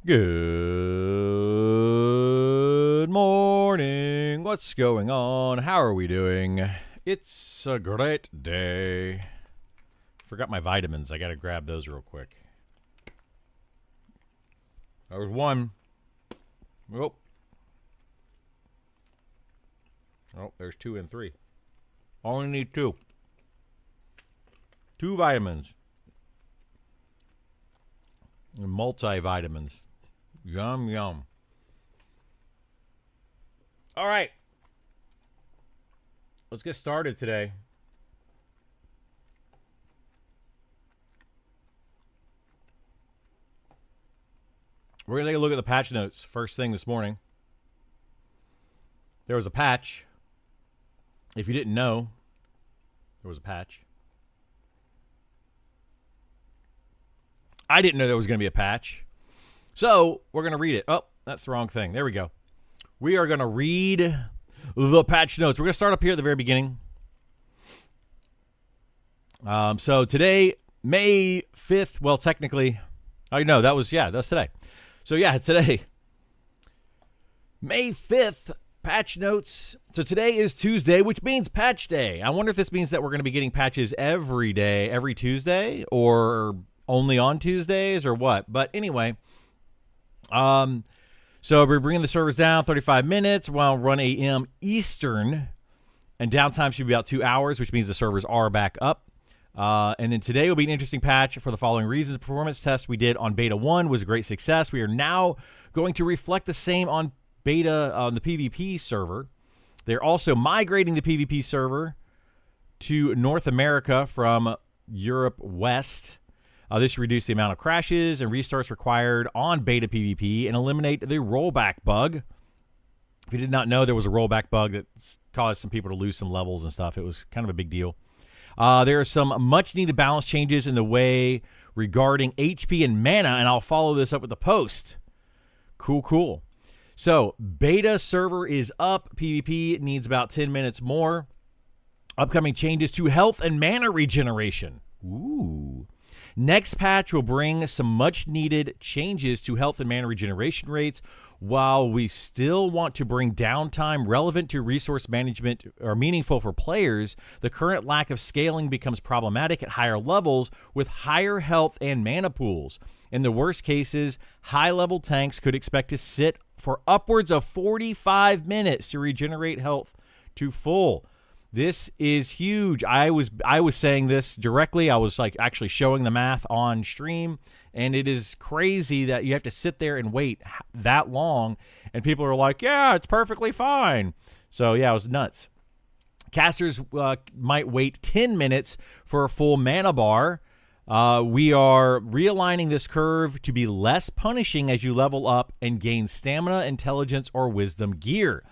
Good morning. What's going on? How are we doing? It's a great day. Forgot my vitamins. I got to grab those real quick. There was one. Oh, there's 2 and 3. Only need 2. 2 vitamins. Multivitamins. Yum, yum. All right. Let's get started today. We're going to take a look at the patch notes first thing this morning. There was a patch. If you didn't know, there was a patch. I didn't know there was going to be a patch. So we're going to read it. Oh, that's the wrong thing. There we go. We are going to read the patch notes. We're going to start up here at the very beginning. So today, May 5th. Well, technically, no, that's today. So yeah, today, May 5th, patch notes. So today is Tuesday, which means patch day. I wonder if this means that we're going to be getting patches every day, every Tuesday, or only on Tuesdays, or what. But anyway, so we're bringing the servers down 35 minutes while 1 a.m. Eastern, and downtime should be about 2 hours, which means the servers are back up. And then today will be an interesting patch for the following reasons. Performance test we did on beta 1 was a great success. We are now going to reflect the same on beta on the PvP server. They're also migrating the PvP server to North America from Europe West. This should reduce the amount of crashes and restarts required on beta PvP and eliminate the rollback bug. If you did not know, there was a rollback bug that caused some people to lose some levels and stuff. It was kind of a big deal. There are some much-needed balance changes in the way regarding HP and mana, and I'll follow this up with the post. Cool. So, beta server is up. PvP needs about 10 minutes more. Upcoming changes to health and mana regeneration. Ooh. Next patch will bring some much-needed changes to health and mana regeneration rates, while we still want to bring downtime relevant to resource management or meaningful for players. The current lack of scaling becomes problematic at higher levels with higher health and mana pools. In the worst cases, high-level tanks could expect to sit for upwards of 45 minutes to regenerate health to full. This is huge. I was saying this directly. I was actually showing the math on stream, and it is crazy that you have to sit there and wait that long, and people are like, yeah, it's perfectly fine. So yeah, it was nuts. Casters might wait 10 minutes for a full mana bar. We are realigning this curve to be less punishing as you level up and gain stamina, intelligence, or wisdom gear.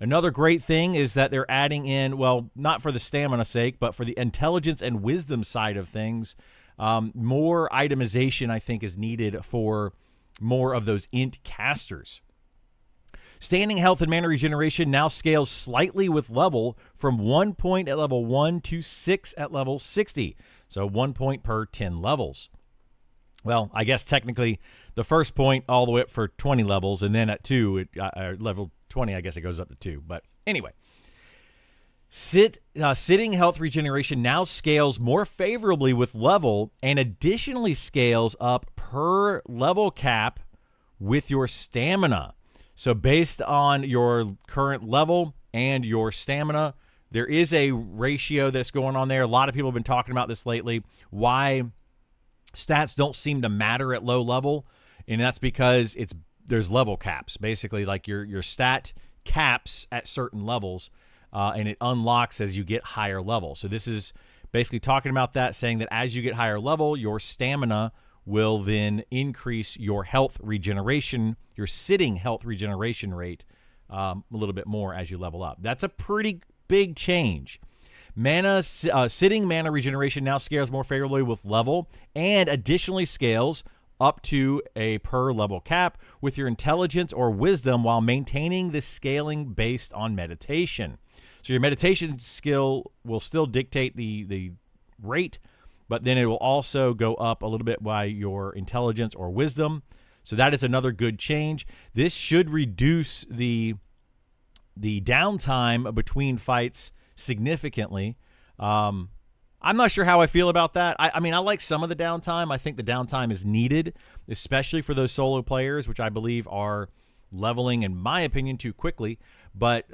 Another great thing is that they're adding in, well, not for the stamina sake, but for the intelligence and wisdom side of things, more itemization, I think, is needed for more of those int casters. Standing health and mana regeneration now scales slightly with level from 1 point at level 1 to 6 at level 60. So 1 point per 10 levels. Well, I guess technically the first point all the way up for 20 levels, and then at 2, level 20, I guess it goes up to 2. But anyway, sitting health regeneration now scales more favorably with level and additionally scales up per level cap with your stamina. So based on your current level and your stamina, there is a ratio that's going on there. A lot of people have been talking about this lately, why stats don't seem to matter at low level, and that's because there's level caps. Basically, like your stat caps at certain levels, and it unlocks as you get higher level. So this is basically talking about that, saying that as you get higher level, your stamina will then increase your health regeneration, your sitting health regeneration rate a little bit more as you level up. That's a pretty big change. Sitting mana regeneration now scales more favorably with level and additionally scales up to a per level cap with your intelligence or wisdom while maintaining the scaling based on meditation. So your meditation skill will still dictate the rate, but then it will also go up a little bit by your intelligence or wisdom. So that is another good change. This should reduce the downtime between fights significantly. I'm not sure how I feel about that. I mean, I like some of the downtime. I think the downtime is needed, especially for those solo players, which I believe are leveling, in my opinion, too quickly. But,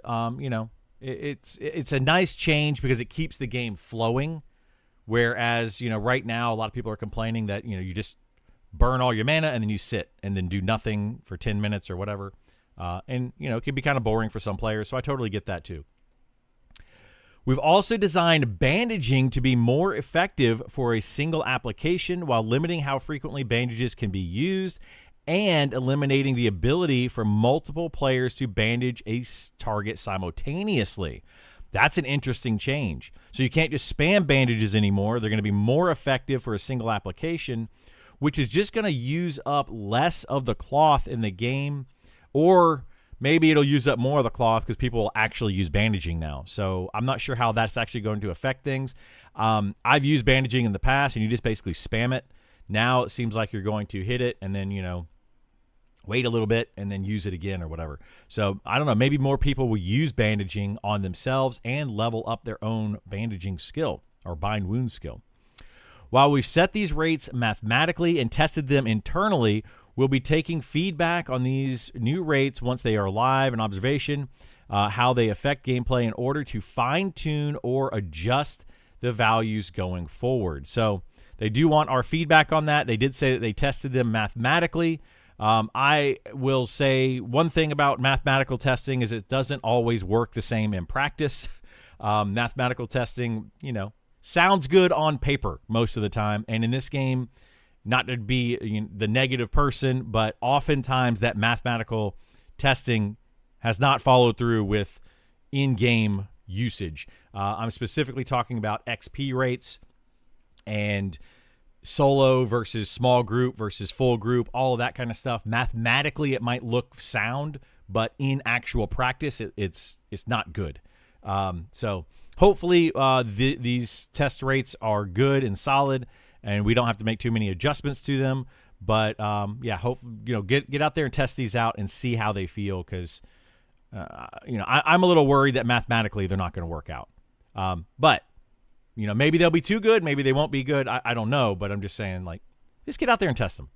it's a nice change because it keeps the game flowing. Whereas, right now, a lot of people are complaining that, you just burn all your mana and then you sit and then do nothing for 10 minutes or whatever. And it can be kind of boring for some players. So I totally get that too. We've also designed bandaging to be more effective for a single application while limiting how frequently bandages can be used and eliminating the ability for multiple players to bandage a target simultaneously. That's an interesting change. So you can't just spam bandages anymore. They're going to be more effective for a single application, which is just going to use up less of the cloth in the game, or maybe it'll use up more of the cloth because people will actually use bandaging now. So I'm not sure how that's actually going to affect things. I've used bandaging in the past, and you just basically spam it. Now it seems like you're going to hit it and then, wait a little bit and then use it again or whatever. So I don't know, maybe more people will use bandaging on themselves and level up their own bandaging skill or bind wound skill. While we've set these rates mathematically and tested them internally, we'll be taking feedback on these new rates once they are live in observation, how they affect gameplay in order to fine-tune or adjust the values going forward. So they do want our feedback on that. They did say that they tested them mathematically. I will say one thing about mathematical testing is it doesn't always work the same in practice. Mathematical testing, sounds good on paper most of the time. And in this game, not to be the negative person, but oftentimes that mathematical testing has not followed through with in-game usage. I'm specifically talking about XP rates and solo versus small group versus full group, all of that kind of stuff. Mathematically, it might look sound, but in actual practice, it's not good. So hopefully these test rates are good and solid, and we don't have to make too many adjustments to them. But hope get out there and test these out and see how they feel, because I'm a little worried that mathematically they're not going to work out. But maybe they'll be too good. Maybe they won't be good. I don't know, but I'm just saying, just get out there and test them.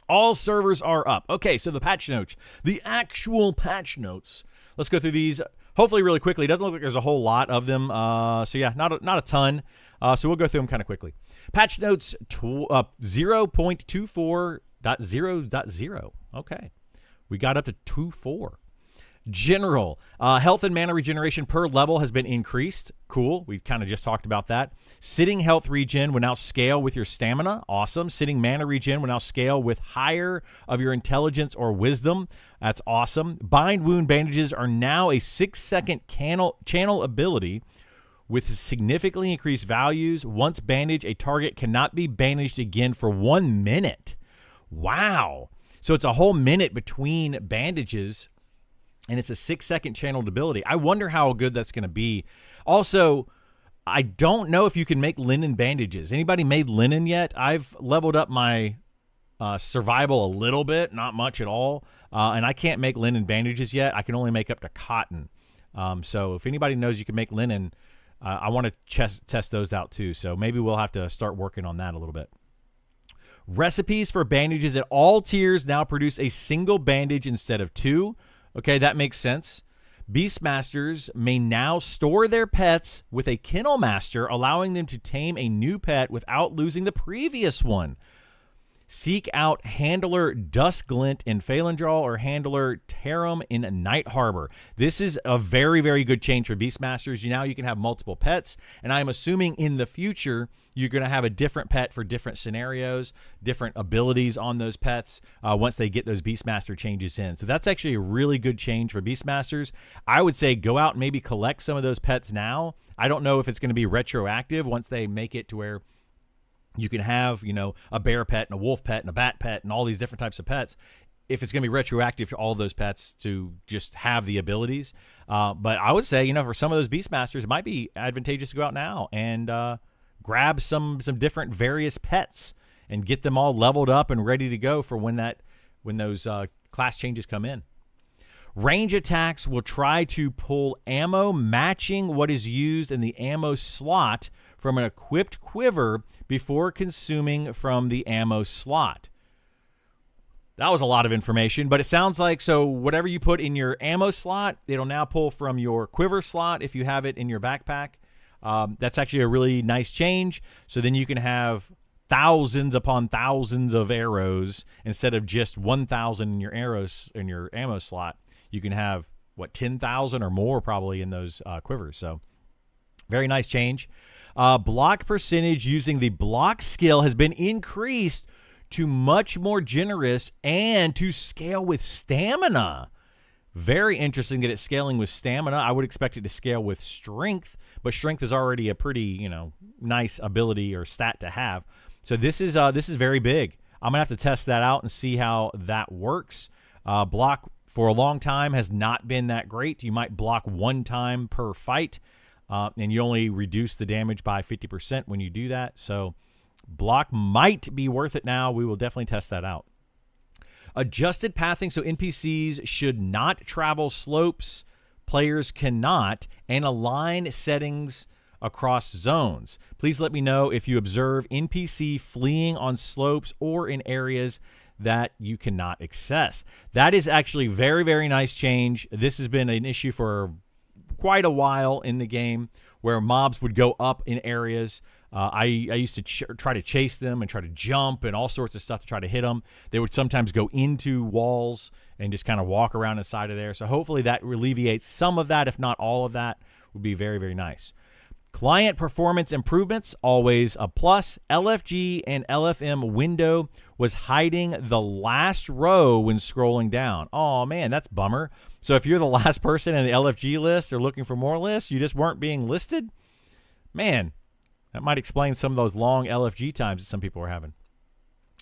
All servers are up. Okay, so the patch notes, the actual patch notes. Let's go through these hopefully really quickly. It doesn't look like there's a whole lot of them. Not a ton. So we'll go through them kind of quickly. Patch notes 0.24.0.0. Okay, we got up to 2.4. General health and mana regeneration per level has been increased. Cool. We kind of just talked about that. Sitting health regen will now scale with your stamina. Awesome. Sitting mana regen will now scale with higher of your intelligence or wisdom. That's awesome. Bind wound bandages are now a 6-second channel ability with significantly increased values. Once bandaged, a target cannot be bandaged again for 1 minute. Wow. So it's a whole minute between bandages, and it's a 6-second channeled ability. I wonder how good that's going to be. Also, I don't know if you can make linen bandages. Anybody made linen yet? I've leveled up my survival a little bit, not much at all. And I can't make linen bandages yet. I can only make up to cotton. So if anybody knows you can make linen, I want to test those out too. So maybe we'll have to start working on that a little bit. Recipes for bandages at all tiers now produce a single bandage instead of 2. Okay, that makes sense. Beastmasters may now store their pets with a kennel master, allowing them to tame a new pet without losing the previous one. Seek out Handler Duskglint in Phalandraw or Handler Tarum in Night Harbor. This is a very, very good change for Beastmasters. Now you can have multiple pets, and I'm assuming in the future you're going to have a different pet for different scenarios, different abilities on those pets once they get those Beastmaster changes in. So that's actually a really good change for Beastmasters. I would say go out and maybe collect some of those pets now. I don't know if it's going to be retroactive once they make it to where you can have, a bear pet and a wolf pet and a bat pet and all these different types of pets. If it's going to be retroactive to all those pets to just have the abilities. But I would say, for some of those Beastmasters, it might be advantageous to go out now and grab some different various pets and get them all leveled up and ready to go for when that when those class changes come in. Range attacks will try to pull ammo matching what is used in the ammo slot from an equipped quiver before consuming from the ammo slot. That was a lot of information, but it sounds like, so whatever you put in your ammo slot, it'll now pull from your quiver slot if you have it in your backpack. That's actually a really nice change. So then you can have thousands upon thousands of arrows instead of just 1,000 in your arrows in your ammo slot. You can have, 10,000 or more probably in those quivers. So very nice change. Block percentage using the block skill has been increased to much more generous and to scale with stamina. Very interesting that it's scaling with stamina. I would expect it to scale with strength, but strength is already a pretty, nice ability or stat to have. So this is very big. I'm gonna have to test that out and see how that works. Block for a long time has not been that great. You might block one time per fight, and you only reduce the damage by 50% when you do that. So block might be worth it now. We will definitely test that out. Adjusted pathing, so NPCs should not travel slopes. Players cannot, and align settings across zones. Please let me know if you observe NPC fleeing on slopes or in areas that you cannot access. That is actually very, very nice change. This has been an issue for quite a while in the game where mobs would go up in areas. I used to try to chase them and try to jump and all sorts of stuff to try to hit them. They would sometimes go into walls and just kind of walk around inside of there. So hopefully that alleviates some of that, if not all of that, would be very, very nice. Client performance improvements, always a plus. LFG and LFM window was hiding the last row when scrolling down. Oh, man, that's a bummer. So if you're the last person in the LFG list or looking for more lists, you just weren't being listed? Man, that might explain some of those long LFG times that some people were having.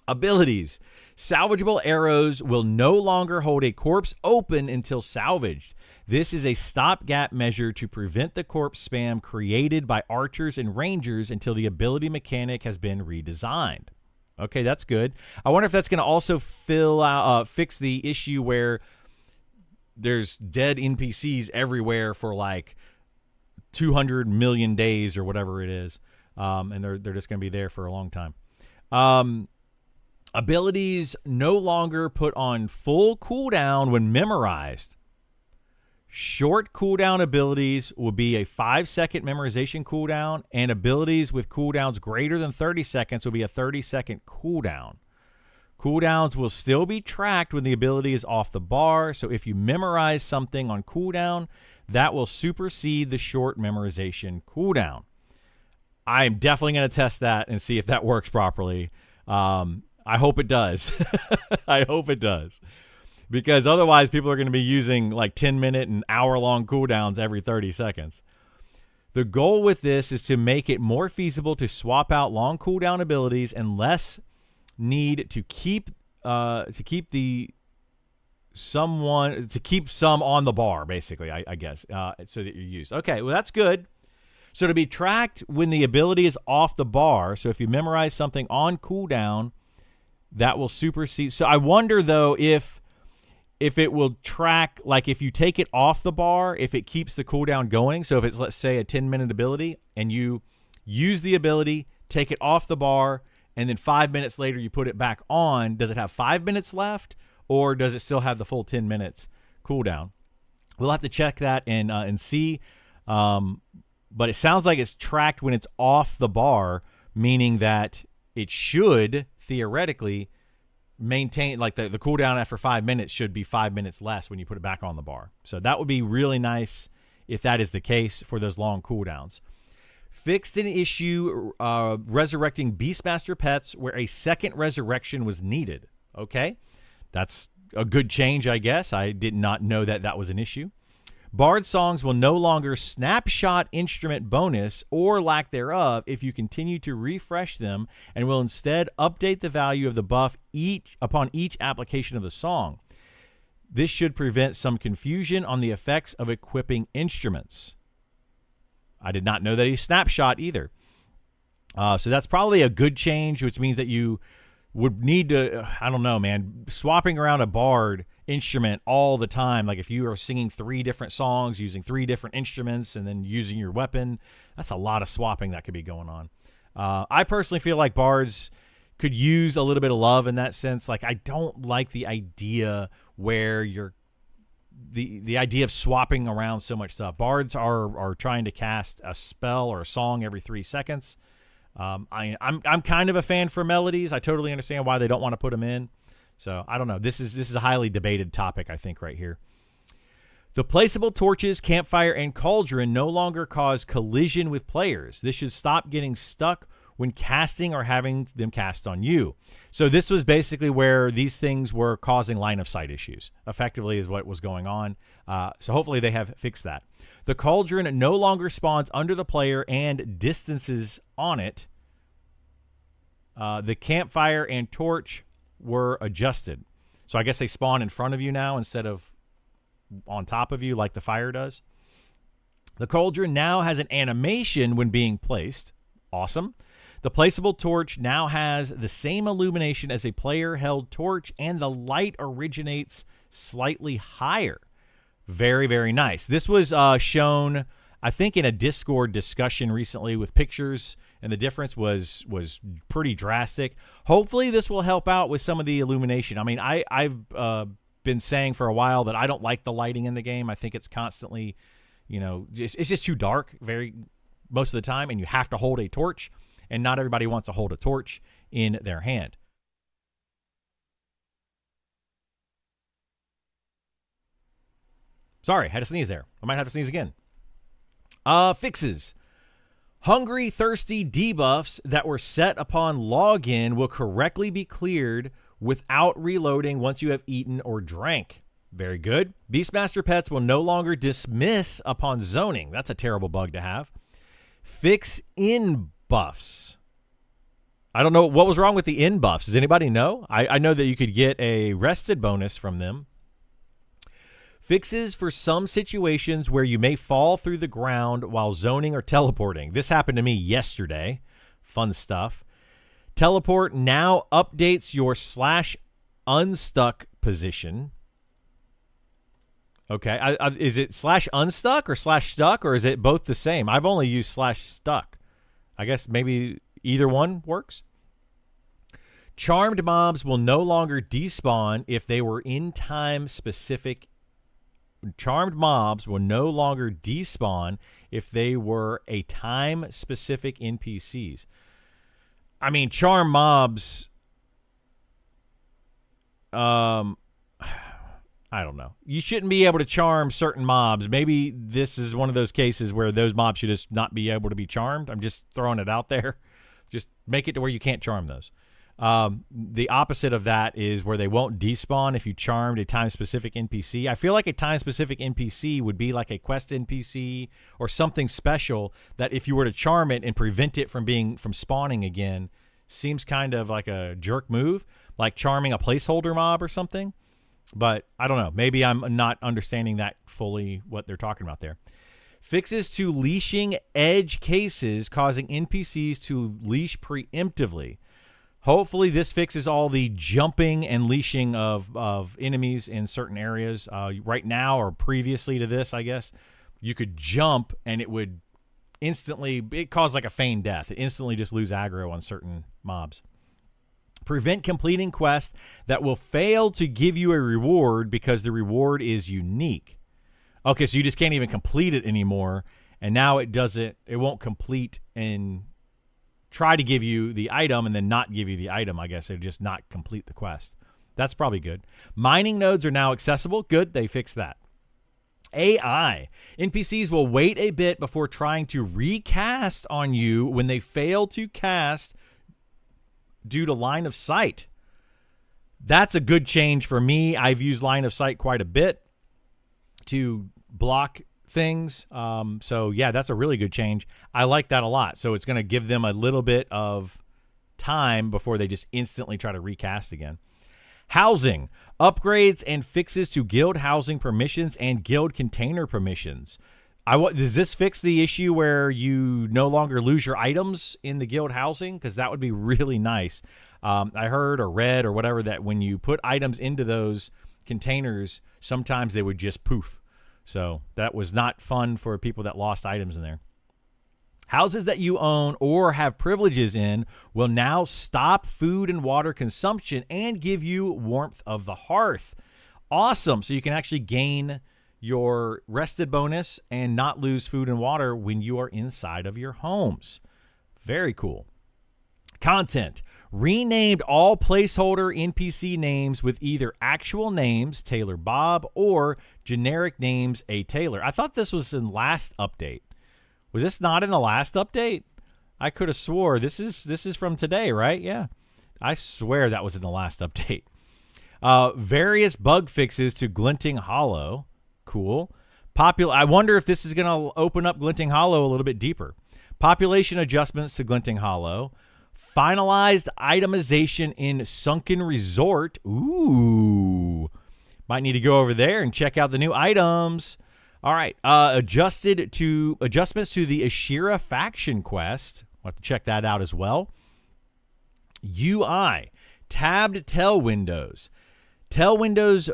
Abilities. Salvageable arrows will no longer hold a corpse open until salvaged. This is a stopgap measure to prevent the corpse spam created by archers and rangers until the ability mechanic has been redesigned. Okay, that's good. I wonder if that's going to also fix the issue where there's dead NPCs everywhere for like 200 million days or whatever it is, and they're just going to be there for a long time. Abilities no longer put on full cooldown when memorized. Short cooldown abilities will be a 5-second memorization cooldown, and abilities with cooldowns greater than 30 seconds will be a 30-second cooldown. Cooldowns will still be tracked when the ability is off the bar, so if you memorize something on cooldown, that will supersede the short memorization cooldown. I'm definitely going to test that and see if that works properly. I hope it does. I hope it does. Because otherwise people are going to be using like 10-minute and hour-long cooldowns every 30 seconds. The goal with this is to make it more feasible to swap out long cooldown abilities and less need to keep some on the bar, basically, I guess, so that you're used. Okay, well, that's good. So to be tracked when the ability is off the bar, so if you memorize something on cooldown, that will supersede. So I wonder, though, if it will track, like if you take it off the bar, if it keeps the cooldown going. So if it's, let's say, a 10-minute ability and you use the ability, take it off the bar, and then 5 minutes later you put it back on, does it have 5 minutes left or does it still have the full 10 minutes cooldown? We'll have to check that and see. But it sounds like it's tracked when it's off the bar, meaning that it should theoretically maintain, like the cooldown after 5 minutes should be 5 minutes less when you put it back on the bar. So that would be really nice if that is the case for those long cooldowns. Fixed an issue resurrecting Beastmaster pets where a second resurrection was needed. Okay, that's a good change, I guess. I did not know that that was an issue. Bard songs will no longer snapshot instrument bonus or lack thereof if you continue to refresh them, and will instead update the value of the buff upon each application of the song. This should prevent some confusion on the effects of equipping instruments. I did not know that he snapshot either. So that's probably a good change, which means that you would need to, I don't know, man, swapping around a bard instrument all the time. Like if you are singing 3 different songs, using 3 different instruments, and then using your weapon, that's a lot of swapping that could be going on. I personally feel like bards could use a little bit of love in that sense. Like I don't like the idea where you're the idea of swapping around so much stuff. Bards are trying to cast a spell or a song every 3 seconds. I'm kind of a fan for melodies. I totally understand why they don't want to put them in. So I don't know. This is a highly debated topic, I think, right here. The placeable torches, campfire, and cauldron no longer cause collision with players. This should stop getting stuck when casting or having them cast on you. So this was basically where these things were causing line of sight issues, effectively is what was going on. So hopefully they have fixed that. The cauldron no longer spawns under the player and distances on it. The campfire and torch were adjusted. So I guess they spawn in front of you now instead of on top of you like the fire does. The cauldron now has an animation when being placed. Awesome. The placeable torch now has the same illumination as a player-held torch, and the light originates slightly higher. Very, very nice. This was shown, I think, in a Discord discussion recently with pictures, and the difference was pretty drastic. Hopefully, this will help out with some of the illumination. I mean, I've been saying for a while that I don't like the lighting in the game. I think it's constantly, it's just too dark most of the time, and you have to hold a torch. And not everybody wants to hold a torch in their hand. Sorry, had to sneeze there. I might have to sneeze again. Fixes. Hungry, thirsty debuffs that were set upon login will correctly be cleared without reloading once you have eaten or drank. Very good. Beastmaster pets will no longer dismiss upon zoning. That's a terrible bug to have. Fix in buffs. I don't know what was wrong with the in buffs. Does anybody know? I know that you could get a rested bonus from them. Fixes for some situations where you may fall through the ground while zoning or teleporting. This happened to me yesterday. Fun stuff. Teleport now updates your /unstuck position. Okay. Is it /unstuck or /stuck, or is it both the same? I've only used /stuck. I guess maybe either one works. Charmed mobs will no longer despawn if they were in time specific. Charmed mobs will no longer despawn if they were a time specific NPCs. I mean, charm mobs. I don't know. You shouldn't be able to charm certain mobs. Maybe this is one of those cases where those mobs should just not be able to be charmed. I'm just throwing it out there. Just make it to where you can't charm those. The opposite of that is where they won't despawn if you charmed a time-specific NPC. I feel like a time-specific NPC would be like a quest NPC or something special that if you were to charm it and prevent it from spawning again, seems kind of like a jerk move, like charming a placeholder mob or something. But I don't know. Maybe I'm not understanding that fully what they're talking about there. Fixes to leashing edge cases, causing NPCs to leash preemptively. Hopefully this fixes all the jumping and leashing of enemies in certain areas. Right now, or previously to this, I guess, you could jump and it would it caused like a feigned death. It instantly just lose aggro on certain mobs. Prevent completing quests that will fail to give you a reward because the reward is unique. Okay, so you just can't even complete it anymore, and now it won't complete and try to give you the item and then not give you the item, I guess. It'll just not complete the quest. That's probably good. Mining nodes are now accessible. Good, they fixed that. AI. NPCs will wait a bit before trying to recast on you when they fail to cast due to line of sight. That's a good change for me. I've used line of sight quite a bit to block things. So yeah, that's a really good change. I like that a lot. So it's going to give them a little bit of time before they just instantly try to recast again. Housing. Upgrades and fixes to guild housing permissions and guild container permissions. Does this fix the issue where you no longer lose your items in the guild housing? Because that would be really nice. I heard or read or whatever that when you put items into those containers, sometimes they would just poof. So that was not fun for people that lost items in there. Houses that you own or have privileges in will now stop food and water consumption and give you warmth of the hearth. Awesome. So you can actually gain your rested bonus and not lose food and water when you are inside of your homes. Very cool. Content. Renamed all placeholder NPC names with either actual names, Taylor Bob, or generic names, A Taylor. I thought this was in last update. Was this not in the last update? I could have swore this is from today, right? Yeah. I swear that was in the last update. Various bug fixes to Glinting Hollow. Cool. I wonder if this is going to open up Glinting Hollow a little bit deeper. Population adjustments to Glinting Hollow. Finalized itemization in Sunken Resort. Ooh. Might need to go over there and check out the new items. All right. Adjustments to the Ashira faction quest. We'll have to check that out as well. UI. Tabbed tail windows. Tail windows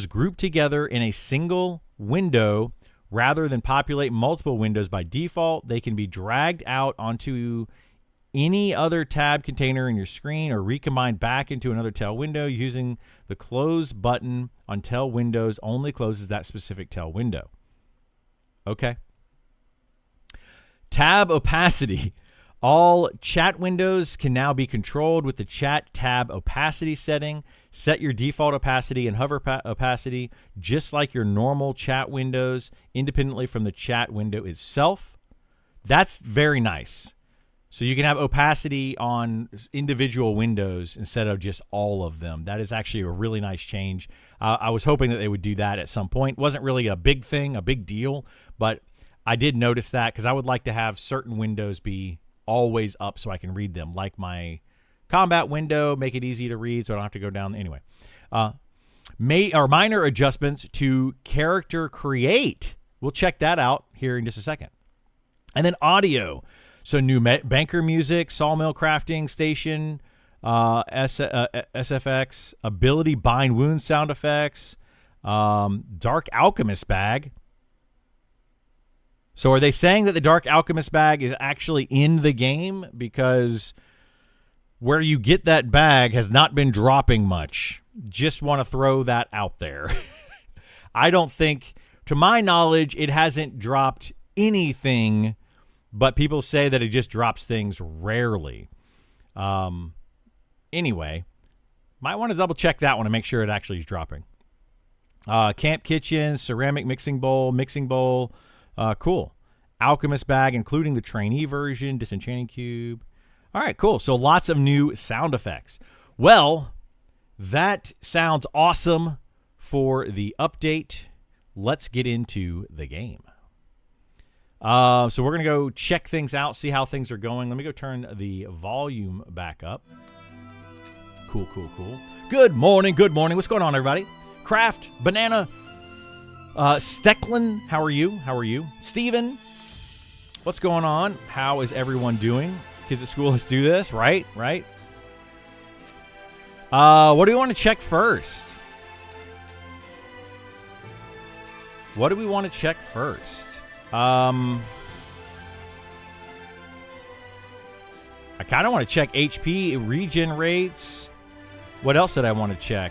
group together in a single window rather than populate multiple windows by default. They can be dragged out onto any other tab container in your screen or recombined back into another tail window using the close button on tail windows only closes that specific tail window. Okay. Tab opacity. All chat windows can now be controlled with the chat tab opacity setting. Set your default opacity and hover opacity just like your normal chat windows independently from the chat window itself. That's very nice. So you can have opacity on individual windows instead of just all of them. That is actually a really nice change. I was hoping that they would do that at some point. It wasn't really a big thing, a big deal, but I did notice that because I would like to have certain windows be always up so I can read them, like my combat window, make it easy to read so I don't have to go down. Anyway, minor adjustments to character create. We'll check that out here in just a second. And then audio. So new banker music, sawmill crafting station, SFX, ability bind wound sound effects, dark alchemist bag. So are they saying that the dark alchemist bag is actually in the game? Because where you get that bag has not been dropping much. Just want to throw that out there. I don't think, to my knowledge, it hasn't dropped anything. But people say that it just drops things rarely. Anyway, might want to double check that one and make sure it actually is dropping. Camp kitchen, ceramic mixing bowl. Cool. Alchemist bag, including the trainee version, disenchanting cube. All right, cool. So lots of new sound effects. Well, that sounds awesome for the update. Let's get into the game. So we're going to go check things out, see how things are going. Let me go turn the volume back up. Cool. Good morning. What's going on, everybody? Craft, Banana, Stecklin, how are you? Steven, what's going on? How is everyone doing? Kids at school, let's do this, right? What do we want to check first? I kind of want to check HP, regen rates. What else did I want to check?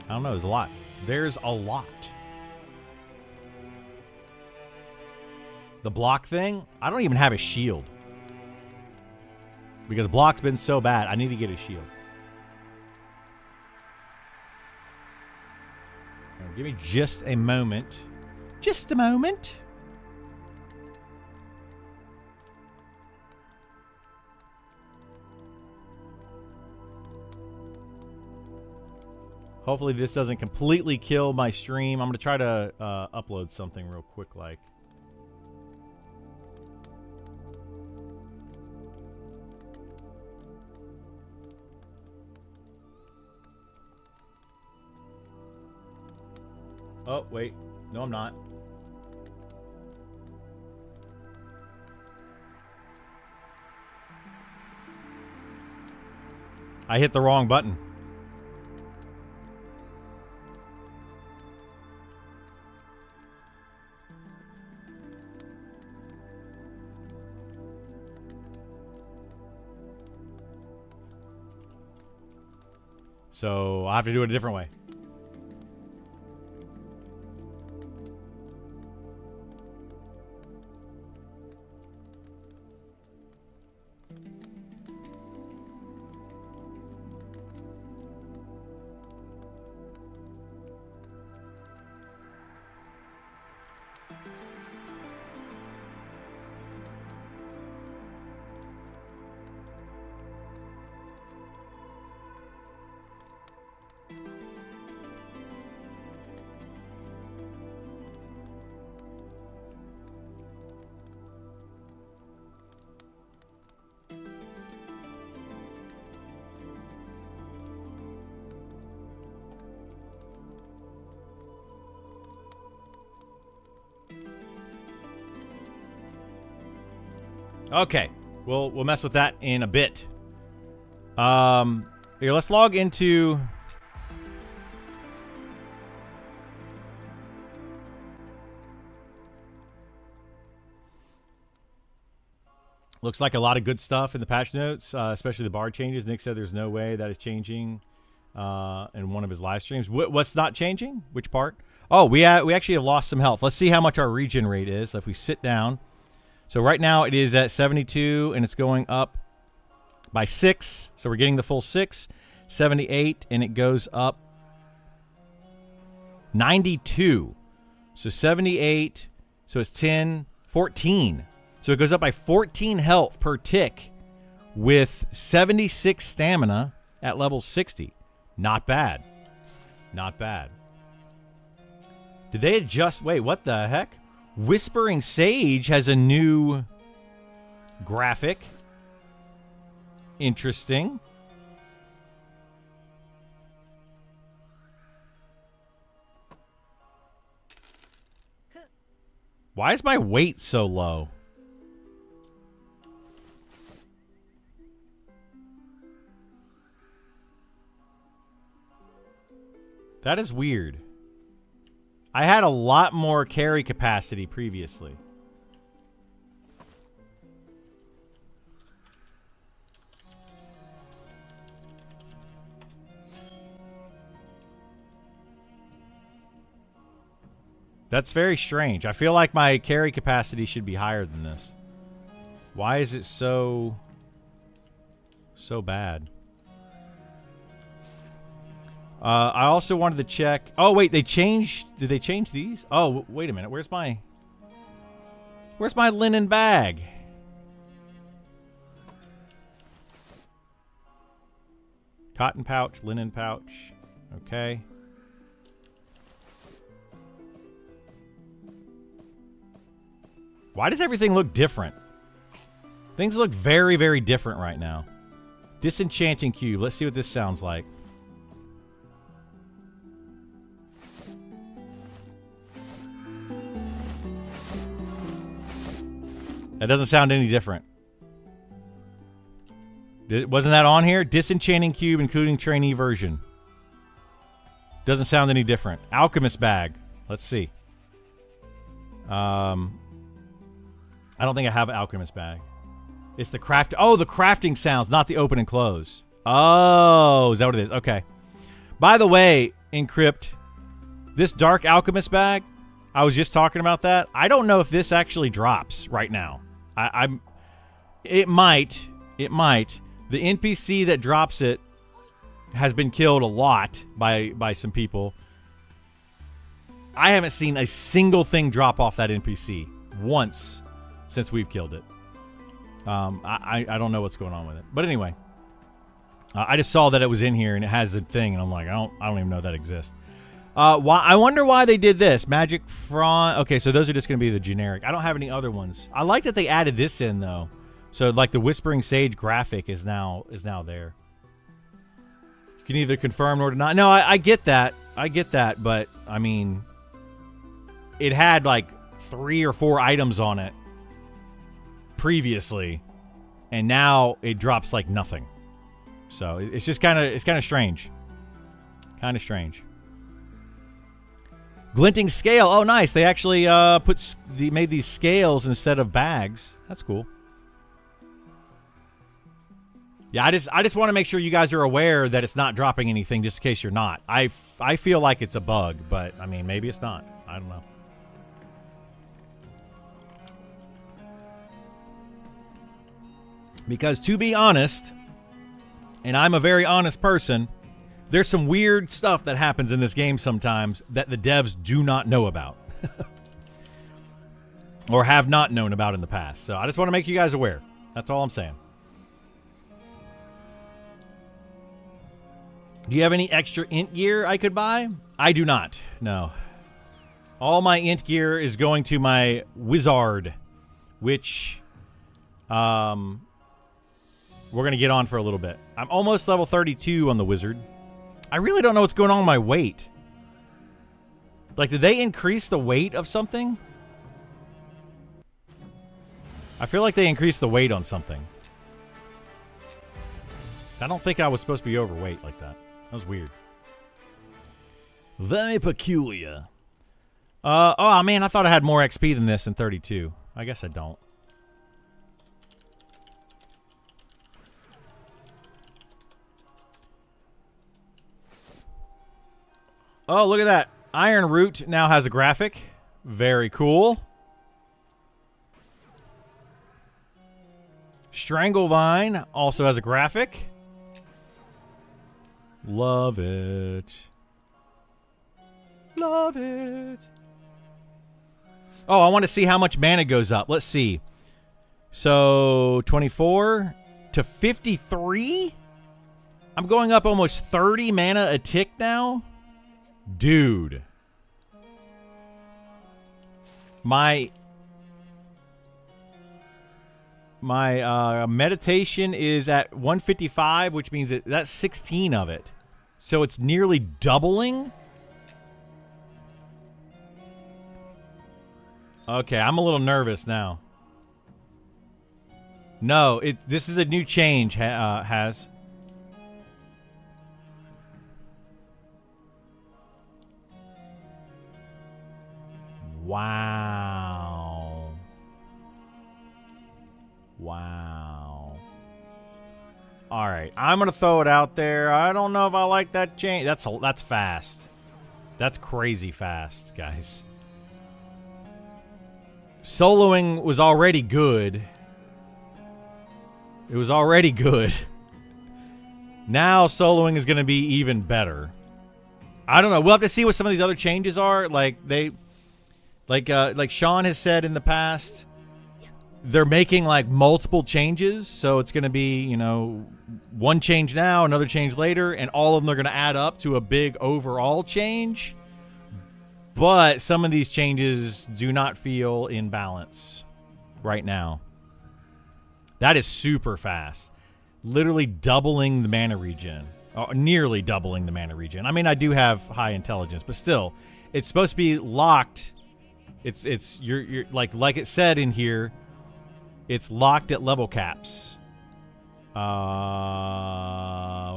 I don't know. There's a lot. The block thing? I don't even have a shield. Because block's been so bad. I need to get a shield. Give me just a moment. Just a moment. Hopefully this doesn't completely kill my stream. I'm going to try to upload something real quick like. Oh, wait. No, I'm not. I hit the wrong button. So I'll have to do it a different way. Okay, we'll mess with that in a bit. Here, let's log into. Looks like a lot of good stuff in the patch notes, especially the bar changes. Nick said there's no way that is changing in one of his live streams. What's not changing? Which part? Oh, we actually have lost some health. Let's see how much our regen rate is. So if we sit down. So right now it is at 72, and it's going up by 6. So we're getting the full 6. 78, and it goes up 92. So 78, so it's 10, 14. So it goes up by 14 health per tick with 76 stamina at level 60. Not bad. Not bad. Did they adjust? Wait, what the heck? Whispering Sage has a new graphic. Interesting. Why is my weight so low? That is weird. I had a lot more carry capacity previously. That's very strange. I feel like my carry capacity should be higher than this. Why is it so bad? I also wanted to check. Oh, wait, they changed. Did they change these? Oh, wait a minute. Where's my linen bag? Cotton pouch, linen pouch. Okay. Why does everything look different? Things look very, very different right now. Disenchanting cube. Let's see what this sounds like. That doesn't sound any different. Wasn't that on here? Disenchanting cube, including trainee version. Doesn't sound any different. Alchemist bag. Let's see. I don't think I have an alchemist bag. It's the craft. Oh, the crafting sounds, not the open and close. Oh, is that what it is? Okay. By the way, Encrypt, this dark alchemist bag, I was just talking about that. I don't know if this actually drops right now. It might. The NPC that drops it has been killed a lot by some people. I haven't seen a single thing drop off that NPC once since we've killed it. I don't know what's going on with it. But anyway, I just saw that it was in here and it has a thing, and I'm like, I don't even know that exists. I wonder why they did this. Magic Front. Okay, so those are just going to be the generic. I don't have any other ones. I like that they added this in though. So like the Whispering Sage graphic is now there. You can either confirm or deny. No, I get that. I get that, but I mean, it had like 3 or 4 items on it previously, and now it drops like nothing. So it's just kind of strange. Kind of strange. Glinting scale. Oh, nice. They actually made these scales instead of bags. That's cool. Yeah, I just want to make sure you guys are aware that it's not dropping anything, just in case you're not. I feel like it's a bug, but I mean, maybe it's not. I don't know. Because to be honest, and I'm a very honest person, there's some weird stuff that happens in this game sometimes that the devs do not know about. Or have not known about in the past. So I just want to make you guys aware. That's all I'm saying. Do you have any extra int gear I could buy? I do not. No. All my int gear is going to my wizard, which we're going to get on for a little bit. I'm almost level 32 on the wizard. I really don't know what's going on with my weight. Like, did they increase the weight of something? I feel like they increased the weight on something. I don't think I was supposed to be overweight like that. That was weird. Very peculiar. Oh, man, I thought I had more XP than this in 32. I guess I don't. Oh, look at that. Iron Root now has a graphic. Very cool. Stranglevine also has a graphic. Love it. Love it. Oh, I want to see how much mana goes up. Let's see. So, 24 to 53? I'm going up almost 30 mana a tick now? Dude. My meditation is at 155, which means that's 16 of it. So it's nearly doubling. Okay, I'm a little nervous now. No, this is a new change, has. Wow. Wow. All right, I'm gonna throw it out there. I don't know if I like that change. That's fast. That's crazy fast, guys. Soloing was already good. It was already good. Now soloing is gonna be even better. I don't know. We'll have to see what some of these other changes are. Like Sean has said in the past, they're making like multiple changes, so it's going to be, you know, one change now, another change later, and all of them are going to add up to a big overall change. But some of these changes do not feel in balance right now. That is super fast. Literally doubling the mana regen. Or nearly doubling the mana regen. I mean, I do have high intelligence, but still, it's supposed to be locked. You're like it said in here, it's locked at level caps. Where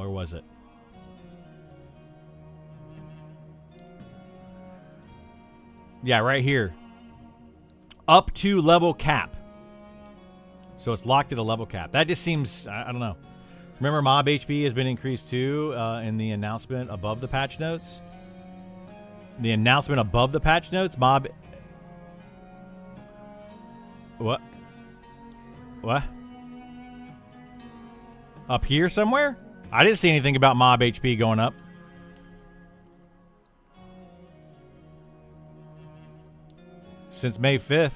was it? Yeah, right here. Up to level cap. So it's locked at a level cap. That just seems, I don't know. Remember, mob HP has been increased too in the announcement above the patch notes. The announcement above the patch notes, mob. What? What? Up here somewhere? I didn't see anything about mob HP going up. Since May 5th.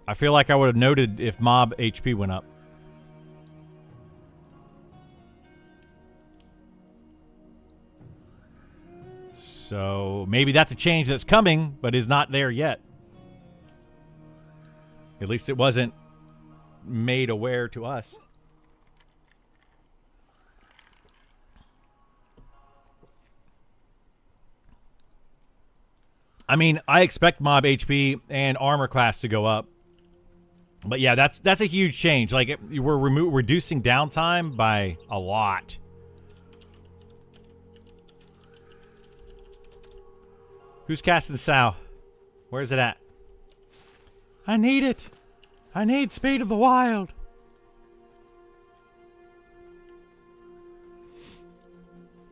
I feel like I would have noted if mob HP went up. So maybe that's a change that's coming, but is not there yet. At least it wasn't made aware to us. I mean, I expect mob HP and armor class to go up. But yeah, that's a huge change. Like, we're reducing downtime by a lot. Who's casting Sow? Where's it at? I need it. I need Speed of the Wild.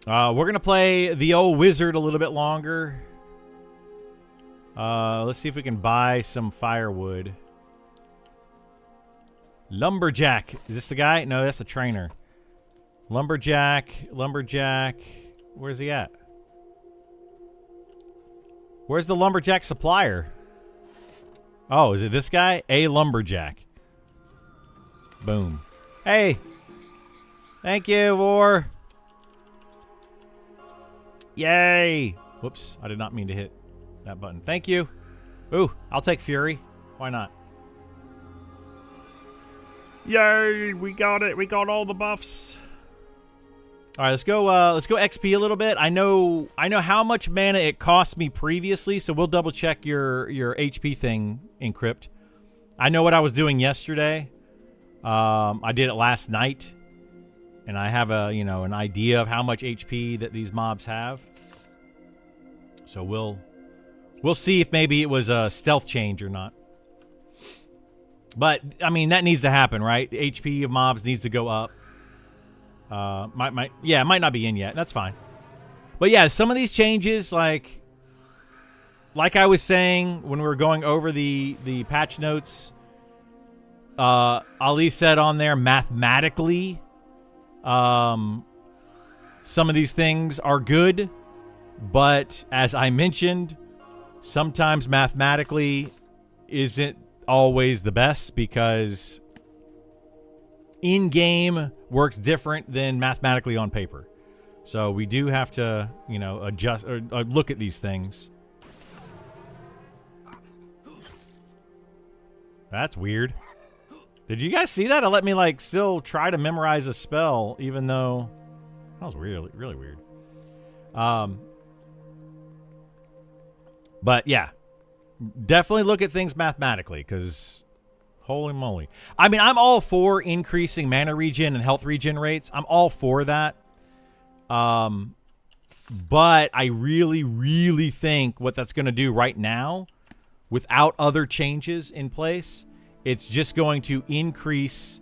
We're going to play the old wizard a little bit longer. Let's see if we can buy some firewood. Lumberjack. Is this the guy? No, that's the trainer. Lumberjack. Where's he at? Where's the lumberjack supplier? Oh, is it this guy? A lumberjack. Boom. Hey. Thank you, War. Yay. Whoops. I did not mean to hit that button. Thank you. Ooh, I'll take Fury. Why not? Yay, we got it. We got all the buffs. All right, let's go XP a little bit. I know how much mana it cost me previously, so we'll double check your HP thing, Encrypt. I know what I was doing yesterday. I did it last night, and I have an idea of how much HP that these mobs have. So we'll see if maybe it was a stealth change or not. But I mean, that needs to happen, right? The HP of mobs needs to go up. It might not be in yet. That's fine. But yeah, some of these changes, like I was saying when we were going over the patch notes, Ali said on there, mathematically, some of these things are good, but as I mentioned, sometimes mathematically isn't always the best, because in-game works different than mathematically on paper. So we do have to, adjust or look at these things. That's weird. Did you guys see that? It let me still try to memorize a spell, even though that was really, really weird. But yeah, definitely look at things mathematically, because holy moly. I mean, I'm all for increasing mana regen and health regen rates. I'm all for that. But I really, really think what that's going to do right now, without other changes in place, it's just going to increase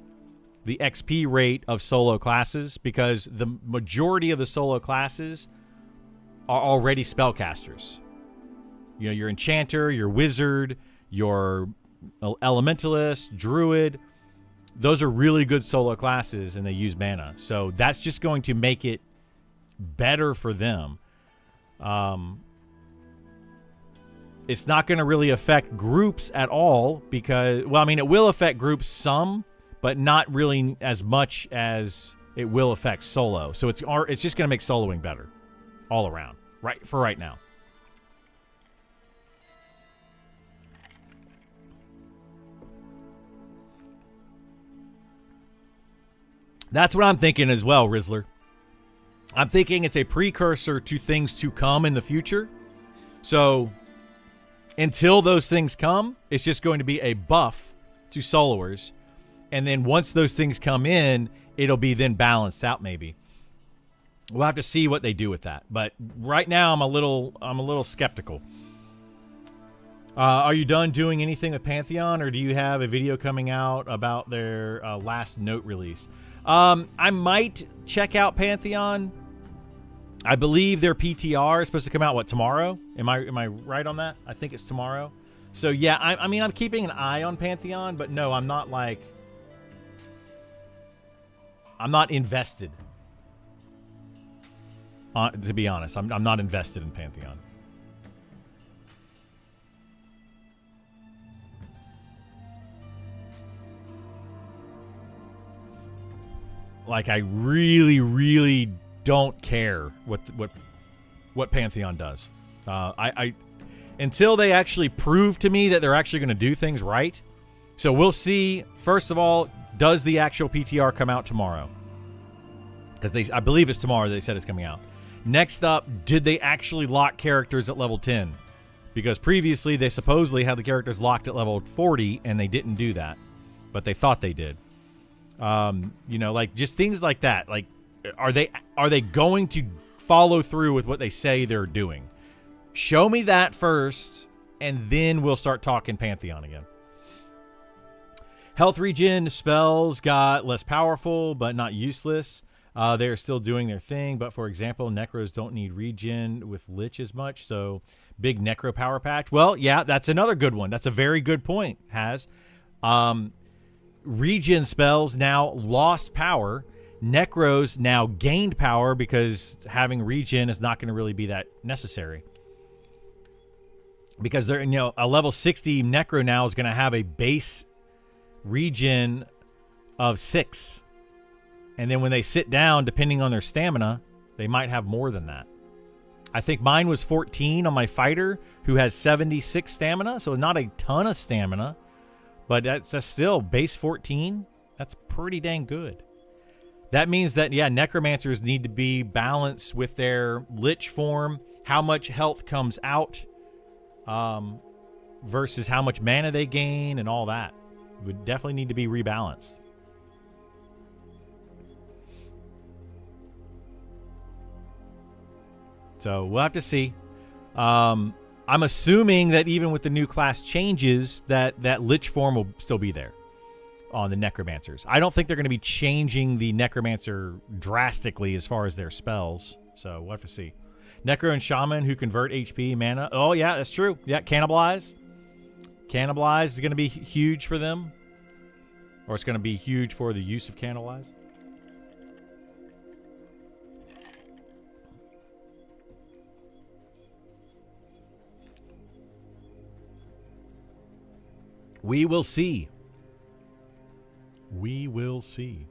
the XP rate of solo classes, because the majority of the solo classes are already spellcasters. Your enchanter, your wizard, your elementalist, druid, those are really good solo classes, and they use mana. So that's just going to make it better for them. It's not going to really affect groups at all, because, well, I mean, it will affect groups some, but not really as much as it will affect solo. So it's just going to make soloing better all around, right now. That's what I'm thinking as well, Rizzler. I'm thinking it's a precursor to things to come in the future. So until those things come, it's just going to be a buff to soloers. And then once those things come in, it'll be then balanced out maybe. We'll have to see what they do with that. But right now I'm a little skeptical. Are you done doing anything with Pantheon, or do you have a video coming out about their last note release? I might check out Pantheon. I believe their PTR is supposed to come out, tomorrow? Am I right on that? I think it's tomorrow. So yeah, I mean, I'm keeping an eye on Pantheon, but no, I'm not I'm not invested. To be honest, I'm not invested in Pantheon. I really, really don't care what Pantheon does. Until they actually prove to me that they're actually going to do things right. So we'll see. First of all, does the actual PTR come out tomorrow? Because I believe it's tomorrow. They said it's coming out. Next up, did they actually lock characters at level 10? Because previously they supposedly had the characters locked at level 40 and they didn't do that. But they thought they did. You know, like just things like that. Like, are they going to follow through with what they say they're doing? Show me that first, and then we'll start talking Pantheon again. Health regen spells got less powerful, but not useless. They're still doing their thing, but for example, Necros don't need regen with Lich as much, so big Necro power patch. Well, yeah, that's another good one. That's a very good point, Has. Regen spells now lost power. Necros now gained power because having regen is not going to really be that necessary. Because they're, you know, a level 60 Necro now is going to have a base regen of 6. And then when they sit down, depending on their stamina, they might have more than that. I think mine was 14 on my fighter, who has 76 stamina, so not a ton of stamina. But that's still base 14. That's pretty dang good. That means that, yeah, necromancers need to be balanced with their lich form, how much health comes out versus how much mana they gain and all that. Would definitely need to be rebalanced. So we'll have to see. I'm assuming that even with the new class changes, that Lich form will still be there on the Necromancers. I don't think they're going to be changing the Necromancer drastically as far as their spells. So we'll have to see. Necro and Shaman who convert HP, mana. Oh, yeah, that's true. Yeah, Cannibalize. Cannibalize is going to be huge for them. Or it's going to be huge for the use of Cannibalize. We will see. We will see.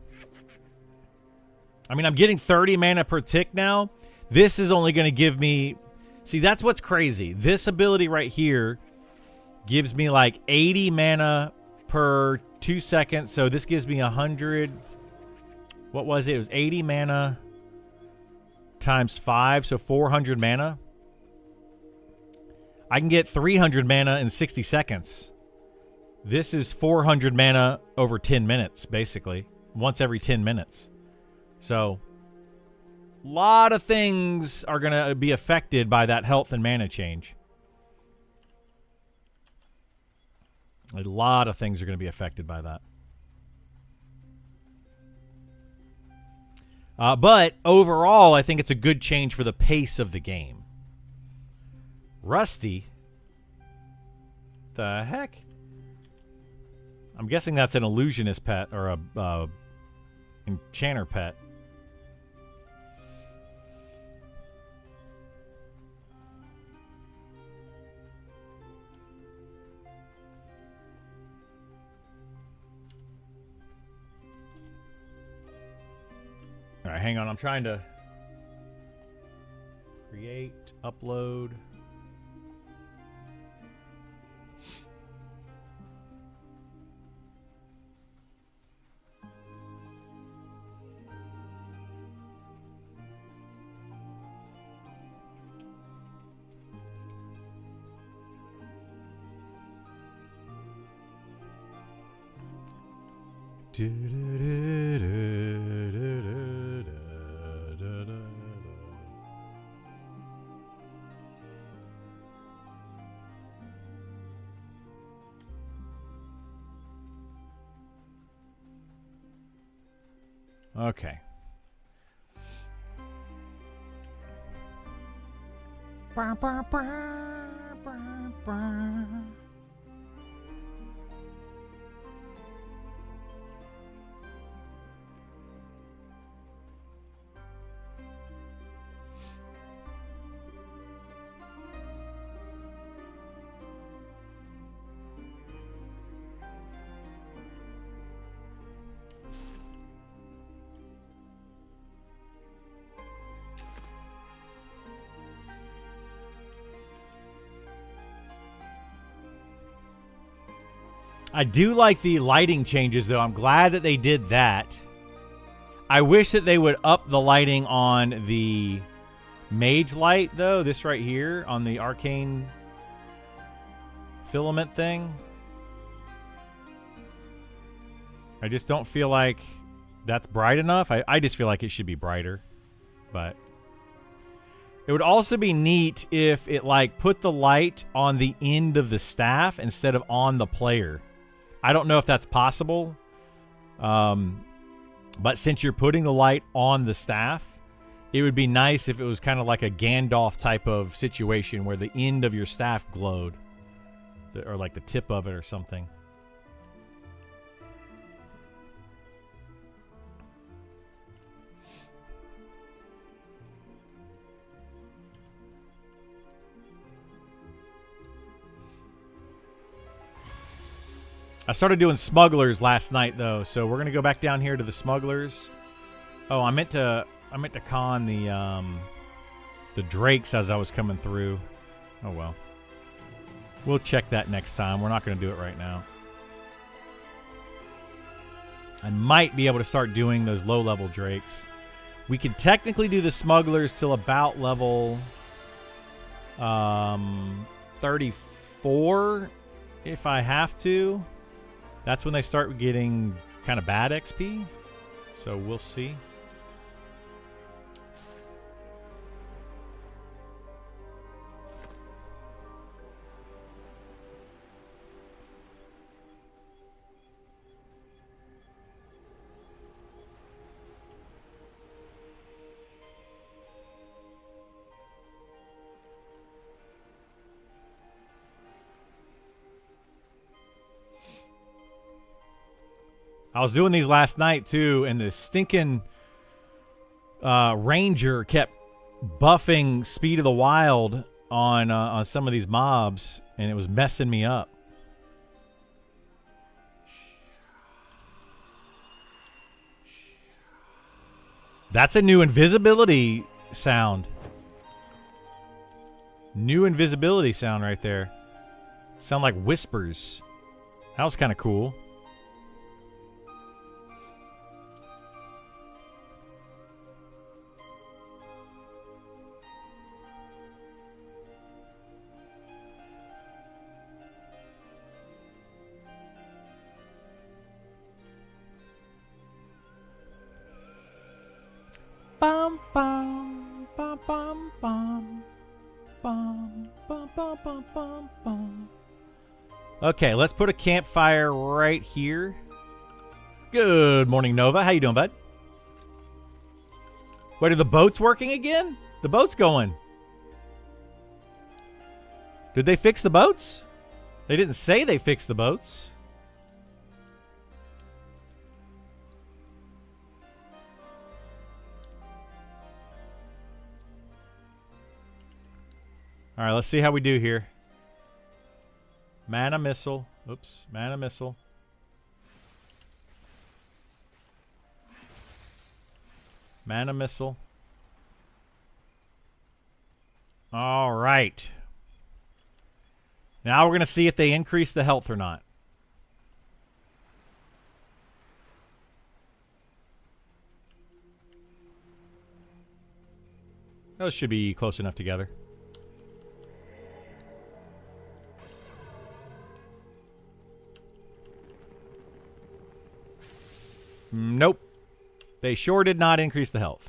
I mean, I'm getting 30 mana per tick now. This is only going to give me... See, that's what's crazy. This ability right here gives me like 80 mana per 2 seconds. So this gives me 100... What was it? It was 80 mana times 5. So 400 mana. I can get 300 mana in 60 seconds. This is 400 mana over 10 minutes, basically. Once every 10 minutes. So, a lot of things are going to be affected by that health and mana change. A lot of things are going to be affected by that. But, overall, I think it's a good change for the pace of the game. Rusty? The heck? I'm guessing that's an illusionist pet or a enchanter pet. All right, hang on. I'm trying to create, upload. Okay. I do like the lighting changes, though. I'm glad that they did that. I wish that they would up the lighting on the mage light, though. This right here on the arcane filament thing. I just don't feel like that's bright enough. I just feel like it should be brighter. But it would also be neat if it like put the light on the end of the staff instead of on the player. I don't know if that's possible. But since you're putting the light on the staff, it would be nice if it was kind of like a Gandalf type of situation where the end of your staff glowed. Or like the tip of it or something. I started doing smugglers last night though, so we're gonna go back down here to the smugglers. Oh, I meant to con the drakes as I was coming through. Oh well. We'll check that next time. We're not gonna do it right now. I might be able to start doing those low-level drakes. We can technically do the smugglers till about level 34 if I have to. That's when they start getting kind of bad XP. So we'll see. I was doing these last night too, and the stinking ranger kept buffing Speed of the Wild on some of these mobs, and it was messing me up. That's a new invisibility sound. New invisibility sound right there. Sound like whispers. That was kind of cool. Bum, bum, bum, bum, bum, bum, bum, bum, bum, bum, bum. Okay, let's put a campfire right here. Good morning, Nova. How you doing, bud? Wait, are the boats working again? The boat's going. Did they fix the boats? They didn't say they fixed the boats. All right, let's see how we do here. Mana missile. Oops, mana missile. Mana missile. All right. Now we're going to see if they increase the health or not. Those should be close enough together. Nope. They sure did not increase the health.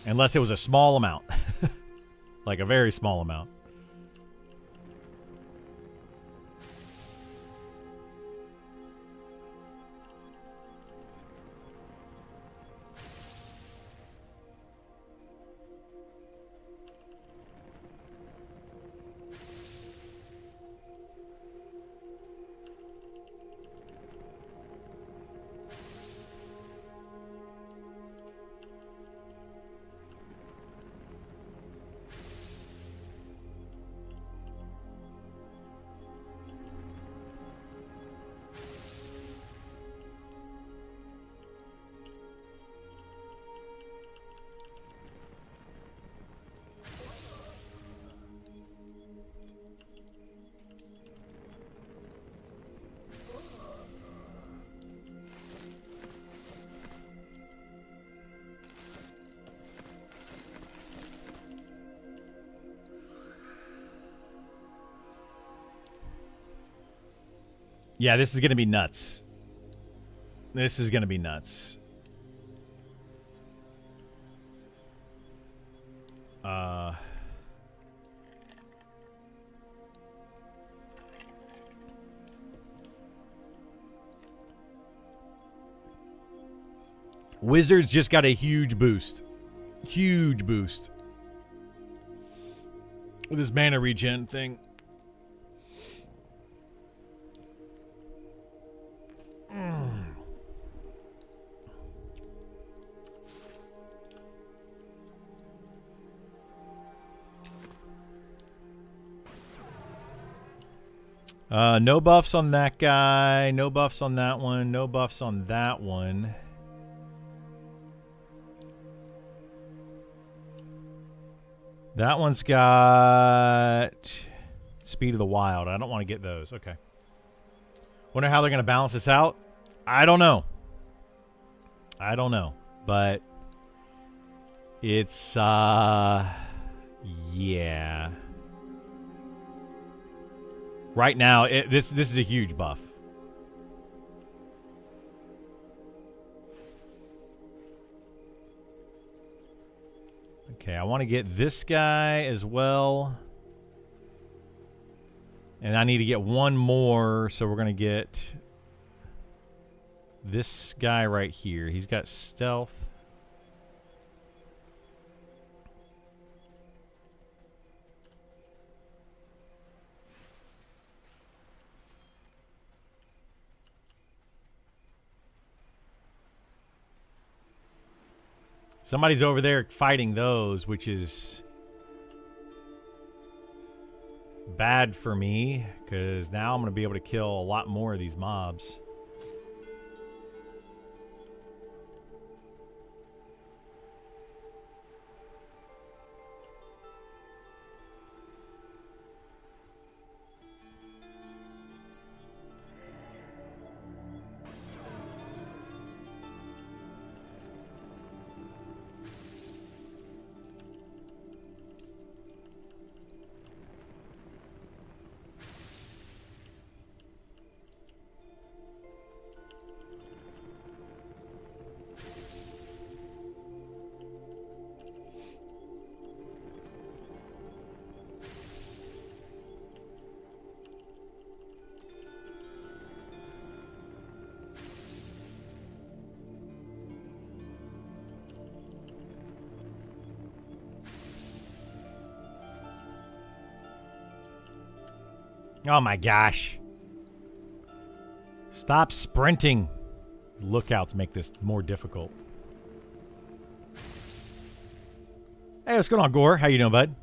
Unless it was a small amount. Like a very small amount. Yeah, this is going to be nuts. This is going to be nuts. Wizards just got a huge boost. Huge boost. With this mana regen thing. No buffs on that guy. No buffs on that one. No buffs on that one. That one's got Speed of the Wild. I don't want to get those. Okay. Wonder how they're going to balance this out. I don't know. I don't know. But it's, yeah. Right now, this is a huge buff. Okay, I want to get this guy as well. And I need to get one more, so we're going to get this guy right here. He's got stealth. Somebody's over there fighting those, which is bad for me, because now I'm going to be able to kill a lot more of these mobs. Oh my gosh. Stop sprinting. Lookouts make this more difficult. Hey, what's going on, Gore? How you doing, bud?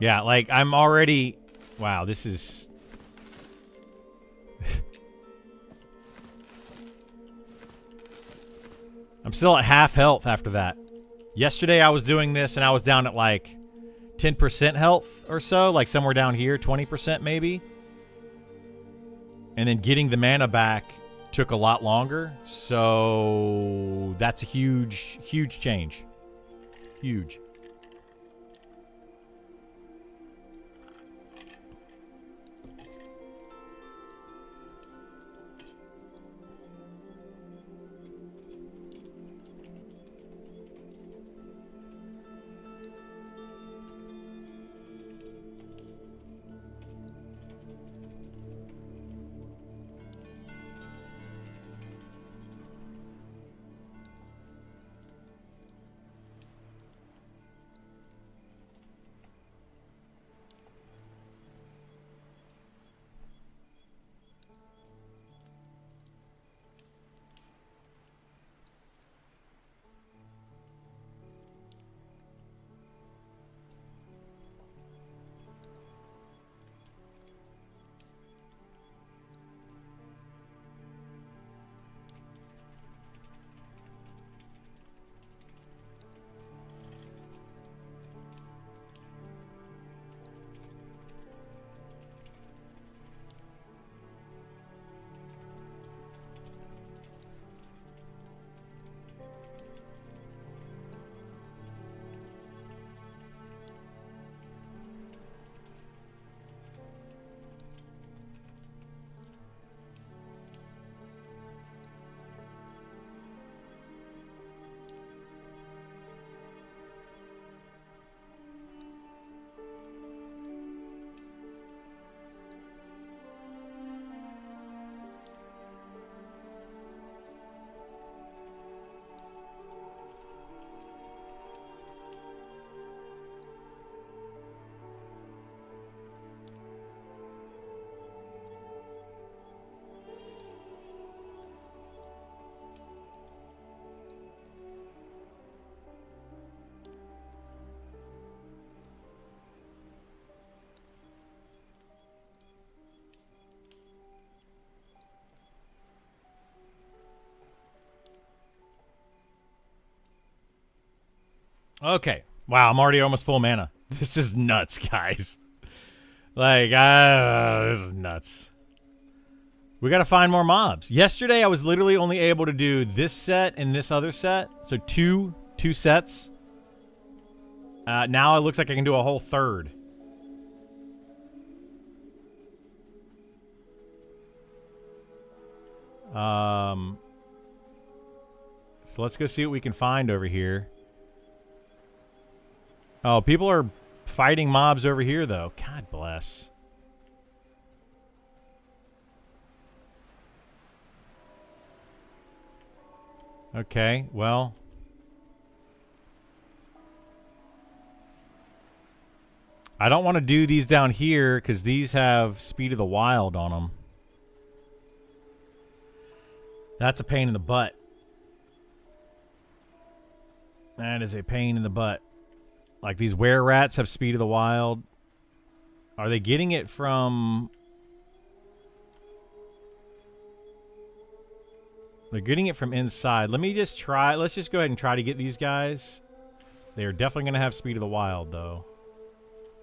Yeah, like, I'm already... Wow, this is... I'm still at half health after that. Yesterday I was doing this and I was down at like 10% health or so. Like somewhere down here, 20% maybe. And then getting the mana back took a lot longer. So that's a huge, huge change. Huge. Okay. Wow, I'm already almost full mana. This is nuts, guys. Like, this is nuts. We gotta find more mobs. Yesterday, I was literally only able to do this set and this other set. So two sets. Now it looks like I can do a whole third. So let's go see what we can find over here. Oh, people are fighting mobs over here, though. God bless. Okay, well. I don't want to do these down here because these have Speed of the Wild on them. That's a pain in the butt. That is a pain in the butt. Like, these were-rats have Speed of the Wild. Are they getting it from... They're getting it from inside. Let me just try... Let's just go ahead and try to get these guys. They are definitely going to have Speed of the Wild, though.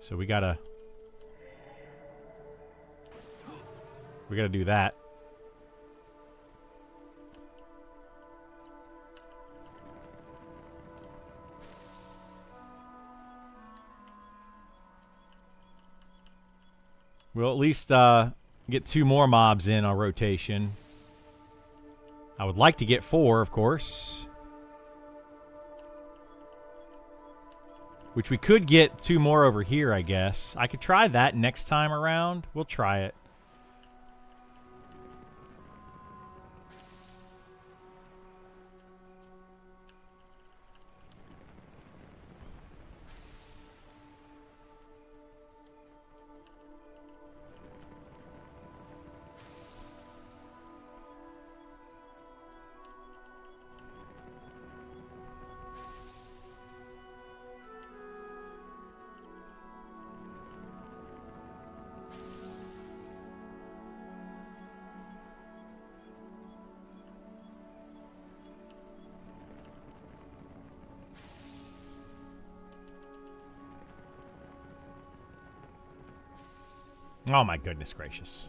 So we gotta... We gotta do that. We'll at least get 2 more mobs in our rotation. I would like to get 4, of course. Which we could get 2 more over here, I guess. I could try that next time around. We'll try it. Oh my goodness gracious.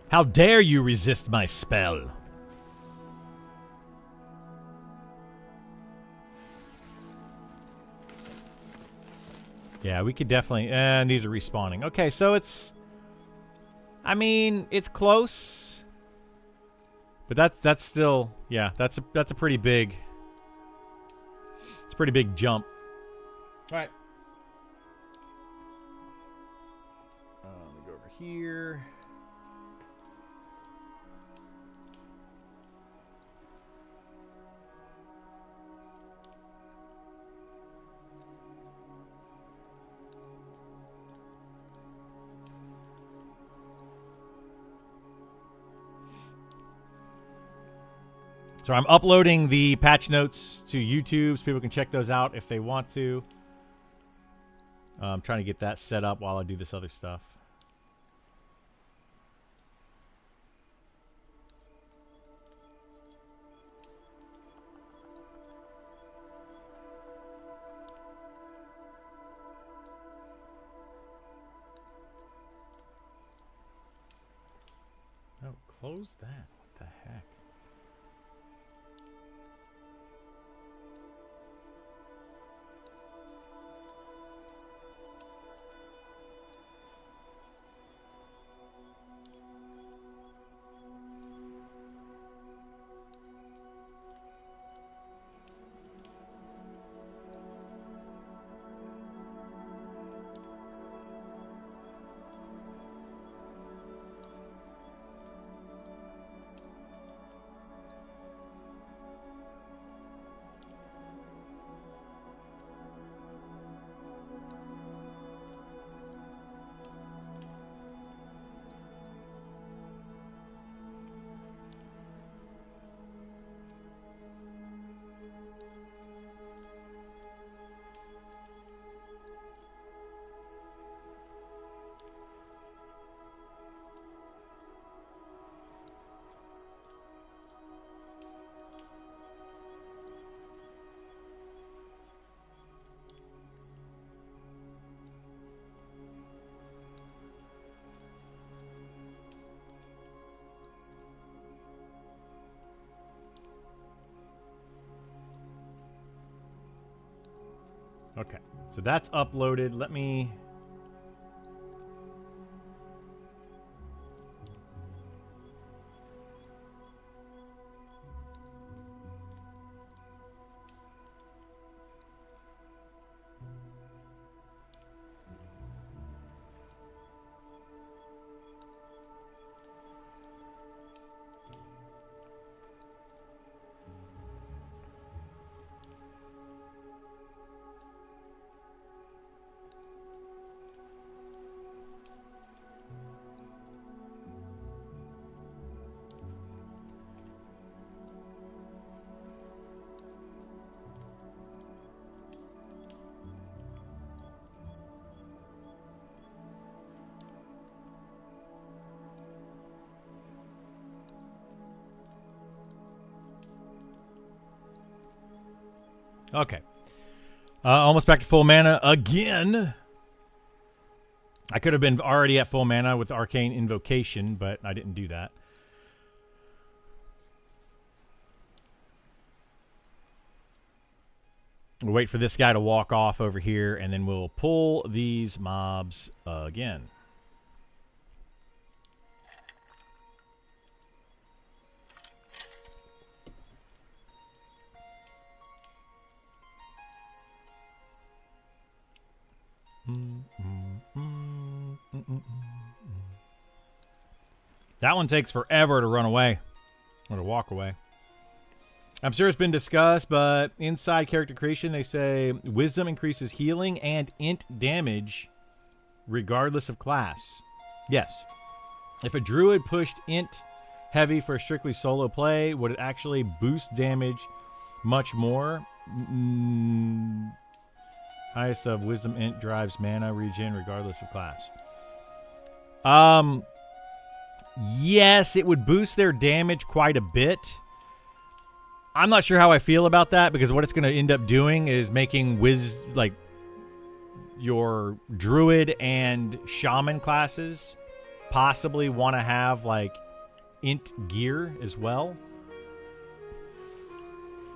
How dare you resist my spell? Yeah, we could definitely... And these are respawning. Okay, so it's... I mean, it's close. But that's still... Yeah, that's a pretty big... It's a pretty big jump. Alright. Let me go over here. So I'm uploading the patch notes to YouTube so people can check those out if they want to. I'm trying to get that set up while I do this other stuff. Oh, close that. What the heck? Okay, so that's uploaded. Let me... Okay. Almost back to full mana again. I could have been already at full mana with Arcane Invocation, but I didn't do that. We'll wait for this guy to walk off over here, and then we'll pull these mobs again. That one takes forever to run away or to walk away. I'm sure it's been discussed, but inside character creation, they say wisdom increases healing and int damage regardless of class. Yes. If a druid pushed int heavy for strictly solo play, would it actually boost damage much more? Highest of wisdom int drives mana regen regardless of class. Yes, it would boost their damage quite a bit. I'm not sure how I feel about that, because what it's going to end up doing is making like your druid and shaman classes possibly want to have like int gear as well.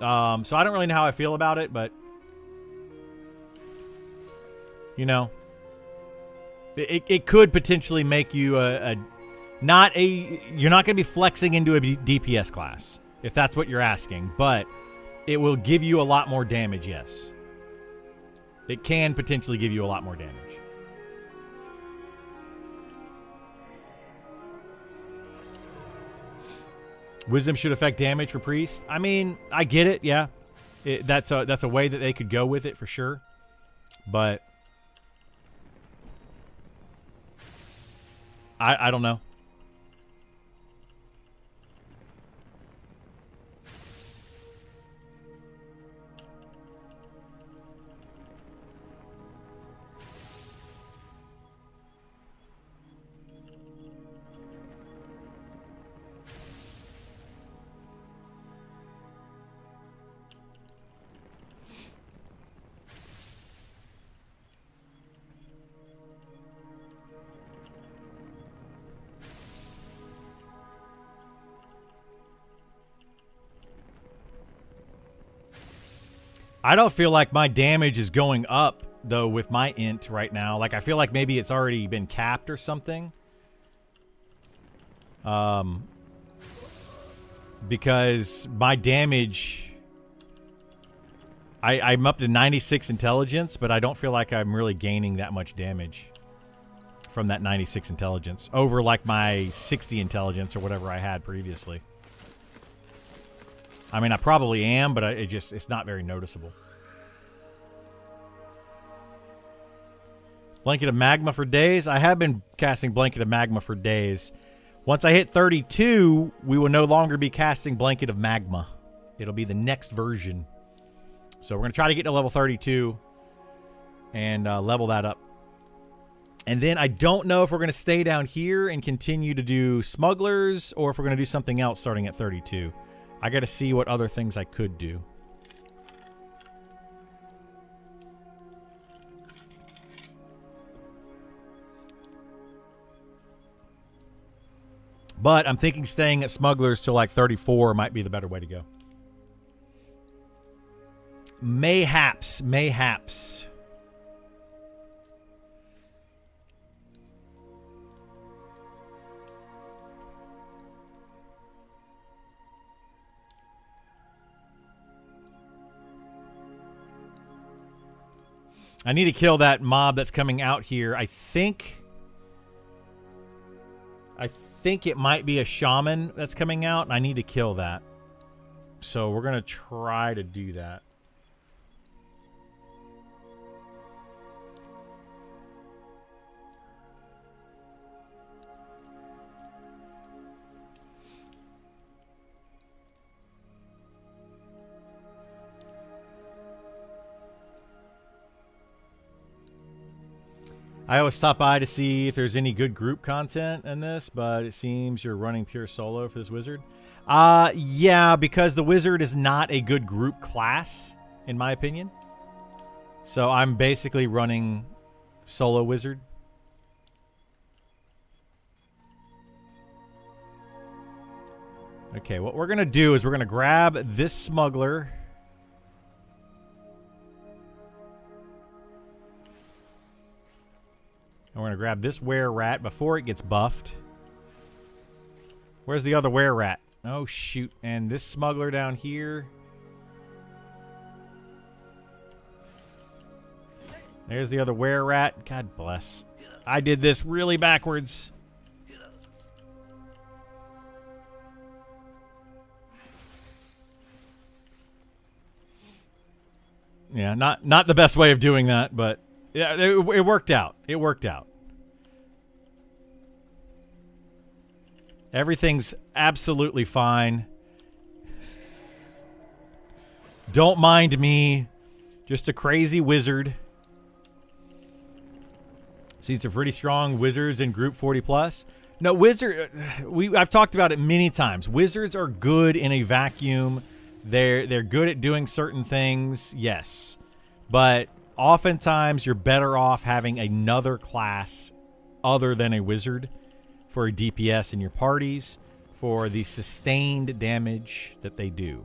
So I don't really know how I feel about it, but you know, it could potentially make you you're not going to be flexing into a DPS class, if that's what you're asking, but it will give you a lot more damage, yes. It can potentially give you a lot more damage. Wisdom should affect damage for priest. I mean, I get it, yeah. That's a way that they could go with it for sure. But I don't know. I don't feel like my damage is going up, though, with my int right now. Like, I feel like maybe it's already been capped or something. Because my damage... I'm up to 96 intelligence, but I don't feel like I'm really gaining that much damage from that 96 intelligence over, like, my 60 intelligence or whatever I had previously. I mean, I probably am, but it's not very noticeable. Blanket of Magma for days. I have been casting Blanket of Magma for days. Once I hit 32, we will no longer be casting Blanket of Magma. It'll be the next version. So we're going to try to get to level 32 and level that up. And then I don't know if we're going to stay down here and continue to do smugglers or if we're going to do something else starting at 32. I got to see what other things I could do. But I'm thinking staying at smugglers till like 34 might be the better way to go. Mayhaps. I need to kill that mob that's coming out here. I think it might be a shaman that's coming out, and I need to kill that. So we're going to try to do that. I always stop by to see if there's any good group content in this, but it seems you're running pure solo for this wizard. Yeah, because the wizard is not a good group class, in my opinion. So I'm basically running solo wizard. Okay, what we're going to do is we're going to grab this smuggler. And we're going to grab this were-rat before it gets buffed. Where's the other were-rat? Oh, shoot. And this smuggler down here. There's the other were-rat. God bless. I did this really backwards. Yeah, not the best way of doing that, but yeah, it worked out. It worked out. Everything's absolutely fine. Don't mind me. Just a crazy wizard. See, it's a pretty strong wizards in group 40 plus. No, I've talked about it many times. Wizards are good in a vacuum. They're good at doing certain things, yes. But oftentimes you're better off having another class other than a wizard for a DPS in your parties for the sustained damage that they do.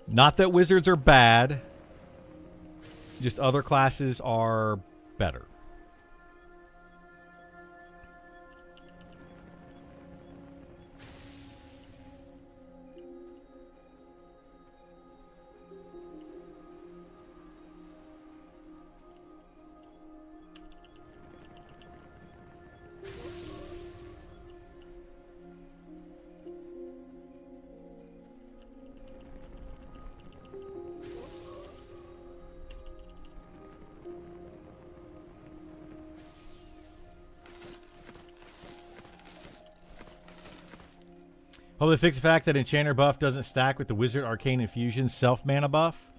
Not that wizards are bad. Just other classes are better. Hopefully fix the fact that Enchanter buff doesn't stack with the Wizard Arcane Infusion self-mana buff.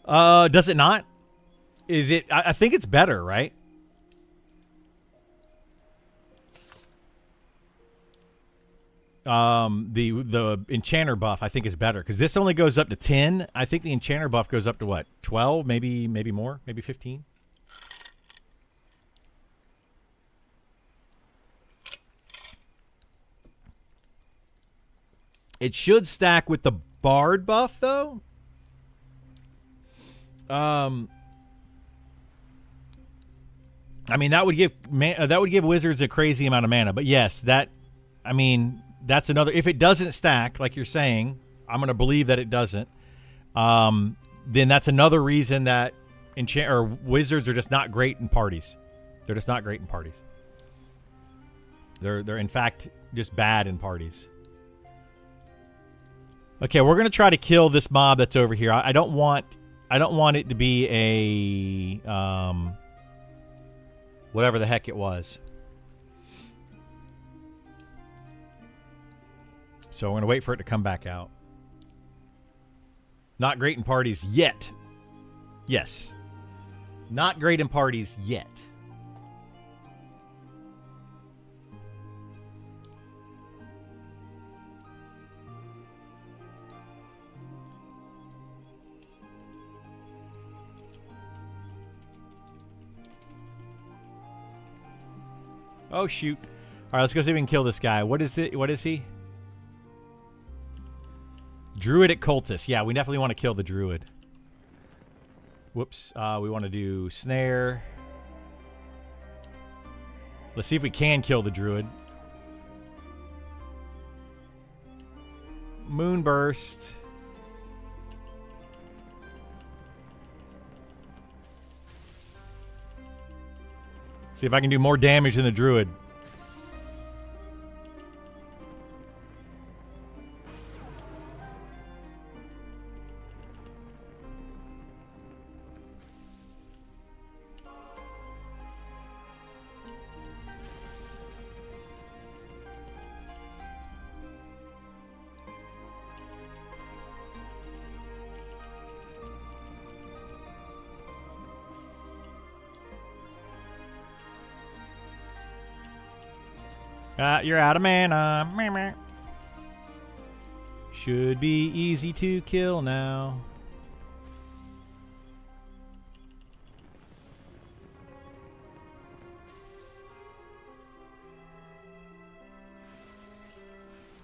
Does it not? Is it? I think it's better, right? The Enchanter buff I think is better because this only goes up to 10. I think the Enchanter buff goes up to what? 12, maybe more, maybe 15. It should stack with the Bard buff, though. I mean, that would give Wizards a crazy amount of mana. But yes, that's another. If it doesn't stack, like you're saying, I'm going to believe that it doesn't. Then that's another reason that Wizards are just not great in parties. They're just not great in parties. They're in fact just bad in parties. Okay, we're gonna try to kill this mob that's over here. I don't want it to be a whatever the heck it was. So we're gonna wait for it to come back out. Not great in parties yet. Yes. Not great in parties yet. Oh, shoot. All right, let's go see if we can kill this guy. What is it? What is he? Druidic Cultist. Yeah, we definitely want to kill the Druid. Whoops. We want to do Snare. Let's see if we can kill the druid. Moonburst. See if I can do more damage than the druid. You're out of mana. Meh, meh. Should be easy to kill now.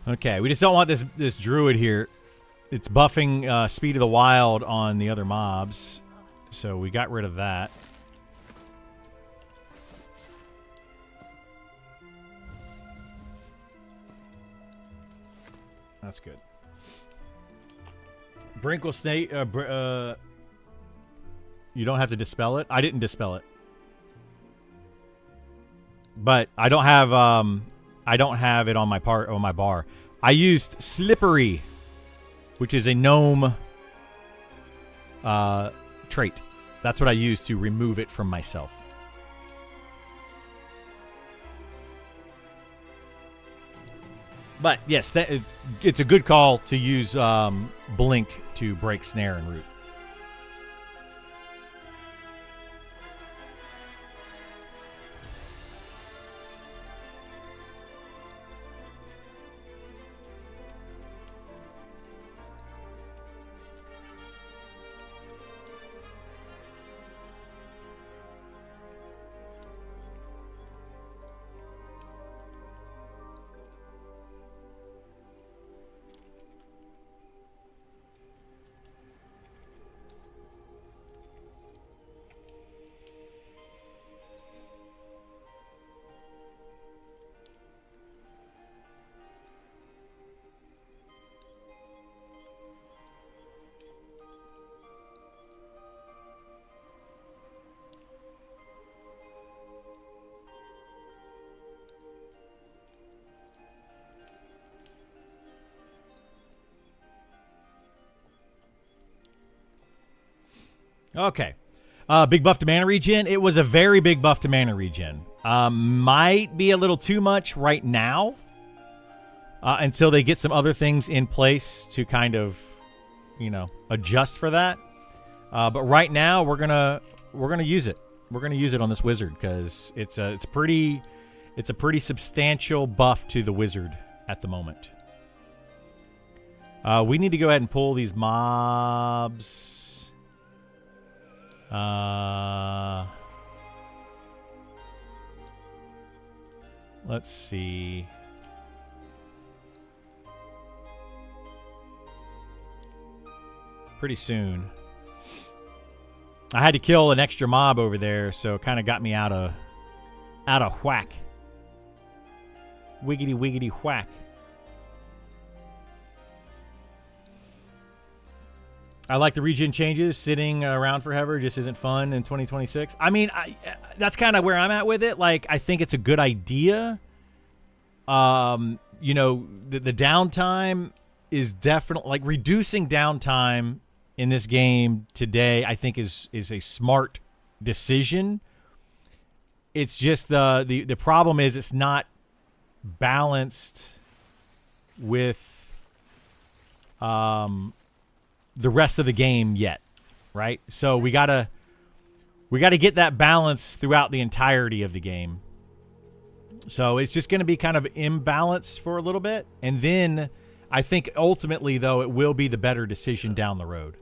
Okay, we just don't want this druid here. It's buffing Speed of the Wild on the other mobs, so we got rid of that. That's good. Brink will stay. You don't have to dispel it. I didn't dispel it, but I don't have it on my bar. I used Slippery, which is a gnome trait. That's what I used to remove it from myself. But yes, it's a good call to use Blink to break Snare and Root. Okay. Big buff to mana regen. It was a very big buff to mana regen. Might be a little too much right now. Until they get some other things in place to kind of, adjust for that. But right now we're gonna use it. We're gonna use it on this wizard because it's a pretty substantial buff to the wizard at the moment. We need to go ahead and pull these mobs. Let's see. Pretty soon. I had to kill an extra mob over there, so it kind of got me out of whack. Wiggity wiggity whack. I like the regen changes. Sitting around forever just isn't fun in 2026. I mean, that's kind of where I'm at with it. Like, I think it's a good idea. The downtime is definitely, like, reducing downtime in this game today, I think is a smart decision. It's just the problem is it's not balanced with the rest of the game yet, right? So we gotta get that balance throughout the entirety of the game. So it's just going to be kind of imbalanced for a little bit, and then I think ultimately, though, it will be the better decision down the road.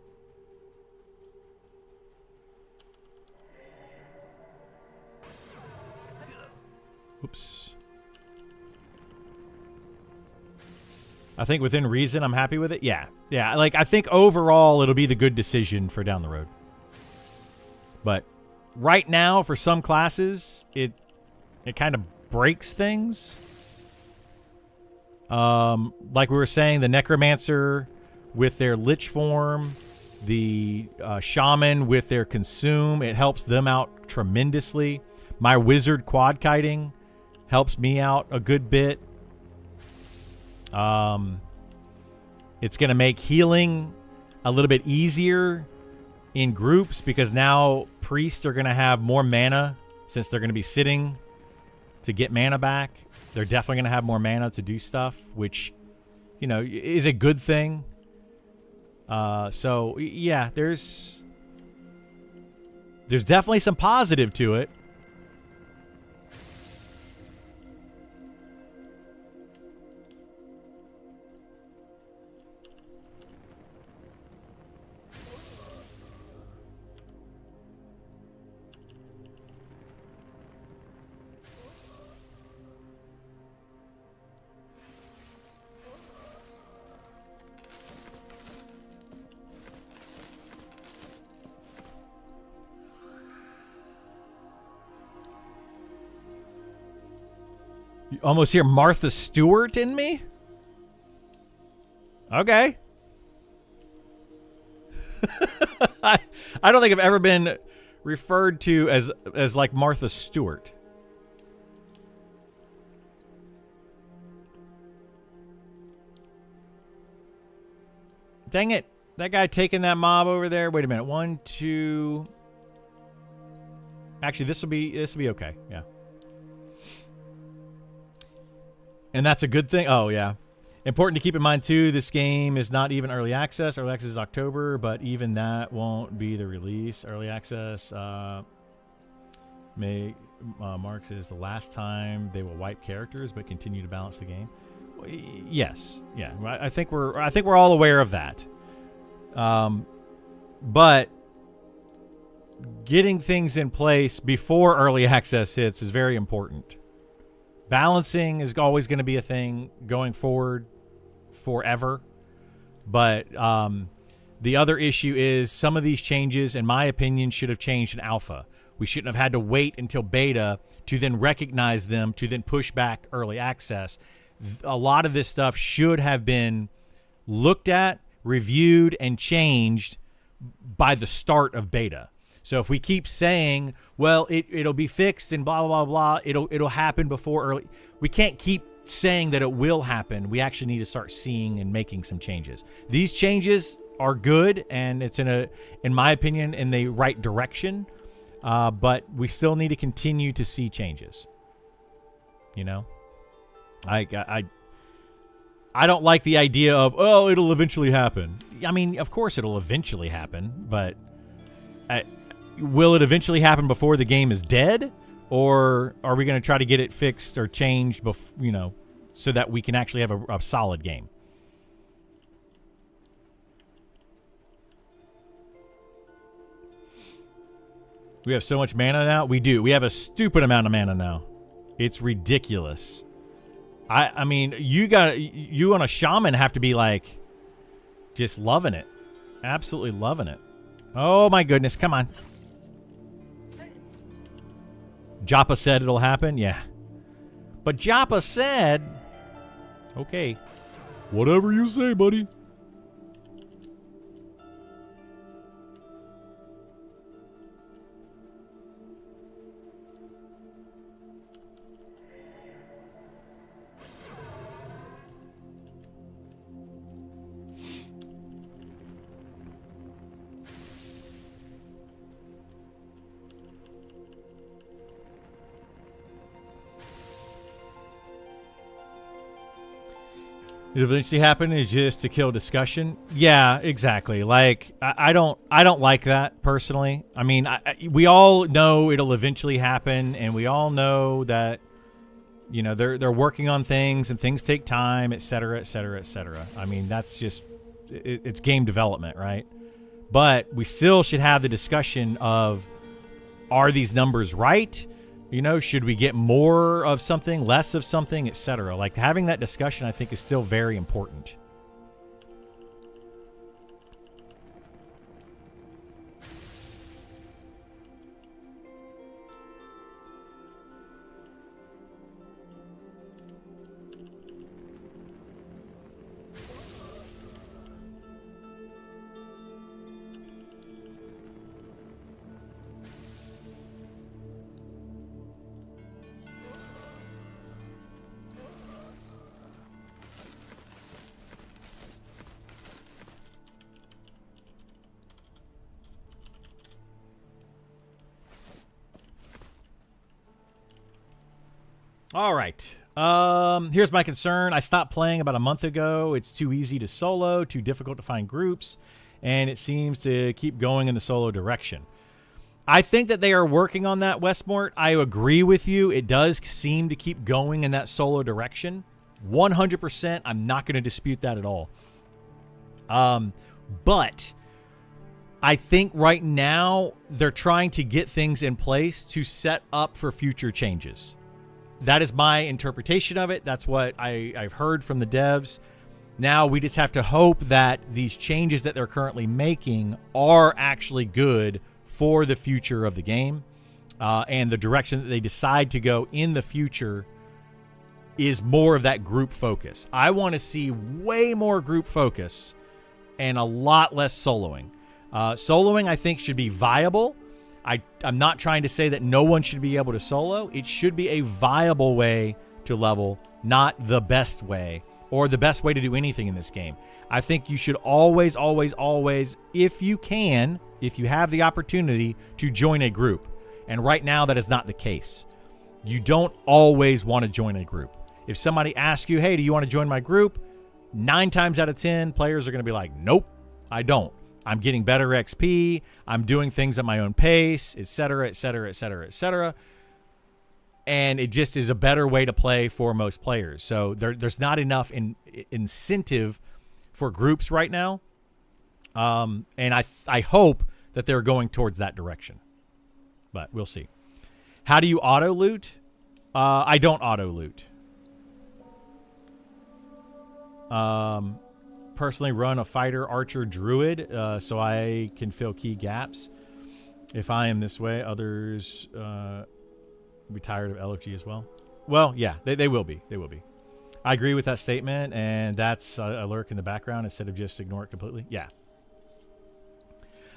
Oops. I think within reason, I'm happy with it. Yeah. Like, I think overall, it'll be the good decision for down the road. But right now, for some classes, it kind of breaks things. Like we were saying, the necromancer with their lich form, the shaman with their consume, it helps them out tremendously. My wizard quad kiting helps me out a good bit. It's going to make healing a little bit easier in groups because now priests are going to have more mana since they're going to be sitting to get mana back. They're definitely going to have more mana to do stuff, which, you know, is a good thing. So, yeah, there's definitely some positive to it. You almost hear Martha Stewart in me? Okay. I don't think I've ever been referred to as like Martha Stewart. Dang it. That guy taking that mob over there. Wait a minute. 1, 2. Actually, this will be okay. Yeah. And that's a good thing. Oh, yeah. Important to keep in mind, too, this game is not even early access. Early access is October, but even that won't be the release. Early access marks is the last time they will wipe characters but continue to balance the game. Yes. Yeah. I think we're all aware of that. But getting things in place before early access hits is very important. Balancing is always going to be a thing going forward forever. But the other issue is some of these changes, in my opinion, should have changed in alpha. We shouldn't have had to wait until beta to then recognize them, to then push back early access. A lot of this stuff should have been looked at, reviewed, and changed by the start of beta. So if we keep saying, well, it'll be fixed and blah, blah, blah, it'll happen before early. We can't keep saying that it will happen. We actually need to start seeing and making some changes. These changes are good, and it's in my opinion, in the right direction. But we still need to continue to see changes. You know? I don't like the idea of, oh, it'll eventually happen. I mean, of course it'll eventually happen, but will it eventually happen before the game is dead? Or are we going to try to get it fixed or changed, so that we can actually have a solid game? We have so much mana now? We do. We have a stupid amount of mana now. It's ridiculous. I mean, you on a shaman have to be like just loving it. Absolutely loving it. Oh my goodness, come on. Joppa said it'll happen? Yeah. But Joppa said, okay, whatever you say, buddy. It eventually happen is just to kill discussion. Yeah, exactly. Like I don't like that personally. I mean, we all know it'll eventually happen, and we all know that they're working on things and things take time, et cetera, et cetera, et cetera. I mean, that's just it's game development, right? But we still should have the discussion of, are these numbers right? Should we get more of something, less of something, etc.? Like, having that discussion, I think, is still very important. All right. Here's my concern. I stopped playing about a month ago. It's too easy to solo, too difficult to find groups, and it seems to keep going in the solo direction. I think that they are working on that, Westmort. I agree with you. It does seem to keep going in that solo direction. 100%. I'm not going to dispute that at all. But I think right now they're trying to get things in place to set up for future changes. That is my interpretation of it. That's what I've heard from the devs. Now we just have to hope that these changes that they're currently making are actually good for the future of the game, and the direction that they decide to go in the future is more of that group focus. I want to see way more group focus and a lot less soloing. Soloing, I think, should be viable. I'm not trying to say that no one should be able to solo. It should be a viable way to level, not the best way or the best way to do anything in this game. I think you should always, if you can, if you have the opportunity, to join a group. And right now, that is not the case. You don't always want to join a group. If somebody asks you, hey, do you want to join my group? 9 times out of 10, players are going to be like, nope, I don't. I'm getting better XP. I'm doing things at my own pace, etc., etc., etc., etc. And it just is a better way to play for most players. So there's not enough incentive for groups right now. And I hope that they're going towards that direction. But we'll see. How do you auto loot? I don't auto loot. Personally run a fighter, archer, druid, so I can fill key gaps. If I am this way, others be tired of LFG as well. Well, yeah, they will be. They will be. I agree with that statement, and that's a lurk in the background instead of just ignore it completely. Yeah.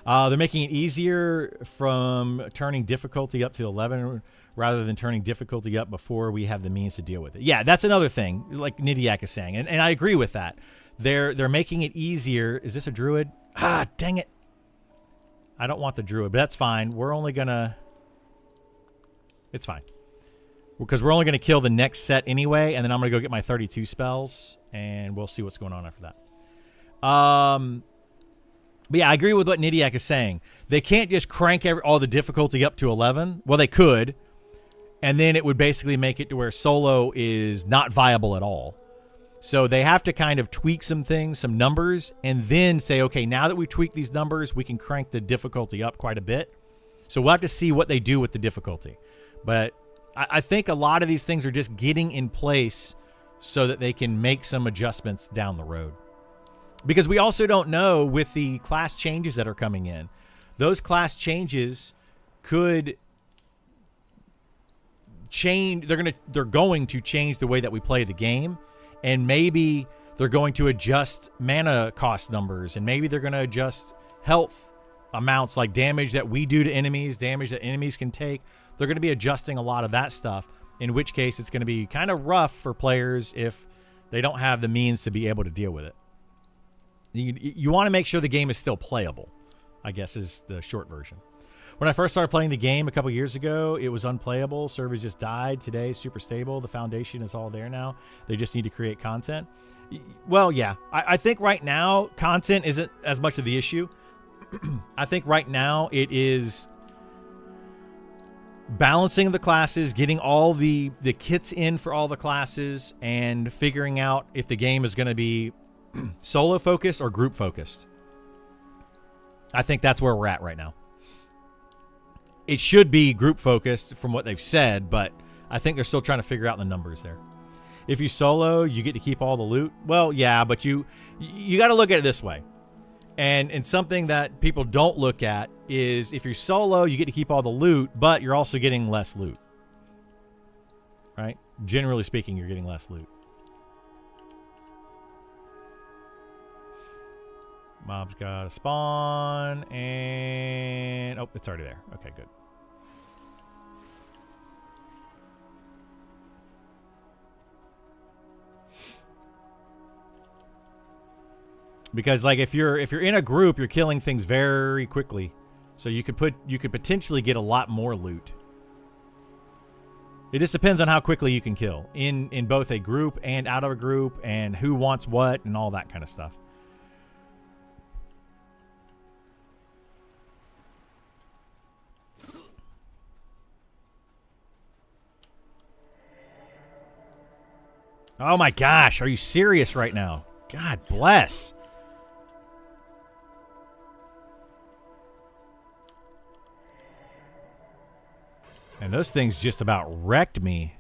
They're making it easier from turning difficulty up to 11 rather than turning difficulty up before we have the means to deal with it. Yeah, that's another thing, like Nidiak is saying, and I agree with that. They're making it easier. Is this a druid? Ah, dang it. I don't want the druid, but that's fine. We're only going to... It's fine. Because we're only going to kill the next set anyway, and then I'm going to go get my 32 spells, and we'll see what's going on after that. But yeah, I agree with what Nidiak is saying. They can't just crank all the difficulty up to 11. Well, they could, and then it would basically make it to where solo is not viable at all. So they have to kind of tweak some things, some numbers, and then say, okay, now that we've tweaked these numbers, we can crank the difficulty up quite a bit. So we'll have to see what they do with the difficulty. But I think a lot of these things are just getting in place so that they can make some adjustments down the road. Because we also don't know with the class changes that are coming in. Those class changes could change. They're going to change the way that we play the game. And maybe they're going to adjust mana cost numbers. And maybe they're going to adjust health amounts, like damage that we do to enemies, damage that enemies can take. They're going to be adjusting a lot of that stuff, in which case it's going to be kind of rough for players if they don't have the means to be able to deal with it. You want to make sure the game is still playable, I guess is the short version. When I first started playing the game a couple years ago, it was unplayable. Servers just died. Today, super stable. The foundation is all there now. They just need to create content. Well, yeah. I think right now, content isn't as much of the issue. I think right now it is balancing the classes, getting all the kits in for all the classes, and figuring out if the game is going to be solo focused or group focused. I think that's where we're at right now. It should be group focused from what they've said, but I think they're still trying to figure out the numbers there. If you solo, you get to keep all the loot. Well, yeah, but you got to look at it this way. And something that people don't look at is if you're solo, you get to keep all the loot, but you're also getting less loot. Right? Generally speaking, you're getting less loot. Mob's got a spawn, and... Oh, it's already there. Okay, good. Because like if you're in a group, you're killing things very quickly. So you could potentially get a lot more loot. It just depends on how quickly you can kill in both a group and out of a group, and who wants what and all that kind of stuff. Oh my gosh, are you serious right now? God bless. And those things just about wrecked me.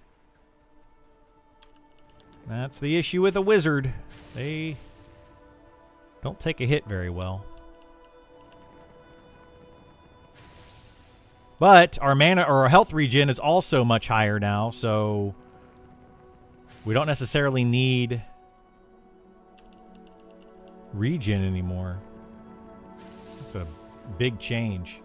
That's the issue with a wizard. They don't take a hit very well. But our mana or our health regen is also much higher now, so we don't necessarily need regen anymore. It's a big change.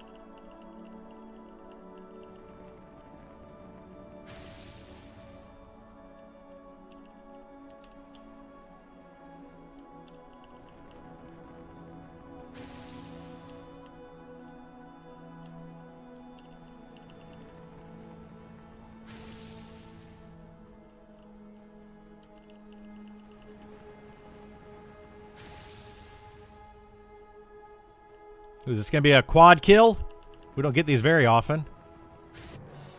Is this going to be a quad kill? We don't get these very often.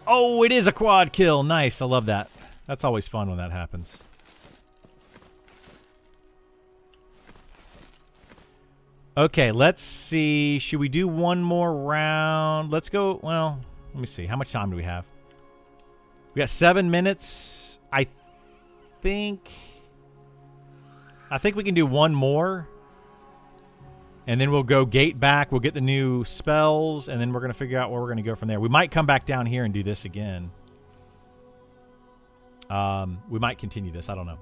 Oh, it is a quad kill. Nice. I love that. That's always fun when that happens. Okay, let's see. Should we do one more round? Let's go. Well, let me see. How much time do we have? We got 7 minutes. I think we can do one more. And then we'll go gate back. We'll get the new spells, and then we're going to figure out where we're going to go from there. We might come back down here and do this again. We might continue this. I don't know.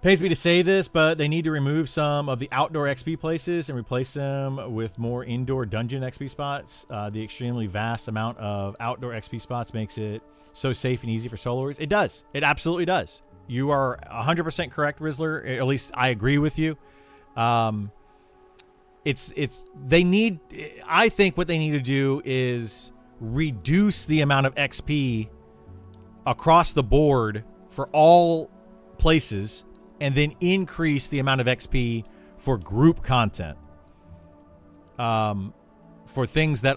Pains me to say this, but they need to remove some of the outdoor XP places and replace them with more indoor dungeon XP spots. The extremely vast amount of outdoor XP spots makes it so safe and easy for soloers. It does. It absolutely does. You are 100% correct, Rizzler. At least I agree with you. They need, I think what they need to do is reduce the amount of XP across the board for all places, and then increase the amount of XP for group content. For things that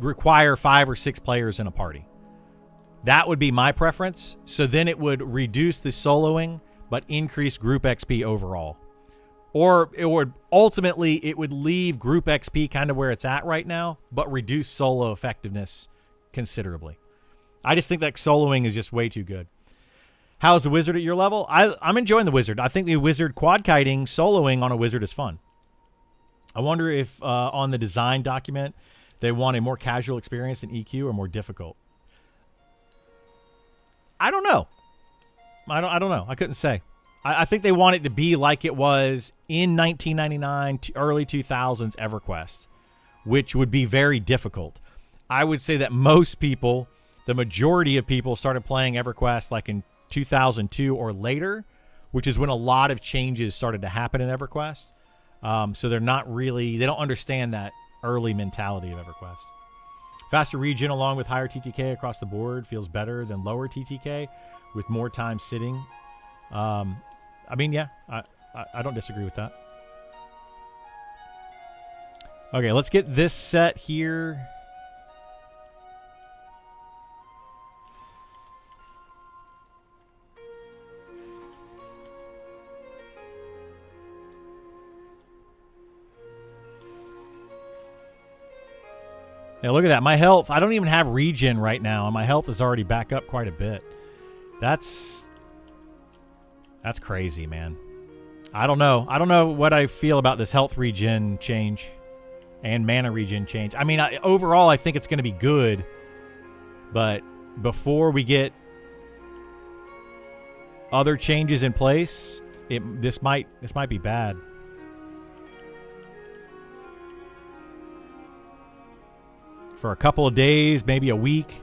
require 5 or 6 players in a party. That would be my preference. So then it would reduce the soloing, but increase group XP overall. Or it would ultimately, it would leave group XP kind of where it's at right now, but reduce solo effectiveness considerably. I just think that soloing is just way too good. How's the wizard at your level? I'm enjoying the wizard. I think the wizard quad kiting, soloing on a wizard is fun. I wonder if on the design document they want a more casual experience than EQ or more difficult. I don't know. I don't know. I couldn't say. I think they want it to be like it was in 1999 to early 2000s EverQuest, which would be very difficult. I would say that most people, the majority of people, started playing EverQuest like in 2002 or later, which is when a lot of changes started to happen in EverQuest. So they're not really, they don't understand that early mentality of EverQuest. Faster regen along with higher TTK across the board feels better than lower TTK with more time sitting. I mean, yeah, I don't disagree with that. Okay, let's get this set here. Yeah, look at that. My health, I don't even have regen right now, and my health is already back up quite a bit. That's crazy, man. I don't know. I don't know what I feel about this health regen change and mana regen change. I mean, overall, I think it's going to be good, but before we get other changes in place, this might be bad. For a couple of days, maybe a week,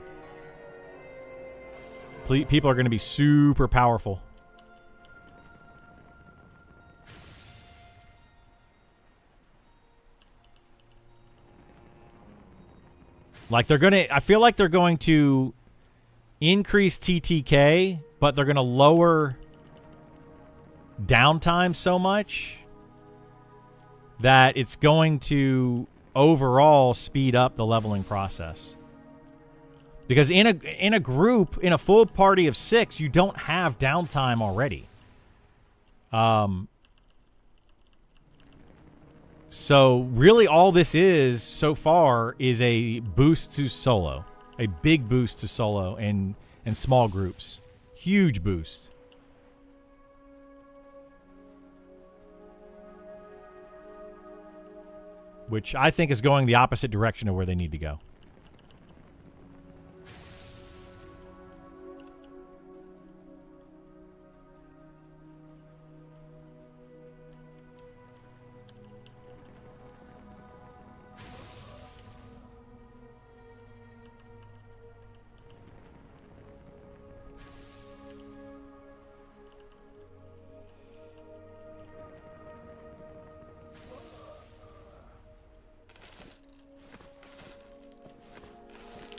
people are going to be super powerful. Like I feel like they're going to increase TTK, but they're going to lower downtime so much that it's going to overall speed up the leveling process. Because in a group, in a full party of 6, you don't have downtime already. So really all this is so far is a boost to solo. A big boost to solo and small groups. Huge boost. Which I think is going the opposite direction of where they need to go.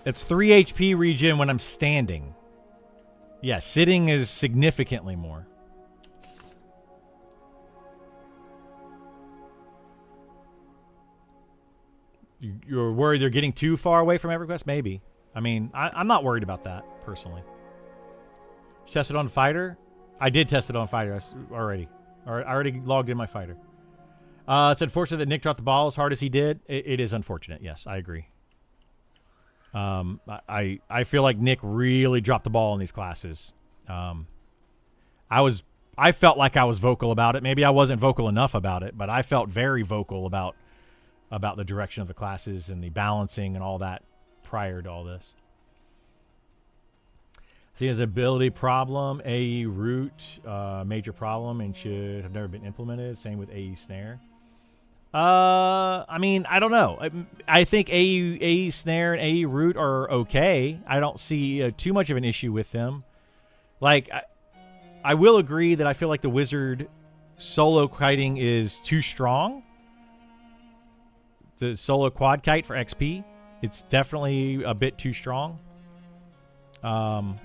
It's 3 HP regen when I'm standing. Yeah, sitting is significantly more. You're worried they're getting too far away from EverQuest? Maybe. I mean, I'm not worried about that, personally. Test it on Fighter? I did test it on Fighter already. I already logged in my Fighter. It's unfortunate that Nick dropped the ball as hard as he did. It is unfortunate, yes, I agree. I feel like Nick really dropped the ball in these classes. I felt like I was vocal about it. Maybe I wasn't vocal enough about it, but I felt very vocal about the direction of the classes and the balancing and all that prior to all this. I think it's an ability problem, AE root, major problem, and should have never been implemented. Same with AE snare. I mean, I don't know. I think AE snare and AE root are okay. I don't see too much of an issue with them. Like, I will agree that I feel like the wizard solo kiting is too strong. The solo quad kite for XP, it's definitely a bit too strong. But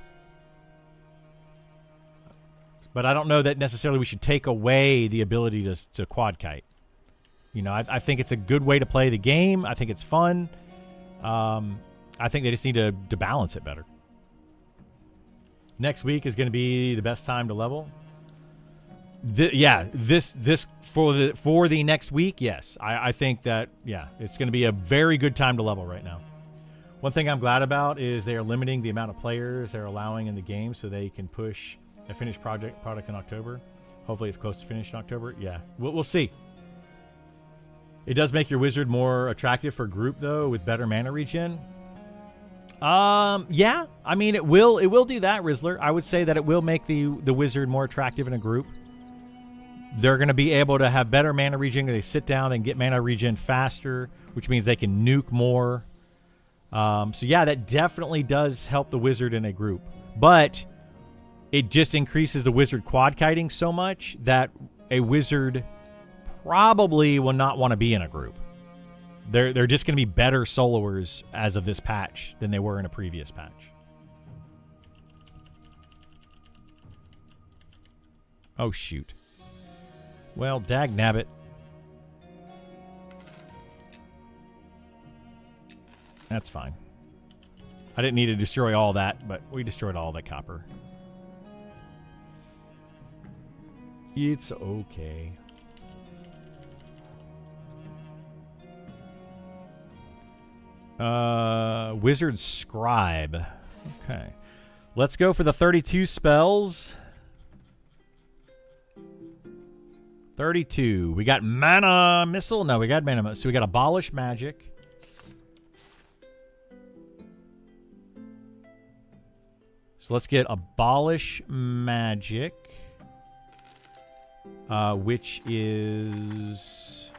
I don't know that necessarily we should take away the ability to quad kite. You know, I think it's a good way to play the game. I think it's fun. I think they just need to balance it better. Next week is going to be the best time to level. This for the next week, yes. I think that, yeah, it's going to be a very good time to level right now. One thing I'm glad about is they are limiting the amount of players they're allowing in the game so they can push a finished product in October. Hopefully it's close to finished in October. Yeah, we'll see. It does make your wizard more attractive for group, though, with better mana regen. Yeah. I mean, it will do that, Rizzler. I would say that it will make the wizard more attractive in a group. They're going to be able to have better mana regen. They sit down and get mana regen faster, which means they can nuke more. So, yeah, that definitely does help the wizard in a group. But it just increases the wizard quad kiting so much that a wizard probably will not want to be in a group. They're just going to be better soloers as of this patch than they were in a previous patch. Oh, shoot. Well, dagnabbit. That's fine. I didn't need to destroy all that, but we destroyed all that copper. It's okay. Wizard Scribe. Okay. Let's go for the 32 spells. 32. We got Mana Missile. No, we got Mana Missile. So we got Abolish Magic. So let's get Abolish Magic. Which is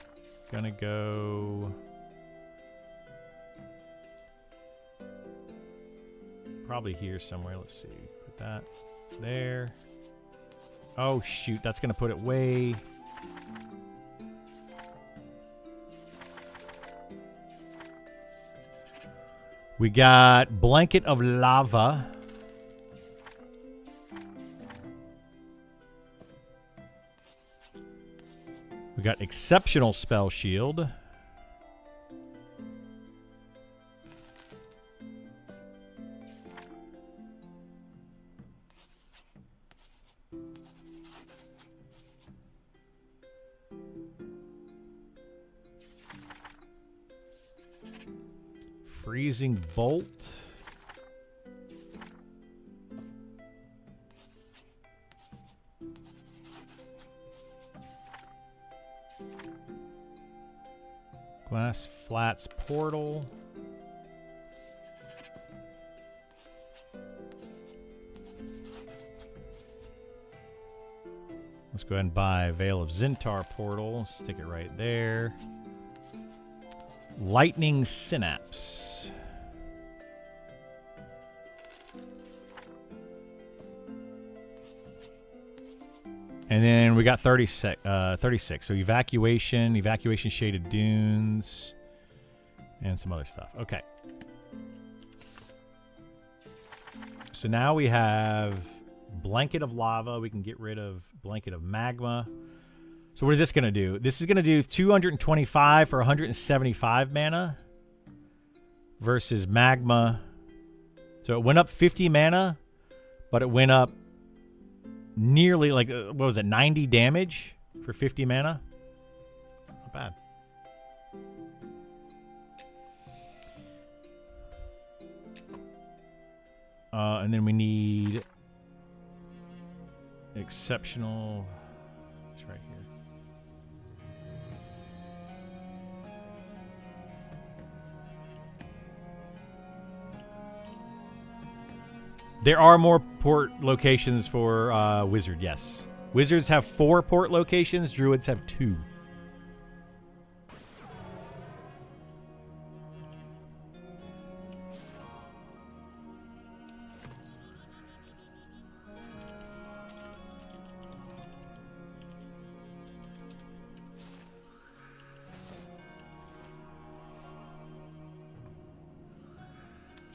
gonna go... probably here somewhere. Let's see. Put that there. Oh, shoot. That's going to put it way... We got Blanket of Lava. We got Exceptional Spell Shield. Freezing Bolt. Glass Flats Portal. Let's go ahead and buy Veil of Zintar Portal. Stick it right there. Lightning Synapse. And then we got 36. So Evacuation, Evacuation Shaded Dunes, and some other stuff. Okay. So now we have Blanket of Lava. We can get rid of Blanket of Magma. So what is this going to do? This is going to do 225 for 175 mana versus Magma. So it went up 50 mana, but it went up nearly, like, what was it, 90 damage for 50 mana? Not bad. And then we need Exceptional. It's right here. There are more port locations for Wizard, yes. Wizards have 4 port locations. Druids have 2.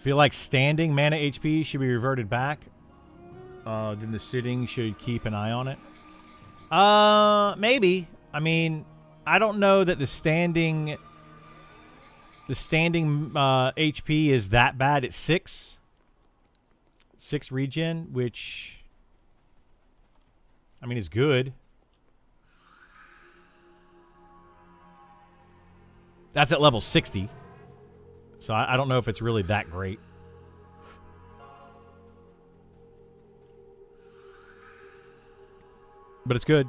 Feel like standing mana HP should be reverted back. Then the sitting should keep an eye on it. Maybe. I mean, I don't know that the standing HP is that bad. It's 6 regen, which, I mean, is good. That's at level 60. So I don't know if it's really that great. But it's good.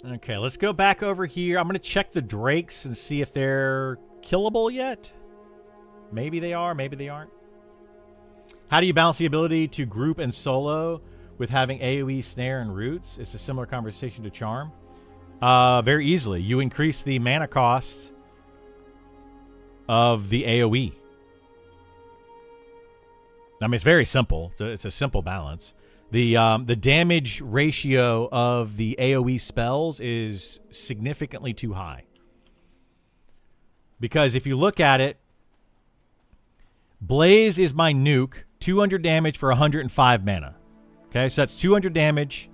Okay, let's go back over here. I'm going to check the Drakes and see if they're killable yet. Maybe they are, maybe they aren't. How do you balance the ability to group and solo with having AoE, Snare, and Roots? It's a similar conversation to Charm. Very easily. You increase the mana cost of the AoE. I mean, it's very simple. It's a simple balance. The damage ratio of the AoE spells is significantly too high. Because if you look at it, Blaze is my nuke, 200 damage for 105 mana. Okay, so that's 200 damage.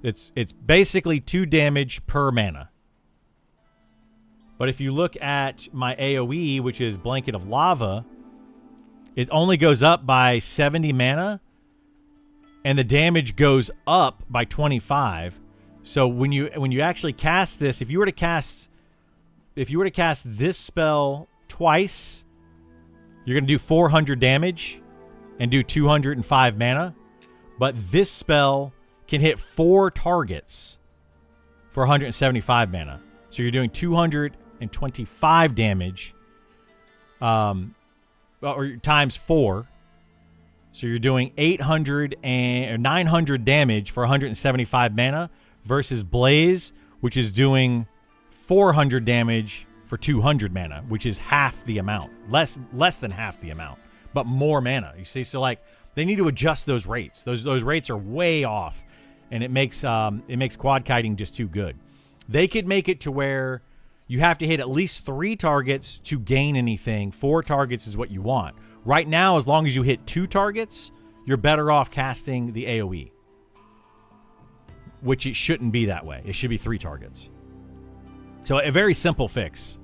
It's basically 2 damage per mana. But if you look at my AoE, which is Blanket of Lava, it only goes up by 70 mana. And the damage goes up by 25. So when you actually cast this, if you were to cast this spell twice, you're going to do 400 damage and do 205 mana. But this spell can hit 4 targets for 175 mana. So you're doing 225 damage or times 4. So you're doing 800 or 900 damage for 175 mana versus Blaze, which is doing 400 damage for 200 mana, which is half the amount, less than half the amount, but more mana. You see, so like they need to adjust those rates. Those rates are way off, and it makes quad kiting just too good. They could make it to where you have to hit at least 3 targets to gain anything. 4 targets is what you want. Right now, as long as you hit 2 targets, you're better off casting the AoE, which it shouldn't be that way. It should be 3 targets. So a very simple fix.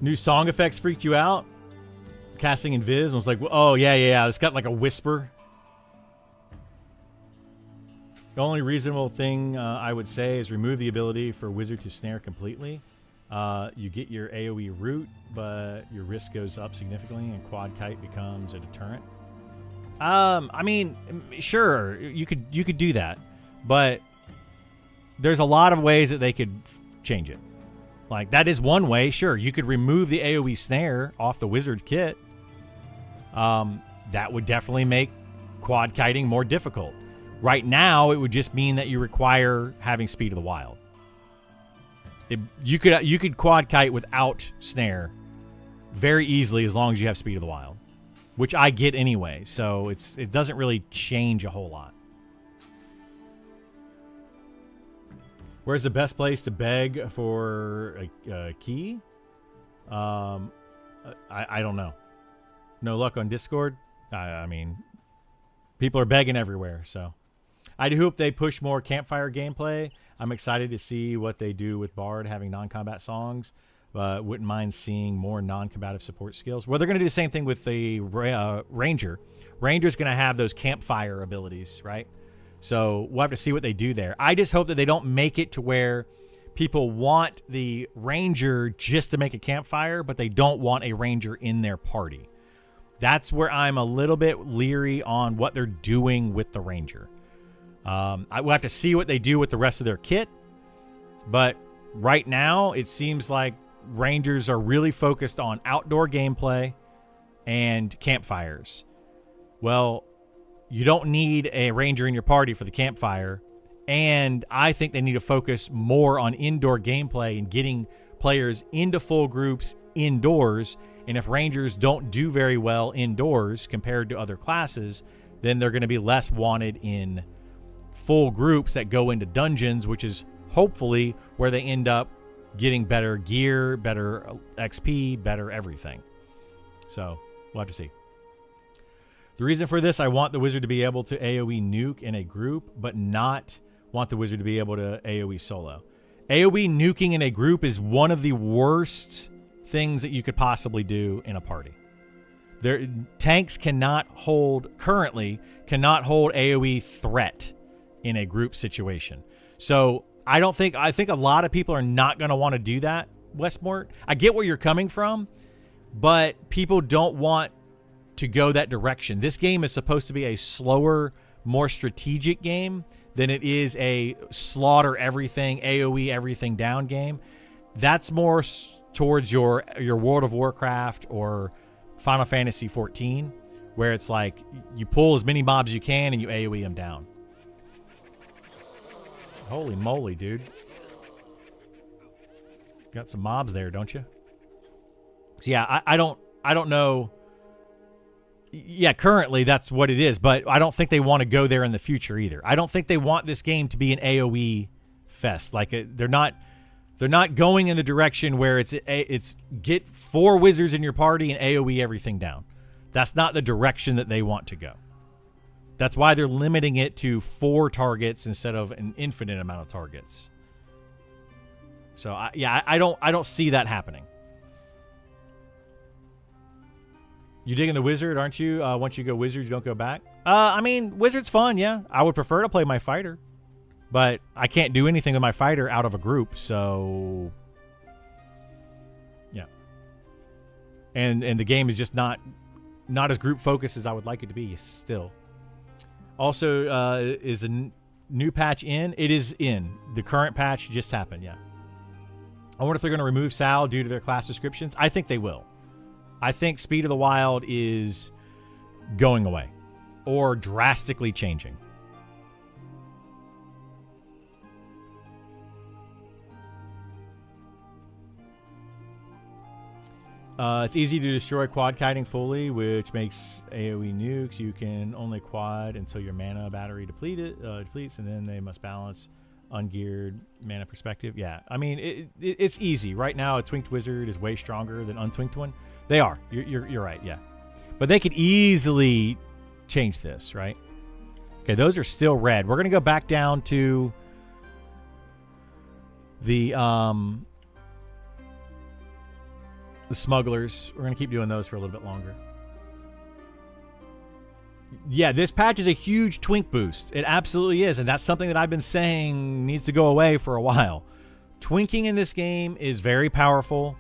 New song effects freaked you out? Casting Invis was like, oh, yeah. It's got like a whisper. The only reasonable thing I would say is remove the ability for Wizard to snare completely. You get your AoE root, but your risk goes up significantly, and Quad Kite becomes a deterrent. I mean, sure, you could do that, but there's a lot of ways that they could change it. Like, that is one way. Sure, you could remove the AoE snare off the Wizard kit. That would definitely make Quad Kiting more difficult. Right now, it would just mean that you require having Speed of the Wild. You could Quad Kite without snare very easily as long as you have Speed of the Wild, which I get anyway. So it doesn't really change a whole lot. Where's the best place to beg for a key? I don't know. No luck on Discord. I mean, people are begging everywhere, so. I do hope they push more campfire gameplay. I'm excited to see what they do with Bard having non-combat songs, but wouldn't mind seeing more non-combative support skills. Well, they're going to do the same thing with the Ranger. Ranger's going to have those campfire abilities, right? So we'll have to see what they do there. I just hope that they don't make it to where people want the Ranger just to make a campfire, but they don't want a Ranger in their party. That's where I'm a little bit leery on what they're doing with the Ranger. I will have to see what they do with the rest of their kit, but right now it seems like Rangers are really focused on outdoor gameplay and campfires. Well, you don't need a Ranger in your party for the campfire, and I think they need to focus more on indoor gameplay and getting players into full groups indoors. And if Rangers don't do very well indoors compared to other classes, then they're going to be less wanted in full groups that go into dungeons, which is hopefully where they end up getting better gear, better XP, better everything. So we'll have to see. The reason for this, I want the Wizard to be able to AoE nuke in a group, but not want the Wizard to be able to AoE solo. AoE nuking in a group is one of the worst things that you could possibly do in a party. Tanks currently cannot hold AoE threat in a group situation. So I think a lot of people are not going to want to do that, Westmort. I get where you're coming from, but people don't want to go that direction. This game is supposed to be a slower, more strategic game than it is a slaughter everything, AoE everything down game. That's more towards your World of Warcraft or Final Fantasy 14, where it's like you pull as many mobs as you can and you AoE them down. Holy moly, dude. Got some mobs there, don't you? So yeah, I don't know. Yeah, currently that's what it is, but I don't think they want to go there in the future either. I don't think they want this game to be an AoE fest. Like they're not going in the direction where it's get 4 wizards in your party and AoE everything down. That's not the direction that they want to go. That's why they're limiting it to 4 targets instead of an infinite amount of targets. So I don't see that happening. You digging the Wizard, aren't you? Once you go Wizard, you don't go back. I mean, Wizard's fun, yeah. I would prefer to play my fighter, but I can't do anything with my fighter out of a group, so yeah. And the game is just not as group focused as I would like it to be still. Also, is a new patch in? It is in. The current patch just happened, yeah. I wonder if they're going to remove Sal due to their class descriptions. I think they will. I think Speed of the Wild is going away or drastically changing. It's easy to destroy quad kiting fully, which makes AoE nukes. You can only quad until your mana battery depletes, and then they must balance ungeared mana perspective. Yeah, I mean, it's easy. Right now, a Twinked Wizard is way stronger than Untwinked one. They are. You're right, yeah. But they could easily change this, right? Okay, those are still red. We're going to go back down to the smugglers. We're going to keep doing those for a little bit longer. Yeah, this patch is a huge twink boost. It absolutely is, and that's something that I've been saying needs to go away for a while. Twinking in this game is very powerful.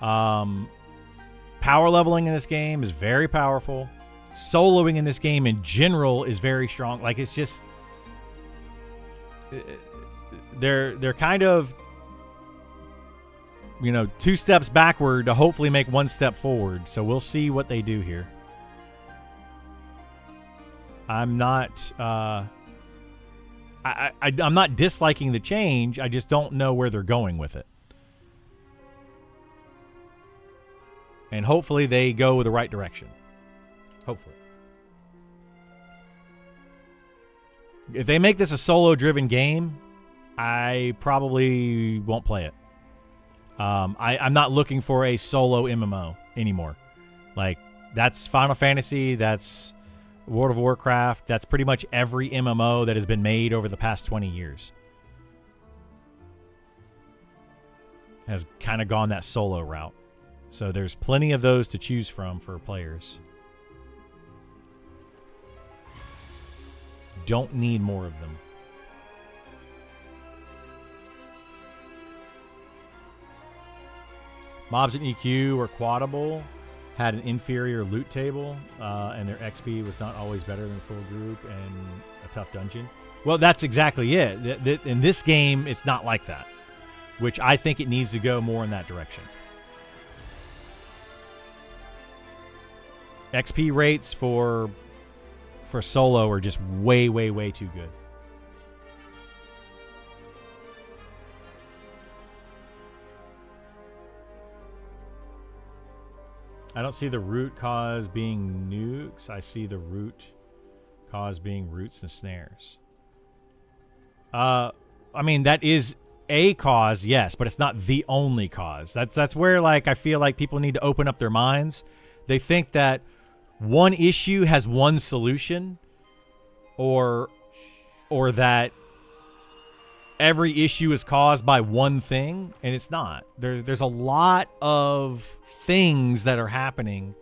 Power leveling in this game is very powerful. Soloing in this game in general is very strong. Like, it's just... They're kind of... you know, 2 steps backward to hopefully make 1 step forward. So we'll see what they do here. I'm not I'm not disliking the change. I just don't know where they're going with it. And hopefully they go the right direction. Hopefully. If they make this a solo-driven game, I probably won't play it. I'm not looking for a solo MMO anymore. Like, that's Final Fantasy, that's World of Warcraft, that's pretty much every MMO that has been made over the past 20 years. Has kind of gone that solo route. So there's plenty of those to choose from for players. Don't need more of them. Mobs in EQ were quadable, had an inferior loot table, and their XP was not always better than full group and a tough dungeon. Well, that's exactly it. In this game, it's not like that, which I think it needs to go more in that direction. XP rates for solo are just way, way, way too good. I don't see the root cause being nukes. I see the root cause being roots and snares. I mean, that is a cause, yes, but it's not the only cause. That's where, like, I feel like people need to open up their minds. They think that one issue has one solution, or that every issue is caused by one thing, and it's not. There's a lot of things that are happening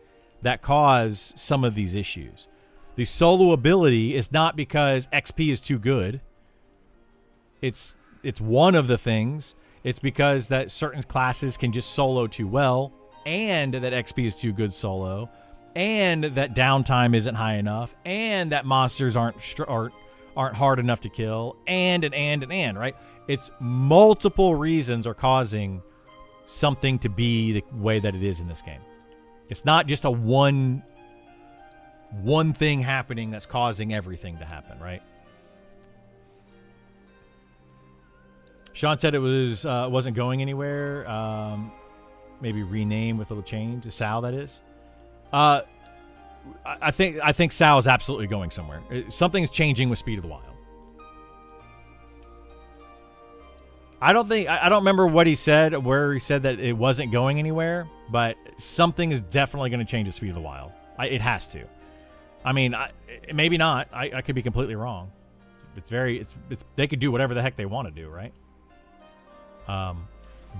that cause some of these issues. The solo ability is not because XP is too good. It's one of the things. It's because that certain classes can just solo too well, and that XP is too good solo, and that downtime isn't high enough, and that monsters aren't hard enough to kill, and, right? It's multiple reasons are causing something to be the way that it is in this game. It's not just a one thing happening that's causing everything to happen, right? Sean said it wasn't going anywhere. Maybe rename with a little change. Sal, that is. I think Sal is absolutely going somewhere. Something's changing with Speed of the Wild. I don't remember what he said, where he said that it wasn't going anywhere, but something is definitely going to change with Speed of the Wild. It has to. I mean, maybe not. I could be completely wrong. They could do whatever the heck they want to do, right?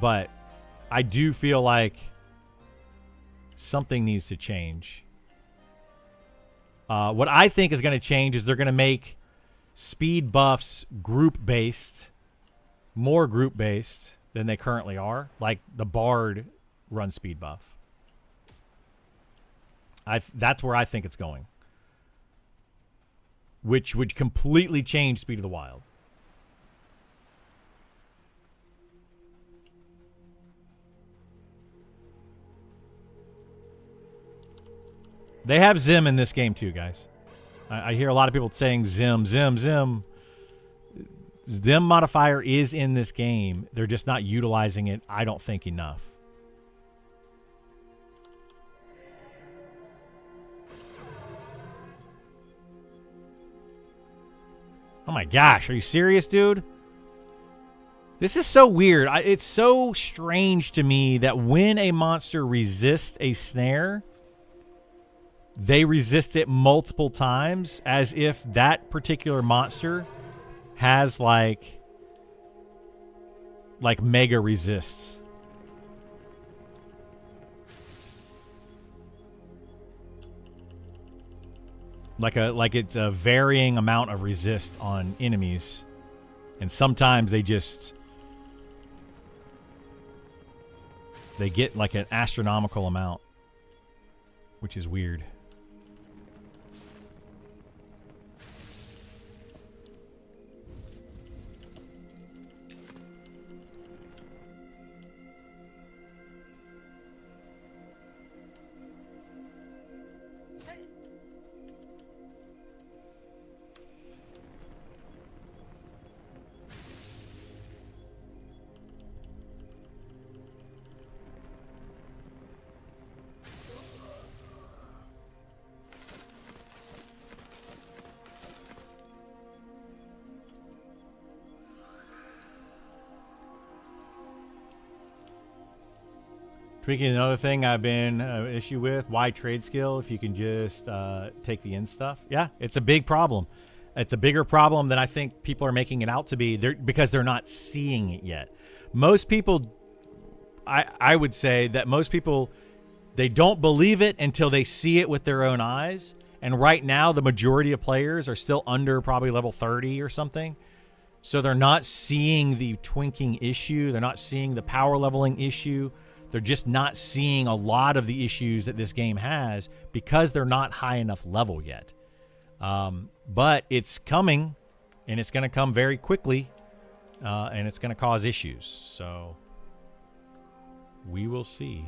But I do feel like something needs to change. What I think is going to change is they're going to make speed buffs group-based, more group-based than they currently are. Like the Bard run speed buff. That's where I think it's going. Which would completely change Speed of the Wild. They have Zim in this game too, guys. I hear a lot of people saying Zim. Zim modifier is in this game. They're just not utilizing it, I don't think, enough. Oh my gosh, are you serious, dude? This is so weird. It's so strange to me that when a monster resists a snare, they resist it multiple times, as if that particular monster has like mega resists. Like it's a varying amount of resist on enemies, and sometimes they get like an astronomical amount, which is weird. Tweaking, another thing I've been issue with, why trade skill if you can just take the in stuff? Yeah, it's a big problem. It's a bigger problem than I think people are making it out to be, because they're not seeing it yet. Most people, I would say that most people, they don't believe it until they see it with their own eyes. And right now, the majority of players are still under probably level 30 or something. So they're not seeing the twinking issue. They're not seeing the power leveling issue. They're just not seeing a lot of the issues that this game has because they're not high enough level yet. But it's coming, and it's going to come very quickly, and it's going to cause issues. So we will see.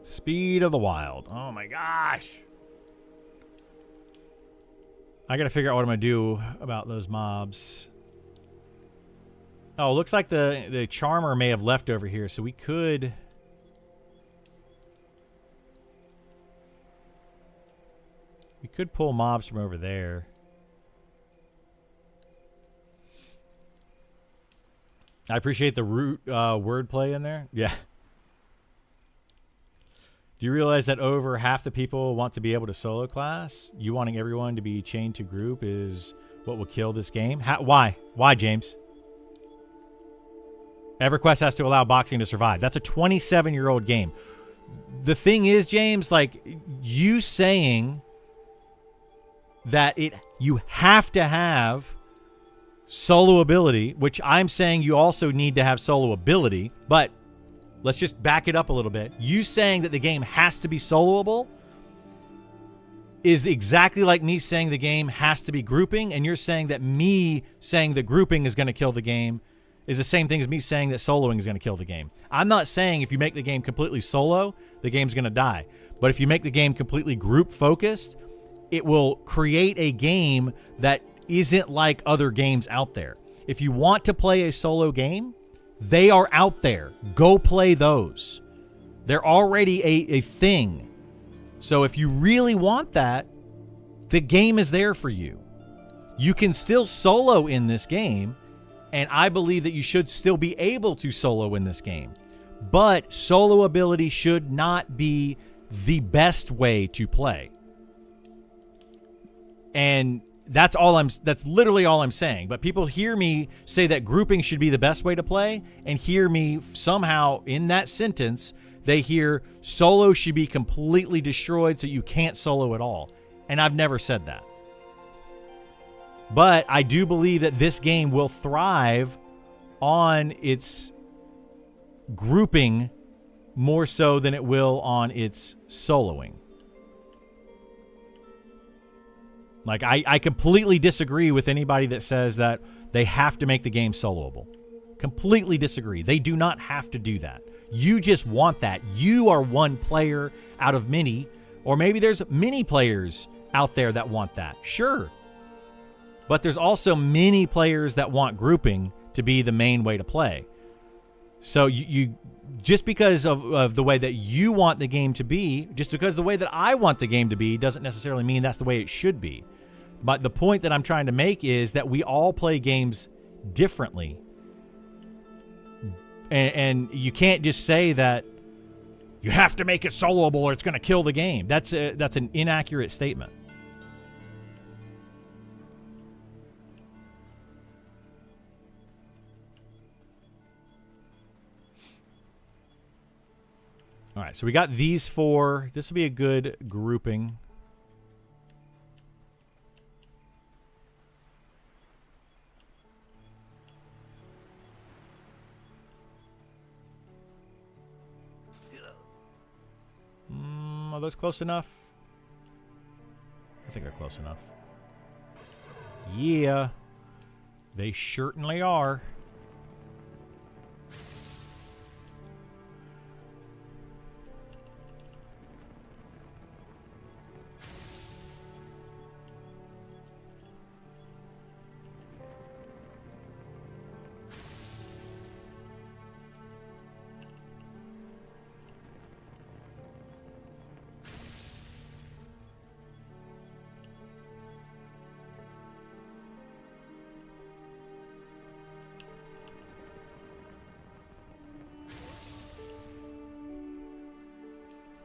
Speed of the Wild. Oh my gosh. I got to figure out what I'm going to do about those mobs. Oh, looks like the Charmer may have left over here, so we could... We could pull mobs from over there. I appreciate the root wordplay in there. Yeah. Do you realize that over half the people want to be able to solo class? You wanting everyone to be chained to group is what will kill this game? Why? Why, James? EverQuest has to allow boxing to survive. That's a 27-year-old game. The thing is, James, like, you saying that you have to have solo ability, which I'm saying you also need to have solo ability, but let's just back it up a little bit. You saying that the game has to be soloable is exactly like me saying the game has to be grouping, and you're saying that me saying the grouping is going to kill the game is the same thing as me saying that soloing is going to kill the game. I'm not saying if you make the game completely solo, the game's going to die. But if you make the game completely group-focused, it will create a game that isn't like other games out there. If you want to play a solo game, they are out there. Go play those. They're already a thing. So if you really want that, the game is there for you. You can still solo in this game, and I believe that you should still be able to solo in this game. But solo ability should not be the best way to play. And that's literally all I'm saying. But people hear me say that grouping should be the best way to play, and hear me somehow in that sentence, they hear solo should be completely destroyed so you can't solo at all. And I've never said that. But I do believe that this game will thrive on its grouping more so than it will on its soloing. Like, I completely disagree with anybody that says that they have to make the game soloable. Completely disagree. They do not have to do that. You just want that. You are one player out of many, or maybe there's many players out there that want that. Sure. But there's also many players that want grouping to be the main way to play. So you just because of the way that you want the game to be, just because the way that I want the game to be doesn't necessarily mean that's the way it should be. But the point that I'm trying to make is that we all play games differently. And you can't just say that you have to make it soloable or it's going to kill the game. That's an inaccurate statement. All right, so we got these four. This will be a good grouping. Are those close enough? I think they're close enough. Yeah, they certainly are.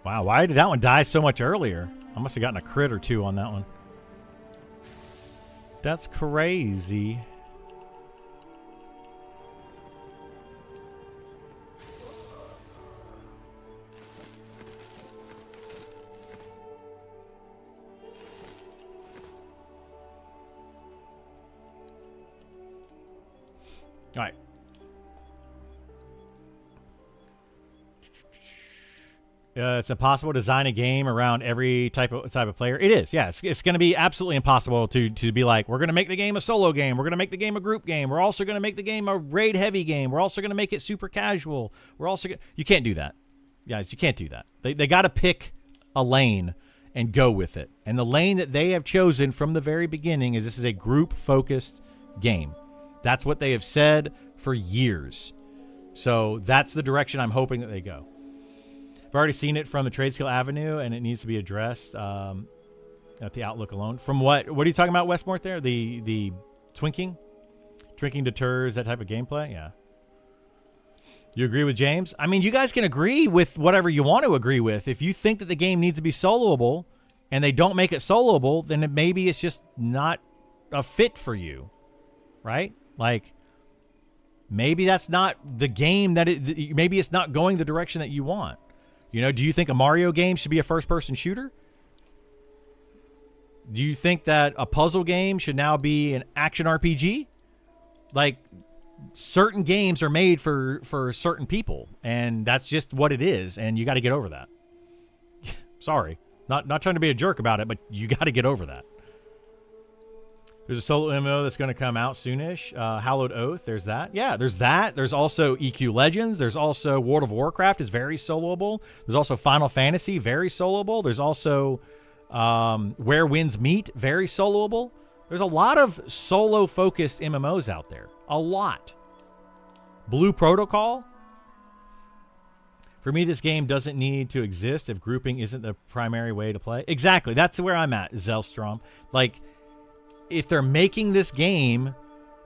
Wow, why did that one die so much earlier? I must have gotten a crit or two on that one. That's crazy. All right. It's impossible to design a game around every type of player. It is, yeah. It's going to be absolutely impossible to be like, we're going to make the game a solo game. We're going to make the game a group game. We're also going to make the game a raid heavy game. We're also going to make it super casual. You can't do that, guys. You can't do that. They got to pick a lane and go with it. And the lane that they have chosen from the very beginning is this is a group focused game. That's what they have said for years. So that's the direction I'm hoping that they go. I've already seen it from the Trade Skill Avenue, and it needs to be addressed at the Outlook alone. From what are you talking about, Westmort, there? The twinking? Twinking deters that type of gameplay? Yeah. You agree with James? I mean, you guys can agree with whatever you want to agree with. If you think that the game needs to be soloable, and they don't make it soloable, then maybe it's just not a fit for you, right? Like, maybe that's not the game maybe it's not going the direction that you want. You know, do you think a Mario game should be a first-person shooter? Do you think that a puzzle game should now be an action RPG? Like, certain games are made for certain people, and that's just what it is, and you got to get over that. Sorry. Not trying to be a jerk about it, but you got to get over that. There's a solo MMO that's going to come out soonish. Hallowed Oath, there's that. Yeah, there's that. There's also EQ Legends. There's also World of Warcraft is very soloable. There's also Final Fantasy, very soloable. There's also Where Winds Meet, very soloable. There's a lot of solo-focused MMOs out there. A lot. Blue Protocol. For me, this game doesn't need to exist if grouping isn't the primary way to play. Exactly. That's where I'm at, Zelstrom. Like, if they're making this game,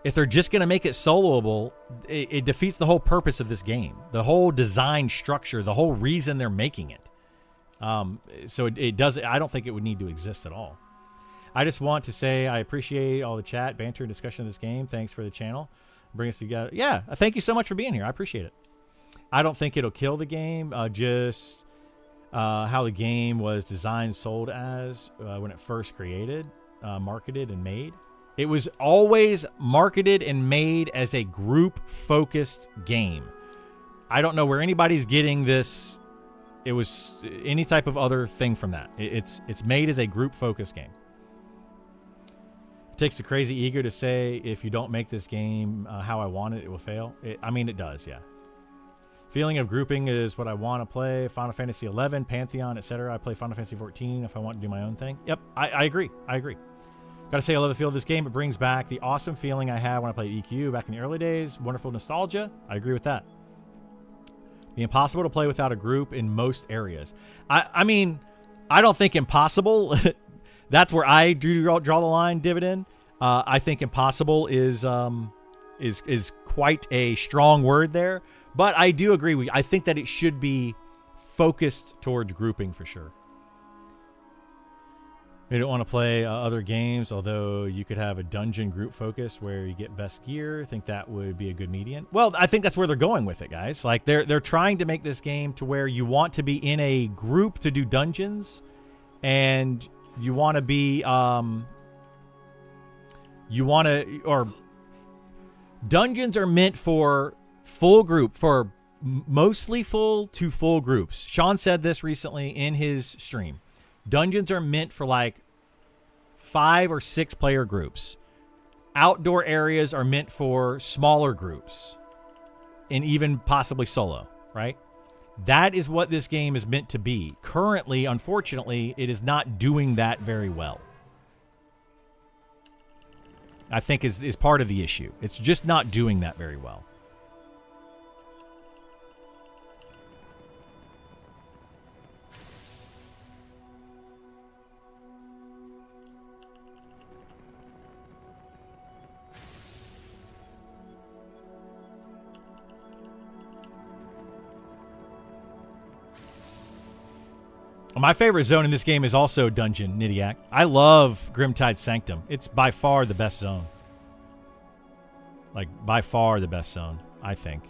if they're just going to make it soloable, it defeats the whole purpose of this game. The whole design structure, the whole reason they're making it. So it does. I don't think it would need to exist at all. I just want to say I appreciate all the chat, banter, and discussion of this game. Thanks for the channel. Bring us together. Yeah, thank you so much for being here. I appreciate it. I don't think it'll kill the game. Just how the game was designed, sold as when it first created. Marketed and made. It was always marketed and made as a group-focused game. I don't know where anybody's getting this. It was any type of other thing from that. It's made as a group-focused game. takes a crazy ego to say if you don't make this game how I want it, it will fail. I mean, it does, yeah. Feeling of grouping is what I want to play. Final Fantasy 11, Pantheon, etc. I play Final Fantasy 14 if I want to do my own thing. Yep, I agree. I agree. Gotta say, I love the feel of this game. It brings back the awesome feeling I had when I played EQ back in the early days. Wonderful nostalgia. I agree with that. Be impossible to play without a group in most areas. I mean, I don't think impossible. That's where I draw the line, Dividend. I think impossible is quite a strong word there. But I do agree with you. I think that it should be focused towards grouping for sure. You don't want to play other games, although you could have a dungeon group focus where you get best gear. I think that would be a good median. Well, I think that's where they're going with it, guys. Like they're trying to make this game to where you want to be in a group to do dungeons, and you want to be dungeons are meant for full group, for mostly full to full groups. Sean said this recently in his stream. Dungeons are meant for like 5 or 6 player groups. Outdoor areas are meant for smaller groups and even possibly solo, right? That is what this game is meant to be. Currently, unfortunately, it is not doing that very well. I think is part of the issue. It's just not doing that very well. My favorite zone in this game is also Dungeon, Nidiac. I love Grimtide Sanctum. It's by far the best zone. Like, by far the best zone, I think.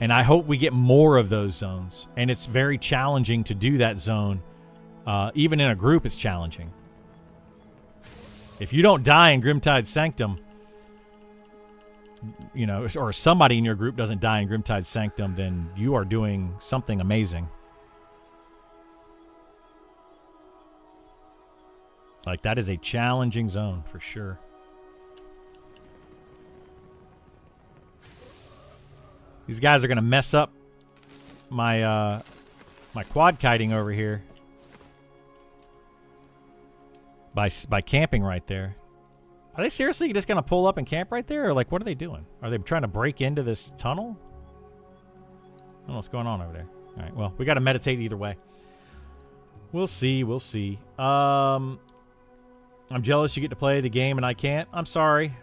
And I hope we get more of those zones. And it's very challenging to do that zone. Even in a group, it's challenging. If you don't die in Grimtide Sanctum, you know, or somebody in your group doesn't die in Grimtide Sanctum, then you are doing something amazing. Like, that is a challenging zone for sure. These guys are going to mess up my my quad kiting over here by camping right there. Are they seriously just going to pull up and camp right there? Or, like, what are they doing? Are they trying to break into this tunnel? I don't know what's going on over there. All right, well, we got to meditate either way. We'll see. We'll see. I'm jealous you get to play the game and I can't. I'm sorry.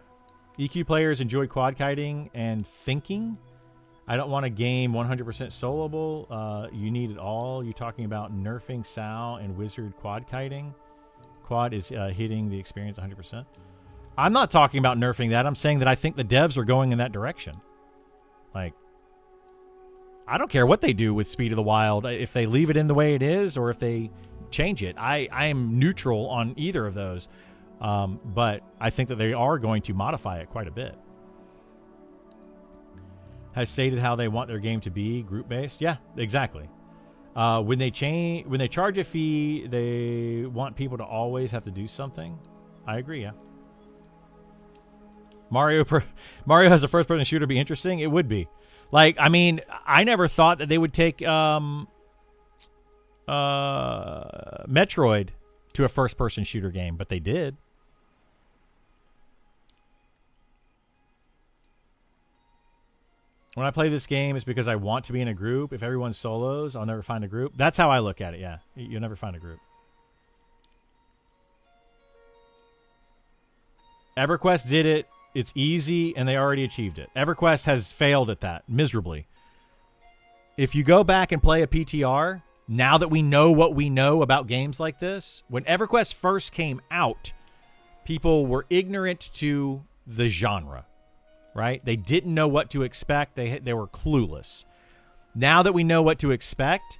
EQ players enjoy quad kiting and thinking. I don't want a game 100% soloable. You need it all. You're talking about nerfing Sal and Wizard quad kiting. Quad is hitting the experience 100%. I'm not talking about nerfing that. I'm saying that I think the devs are going in that direction. Like, I don't care what they do with Speed of the Wild. If they leave it in the way it is or if they change it, I am neutral on either of those. But I think that they are going to modify it quite a bit. Has stated how they want their game to be group-based. Yeah, exactly. When they charge a fee, they want people to always have to do something. I agree, yeah. Mario has a first-person shooter be interesting. It would be. Like, I mean, I never thought that they would take Metroid to a first-person shooter game, but they did. When I play this game, it's because I want to be in a group. If everyone's solos, I'll never find a group. That's how I look at it, yeah. You'll never find a group. EverQuest did it. It's easy, and they already achieved it. EverQuest has failed at that miserably. If you go back and play a PTR, now that we know what we know about games like this, when EverQuest first came out, people were ignorant to the genre, right? They didn't know what to expect. They were clueless. Now that we know what to expect,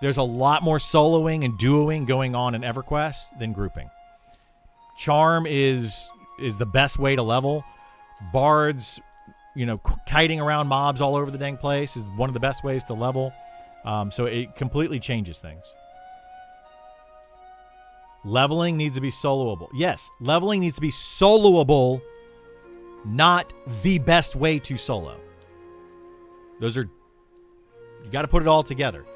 there's a lot more soloing and duoing going on in EverQuest than grouping. Charm is the best way to level. Bards, you know, kiting around mobs all over the dang place is one of the best ways to level. So it completely changes things. Leveling needs to be soloable. Yes, leveling needs to be soloable, not the best way to solo. Those are, you got to put it all together.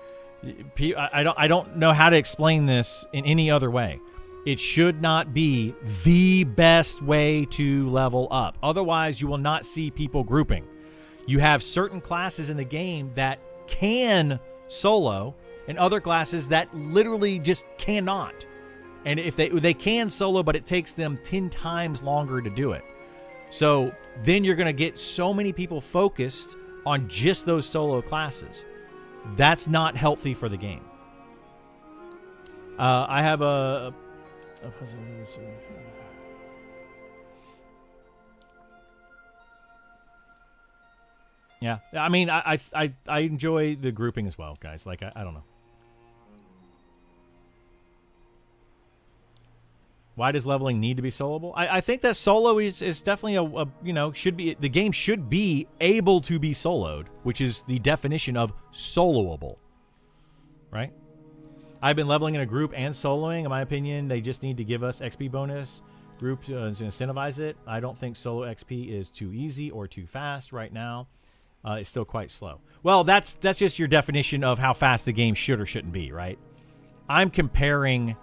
I don't know how to explain this in any other way. It should not be the best way to level up. Otherwise, you will not see people grouping. You have certain classes in the game that can solo and other classes that literally just cannot. And if they can solo, but it takes them 10 times longer to do it. So then you're going to get so many people focused on just those solo classes. That's not healthy for the game. I have a yeah. I mean, I enjoy the grouping as well, guys. Like, I don't know. Why does leveling need to be soloable? I think that solo is definitely should be, the game should be able to be soloed, which is the definition of soloable, right? I've been leveling in a group and soloing. In my opinion, they just need to give us XP bonus group to incentivize it. I don't think solo XP is too easy or too fast right now. It's still quite slow. Well, that's just your definition of how fast the game should or shouldn't be, right? I'm comparing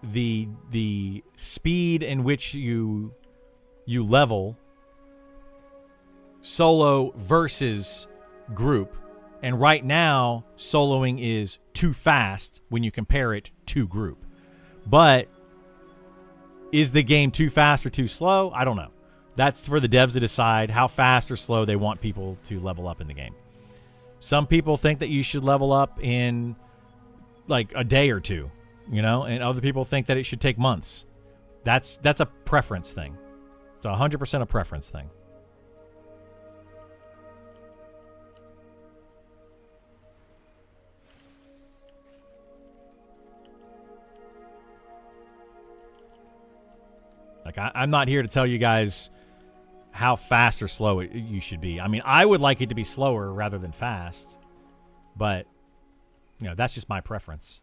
the speed in which you level solo versus group, and right now soloing is too fast when you compare it to group. But is the game too fast or too slow? I don't know. That's for the devs to decide how fast or slow they want people to level up in the game. Some people think that you should level up in like a day or two, and other people think that it should take months. That's a preference thing. It's 100% a preference thing. Like, I'm not here to tell you guys how fast or slow you should be. I mean, I would like it to be slower rather than fast, but that's just my preference.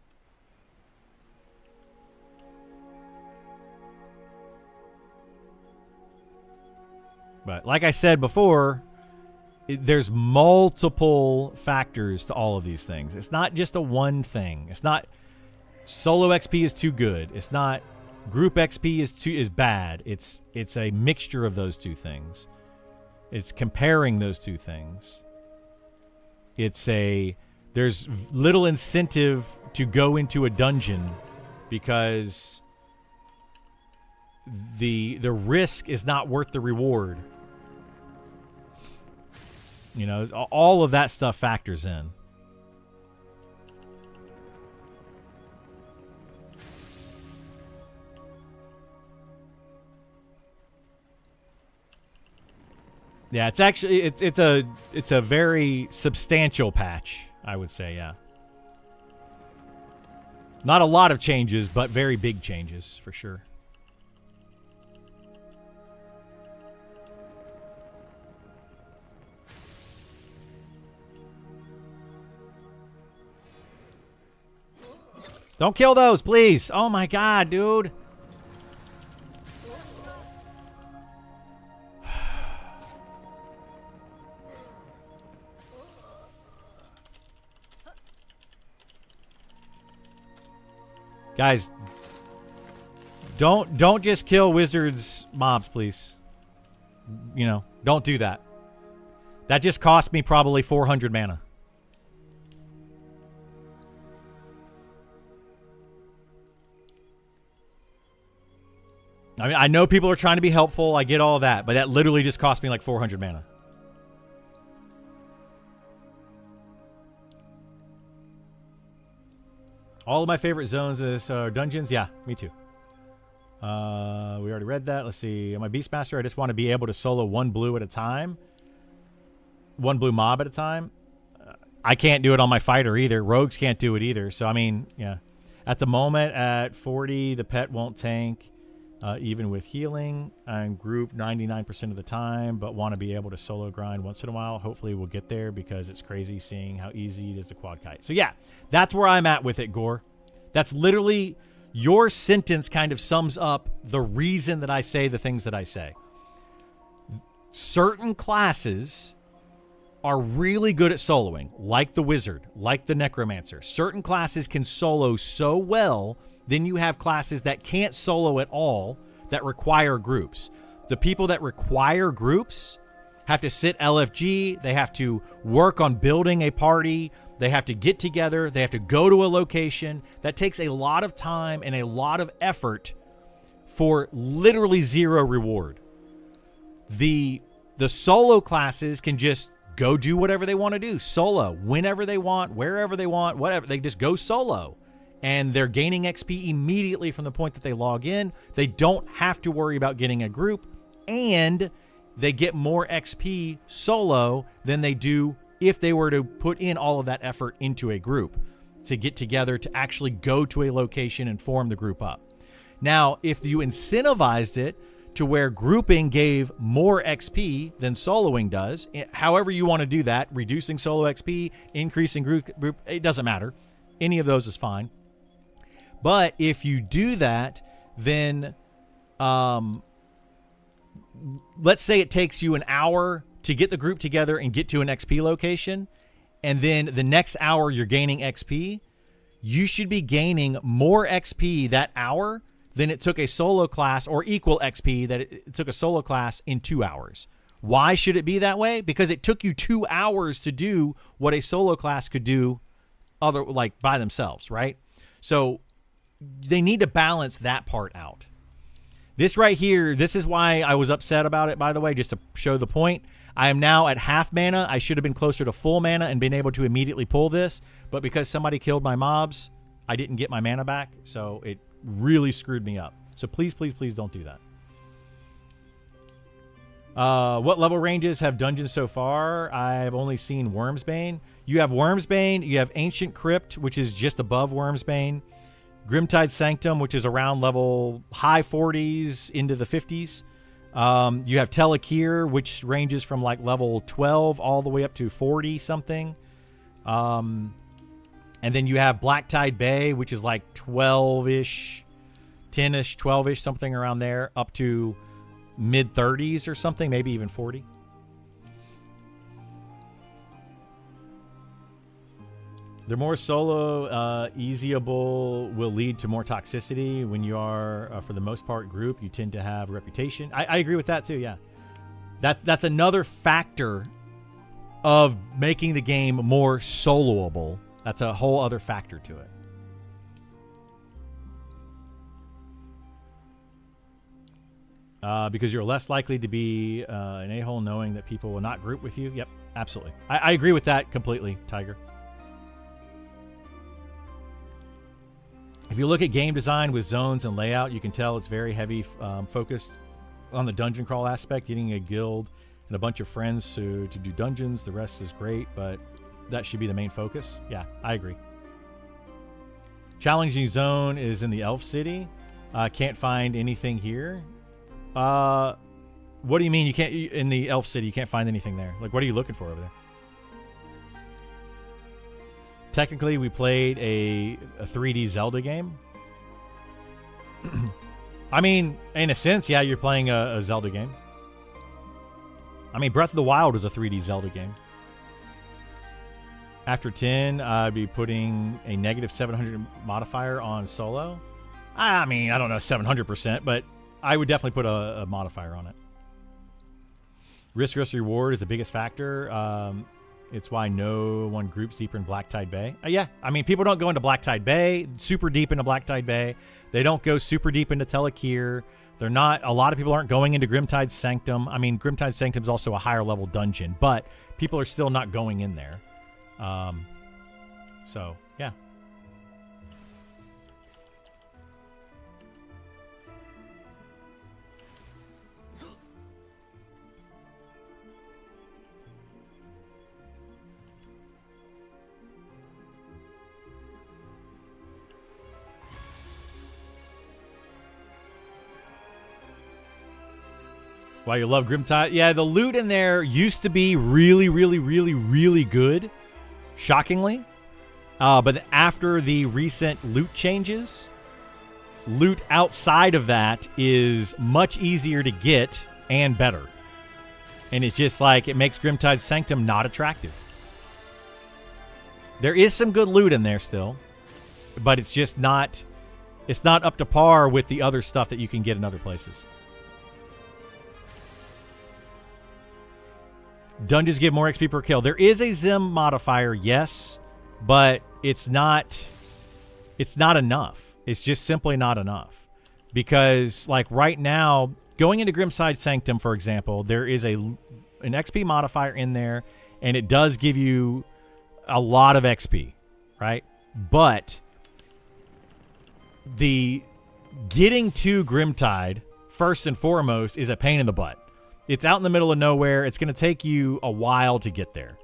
But like I said before, there's multiple factors to all of these things. It's not just a one thing. It's not solo XP is too good. It's not group XP is bad. It's a mixture of those two things. It's comparing those two things. There's little incentive to go into a dungeon because the risk is not worth the reward. All of that stuff factors in. Yeah, it's actually it's a very substantial patch, I would say, yeah. Not a lot of changes, but very big changes for sure. Don't kill those, please. Oh my god, dude. Guys, don't just kill wizards mobs, please. Don't do that. That just cost me probably 400 mana. I mean, I know people are trying to be helpful. I get all that, but that literally just cost me like 400 mana. All of my favorite zones are dungeons. Yeah, me too. We already read that. Let's see. Am I Beastmaster? I just want to be able to solo one blue at a time. One blue mob at a time. I can't do it on my fighter either. Rogues can't do it either. So, I mean, yeah. At the moment, at 40, the pet won't tank. Even with healing. I'm group 99% of the time, but want to be able to solo grind once in a while. Hopefully we'll get there because it's crazy seeing how easy it is to quad kite. So yeah, that's where I'm at with it, Gore. That's literally your sentence kind of sums up the reason that I say the things that I say. Certain classes are really good at soloing, like the wizard, like the necromancer. Certain classes can solo so well, then you have classes that can't solo at all, that require groups. The people that require groups have to sit LFG, they have to work on building a party, they have to get together, they have to go to a location. That takes a lot of time and a lot of effort for literally zero reward. The solo classes can just go do whatever they want to do, solo, whenever they want, wherever they want, whatever. They just go solo. And they're gaining XP immediately from the point that they log in. They don't have to worry about getting a group. And they get more XP solo than they do if they were to put in all of that effort into a group to get together, to actually go to a location and form the group up. Now, if you incentivized it to where grouping gave more XP than soloing does, however you want to do that, reducing solo XP, increasing group, it doesn't matter. Any of those is fine. But if you do that, then let's say it takes you an hour to get the group together and get to an XP location, and then the next hour you're gaining XP, you should be gaining more XP that hour than it took a solo class, or equal XP that it took a solo class in 2 hours. Why should it be that way? Because it took you 2 hours to do what a solo class could do by themselves, right? So they need to balance that part out. This right here, this is why I was upset about it, by the way, just to show the point. I am now at half mana. I should have been closer to full mana and been able to immediately pull this, but because somebody killed my mobs, I didn't get my mana back, so it really screwed me up. So please, please, please don't do that. What level ranges have dungeons so far? I've only seen Wormsbane. You have Wormsbane, you have Ancient Crypt, which is just above Wormsbane. Grimtide Sanctum, which is around level high 40s into the 50s. You have Telekir, which ranges from like level 12 all the way up to 40 something. And then you have Blacktide Bay, which is like 12-ish, 10-ish, 12-ish, something around there, up to mid 30s or something, maybe even 40. The more solo easyable will lead to more toxicity. When you are, for the most part, group, you tend to have a reputation. I agree with that too, yeah. That's another factor of making the game more soloable. That's a whole other factor to it. Because you're less likely to be an a-hole knowing that people will not group with you. Yep, absolutely. I agree with that completely, Tiger. If you look at game design with zones and layout, you can tell it's very heavy focused on the dungeon crawl aspect, getting a guild and a bunch of friends to do dungeons. The rest is great, but that should be the main focus. Yeah, I agree. Challenging zone is in the Elf City. Can't find anything here. What do you mean you can't, in the Elf City, you can't find anything there? Like, what are you looking for over there? Technically, we played a 3D Zelda game. I mean, in a sense, yeah, you're playing a Zelda game. I mean, Breath of the Wild is a 3D Zelda game. After 10, I'd be putting a negative 700 modifier on solo. I mean, I don't know 700%, but I would definitely put a modifier on it. Risk versus reward is the biggest factor. It's why no one groups deeper in Blacktide Bay. Yeah, I mean, people don't go into Blacktide Bay, super deep into Blacktide Bay. They don't go super deep into Telekir. They're not, a lot of people aren't going into Grimtide Sanctum. I mean, Grimtide Sanctum is also a higher level dungeon, but people are still not going in there. So, yeah. Why you love Grimtide? Yeah, the loot in there used to be really, really, really, really good. Shockingly. But after the recent loot changes, loot outside of that is much easier to get and better. And it's just like it makes Grimtide's Sanctum not attractive. There is some good loot in there still, but it's just not up to par with the other stuff that you can get in other places. Dungeons give more XP per kill. There is a Zim modifier, yes, but it's not enough. It's just simply not enough. Because like right now, going into Grimtide's Sanctum, for example, there is an XP modifier in there, and it does give you a lot of XP, right? But the getting to Grimtide, first and foremost, is a pain in the butt. It's out in the middle of nowhere. It's going to take you a while to get there.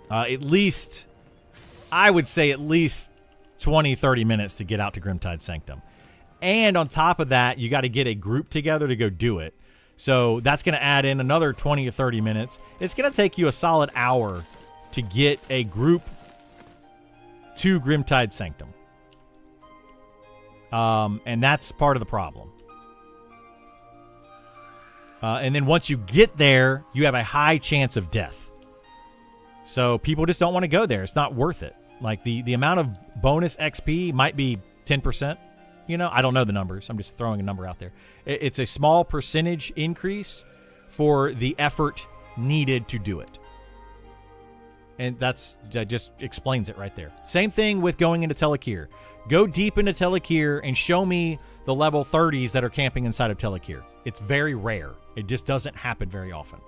At least, I would say at least 20, 30 minutes to get out to Grimtide's Sanctum. And on top of that, you got to get a group together to go do it. So that's going to add in another 20 or 30 minutes. It's going to take you a solid hour to get a group to Grimtide's Sanctum. And that's part of the problem. And then once you get there, you have a high chance of death. So people just don't want to go there. It's not worth it. Like the amount of bonus XP might be 10%. You know, I don't know the numbers. I'm just throwing a number out there. It's a small percentage increase for the effort needed to do it. And that just explains it right there. Same thing with going into Telekir. Go deep into Telekir and show me the level 30s that are camping inside of Telekir. It's very rare. It just doesn't happen very often.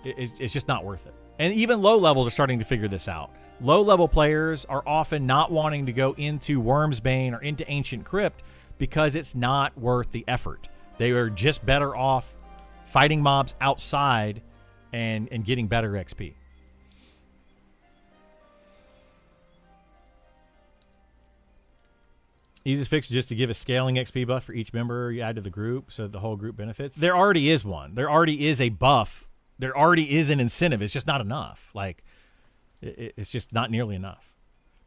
It's just not worth it. And even low levels are starting to figure this out. Low level players are often not wanting to go into Wormsbane or into Ancient Crypt because it's not worth the effort. They are just better off fighting mobs outside and getting better XP. Easiest fix is just to give a scaling XP buff for each member you add to the group so that the whole group benefits. There already is one. There already is a buff. There already is an incentive. It's just not enough. Like, it's just not nearly enough.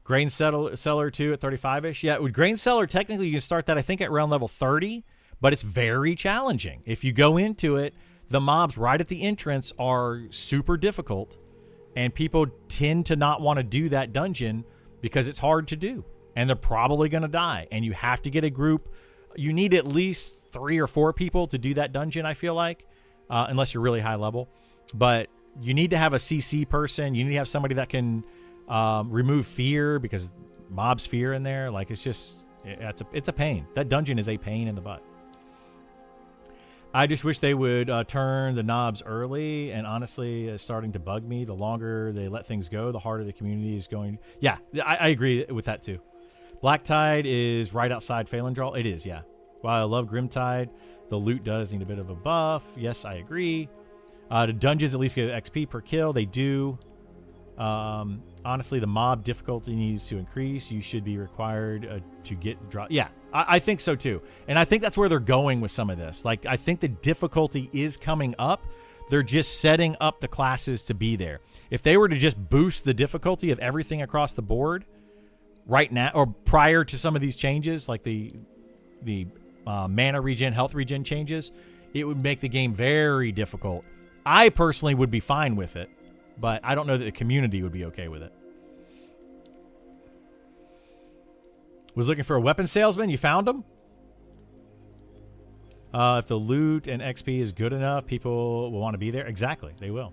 Grain Cellar 2 at 35-ish. Yeah, with Grain Cellar, technically you can start that, I think, at around level 30, but it's very challenging. If you go into it, the mobs right at the entrance are super difficult, and people tend to not want to do that dungeon because it's hard to do. And they're probably going to die. And you have to get a group. You need at least 3 or 4 people to do that dungeon, I feel like, unless you're really high level. But you need to have a CC person. You need to have somebody that can remove fear, because mobs fear in there. Like, it's just, it's a pain. That dungeon is a pain in the butt. I just wish they would turn the knobs early, and honestly, it's starting to bug me. The longer they let things go, the harder the community is going. Yeah, I agree with that too. Black Tide is right outside Phalandrall. It is, yeah. While I love Grimtide, the loot does need a bit of a buff. Yes, I agree. The dungeons at least get XP per kill. They do. Honestly, the mob difficulty needs to increase. You should be required to get drop. Yeah, I think so too. And I think that's where they're going with some of this. Like, I think the difficulty is coming up. They're just setting up the classes to be there. If they were to just boost the difficulty of everything across the board right now, or prior to some of these changes, like the mana regen, health regen changes, it would make the game very difficult. I personally would be fine with it, but I don't know that the community would be okay with it. Was looking for a weapon salesman. You found him? If the loot and XP is good enough, people will want to be there. Exactly. They will.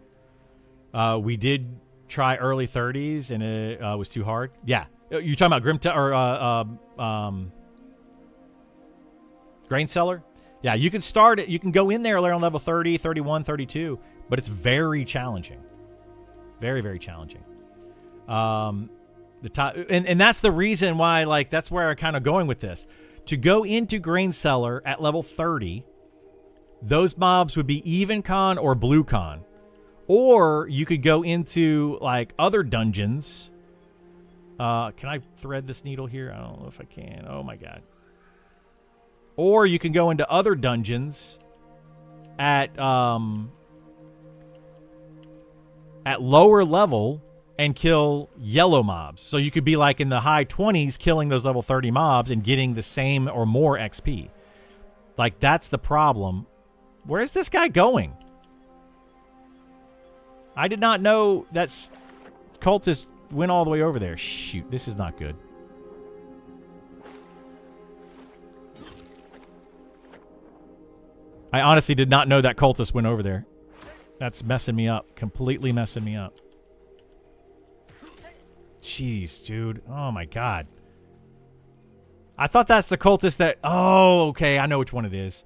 We did try early 30s, and it was too hard. Yeah. You're talking about Grain Cellar? Yeah, you can start it. You can go in there around level 30, 31, 32, but it's very challenging. Very, very challenging. The top, and that's the reason why, like, that's where I'm kind of going with this. To go into Grain Cellar at level 30, those mobs would be even con or blue con. Or you could go into, like, other dungeons. Can I thread this needle here? I don't know if I can. Oh, my God. Or you can go into other dungeons at lower level and kill yellow mobs. So you could be like in the high 20s killing those level 30 mobs and getting the same or more XP. Like, that's the problem. Where's this guy going? I did not know that cultist went all the way over there. Shoot, this is not good. I honestly did not know that cultist went over there. That's messing me up. Completely messing me up. Jeez, dude. Oh, my God. I thought that's the cultist that... Oh, okay. I know which one it is.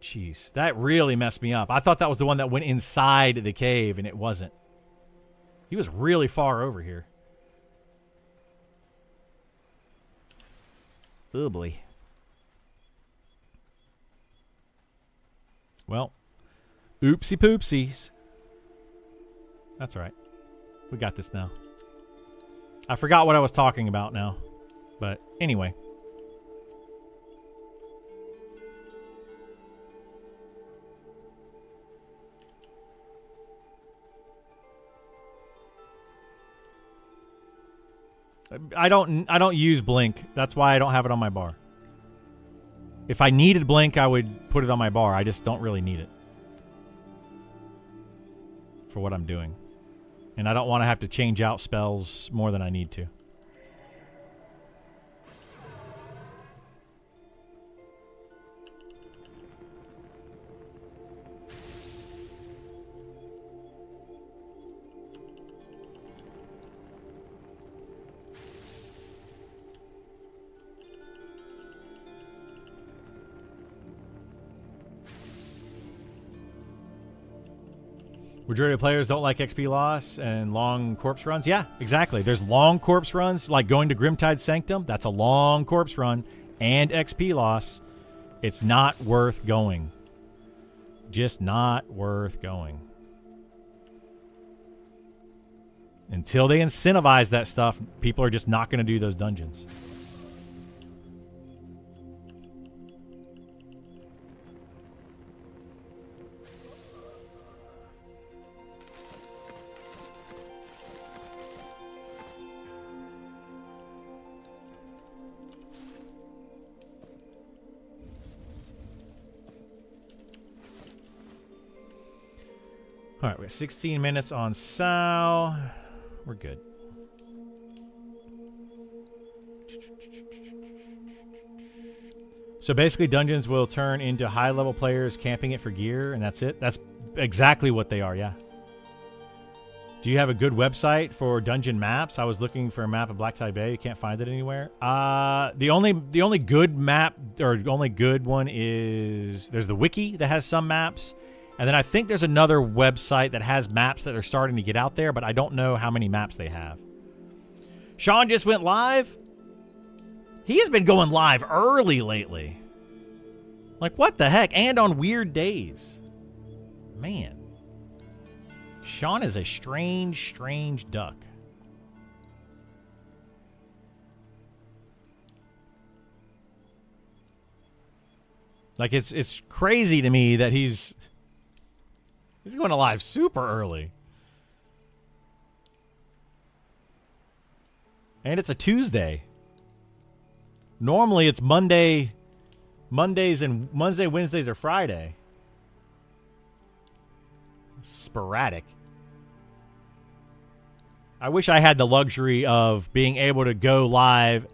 Jeez. That really messed me up. I thought that was the one that went inside the cave, and it wasn't. He was really far over here. Oh, boy. Well, oopsie poopsies. That's all right. We got this now. I forgot what I was talking about now. But anyway. I don't use Blink. That's why I don't have it on my bar. If I needed Blink, I would put it on my bar. I just don't really need it for what I'm doing. And I don't want to have to change out spells more than I need to. Majority of players don't like XP loss and long corpse runs. Yeah, exactly. There's long corpse runs, like going to Grimtide Sanctum. That's a long corpse run and XP loss. It's not worth going. Just not worth going. Until they incentivize that stuff, people are just not going to do those dungeons. All right, we got 16 minutes on Sal. We're good. So basically, dungeons will turn into high-level players camping it for gear, and that's it? That's exactly what they are, yeah. Do you have a good website for dungeon maps? I was looking for a map of Black Tie Bay. You can't find it anywhere. The only good map, or only good one is... There's the wiki that has some maps. And then I think there's another website that has maps that are starting to get out there, but I don't know how many maps they have. Sean just went live? He has been going live early lately. Like, what the heck? And on weird days. Man. Sean is a strange, strange duck. Like, it's crazy to me that he's going to live super early. And it's a Tuesday. Normally it's Wednesdays, Wednesdays, or Friday. Sporadic. I wish I had the luxury of being able to go live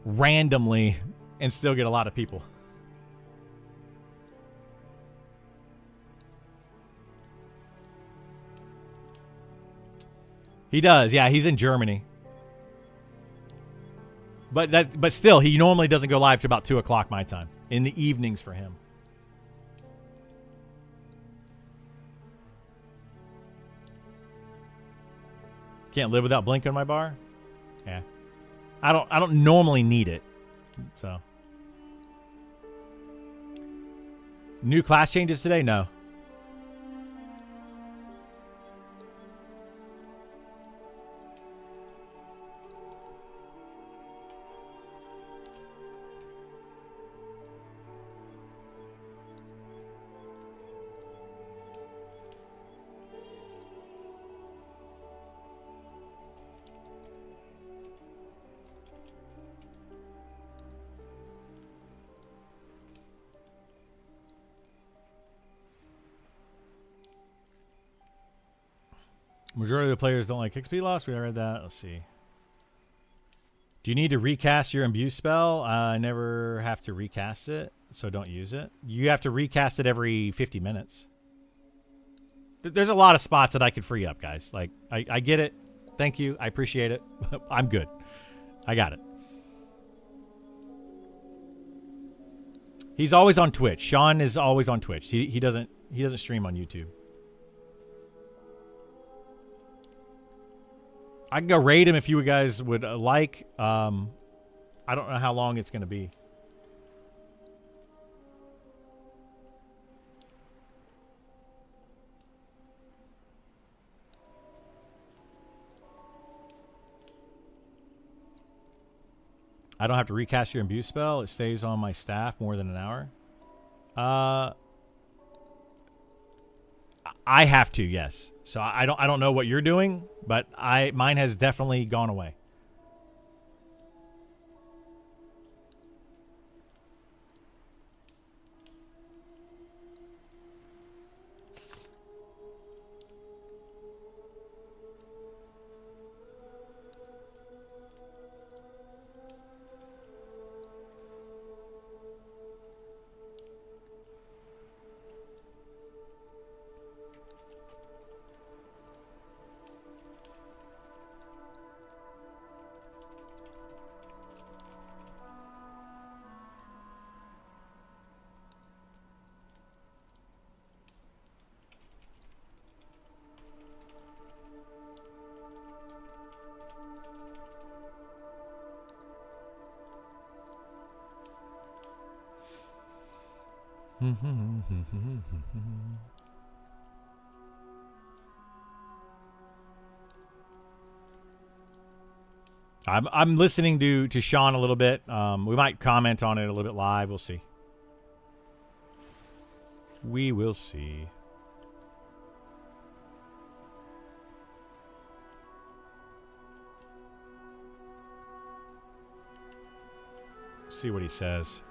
randomly and still get a lot of people. He does, yeah. He's in Germany, but still, he normally doesn't go live to about 2 o'clock my time in the evenings for him. Can't live without Blink on my bar. Yeah, I don't normally need it, so. New class changes today? No. Majority of the players don't like XP loss. We read that. Let's see. Do you need to recast your imbue spell? I never have to recast it, so don't use it. You have to recast it every 50 minutes. There's a lot of spots that I could free up, guys. Like, I get it. Thank you. I appreciate it. I'm good. I got it. He's always on Twitch. Sean is always on Twitch. He doesn't stream on YouTube. I can go raid him if you guys would like. I don't know how long it's going to be. I don't have to recast your imbue spell. It stays on my staff more than an hour. I have to, yes. So I don't know what you're doing, but mine has definitely gone away. I'm listening to Sean a little bit. We might comment on it a little bit live. We'll see. We will see. See what he says.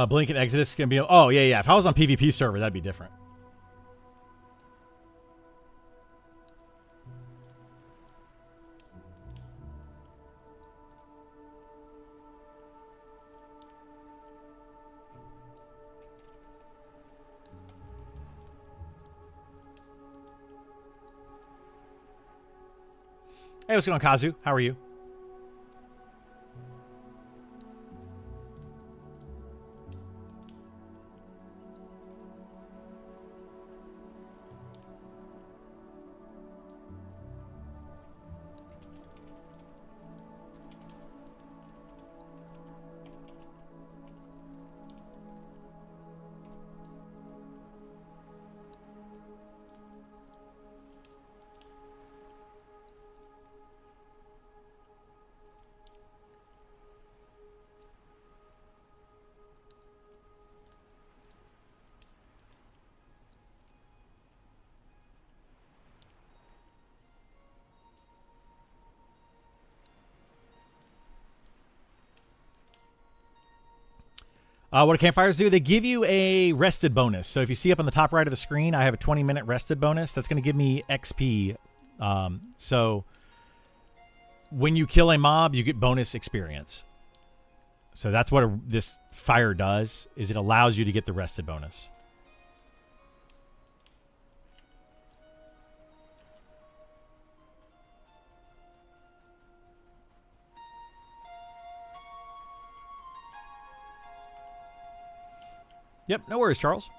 Blink and Exodus can be. Oh yeah, yeah. If I was on PvP server, that'd be different. Hey, what's going on, Kazu? How are you? What do campfires do? They give you a rested bonus. So if you see up on the top right of the screen, I have a 20-minute rested bonus. That's going to give me XP. So when you kill a mob, you get bonus experience. So that's what this fire does, is it allows you to get the rested bonus. Yep, no worries, Charles.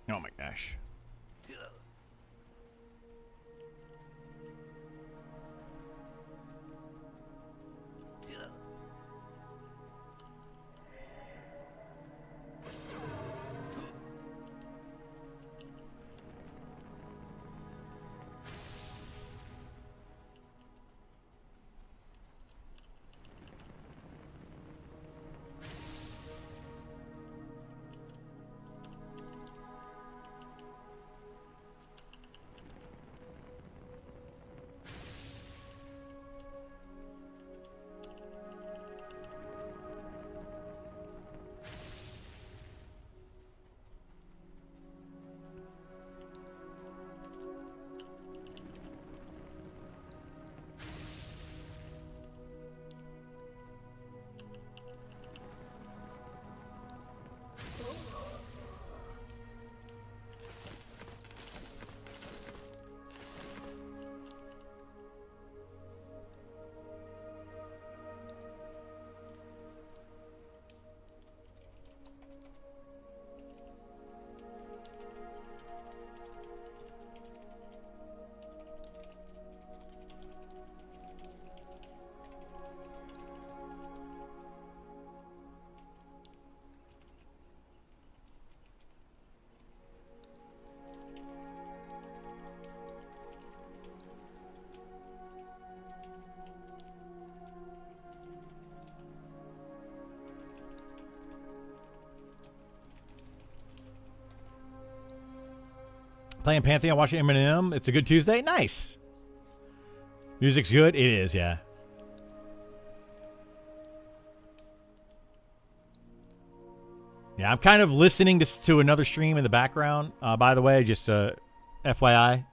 Oh my gosh. Playing Pantheon, watching MnM. It's a good Tuesday. Nice. Music's good. It is, yeah. Yeah, I'm kind of listening to another stream in the background. By the way, just FYI.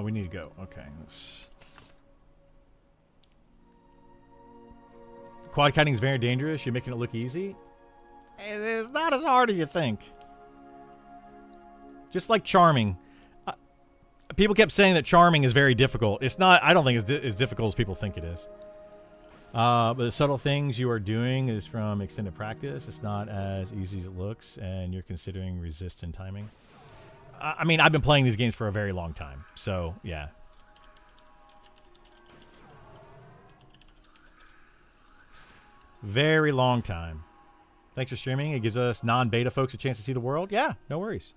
We need to go. Okay. Quad kiting is very dangerous. You're making it look easy. It's not as hard as you think. Just like charming. People kept saying that charming is very difficult. It's not. I don't think it's as difficult as people think it is. But the subtle things you are doing is from extended practice. It's not as easy as it looks, and you're considering resist and timing. I mean, I've been playing these games for a very long time, so yeah. Very long time. Thanks for streaming. It gives us non-beta folks a chance to see the world. Yeah, no worries.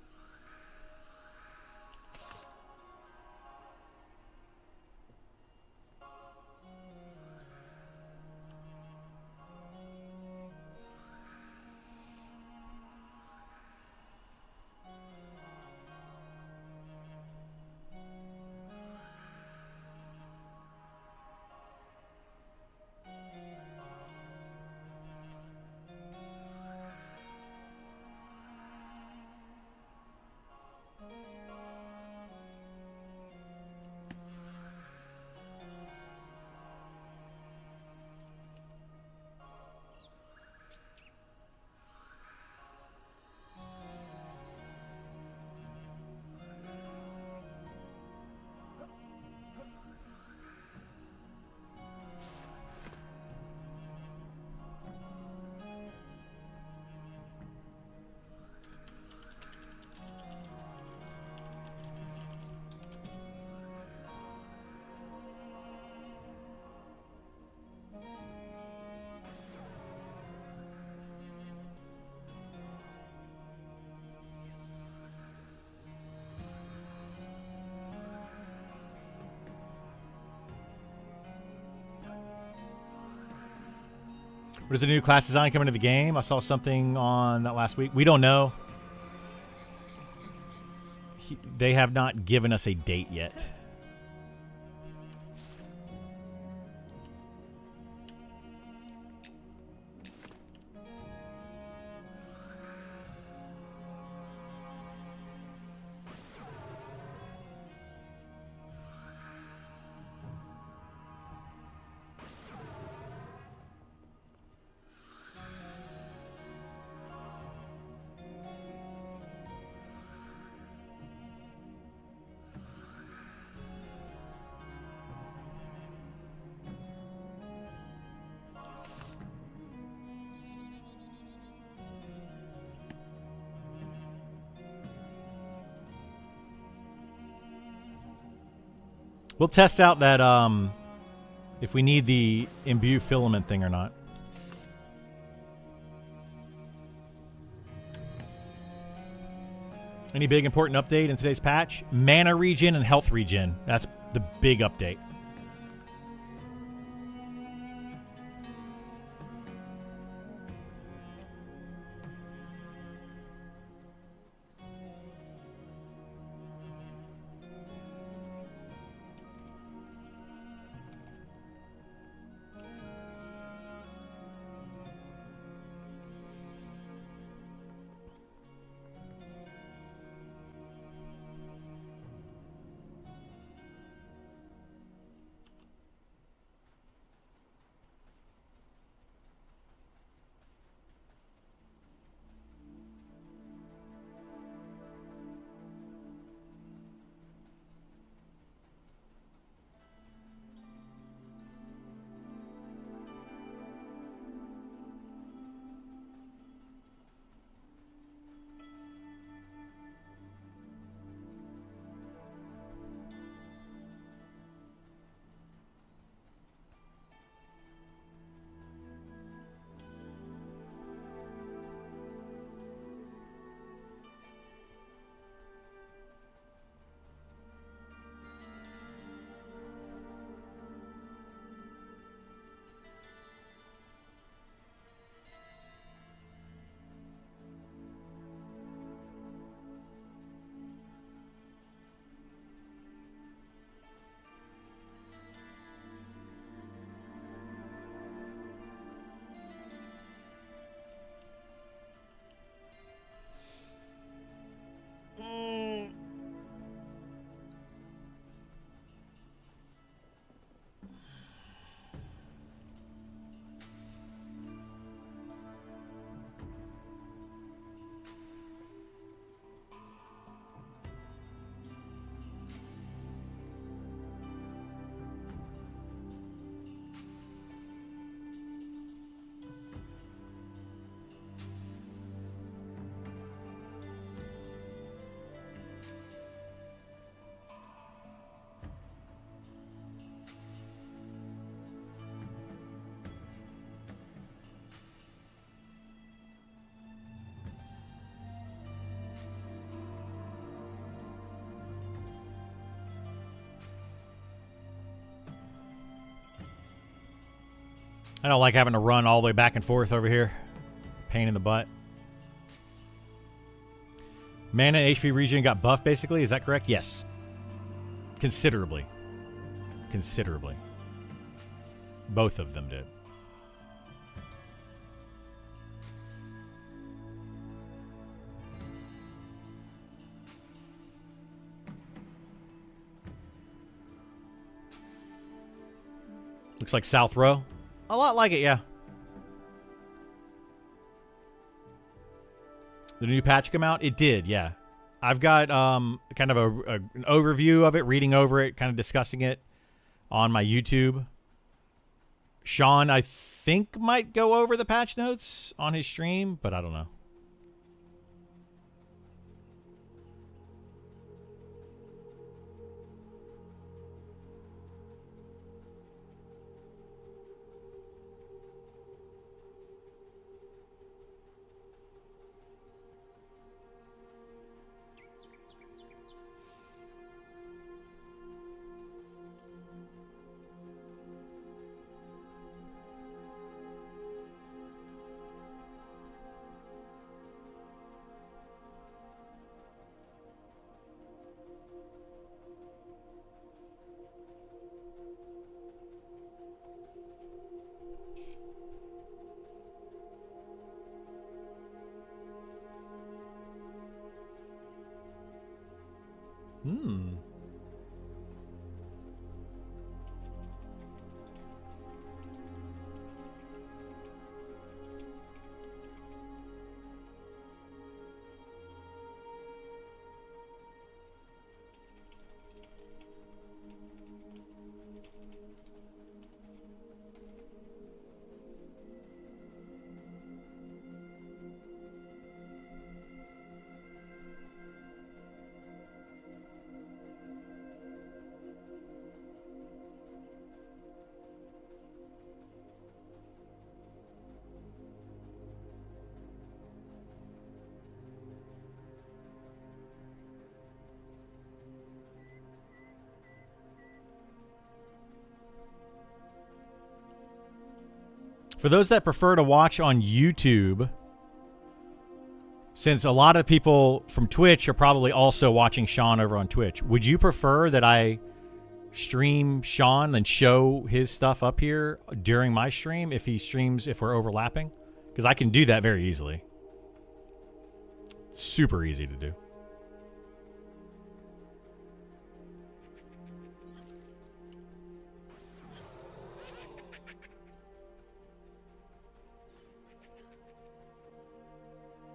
What is the new class design coming to the game? I saw something on that last week. We don't know. They have not given us a date yet. We'll test out that if we need the imbue filament thing or not. Any big important update in today's patch? Mana regen and health regen. That's the big update. I don't like having to run all the way back and forth over here. Pain in the butt. Mana and HP regen got buffed, basically. Is that correct? Yes. Considerably. Considerably. Both of them did. Looks like South Row. A lot like it, yeah. The new patch come out? It did, yeah. I've got kind of an overview of it, reading over it, kind of discussing it on my YouTube. Sean, I think, might go over the patch notes on his stream, but I don't know. For those that prefer to watch on YouTube, since a lot of people from Twitch are probably also watching Sean over on Twitch, would you prefer that I stream Sean and show his stuff up here during my stream if he streams, if we're overlapping? Because I can do that very easily. Super easy to do.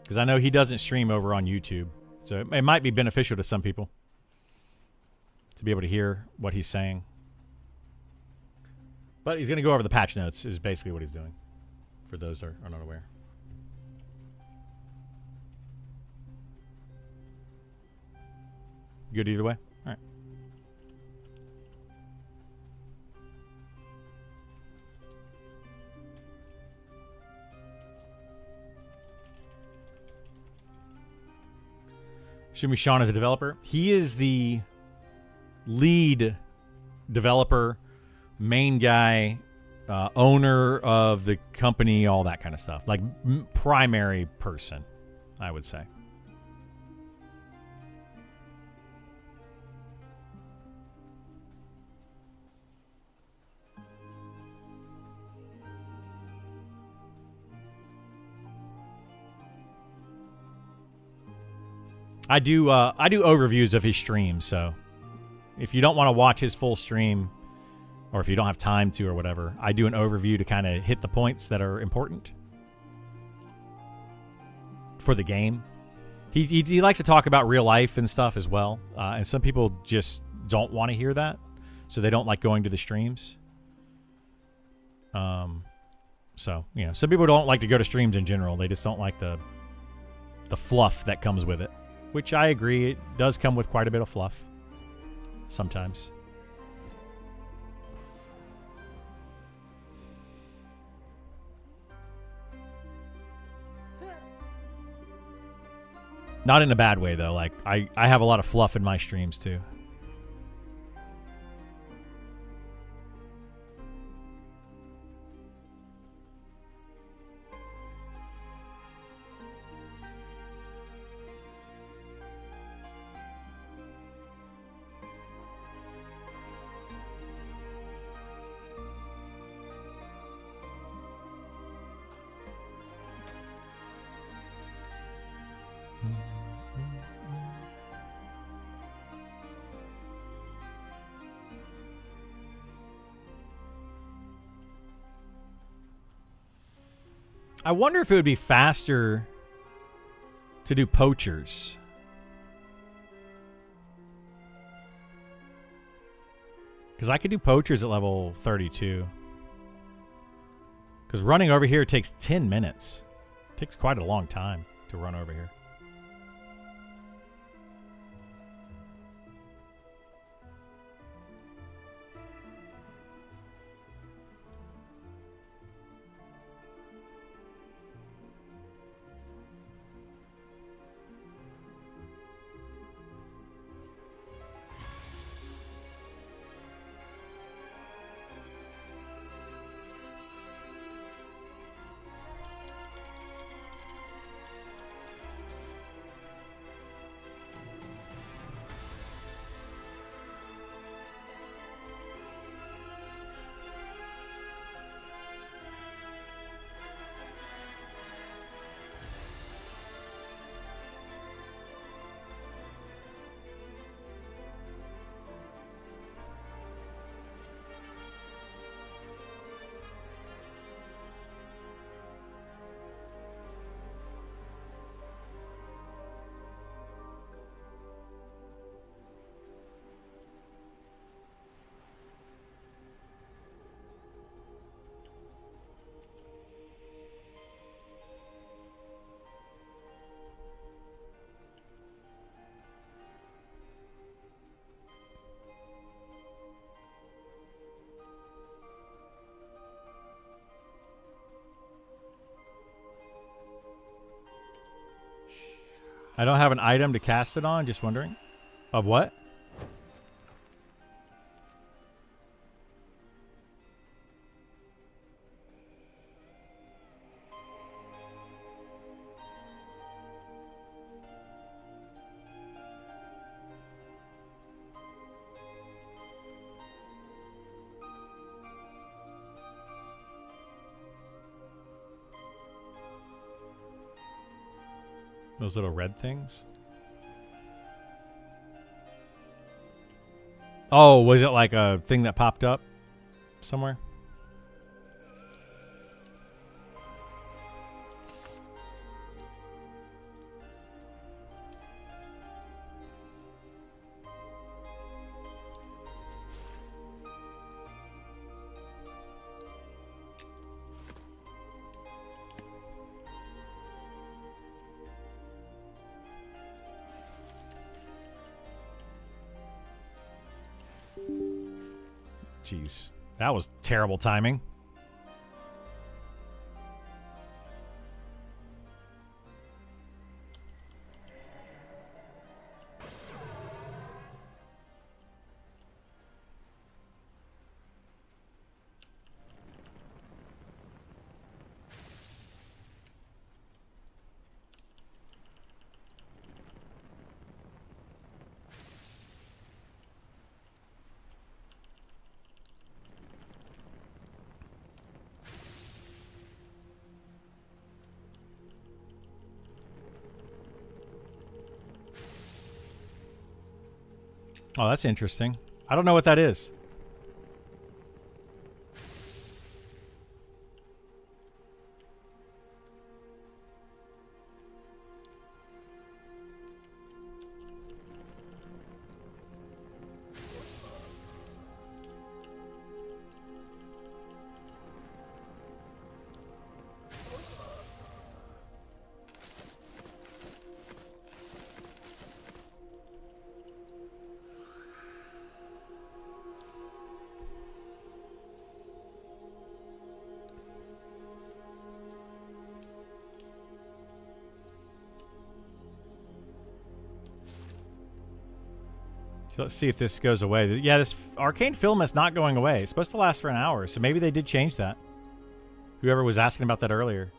Because I know he doesn't stream over on YouTube. So it might be beneficial to some people to be able to hear what he's saying. But he's going to go over the patch notes is basically what he's doing. For those that are not aware. Good either way? All right. Assuming Sean is a developer. He is the lead developer, main guy, owner of the company, all that kind of stuff. Like primary person, I would say. I do overviews of his streams, so if you don't want to watch his full stream, or if you don't have time to or whatever, I do an overview to kind of hit the points that are important for the game. He likes to talk about real life and stuff as well, and some people just don't want to hear that, so they don't like going to the streams. So, you know, some people don't like to go to streams in general. They just don't like the fluff that comes with it. Which I agree, it does come with quite a bit of fluff. Sometimes. Not in a bad way, though. Like, I have a lot of fluff in my streams, too. I wonder if it would be faster to do poachers. Because I could do poachers at level 32. Because running over here takes 10 minutes. It takes quite a long time to run over here. I don't have an item to cast it on, just wondering. Of what? Those little red things? Oh, was it like a thing that popped up somewhere? Jeez, that was terrible timing. Oh, that's interesting. I don't know what that is. Let's see if this goes away. Yeah, this arcane filament's not going away. It's supposed to last for an hour, so maybe they did change that. Whoever was asking about that earlier.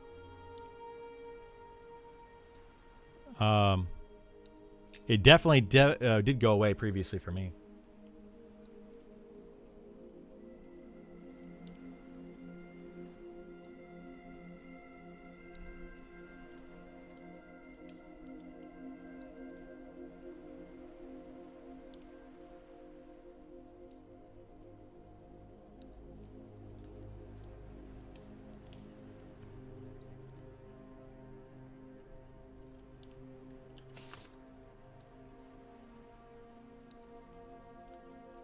It definitely did go away previously for me.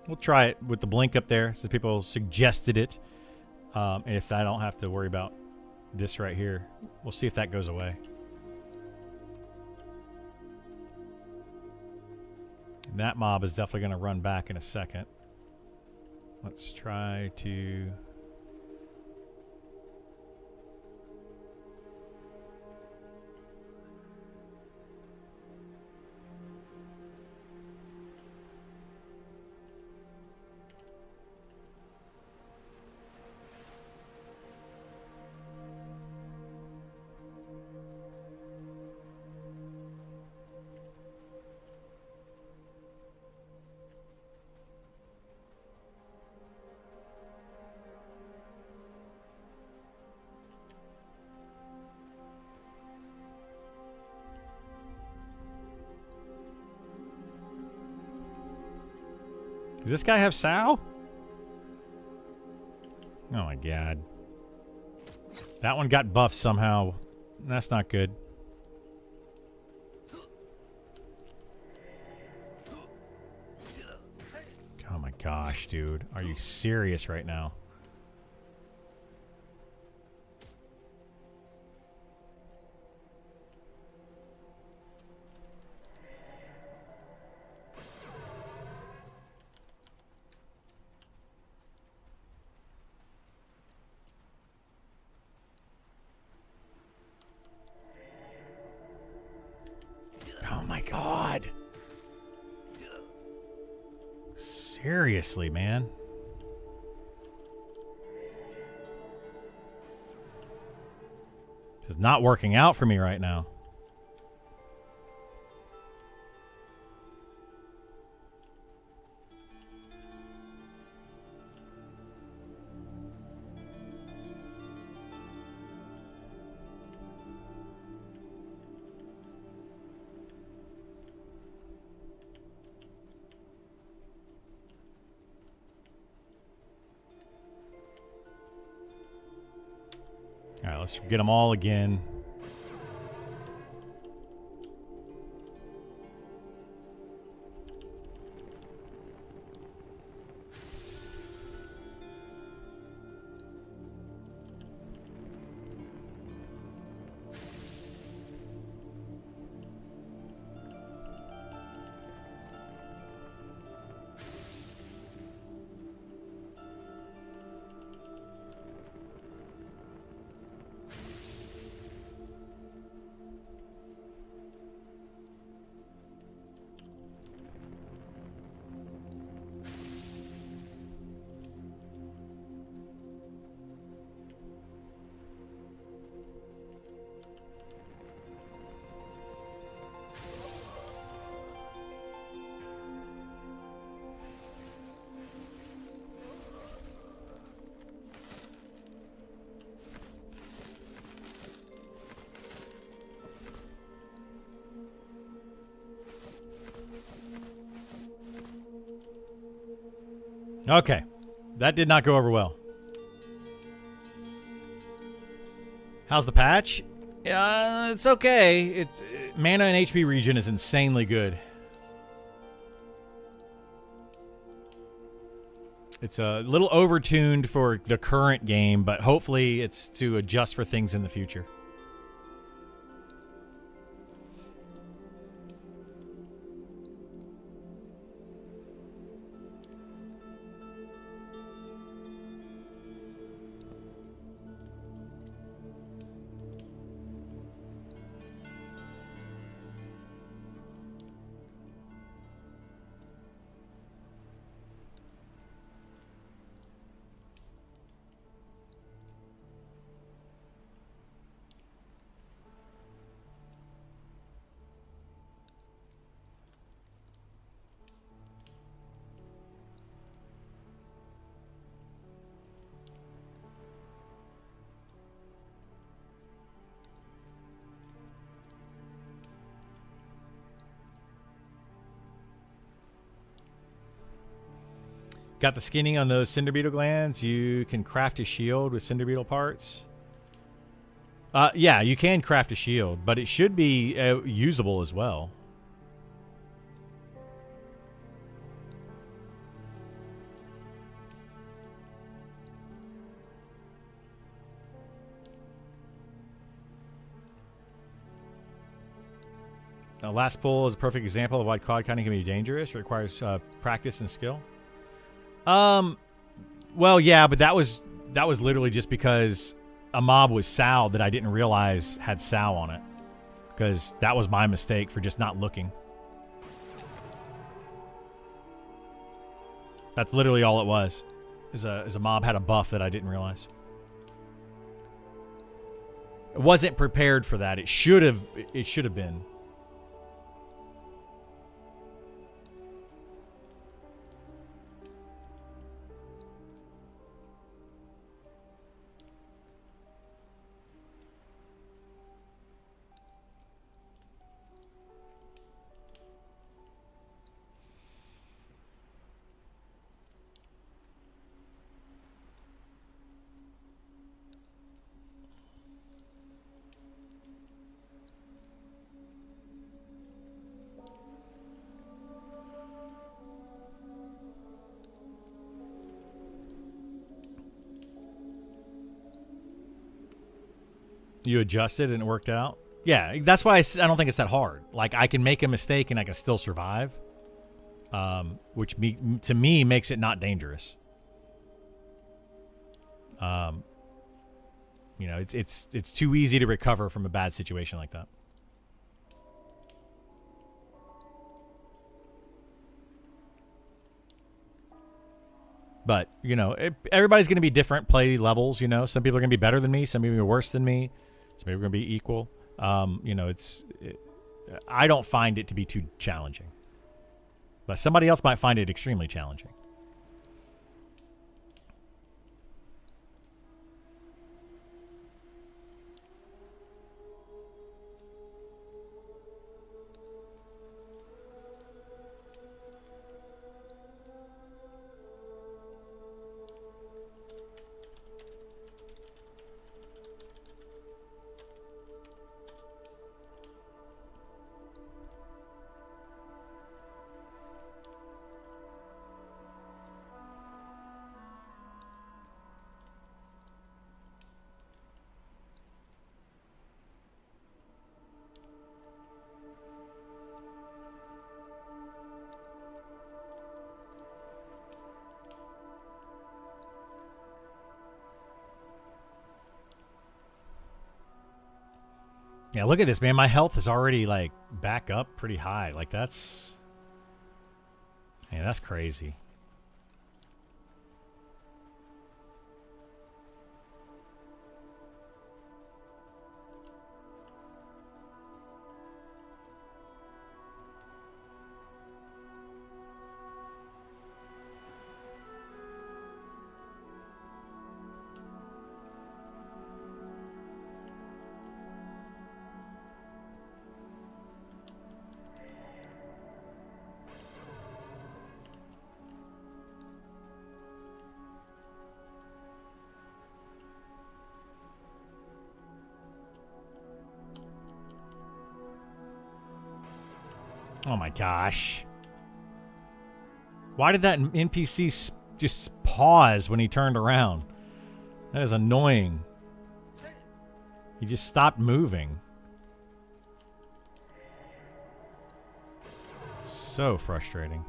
We'll try it with the blink up there, so people suggested it. And if I don't have to worry about this right here, we'll see if that goes away. And that mob is definitely going to run back in a second. Let's try to... Does this guy have Sow? Oh my god. That one got buffed somehow. That's not good. Oh my gosh, dude. Are you serious right now? Oh my god. Seriously, man. This is not working out for me right now. All right, let's get them all again. Okay. That did not go over well. How's the patch? It's okay. It's mana and HP regen is insanely good. It's a little overtuned for the current game, but hopefully it's to adjust for things in the future. Got the skinning on those cinder beetle glands. You can craft a shield with cinder beetle parts. Yeah, you can craft a shield, but it should be usable as well. Last pull is a perfect example of why quad counting can be dangerous. It requires practice and skill. Well, yeah, but that was literally just because a mob was Sal that I didn't realize had Sal on it. Because that was my mistake for just not looking. That's literally all it was. Is a mob had a buff that I didn't realize. I wasn't prepared for that. It should have been. You adjusted and it worked out? Yeah, that's why I don't think it's that hard. Like, I can make a mistake and I can still survive. Which to me makes it not dangerous. You know, it's too easy to recover from a bad situation like that. But, you know, everybody's going to be different play levels, you know. Some people are going to be better than me. Some people are worse than me. Some people are going to be equal. You know, I don't find it to be too challenging. But somebody else might find it extremely challenging. Yeah, look at this, man. My health is already, like, back up pretty high. Like, that's... Yeah, that's crazy. Oh my gosh. Why did that NPC just pause when he turned around? That is annoying. He just stopped moving. So frustrating.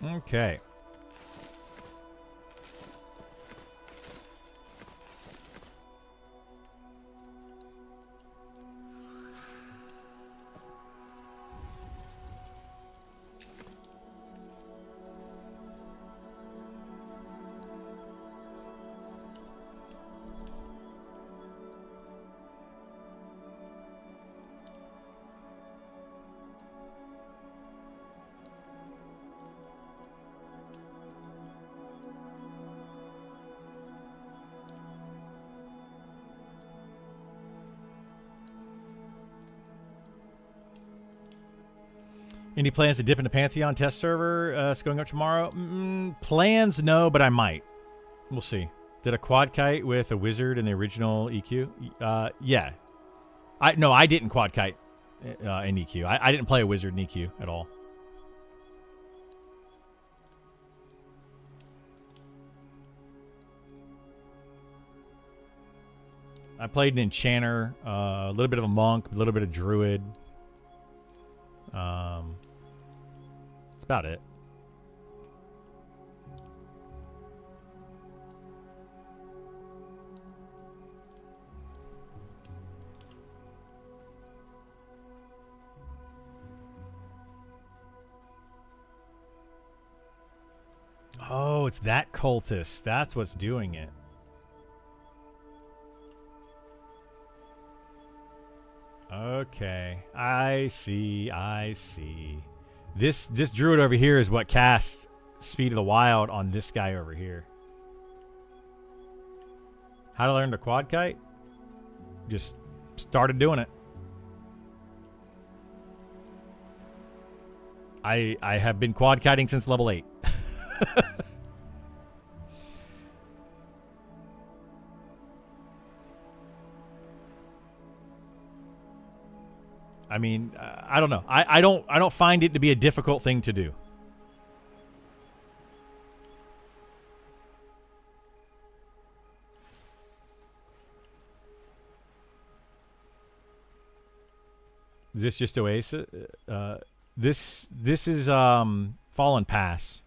Okay. Any plans to dip into Pantheon test server? It's going up tomorrow. Plans, no, but I might. We'll see. Did a quad kite with a wizard in the original EQ? Yeah. I didn't quad kite in EQ. I didn't play a wizard in EQ at all. I played an enchanter, a little bit of a monk, a little bit of druid. That's about it. Oh, it's that cultist. That's what's doing it. Okay. I see. This druid over here is what casts Speed of the Wild on this guy over here. How to learn to quad kite? Just started doing it. I have been quad kiting since level 8. I mean, I don't know. I don't find it to be a difficult thing to do. Is this just Oasis? This is Fallen Pass.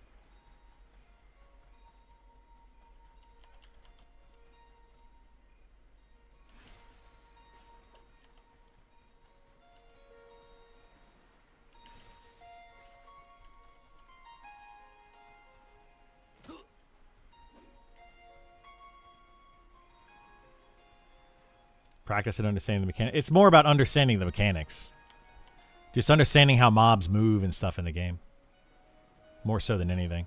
Practice and understanding the mechanics. It's more about understanding the mechanics. Just understanding how mobs move and stuff in the game. More so than anything.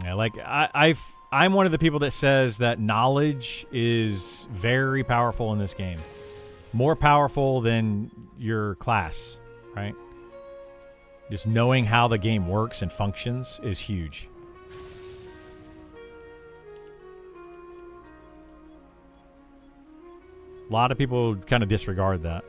Yeah, like I'm one of the people that says that knowledge is very powerful in this game. More powerful than your class, right? Just knowing how the game works and functions is huge. A lot of people kind of disregard that.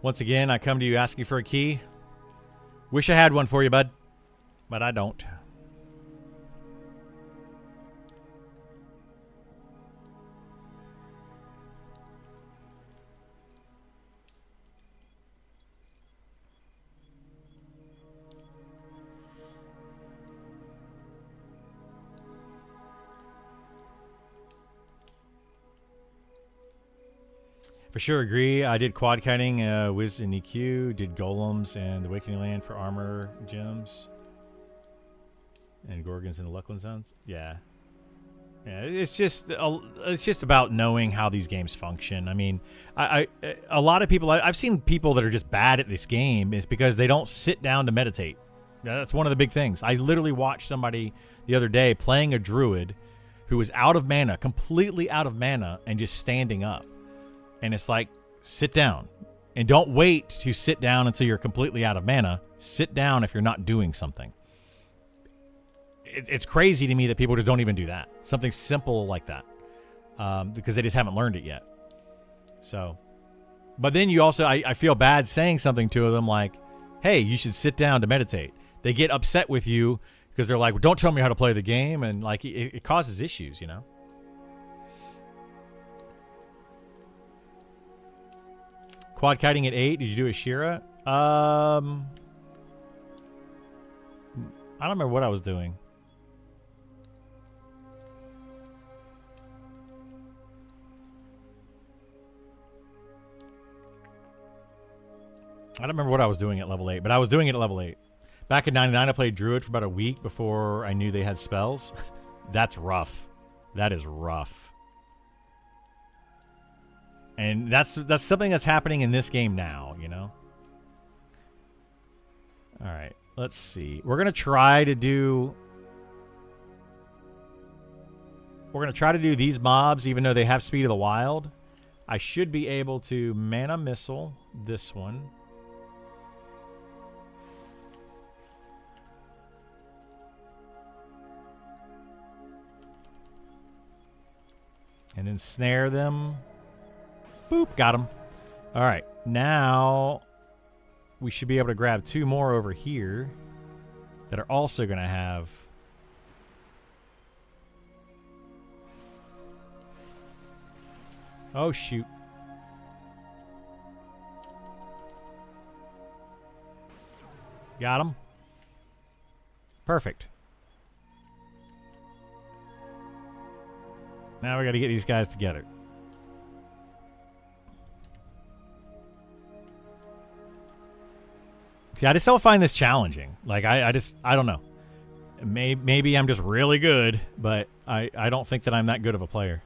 Once again, I come to you asking for a key. Wish I had one for you, bud, but I don't. For sure, agree. I did quad kiting, Wiz and EQ, did golems and the Awakening Land for armor gems, and Gorgons and the Luckland Zones. Yeah, it's just about knowing how these games function. I mean, a lot of people I've seen people that are just bad at this game is because they don't sit down to meditate. That's one of the big things. I literally watched somebody the other day playing a druid who was out of mana, completely out of mana, and just standing up. And it's like, sit down. And don't wait to sit down until you're completely out of mana. Sit down if you're not doing something. It's crazy to me that people just don't even do that. Something simple like that. Because they just haven't learned it yet. So, but then you also, I feel bad saying something to them like, hey, you should sit down to meditate. They get upset with you because they're like, well, don't tell me how to play the game. And like, it causes issues, you know? Quad kiting at 8. Did you do a Shira? I don't remember what I was doing. I don't remember what I was doing at level 8, but I was doing it at level 8. Back in 99, I played Druid for about a week before I knew they had spells. That's rough. That is rough. And that's something that's happening in this game now, you know? All right, let's see. We're going to try to do these mobs even though they have Speed of the Wild. I should be able to Mana Missile this one. And then snare them. Boop, got them. All right, now we should be able to grab 2 more over here that are also going to have... Oh, shoot. Got them. Perfect. Now we got to get these guys together. See, I just don't find this challenging. Like, I don't know. Maybe I'm just really good, but I don't think that I'm that good of a player.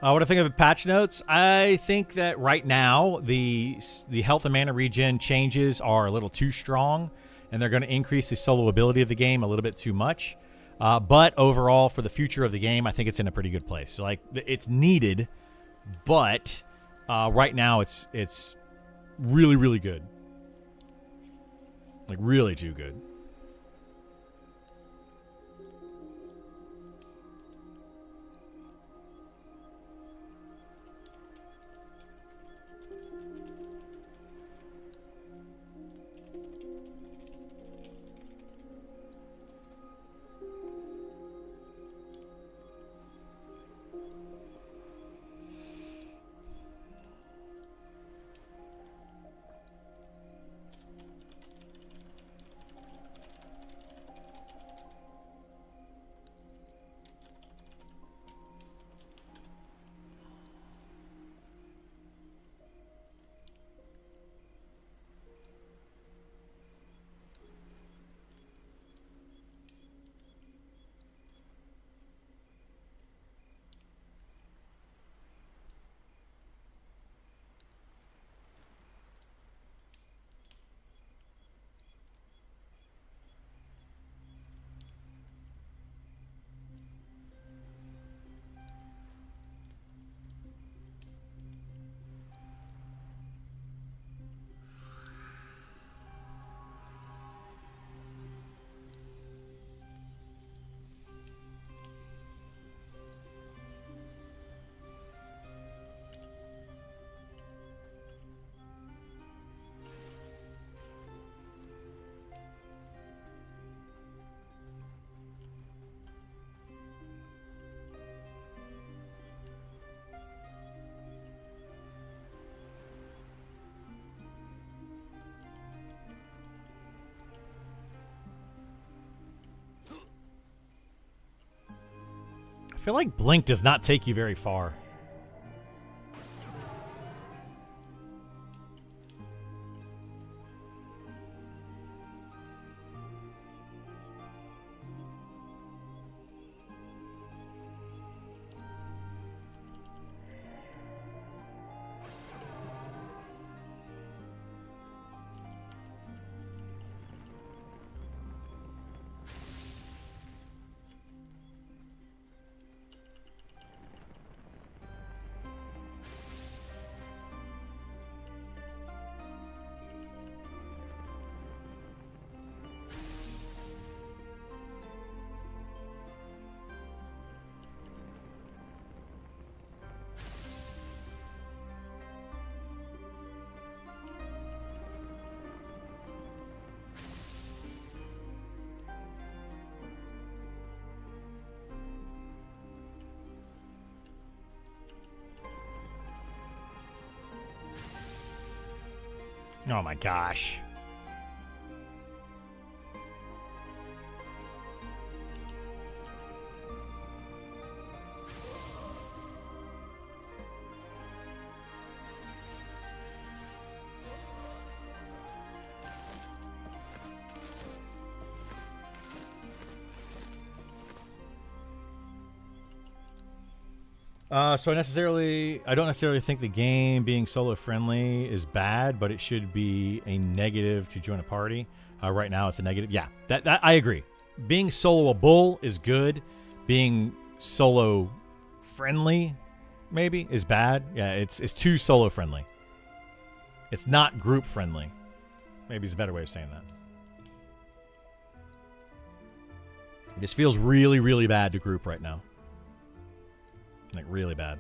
What do I think of the patch notes? I think that right now the health and mana regen changes are a little too strong, and they're going to increase the solo ability of the game a little bit too much. But overall, for the future of the game, I think it's in a pretty good place. So, like, it's needed, but right now it's really, really good. Like, really too good. feel like Blink does not take you very far. Oh my gosh. So I don't necessarily think the game being solo friendly is bad, but it should be a negative to join a party. Right now, it's a negative. Yeah, that I agree. Being soloable is good. Being solo friendly, maybe, is bad. Yeah, it's too solo friendly. It's not group friendly. Maybe it's a better way of saying that. It just feels really, really bad to group right now. Like, really bad.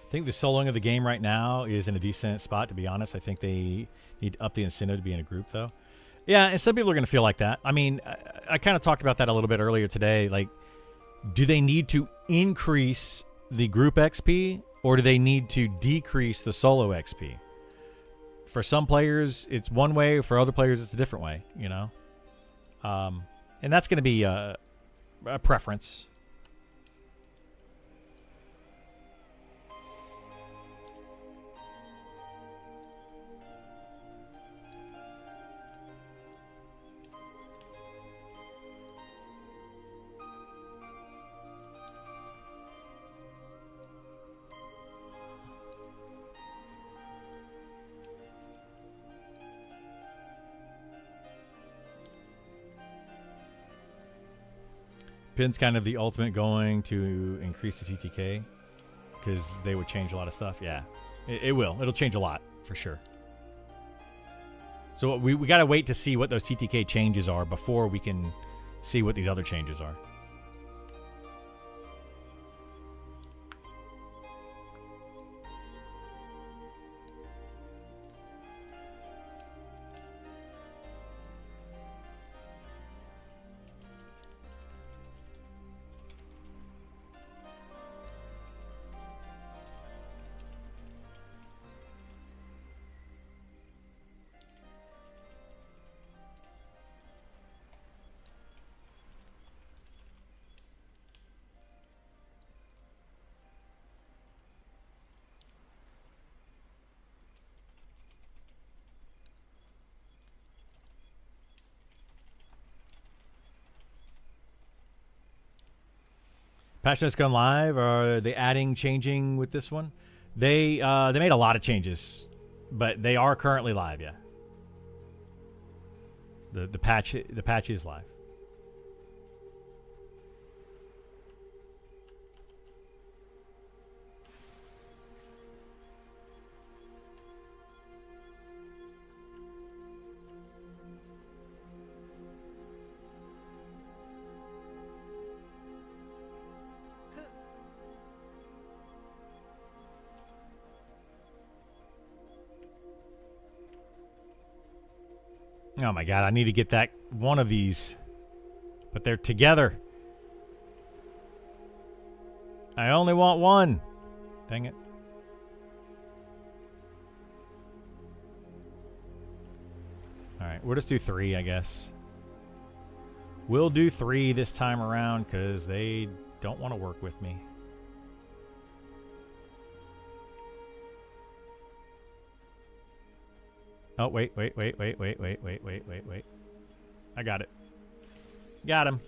I think the soloing of the game right now is in a decent spot, to be honest. I think they need to up the incentive to be in a group, though. Yeah, and some people are going to feel like that. I mean, I kind of talked about that a little bit earlier today. Like, do they need to increase the group XP, or do they need to decrease the solo XP? For some players, it's one way. For other players, it's a different way, you know? And that's going to be a preference. Pin's kind of the ultimate going to increase the TTK because they would change a lot of stuff. Yeah, it will. It'll change a lot for sure. So we got to wait to see what those TTK changes are before we can see what these other changes are. Patch notes gone live. Are they adding, changing with this one? They made a lot of changes, but they are currently live. Yeah. The patch is live. Oh my god, I need to get that one of these. But they're together. I only want one. Dang it. Alright, we'll just do 3, I guess. We'll do 3 this time around because they don't want to work with me. Oh, wait. I got it. Got him.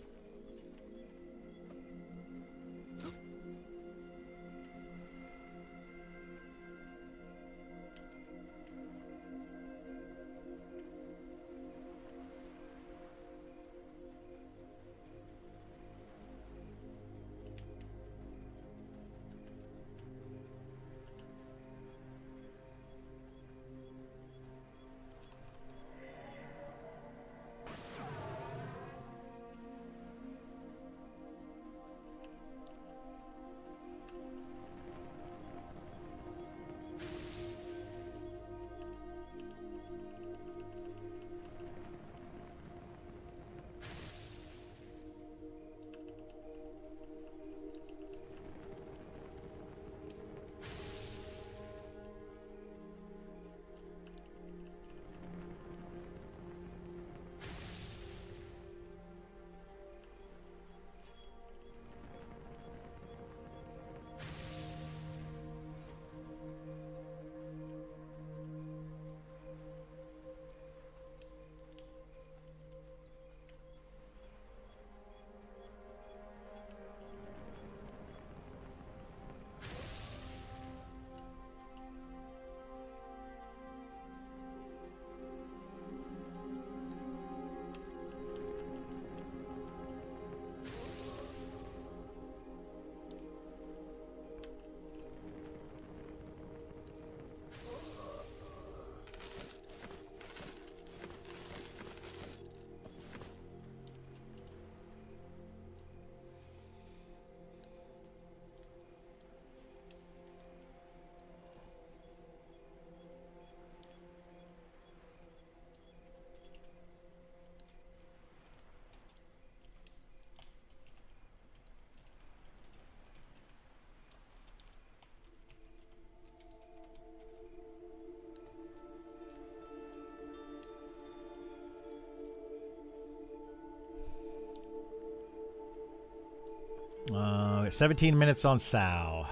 Got 17 minutes on Sao.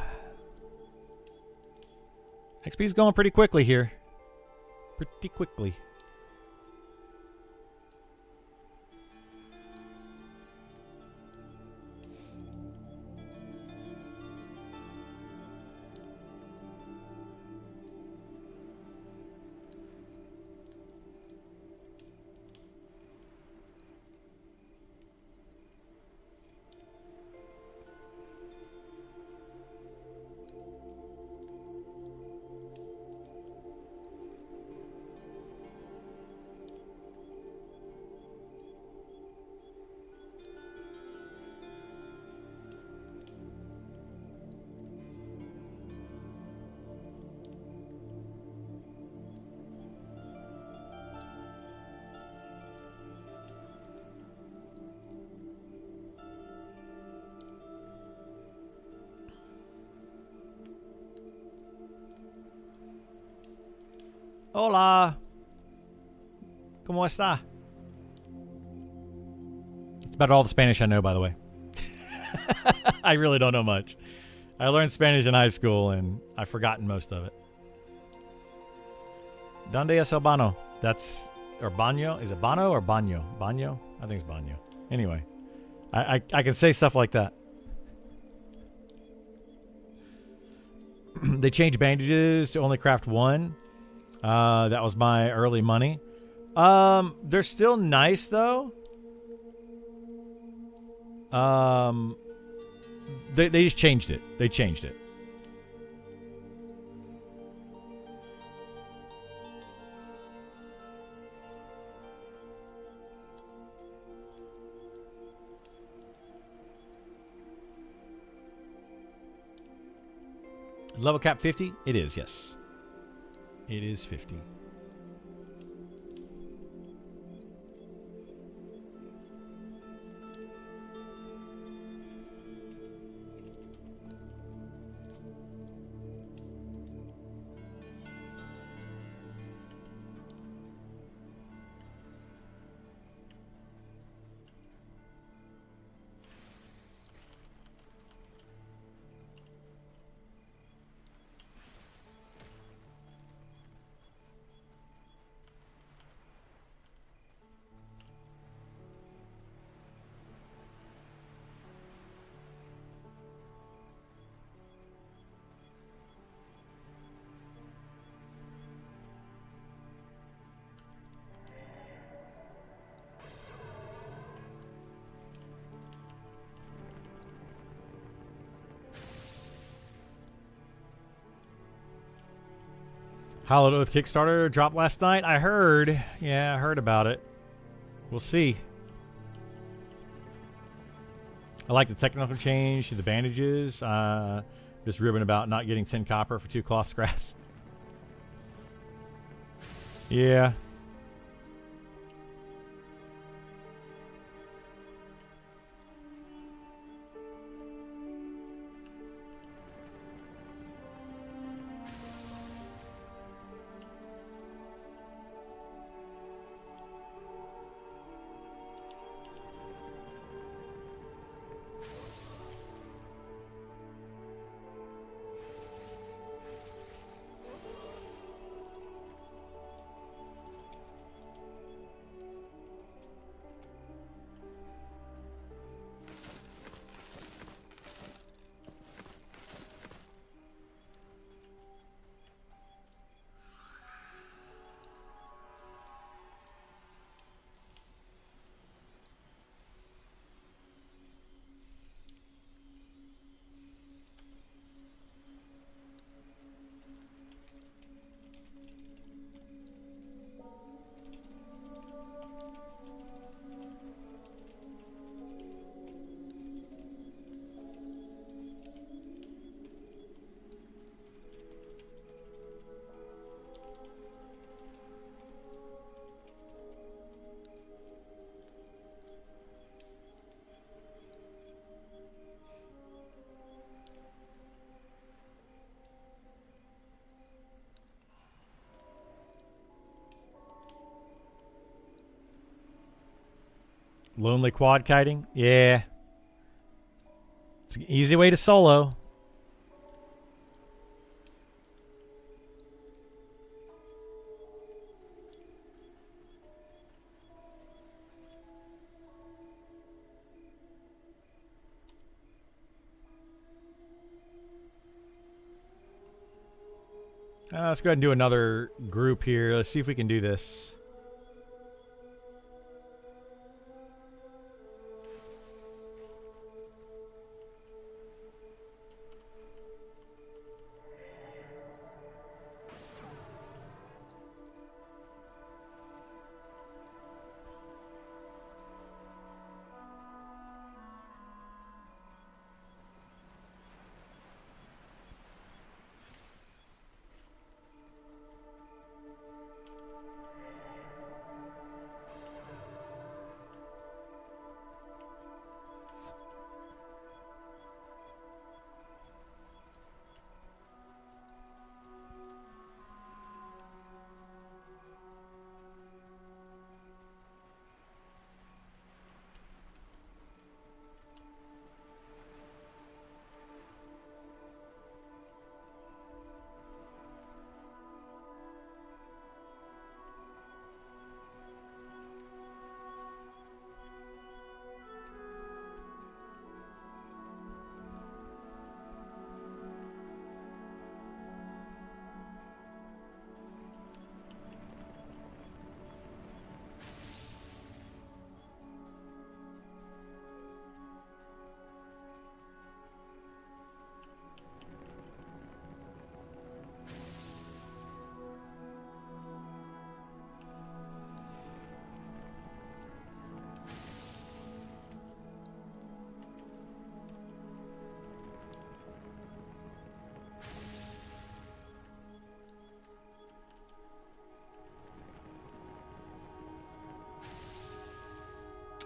XP's going pretty quickly here. Pretty quickly. Hola. ¿Cómo está? It's about all the Spanish I know, by the way. I really don't know much. I learned Spanish in high school, and I've forgotten most of it. Donde es el baño? That's... Or baño? Is it baño or baño? Baño? I think it's baño. Anyway. I can say stuff like that. They changed bandages to only craft one. That was my early money. They're still nice though. They just changed it. They changed it. Level cap 50? It is, yes. It is 50. Hallowed Oath Kickstarter dropped last night. I heard. Yeah, I heard about it. We'll see. I like the technical change to the bandages. Just ribbing about not getting 10 copper for 2 cloth scraps. Yeah. Lonely quad kiting? Yeah. It's an easy way to solo. Let's go ahead and do another group here. Let's see if we can do this.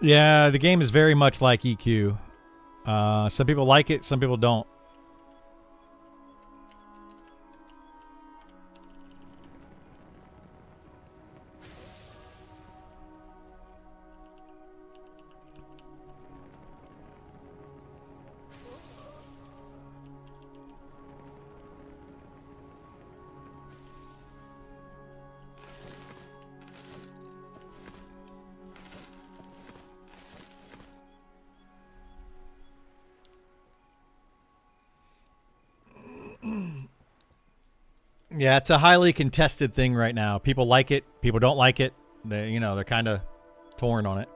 Yeah, the game is very much like EQ. Some people like it, some people don't. Yeah, it's a highly contested thing right now. People like it, people don't like it. They're kind of torn on it.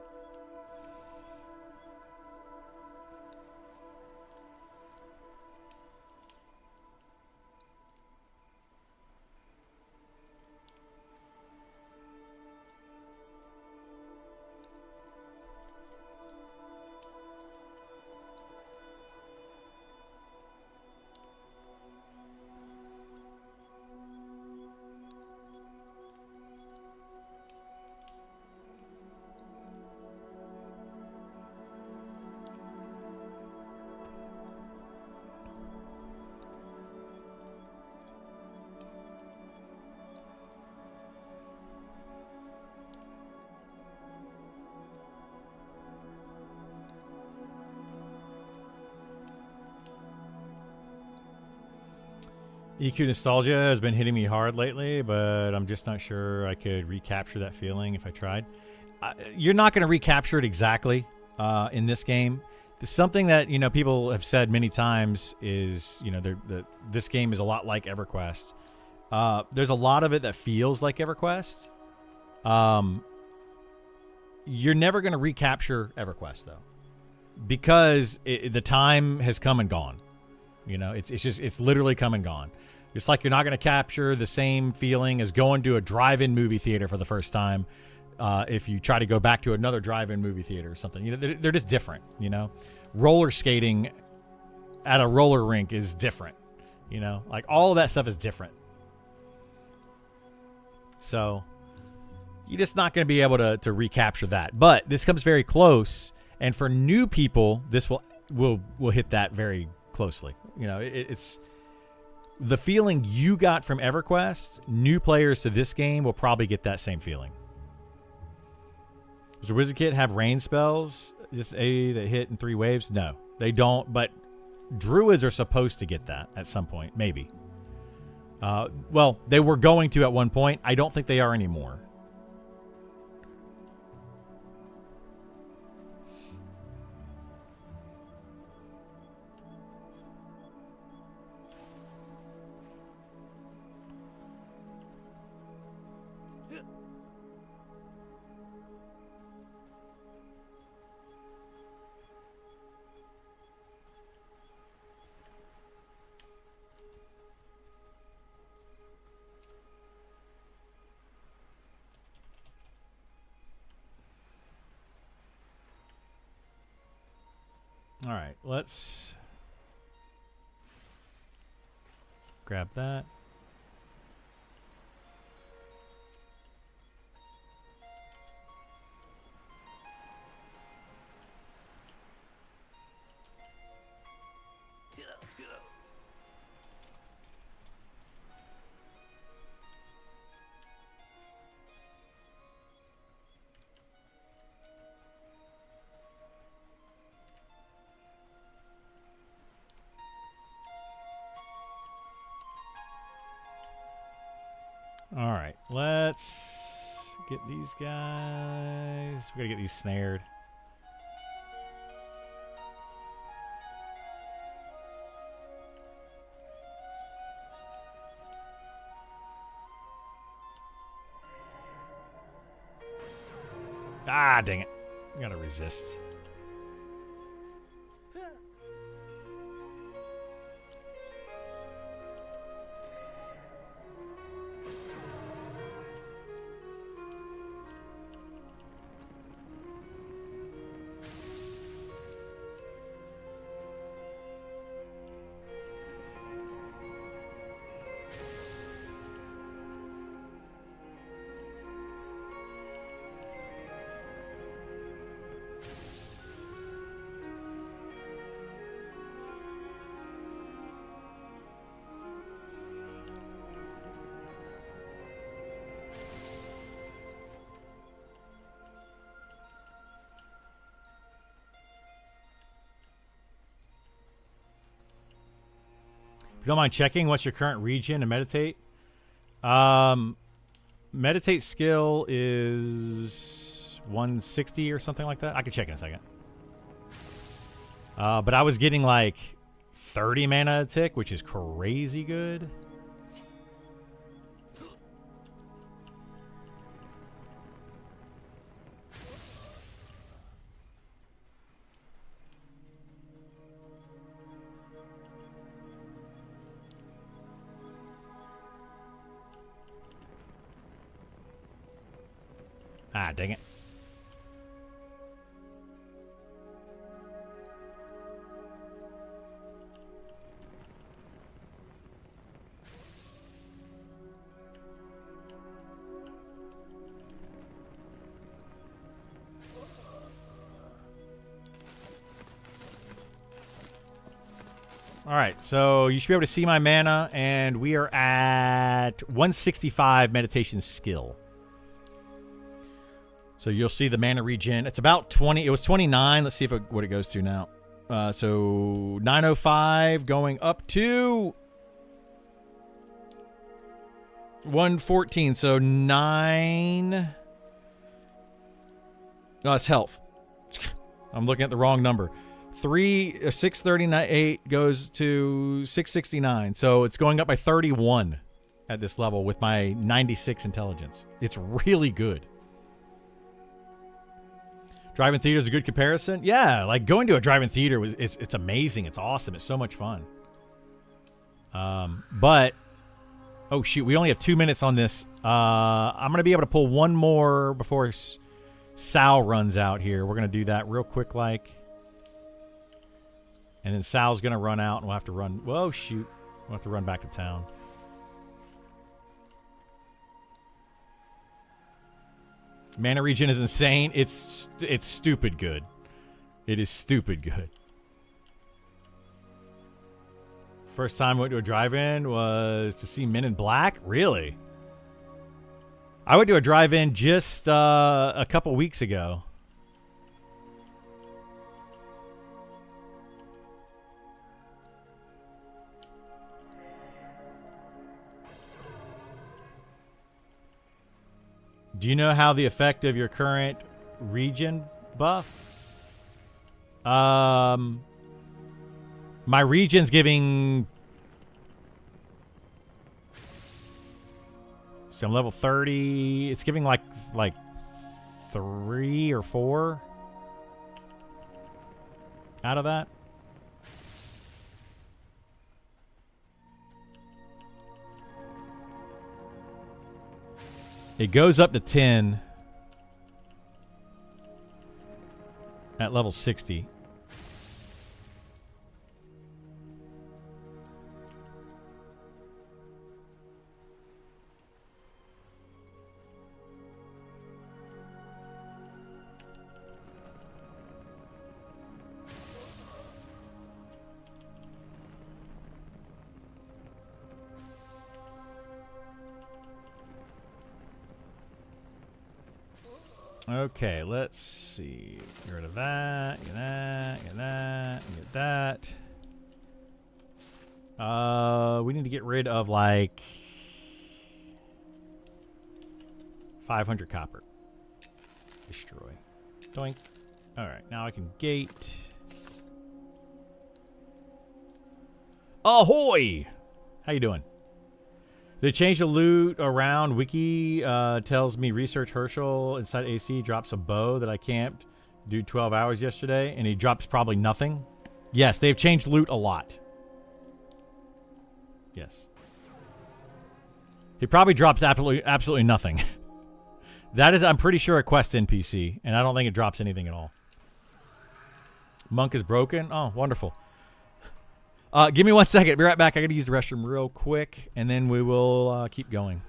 EQ nostalgia has been hitting me hard lately, but I'm just not sure I could recapture that feeling if I tried. You're not going to recapture it exactly in this game. Something that people have said many times is this game is a lot like EverQuest. There's a lot of it that feels like EverQuest. You're never going to recapture EverQuest though, because the time has come and gone. It's literally come and gone. Just like you're not going to capture the same feeling as going to a drive-in movie theater for the first time if you try to go back to another drive-in movie theater or something. They're just different. Roller skating at a roller rink is different. Like all of that stuff is different. So you're just not going to be able to recapture that. But this comes very close, and for new people, this will hit that very closely. It's the feeling you got from EverQuest. New players to this game will probably get that same feeling. Does the Wizard Kit have rain spells? Just that hit in 3 waves? No, they don't. But Druids are supposed to get that at some point, maybe. Well, they were going to at one point. I don't think they are anymore. All right, let's grab that. All right, let's get these guys. We gotta get these snared. Ah, dang it. We gotta resist. you don't mind checking, what's your current region and meditate? Meditate skill is 160 or something like that. I can check in a second. But I was getting like 30 mana a tick, which is crazy good. Ah, dang it. All right, so you should be able to see my mana, and we are at 165 meditation skill. So you'll see the mana regen. It's about 20. It was 29. Let's see what it goes to now. So 905 going up to 114. So 9. No, it's health. I'm looking at the wrong number. 638 goes to 669. So it's going up by 31 at this level with my 96 intelligence. It's really good. Drive-in theater is a good comparison. Yeah, like going to a drive-in theater it's amazing. It's awesome. It's so much fun. But oh shoot, we only have 2 minutes on this. I'm gonna be able to pull one more before Sal runs out here. We're gonna do that real quick, like, and then Sal's gonna run out, and we'll have to run. Whoa, shoot, we'll have to run back to town. Mana regen is insane. It's stupid good. It is stupid good. First time I went to a drive-in was to see Men in Black. Really? I went to a drive-in just a couple weeks ago. Do you know how the effect of your current region buff? My region's giving... So I'm level 30. It's giving like 3 or 4 out of that. It goes up to 10 at level 60. Okay, let's see. Get rid of that, get that, get that, get that. We need to get rid of like 500 copper. Destroy. Doink. Alright, now I can gate. Ahoy! How you doing? They changed the loot around. Wiki tells me Research Herschel inside AC drops a bow that I camped do 12 hours yesterday, and he drops probably nothing. Yes, they've changed loot a lot. Yes. He probably drops absolutely nothing. That is, I'm pretty sure, a quest NPC, and I don't think it drops anything at all. Monk is broken? Oh, wonderful. Give me 1 second. Be right back. I got to use the restroom real quick, and then we will keep going.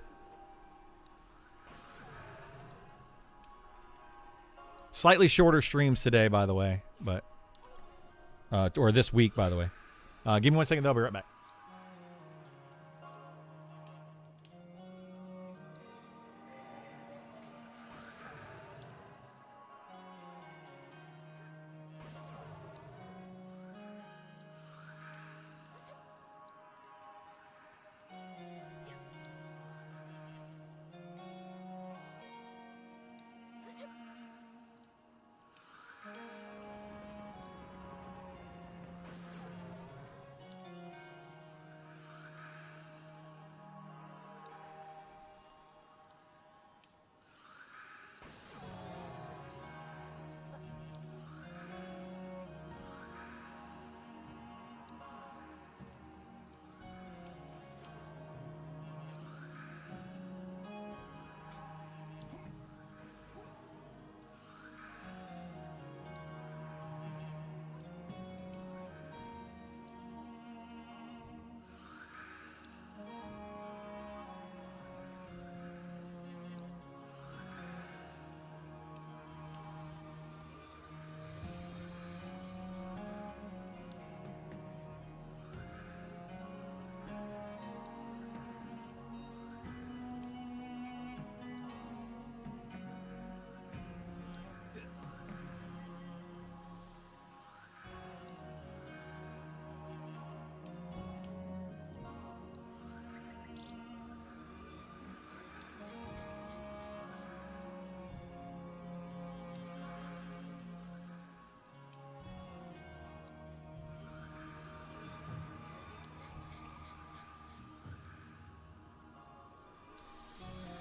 Slightly shorter streams today, by the way, but or this week, by the way. Give me 1 second. I'll be right back.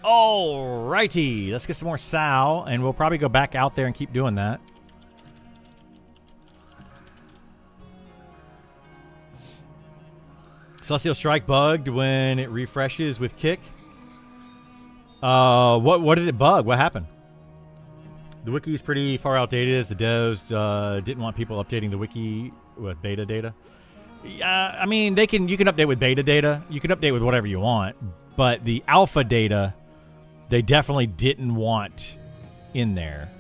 Alrighty, let's get some more Sow, and we'll probably go back out there and keep doing that. Celestial Strike bugged when it refreshes with kick. What did it bug? What happened? The wiki is pretty far outdated as the devs didn't want people updating the wiki with beta data. Yeah, I mean, you can update with beta data. You can update with whatever you want, but the alpha data, they definitely didn't want in there.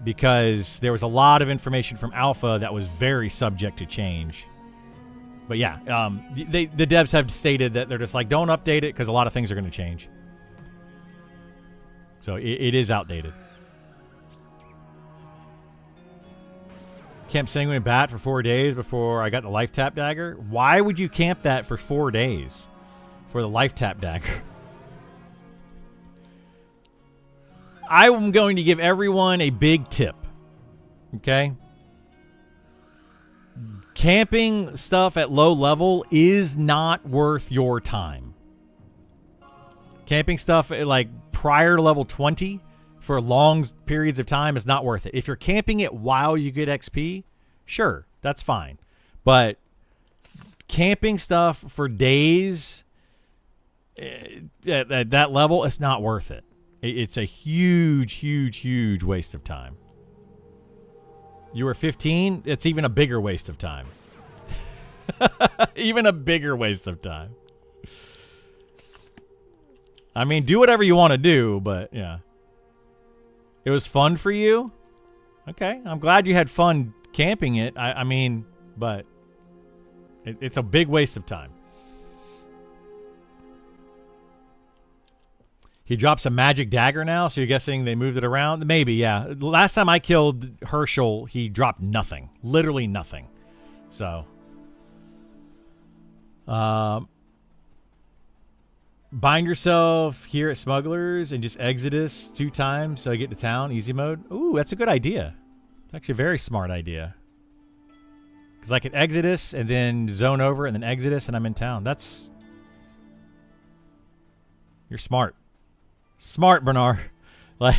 Because there was a lot of information from alpha that was very subject to change. But yeah, the devs have stated that they're just like, don't update it because a lot of things are going to change. So it is outdated. Camp Sanguine Bat for 4 days before I got the Life Tap Dagger. Why would you camp that for 4 days for the Life Tap Dagger? I'm going to give everyone a big tip. Okay? Camping stuff at low level is not worth your time. Camping stuff at like prior to level 20 for long periods of time is not worth it. If you're camping it while you get XP, sure, that's fine. But camping stuff for days at that level, it's not worth it. It's a huge, huge, huge waste of time. You were 15, it's even a bigger waste of time. Even a bigger waste of time. I mean, do whatever you want to do, but yeah. It was fun for you? Okay, I'm glad you had fun camping it. I mean, but it's a big waste of time. He drops a magic dagger now, so you're guessing they moved it around? Maybe, yeah. Last time I killed Herschel, he dropped nothing. Literally nothing. So. Bind yourself here at Smugglers and just Exodus 2 times so I get to town. Easy mode. Ooh, that's a good idea. It's actually a very smart idea. Because I could Exodus and then zone over and then Exodus and I'm in town. That's... You're smart. Smart, Bernard. Like,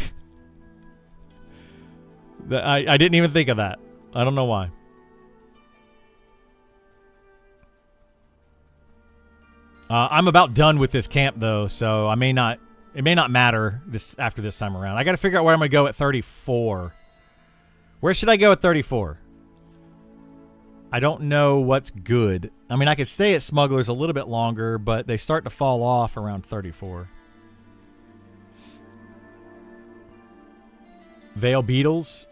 I didn't even think of that. I don't know why. I'm about done with this camp though, so it may not matter after this time around. I got to figure out where I'm gonna go at 34. Where should I go at 34? I don't know what's good. I mean, I could stay at Smugglers a little bit longer, but they start to fall off around 34. Veil Beetles.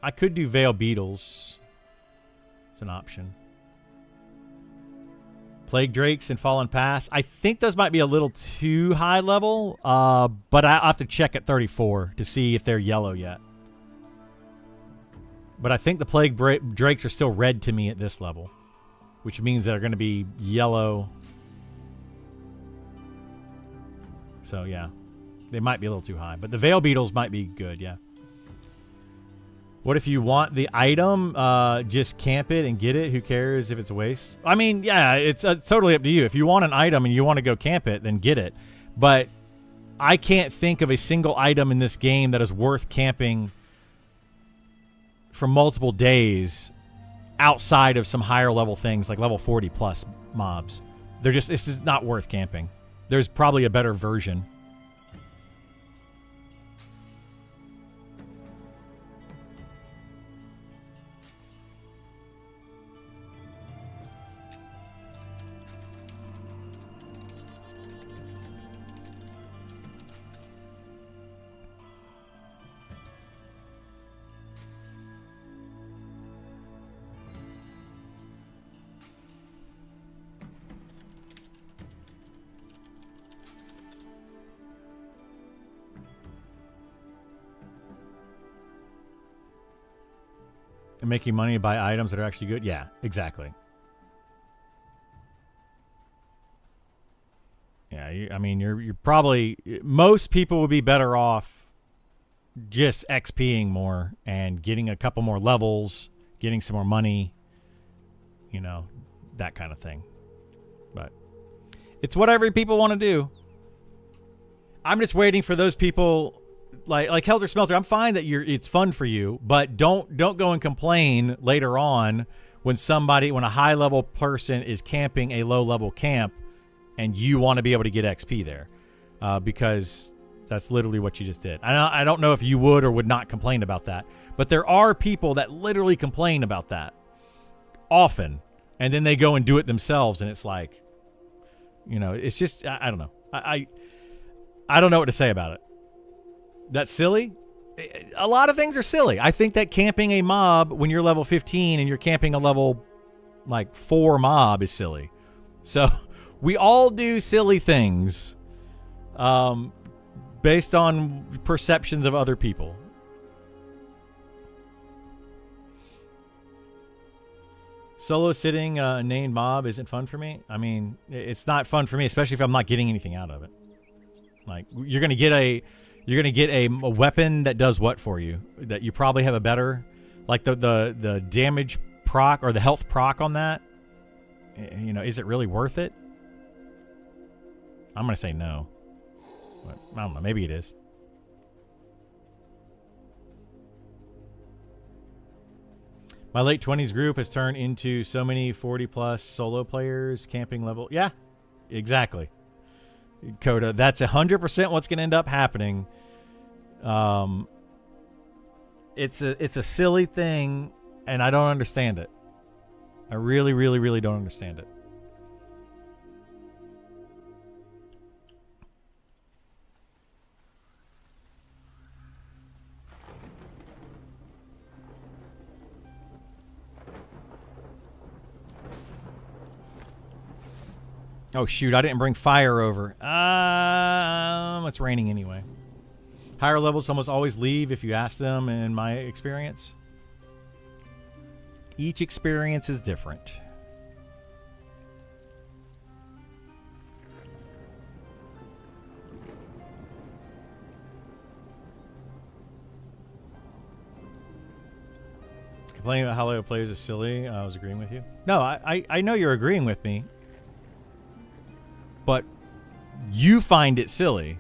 I could do Veil Beetles. It's an option. Plague Drakes and Fallen Pass. I think those might be a little too high level, but I'll have to check at 34 to see if they're yellow yet. But I think the Plague Drakes are still red to me at this level, which means they're going to be yellow. So, yeah. They might be a little too high, but the Veil Beetles might be good, yeah. What if you want the item, just camp it and get it? Who cares if it's a waste? I mean, yeah, it's totally up to you. If you want an item and you want to go camp it, then get it. But I can't think of a single item in this game that is worth camping for multiple days outside of some higher level things like level 40 plus mobs. This is not worth camping. There's probably a better version. And making money to buy items that are actually good? Yeah, exactly. Yeah, I mean, you're probably... Most people would be better off just XPing more and getting a couple more levels, getting some more money, you know, that kind of thing. But it's whatever people want to do. I'm just waiting for those people like Helter Smelter. I'm fine that it's fun for you, but don't go and complain later on when a high level person is camping a low level camp and you want to be able to get XP there, because that's literally what you just did. I don't know if you would or would not complain about that, but there are people that literally complain about that often, and then they go and do it themselves, and it's like, it's just, I don't know. I don't know what to say about it. That's silly. A lot of things are silly. I think that camping a mob when you're level 15 and you're camping a level 4 mob is silly. So we all do silly things based on perceptions of other people. Solo sitting a named mob isn't fun for me. I mean, it's not fun for me, especially if I'm not getting anything out of it. Like, you're gonna get a weapon that does what for you? That you probably have a better, like the damage proc or the health proc on that. Is it really worth it? I'm gonna say no. But I don't know. Maybe it is. My late 20s group has turned into so many 40-plus solo players, camping level. Yeah, exactly. Coda, that's 100% what's going to end up happening. It's a silly thing, and I don't understand it. I really, really, really don't understand it. Oh, shoot. I didn't bring fire over. It's raining anyway. Higher levels almost always leave if you ask them, in my experience. Each experience is different. Complaining about how low players is silly. I was agreeing with you. No, I know you're agreeing with me. But you find it silly.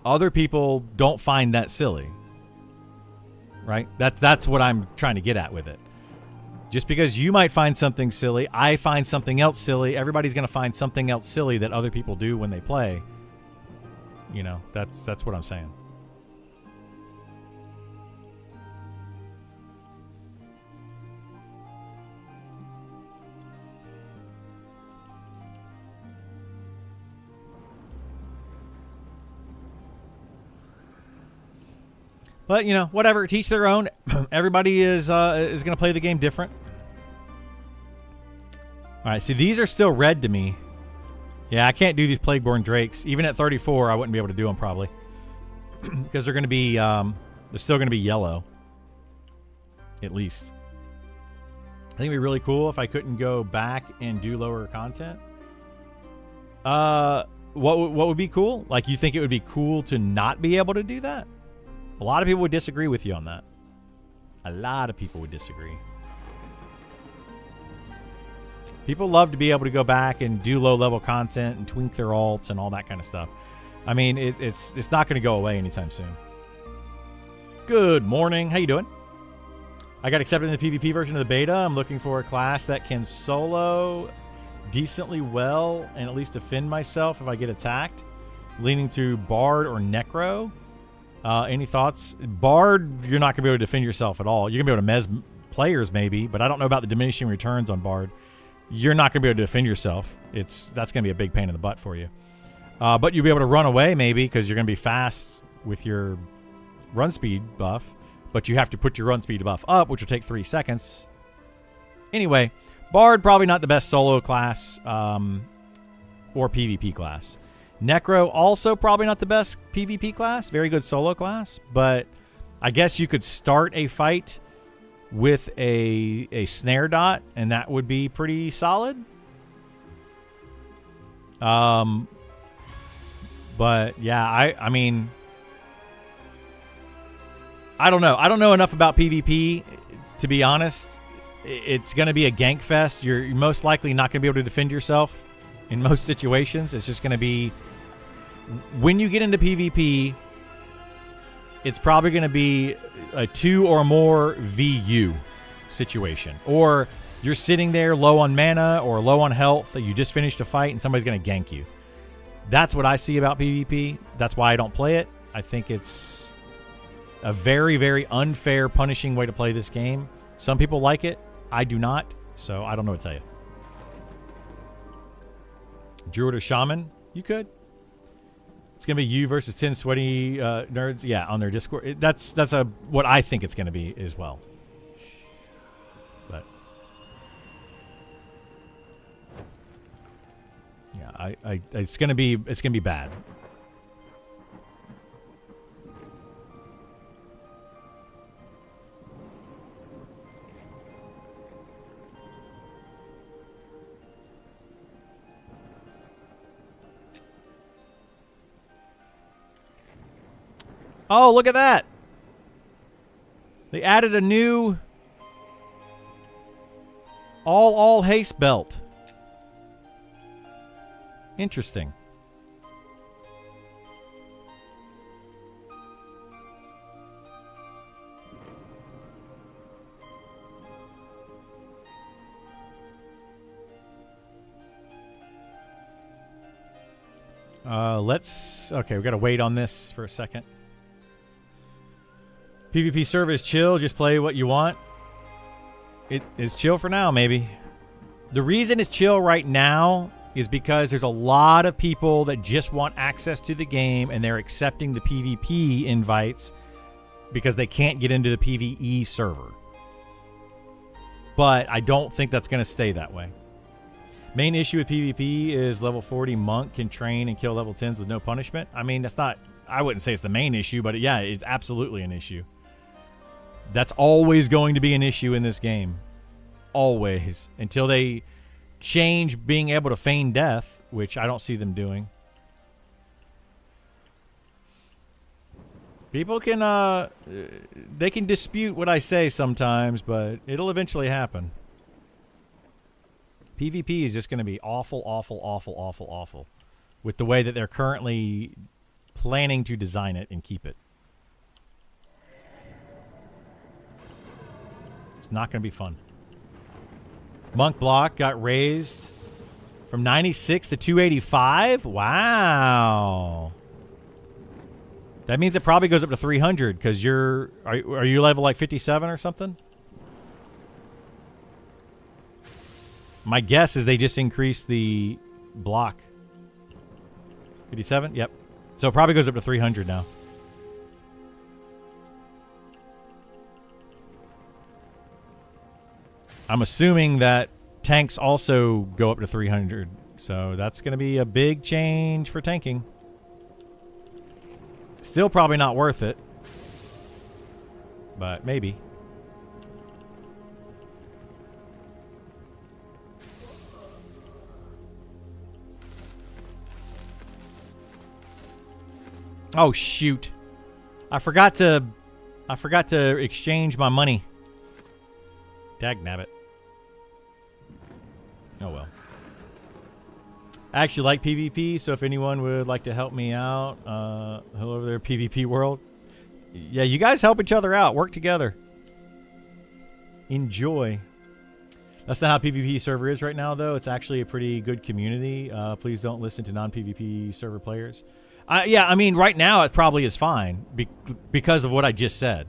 Other people don't find that silly. Right? That's what I'm trying to get at with it. Just because you might find something silly, I find something else silly. Everybody's going to find something else silly that other people do when they play. That's what I'm saying. But, whatever. Teach their own. Everybody is going to play the game different. All right. See, these are still red to me. Yeah, I can't do these Plagueborn Drakes. Even at 34, I wouldn't be able to do them probably. Because they're going to be, they're still going to be yellow. At least. I think it'd be really cool if I couldn't go back and do lower content. What would be cool? Like, you think it would be cool to not be able to do that? A lot of people would disagree with you on that. A lot of people would disagree. People love to be able to go back and do low-level content and tweak their alts and all that kind of stuff. I mean, it's not going to go away anytime soon. Good morning. How you doing? I got accepted in the PvP version of the beta. I'm looking for a class that can solo decently well and at least defend myself if I get attacked. Leaning to Bard or Necro. Any thoughts? Bard, you're not going to be able to defend yourself at all. You're going to be able to mez players maybe, but I don't know about the diminishing returns on Bard. You're not going to be able to defend yourself. That's going to be a big pain in the butt for you. But you'll be able to run away maybe because you're going to be fast with your run speed buff, but you have to put your run speed buff up, which will take 3 seconds. Anyway, Bard, probably not the best solo class or PvP class. Necro, also probably not the best PvP class. Very good solo class. But I guess you could start a fight with a snare dot, and that would be pretty solid. But yeah, I mean, I don't know. I don't know enough about PvP, to be honest. It's going to be a gank fest. You're most likely not going to be able to defend yourself in most situations. It's just going to be, when you get into PvP, it's probably going to be a 2 or more VU situation. Or you're sitting there low on mana or low on health, you just finished a fight and somebody's going to gank you. That's what I see about PvP. That's why I don't play it. I think it's a very, very unfair, punishing way to play this game. Some people like it. I do not. So I don't know what to tell you. Druid or Shaman? You could. It's going to be you versus 10 sweaty nerds. Yeah, on their Discord. That's what I think it's going to be as well. But yeah, it's going to be bad. Oh, look at that. They added a new all haste belt. Interesting. Okay, we got to wait on this for a second. PvP server is chill. Just play what you want. It is chill for now, maybe. The reason it's chill right now is because there's a lot of people that just want access to the game and they're accepting the PvP invites because they can't get into the PvE server. But I don't think that's going to stay that way. Main issue with PvP is level 40 monk can train and kill level 10s with no punishment. I mean, that's not... I wouldn't say it's the main issue, but yeah, it's absolutely an issue. That's always going to be an issue in this game. Always. Until they change being able to feign death, which I don't see them doing. People can, they can dispute what I say sometimes, but it'll eventually happen. PvP is just going to be awful, awful, awful, awful, awful. With the way that they're currently planning to design it and keep it. It's not going to be fun. Monk block got raised from 96 to 285. Wow. That means it probably goes up to 300 because are you level like 57 or something? My guess is they just increased the block. 57? Yep. So it probably goes up to 300 now. I'm assuming that tanks also go up to 300. So that's going to be a big change for tanking. Still probably not worth it. But maybe. Oh shoot. I forgot to exchange my money. Dagnabbit. Oh well. I actually like PvP, so if anyone would like to help me out, hello there, PvP world. Yeah, you guys help each other out. Work together. Enjoy. That's not how PvP server is right now, though. It's actually a pretty good community. Please don't listen to non-PvP server players. Yeah, I mean, right now it probably is fine because of what I just said.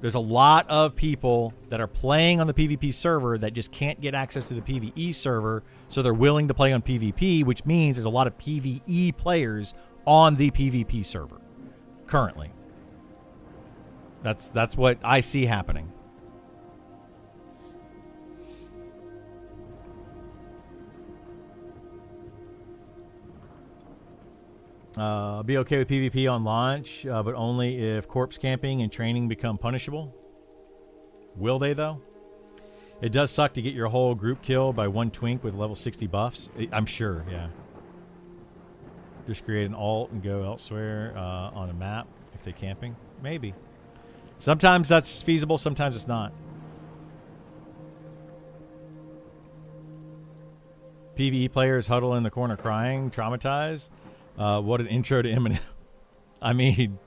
There's a lot of people that are playing on the PvP server that just can't get access to the PvE server, so they're willing to play on PvP, which means there's a lot of PvE players on the PvP server currently. That's what I see happening. Be okay with PvP on launch, but only if corpse camping and training become punishable. Will they, though? It does suck to get your whole group killed by one twink with level 60 buffs. I'm sure, yeah. Just create an alt and go elsewhere on a map if they're camping. Maybe. Sometimes that's feasible, sometimes it's not. PvE players huddle in the corner crying, traumatized. What an intro to MnM. I mean,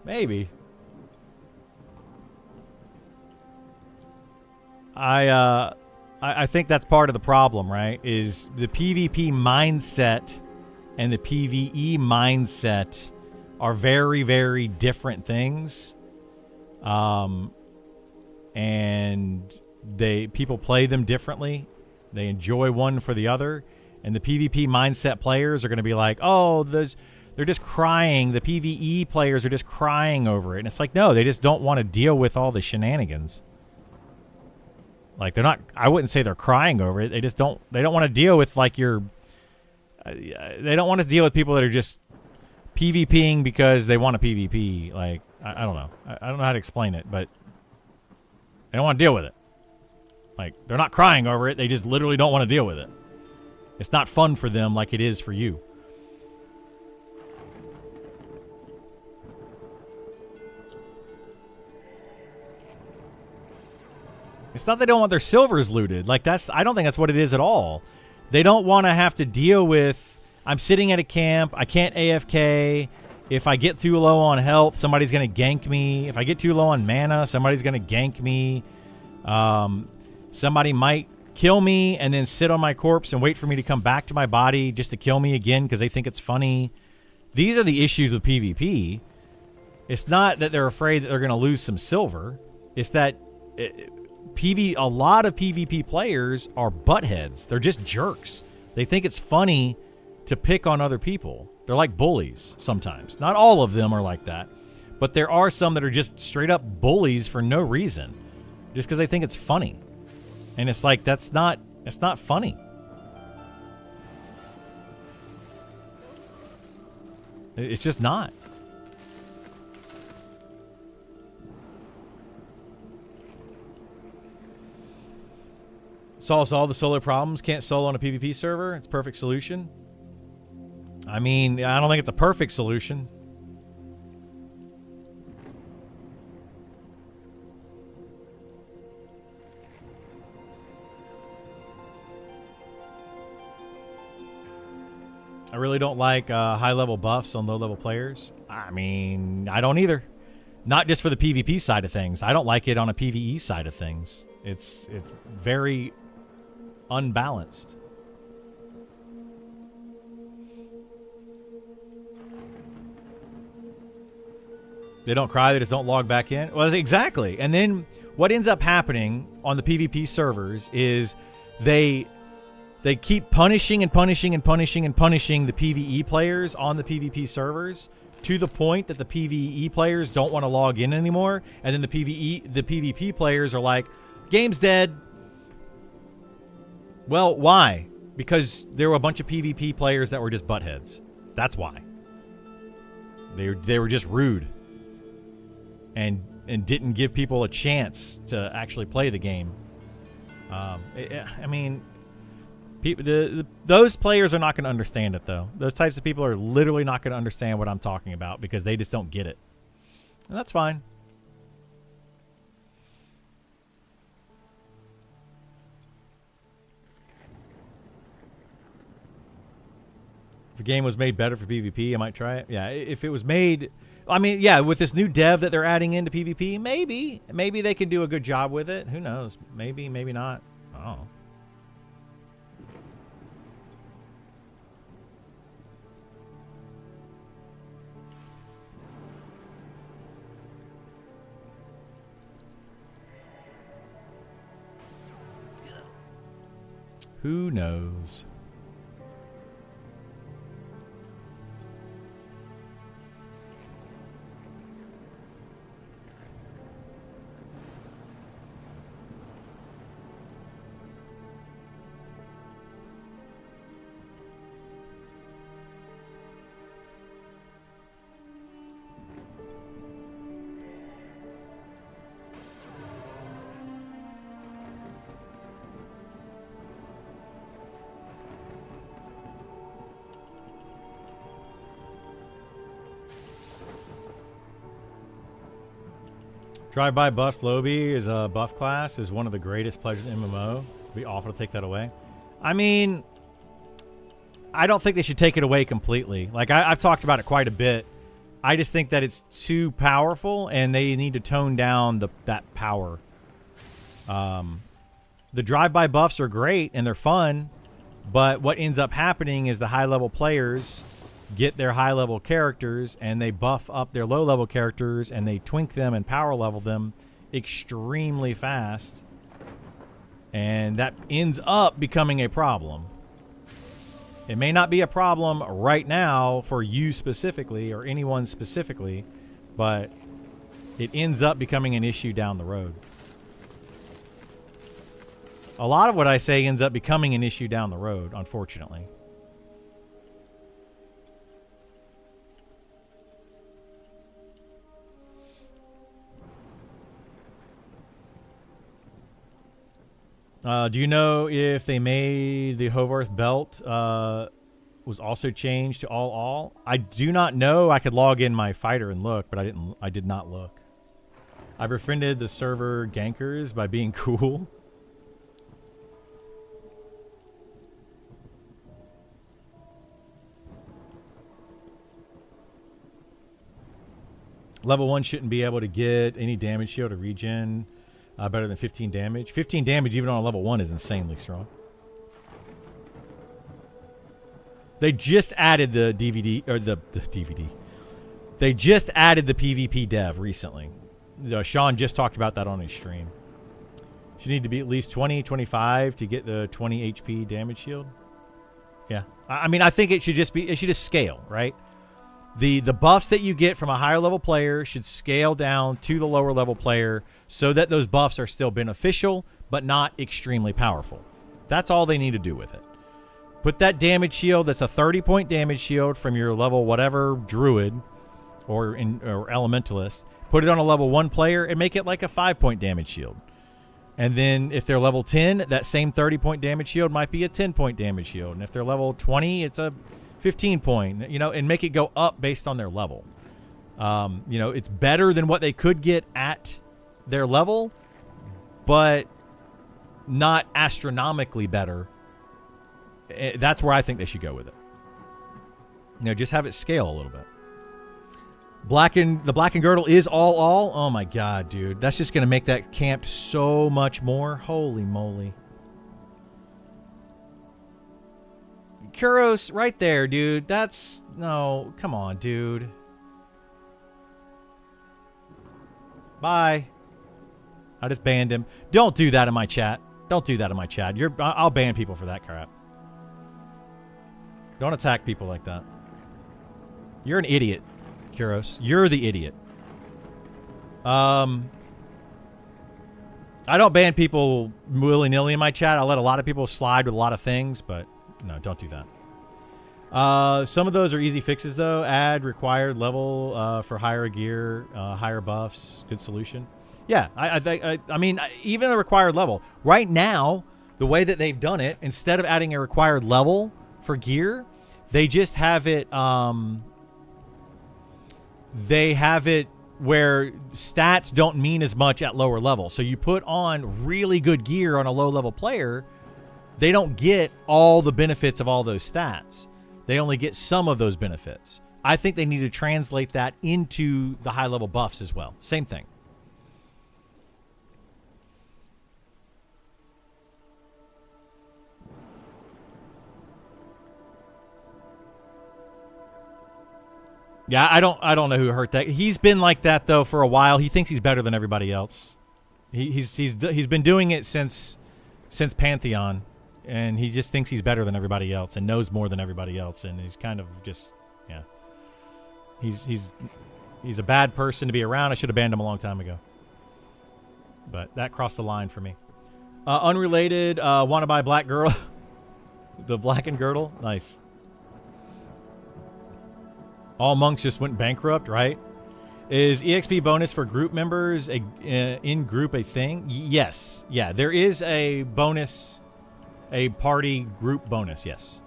maybe. I think that's part of the problem, right? Is the PvP mindset and the PvE mindset are very, very different things. And people play them differently. They enjoy one for the other. And the PvP mindset players are going to be like, oh, they're just crying. The PvE players are just crying over it. And it's like, no, they just don't want to deal with all the shenanigans. Like, they're not, I wouldn't say they're crying over it. They don't want to deal with, like, they don't want to deal with people that are just PvPing because they want to PvP. Like, I don't know. I don't know how to explain it, but they don't want to deal with it. Like, they're not crying over it. They just literally don't want to deal with it. It's not fun for them like it is for you. It's not they don't want their silvers looted. Like, I don't think that's what it is at all. They don't want to have to deal with, I'm sitting at a camp, I can't AFK. If I get too low on health, somebody's going to gank me. If I get too low on mana, somebody's going to gank me. Somebody might kill me and then sit on my corpse and wait for me to come back to my body just to kill me again because they think it's funny. These are the issues with PvP. It's not that they're afraid that they're going to lose some silver. It's that a lot of PvP players are buttheads. They're just jerks. They think it's funny to pick on other people. They're like bullies sometimes. Not all of them are like that, but there are some that are just straight up bullies for no reason, just because they think it's funny. And it's like, it's not funny. It's just not. Solves all the solo problems. Can't solo on a PvP server. It's a perfect solution. I mean, I don't think it's a perfect solution. I really don't like high-level buffs on low-level players. I mean, I don't either. Not just for the PvP side of things. I don't like it on a PvE side of things. It's very unbalanced. They don't cry, they just don't log back in. Well, exactly. And then what ends up happening on the PvP servers is they keep punishing and punishing and punishing and punishing the PvE players on the PvP servers to the point that the PvE players don't want to log in anymore. And then the PvP players are like, game's dead. Well, why? Because there were a bunch of PvP players that were just buttheads. That's why. They were just rude. And didn't give people a chance to actually play the game. I mean, those players are not going to understand it, though. Those types of people are literally not going to understand what I'm talking about because they just don't get it. And that's fine. If a game was made better for PvP, I might try it. Yeah, if it was made... I mean, yeah, with this new dev that they're adding into PvP, maybe they can do a good job with it. Who knows? Maybe, maybe not. Oh. Who knows? Drive-by buffs Lobby is a buff class, is one of the greatest pleasures in MMO. It'd be awful to take that away. I mean, I don't think they should take it away completely. Like, I've talked about it quite a bit. I just think that it's too powerful, and they need to tone down that power. The drive-by buffs are great, and they're fun, but what ends up happening is the high-level players get their high-level characters, and they buff up their low-level characters, and they twink them and power level them extremely fast, and that ends up becoming a problem. It may not be a problem right now for you specifically or anyone specifically, but it ends up becoming an issue down the road. A lot of what I say ends up becoming an issue down the road, unfortunately. Do you know if they made the Hovarth belt was also changed to all? I do not know. I could log in my fighter and look, but I did not look. I befriended the server gankers by being cool. Level 1 shouldn't be able to get any damage shield or regen better than 15 damage. 15 damage even on a level 1 is insanely strong. They just added the DVD, or the DVD. They just added the PvP dev recently. Sean just talked about that on his stream. Should need to be at least 20, 25 to get the 20 HP damage shield. Yeah. I mean, I think it should just scale, right? The buffs that you get from a higher level player should scale down to the lower level player so that those buffs are still beneficial but not extremely powerful. That's all they need to do with it. Put that damage shield that's a 30-point damage shield from your level whatever druid or elementalist. Put it on a level 1 player and make it like a 5-point damage shield. And then if they're level 10, that same 30-point damage shield might be a 10-point damage shield. And if they're level 20, it's a 15-point, and make it go up based on their level. It's better than what they could get at their level, but not astronomically better. That's where I think they should go with it. Just have it scale a little bit. The Black and Girdle is all. Oh my god, dude. That's just going to make that camped so much more. Holy moly. Kuros, right there, dude. No, come on, dude. Bye. I just banned him. Don't do that in my chat. Don't do that in my chat. I'll ban people for that crap. Don't attack people like that. You're an idiot, Kuros. You're the idiot. I don't ban people willy-nilly in my chat. I let a lot of people slide with a lot of things, but no, don't do that. Some of those are easy fixes, though. Add required level for higher gear, higher buffs. Good solution. Yeah, I mean, even the required level. Right now, the way that they've done it, instead of adding a required level for gear, they just have it. They have it where stats don't mean as much at lower levels. So you put on really good gear on a low-level player, they don't get all the benefits of all those stats. They only get some of those benefits. I think they need to translate that into the high-level buffs as well. Same thing. Yeah, I don't know who hurt that. He's been like that though for a while. He thinks he's better than everybody else. He's been doing it since Pantheon, and he just thinks he's better than everybody else and knows more than everybody else, and he's kind of just he's a bad person to be around. I should have banned him a long time ago, but that crossed the line for me. Unrelated, want to buy Black Girl, the Black and Girdle, nice. All monks just went bankrupt, right? Is EXP bonus for group members in group a thing? Yes. Yeah, there is a bonus, a party group bonus, yes.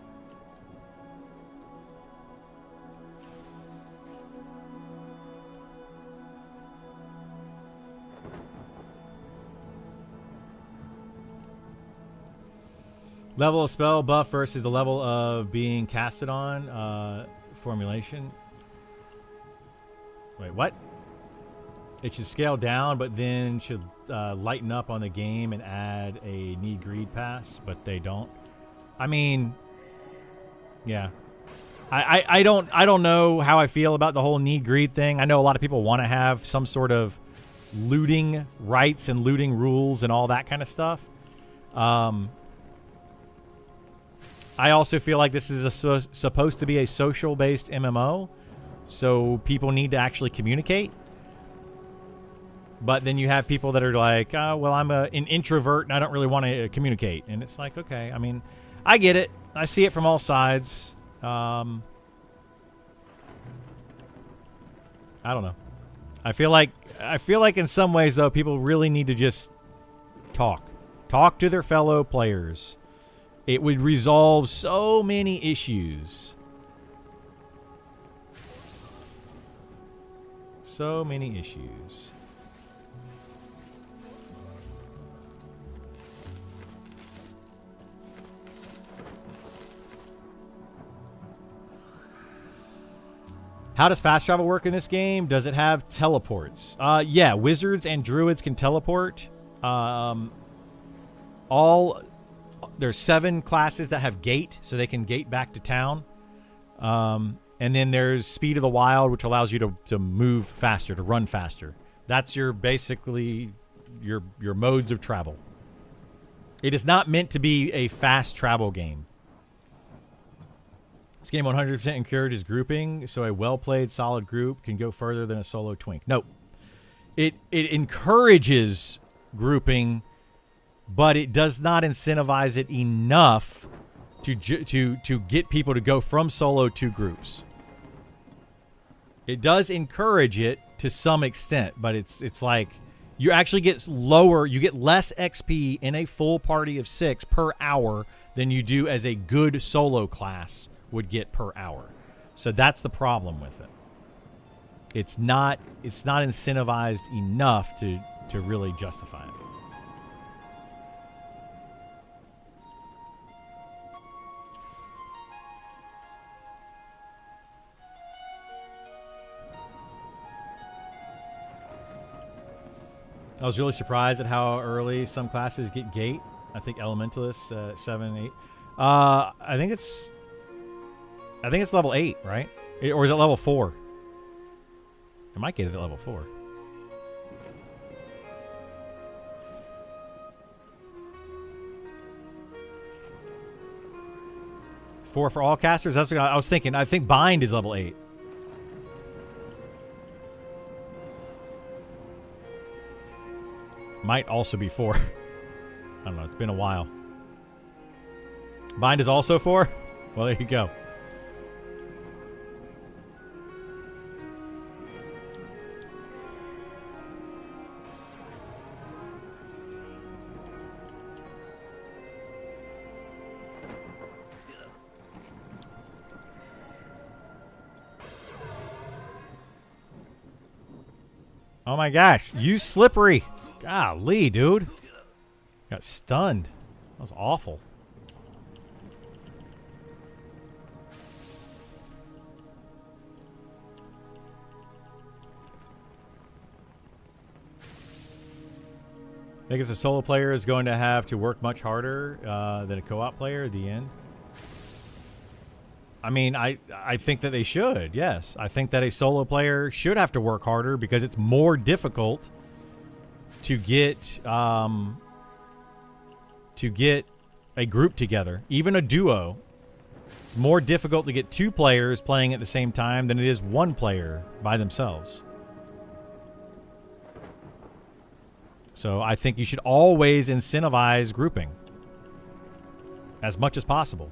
Level of spell buff versus the level of being casted on. Formulation. Wait, what? It should scale down, but then should lighten up on the game and add a need greed pass, but they don't. I mean, yeah. I don't know how I feel about the whole need greed thing. I know a lot of people want to have some sort of looting rights and looting rules and all that kind of stuff. I also feel like this is supposed to be a social-based MMO, so people need to actually communicate. But then you have people that are like, oh, well, I'm an introvert and I don't really want to communicate. And it's like, okay, I mean, I get it. I see it from all sides. I don't know. I feel like in some ways, though, people really need to just talk to their fellow players. It would resolve so many issues. So many issues. How does fast travel work in this game? Does it have teleports? Yeah, wizards and druids can teleport. There's 7 classes that have gate, so they can gate back to town. And then there's speed of the wild, which allows you to move faster, to run faster. That's basically your modes of travel. It is not meant to be a fast travel game. This game 100% encourages grouping, so a well-played, solid group can go further than a solo twink. No. It encourages grouping, but it does not incentivize it enough to get people to go from solo to groups. It does encourage it to some extent, but it's like you actually get lower, you get less XP in a full party of 6 per hour than you do as a good solo class would get per hour. So that's the problem with it. It's not incentivized enough to really justify it. I was really surprised at how early some classes get gate. I think Elementalists 7, 8. I think it's level 8, right? Or is it level 4? I might get it at level 4. It's 4 for all casters? That's what I was thinking. I think Bind is level 8. Might also be 4. I don't know. It's been a while. Bind is also 4? Well, there you go. Oh my gosh. You slippery. Golly, dude. Got stunned. That was awful. I guess a solo player is going to have to work much harder than a co-op player at the end. I mean, I think that they should, yes. I think that a solo player should have to work harder because it's more difficult to get a group together, even a duo. It's more difficult to get 2 players playing at the same time than it is 1 player by themselves. So I think you should always incentivize grouping as much as possible.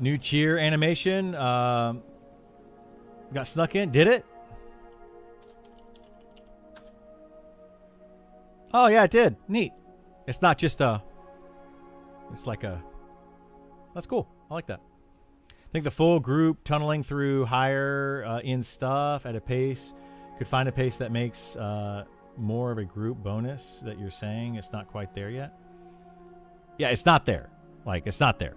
New cheer animation got snuck in. Did it? Oh, yeah, it did. Neat. It's not just a... It's like a... That's cool. I like that. I think the full group tunneling through higher in stuff at a pace could find a pace that makes more of a group bonus that you're saying. It's not quite there yet. Yeah, it's not there. Like, it's not there.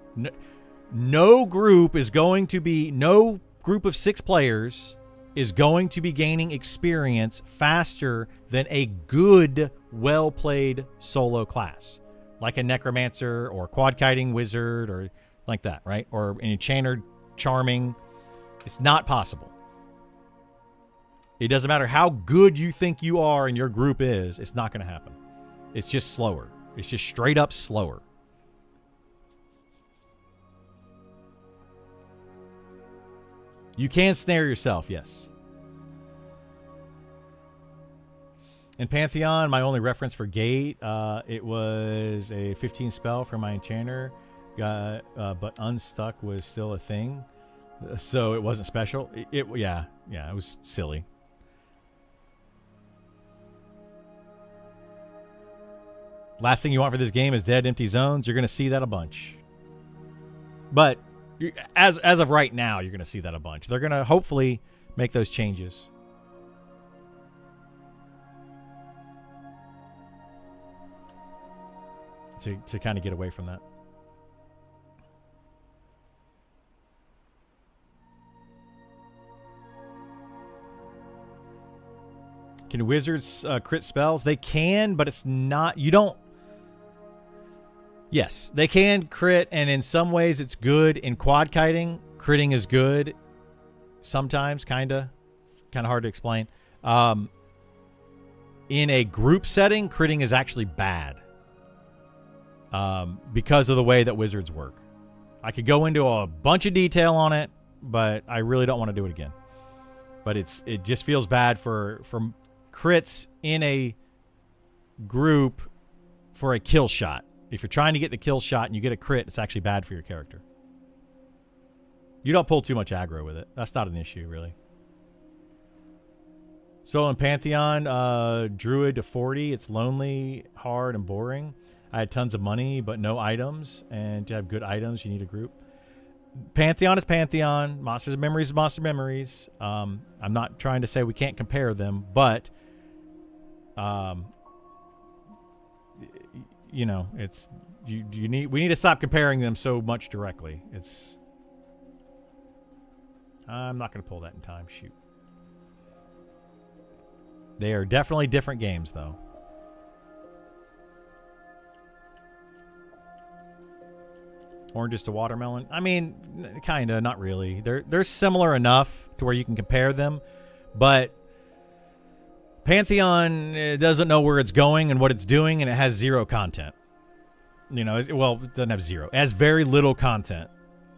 No group is going to be... No group of 6 players is going to be gaining experience faster than a good, well-played solo class. Like a Necromancer or Quad-Kiting Wizard or like that, right? Or an Enchanter Charming. It's not possible. It doesn't matter how good you think you are and your group is, it's not going to happen. It's just slower. It's just straight up slower. You can snare yourself, yes. In Pantheon, my only reference for Gate, it was a 15 spell for my Enchanter, but Unstuck was still a thing, so it wasn't special. Yeah, it was silly. Last thing you want for this game is dead, empty zones. You're going to see that a bunch. But as of right now, you're going to see that a bunch. They're going to hopefully make those changes. To kind of get away from that. Can wizards crit spells? They can, but it's not... You don't... Yes, they can crit, and in some ways it's good. In quad kiting, critting is good. Sometimes, kind of hard to explain. In a group setting, critting is actually bad. Because of the way that wizards work. I could go into a bunch of detail on it, but I really don't want to do it again. But it just feels bad for crits in a group for a kill shot. If you're trying to get the kill shot and you get a crit, it's actually bad for your character. You don't pull too much aggro with it. That's not an issue, really. So in Pantheon, Druid to 40. It's lonely, hard, and boring. I had tons of money, but no items. And to have good items, you need a group. Pantheon is Pantheon. Monsters of Memories is Monster Memories. I'm not trying to say we can't compare them, but... you know, it's we need to stop comparing them so much directly. I'm not going to pull that in time. Shoot. They are definitely different games, though. Oranges to watermelon. I mean, kind of, not really. They're similar enough to where you can compare them, but Pantheon doesn't know where it's going and what it's doing, and it has zero content. You know, it doesn't have zero. It has very little content,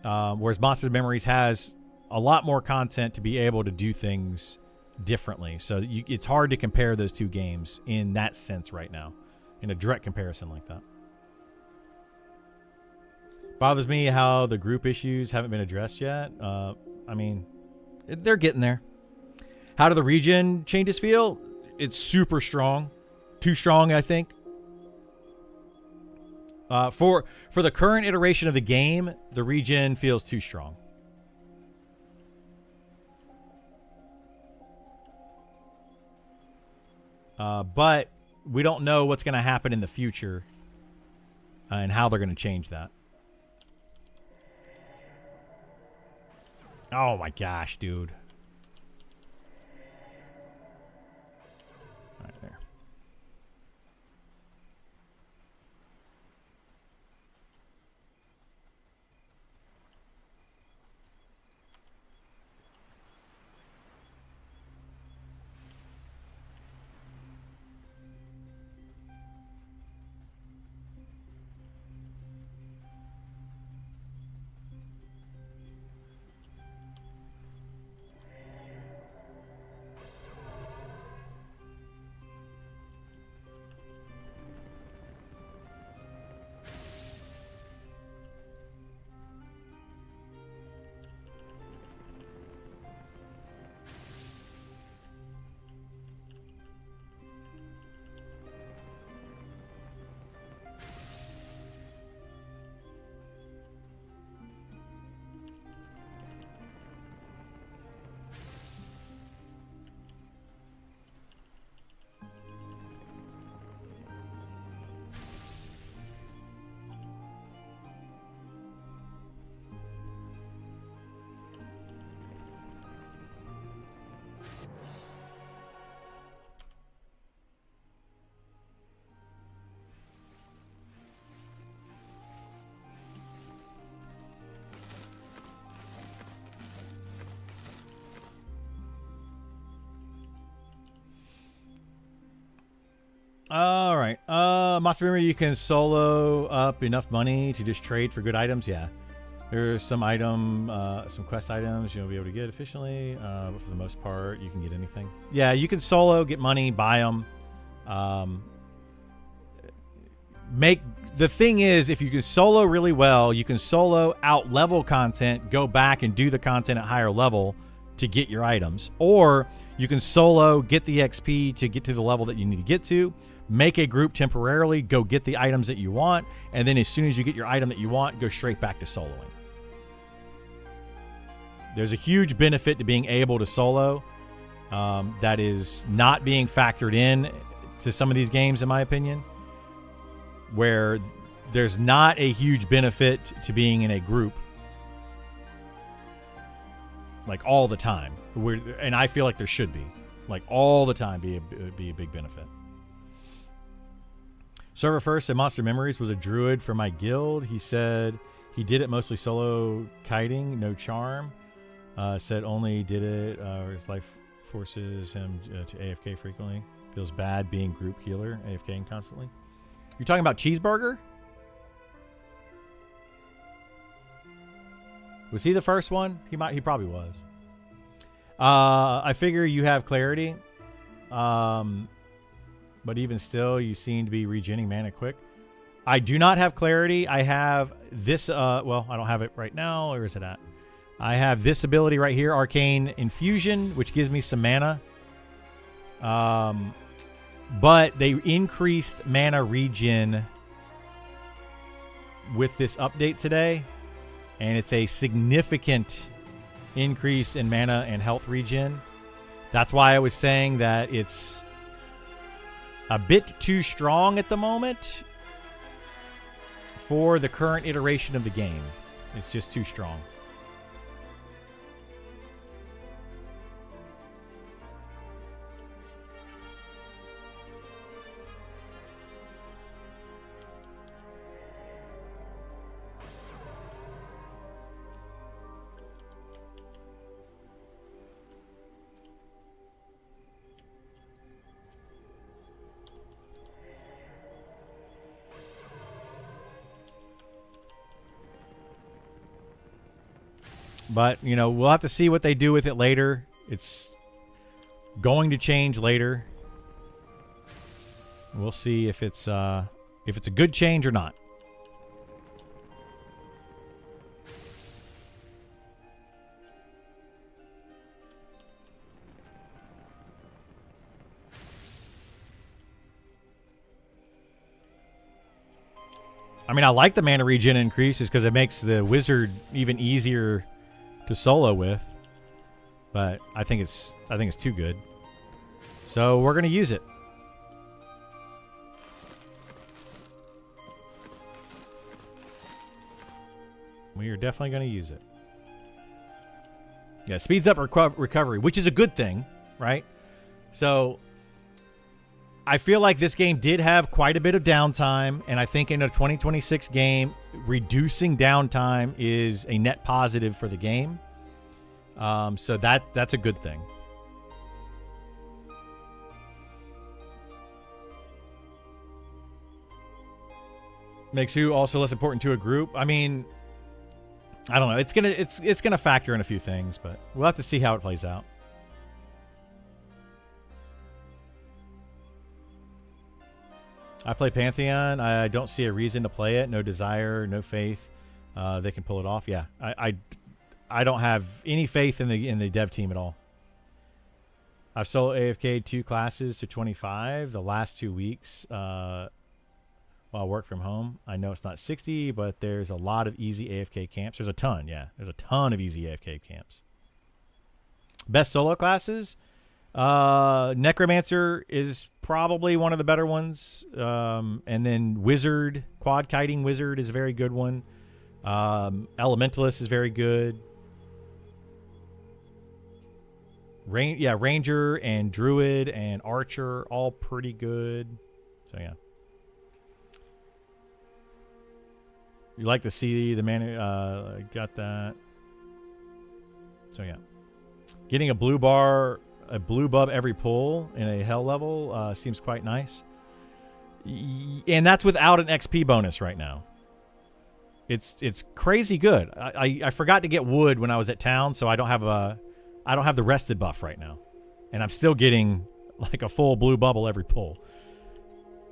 whereas Monsters of Memories has a lot more content to be able to do things differently. So it's hard to compare those two games in that sense right now, in a direct comparison like that. Bothers me how the group issues haven't been addressed yet. I mean, they're getting there. How do the region changes feel? It's super strong. Too strong, I think. For the current iteration of the game, the region feels too strong. But we don't know what's going to happen in the future and how they're going to change that. Oh my gosh, dude. All right, there. All right. Monster Memory, you can solo up enough money to just trade for good items. Yeah. There's some some quest items you'll be able to get efficiently, but for the most part, you can get anything. Yeah, you can solo, get money, buy them. The thing is, if you can solo really well, you can solo out level content, go back and do the content at higher level to get your items. Or you can solo, get the XP to get to the level that you need to get to, make a group temporarily, go get the items that you want, and then as soon as you get your item that you want, go straight back to soloing. There's a huge benefit to being able to solo that is not being factored in to some of these games, in my opinion, where there's not a huge benefit to being in a group like all the time. And I feel like there should be, like all the time, be a big benefit. Server First said Monster Memories was a druid for my guild. He said he did it mostly solo kiting, no charm. Said only did it or his life forces him to AFK frequently. Feels bad being group healer, AFKing constantly. You're talking about Cheeseburger? Was he the first one? He probably was. I figure you have clarity. But even still, you seem to be regenerating mana quick. I do not have clarity. I have this, well, I don't have it right now. Where is it at? I have this ability right here, Arcane Infusion, which gives me some mana. But they increased mana regen with this update today. And it's a significant increase in mana and health regen. That's why I was saying that it's a bit too strong at the moment for the current iteration of the game. It's just too strong. But, you know, we'll have to see what they do with it later. It's going to change later. We'll see if it's a good change or not. I mean, I like the mana regen increases because it makes the wizard even easier to solo with, but I think it's too good. So we're gonna use it. We are definitely gonna use it. Yeah, speeds up recovery, which is a good thing, right? So I feel like this game did have quite a bit of downtime, and I think in a 2026 game, reducing downtime is a net positive for the game. So that's a good thing. Makes you also less important to a group. I mean, I don't know. It's gonna factor in a few things, but we'll have to see how it plays out. I play Pantheon. I don't see a reason to play it. No desire, no faith. They can pull it off. Yeah, I don't have any faith in the dev team at all. I've solo AFK'd 2 classes to 25 the last 2 weeks while I work from home. I know it's not 60, but there's a lot of easy AFK camps. There's a ton, yeah. There's a ton of easy AFK camps. Best solo classes? Necromancer is probably one of the better ones. And then Wizard, Quad Kiting Wizard is a very good one. Elementalist is very good. Ranger and Druid and Archer, all pretty good. So yeah. You like to see the mana, got that. So yeah. Getting a blue bub every pull in a hell level seems quite nice. And that's without an XP bonus right now. It's crazy good. I forgot to get wood when I was at town, so I don't have the rested buff right now. And I'm still getting like a full blue bubble every pull.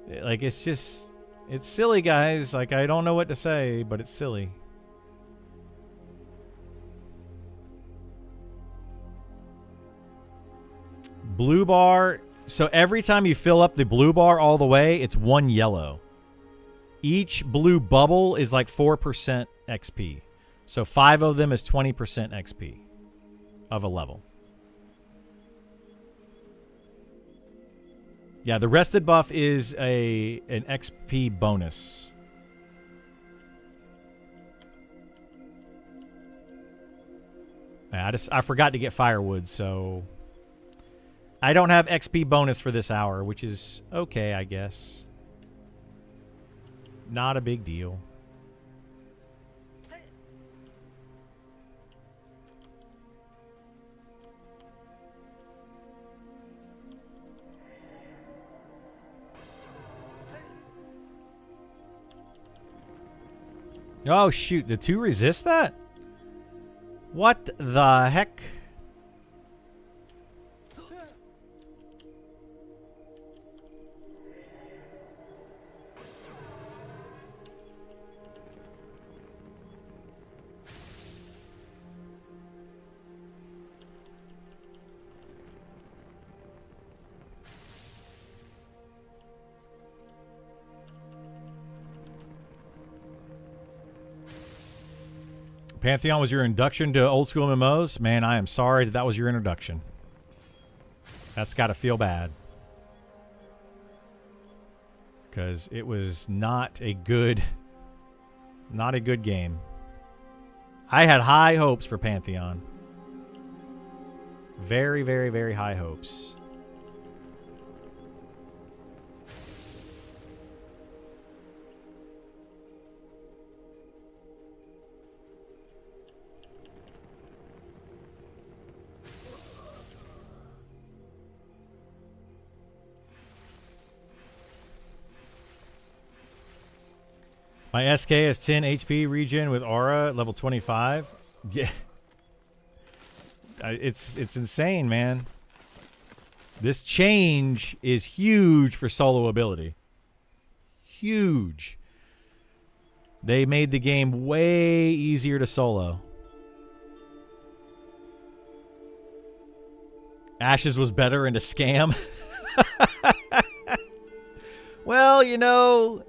Like, it's silly, guys. Like, I don't know what to say, but it's silly. Blue bar. So every time you fill up the blue bar all the way, it's 1 yellow. Each blue bubble is like 4% XP. So 5 of them is 20% XP of a level. Yeah, the rested buff is an XP bonus. I forgot to get firewood, so I don't have XP bonus for this hour, which is okay, I guess. Not a big deal. Oh, shoot. The 2 resist that? What the heck? Pantheon was your induction to old school MMOs? Man, I am sorry that was your introduction. That's got to feel bad. Because it was not a good game. I had high hopes for Pantheon. Very, very, very high hopes. My SK is 10 HP regen with aura at level 25. Yeah. It's insane, man. This change is huge for solo ability. Huge. They made the game way easier to solo. Ashes was better and a scam. Well, you know,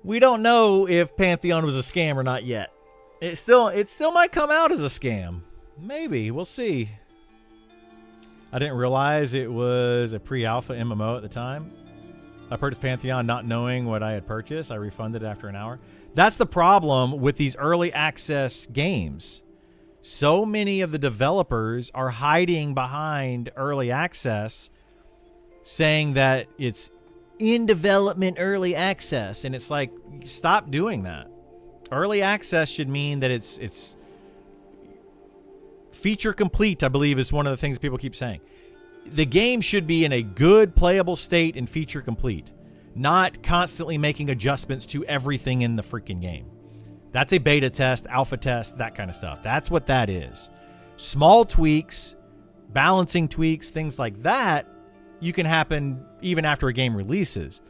we don't know if Pantheon was a scam or not yet. It still might come out as a scam. Maybe. We'll see. I didn't realize it was a pre-alpha MMO at the time. I purchased Pantheon not knowing what I had purchased. I refunded after an hour. That's the problem with these early access games. So many of the developers are hiding behind early access, saying that it's in development early access, and it's like, stop doing that. Early access should mean that it's feature complete, I believe, is one of the things people keep saying. The game should be in a good playable state and feature complete, not constantly making adjustments to everything in the freaking game. That's a beta test, alpha test, that kind of stuff. That's what that is. Small tweaks, balancing tweaks, things like that, you can happen even after a game releases.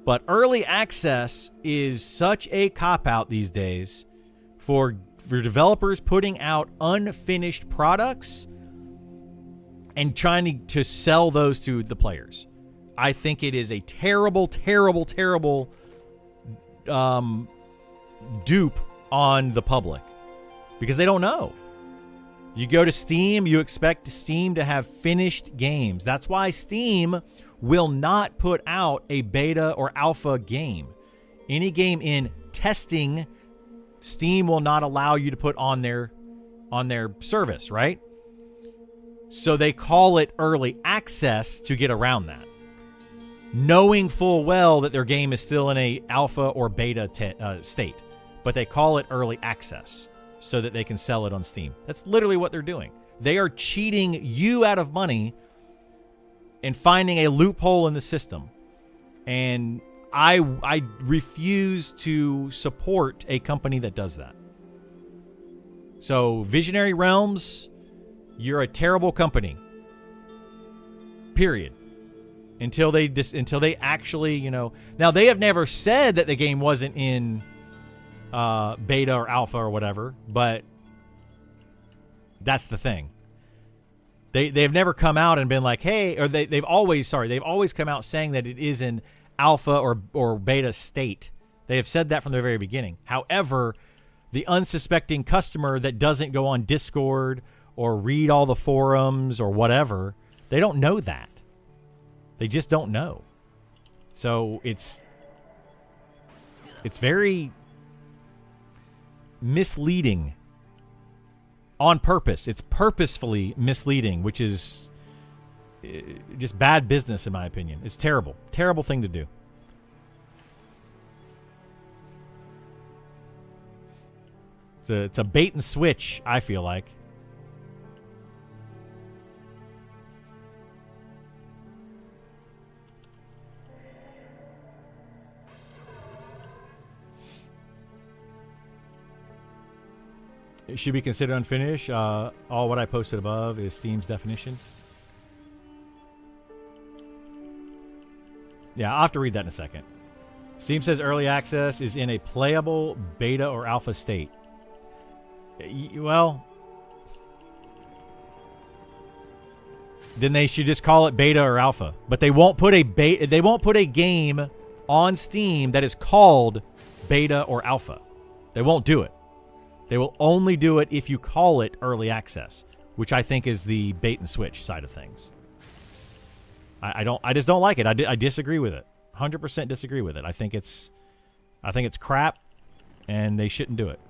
But early access is such a cop-out these days for developers putting out unfinished products and trying to sell those to the players. I think it is a terrible, terrible, terrible dupe on the public because they don't know. You go to Steam, you expect Steam to have finished games. That's why Steam will not put out a beta or alpha game. Any game in testing, Steam will not allow you to put on their service, right? So they call it early access to get around that, knowing full well that their game is still in a alpha or beta state, but they call it early access so that they can sell it on Steam. That's literally what they're doing. They are cheating you out of money and finding a loophole in the system. And I refuse to support a company that does that. So Visionary Realms, you're a terrible company. Period. Until they actually, you know. Now, they have never said that the game wasn't in beta or alpha or whatever, but that's the thing. They've never come out and been like, hey, or they've always come out saying that it is in alpha or beta state. They have said that from the very beginning. However, the unsuspecting customer that doesn't go on Discord or read all the forums or whatever, they don't know that. They just don't know. So it's very misleading on purpose. It's purposefully misleading, which is just bad business in my opinion. It's terrible. Terrible thing to do. It's a bait and switch, I feel like. It should be considered unfinished. All what I posted above is Steam's definition. Yeah, I'll have to read that in a second. Steam says early access is in a playable beta or alpha state. Well, then they should just call it beta or alpha. But they won't put a game on Steam that is called beta or alpha. They won't do it. They will only do it if you call it early access, which I think is the bait and switch side of things. I just don't like it. I disagree with it. 100% disagree with it. I think it's crap, and they shouldn't do it.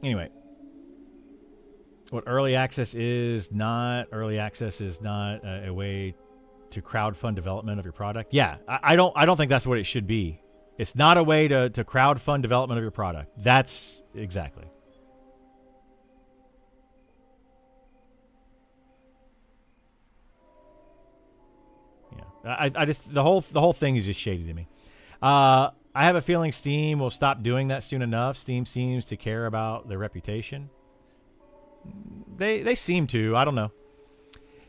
Anyway, what early access is not a way to crowdfund development of your product. Yeah, I don't think that's what it should be. It's not a way to crowdfund development of your product. That's exactly. Yeah, I just the whole thing is just shady to me. I have a feeling Steam will stop doing that soon enough. Steam seems to care about their reputation. They seem to. I don't know.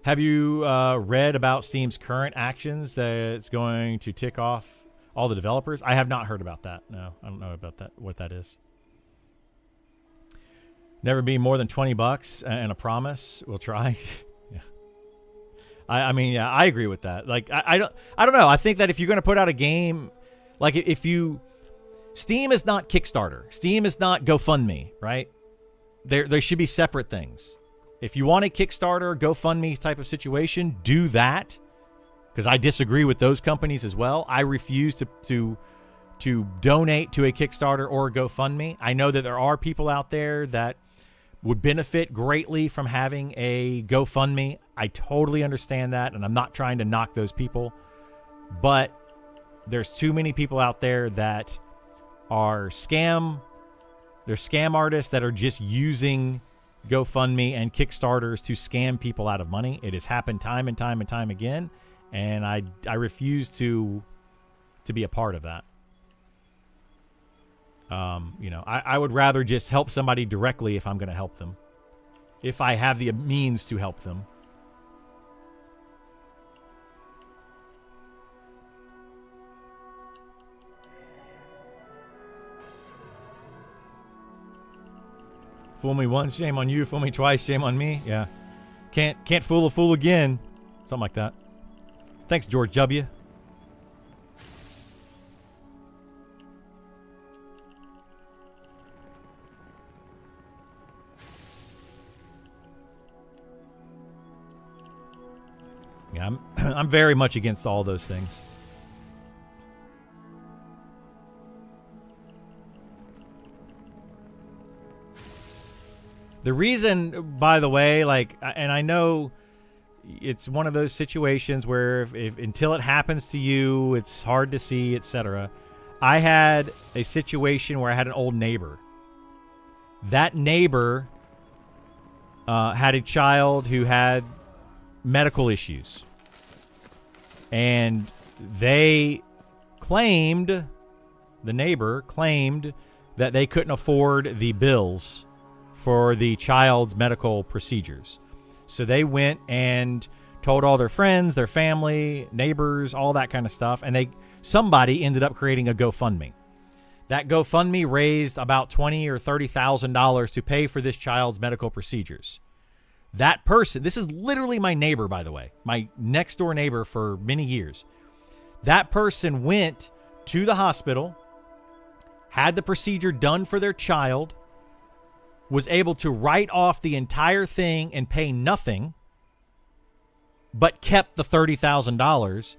Have you read about Steam's current actions that it's going to tick off all the developers? I have not heard about that. No, I don't know about that. What that is. Never be more than $20 and a promise. We'll try. Yeah. I mean, yeah, I agree with that. Like, I don't know. I think that if you're going to put out a game. Like Steam is not Kickstarter. Steam is not GoFundMe, right? There should be separate things. If you want a Kickstarter, GoFundMe type of situation, do that. Because I disagree with those companies as well. I refuse to donate to a Kickstarter or a GoFundMe. I know that there are people out there that would benefit greatly from having a GoFundMe. I totally understand that, and I'm not trying to knock those people. But there's too many people out there that are scam artists that are just using GoFundMe and Kickstarters to scam people out of money. It has happened time and time and time again, and I refuse to be a part of that. I would rather just help somebody directly if I'm going to help them, if I have the means to help them. Fool me once, shame on you. Fool me twice, shame on me. Yeah. Can't fool a fool again. Something like that. Thanks, George W. Yeah, I'm very much against all those things. The reason, by the way, like, and I know it's one of those situations where if until it happens to you, it's hard to see, etc. I had a situation where I had an old neighbor. That neighbor had a child who had medical issues. And they claimed, the neighbor claimed, that they couldn't afford the bills for the child's medical procedures. So they went and told all their friends, their family, neighbors, all that kind of stuff. And somebody ended up creating a GoFundMe. That GoFundMe raised about $20,000 or $30,000 to pay for this child's medical procedures. That person, this is literally my neighbor, by the way, my next door neighbor for many years. That person went to the hospital, had the procedure done for their child, was able to write off the entire thing and pay nothing, but kept the $30,000,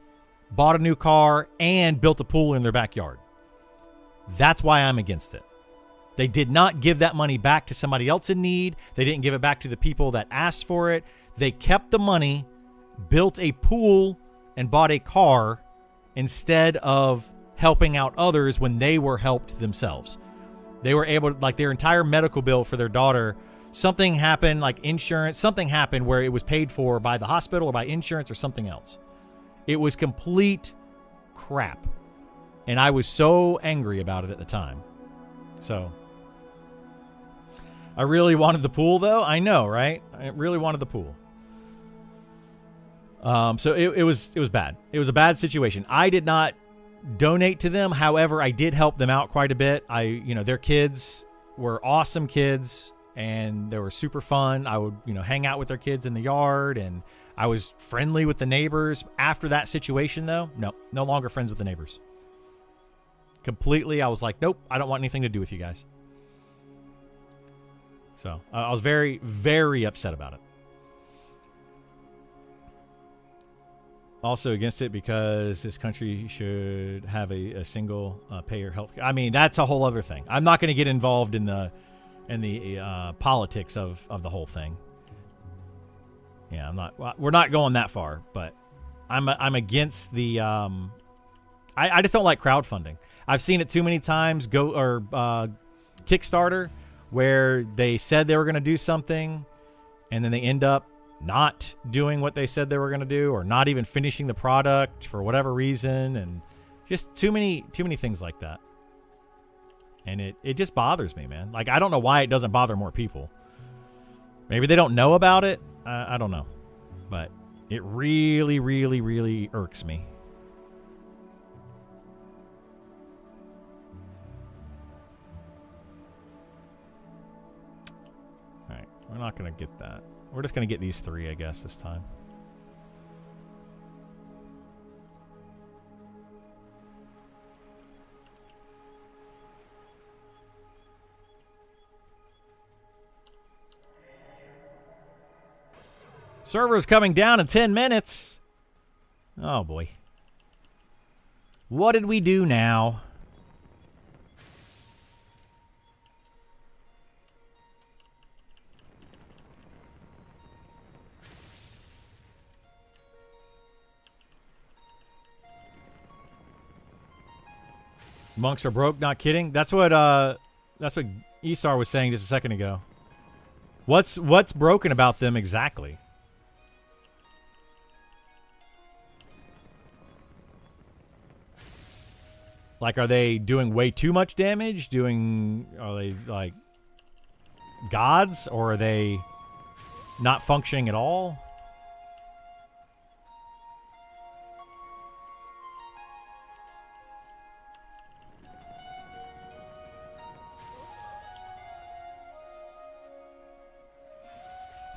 bought a new car, and built a pool in their backyard. That's why I'm against it. They did not give that money back to somebody else in need. They didn't give it back to the people that asked for it. They kept the money, built a pool, and bought a car instead of helping out others when they were helped themselves. They were able to, like, their entire medical bill for their daughter, something happened, like insurance, something happened where it was paid for by the hospital or by insurance or something else. It was complete crap. And I was so angry about it at the time. So I really wanted the pool, though. I know, right? I really wanted the pool. So it was bad. It was a bad situation. I did not donate to them. However, I did help them out quite a bit. Their kids were awesome kids and they were super fun. I would, hang out with their kids in the yard, and I was friendly with the neighbors. After that situation, though, no longer friends with the neighbors. Completely, I was like, nope, I don't want anything to do with you guys. So I was very, very upset about it. Also against it because this country should have a single payer health. I mean, that's a whole other thing. I'm not going to get involved in the politics of the whole thing. Yeah, I'm not. We're not going that far, but I'm against the. I just don't like crowdfunding. I've seen it too many times. Kickstarter, where they said they were going to do something, and then they end up not doing what they said they were going to do, or not even finishing the product for whatever reason, and just too many things like that. And it just bothers me, man. Like, I don't know why it doesn't bother more people. Maybe they don't know about it. I don't know, but it really, really, really irks me. All right, we're not going to get that. We're just going to get these three, I guess, this time. Server's coming down in 10 minutes. Oh, boy. What did we do now? Monks are broke, not kidding. That's what Esar was saying just a second ago. What's broken about them exactly? Like, are they doing way too much damage? Are they like gods, or are they not functioning at all?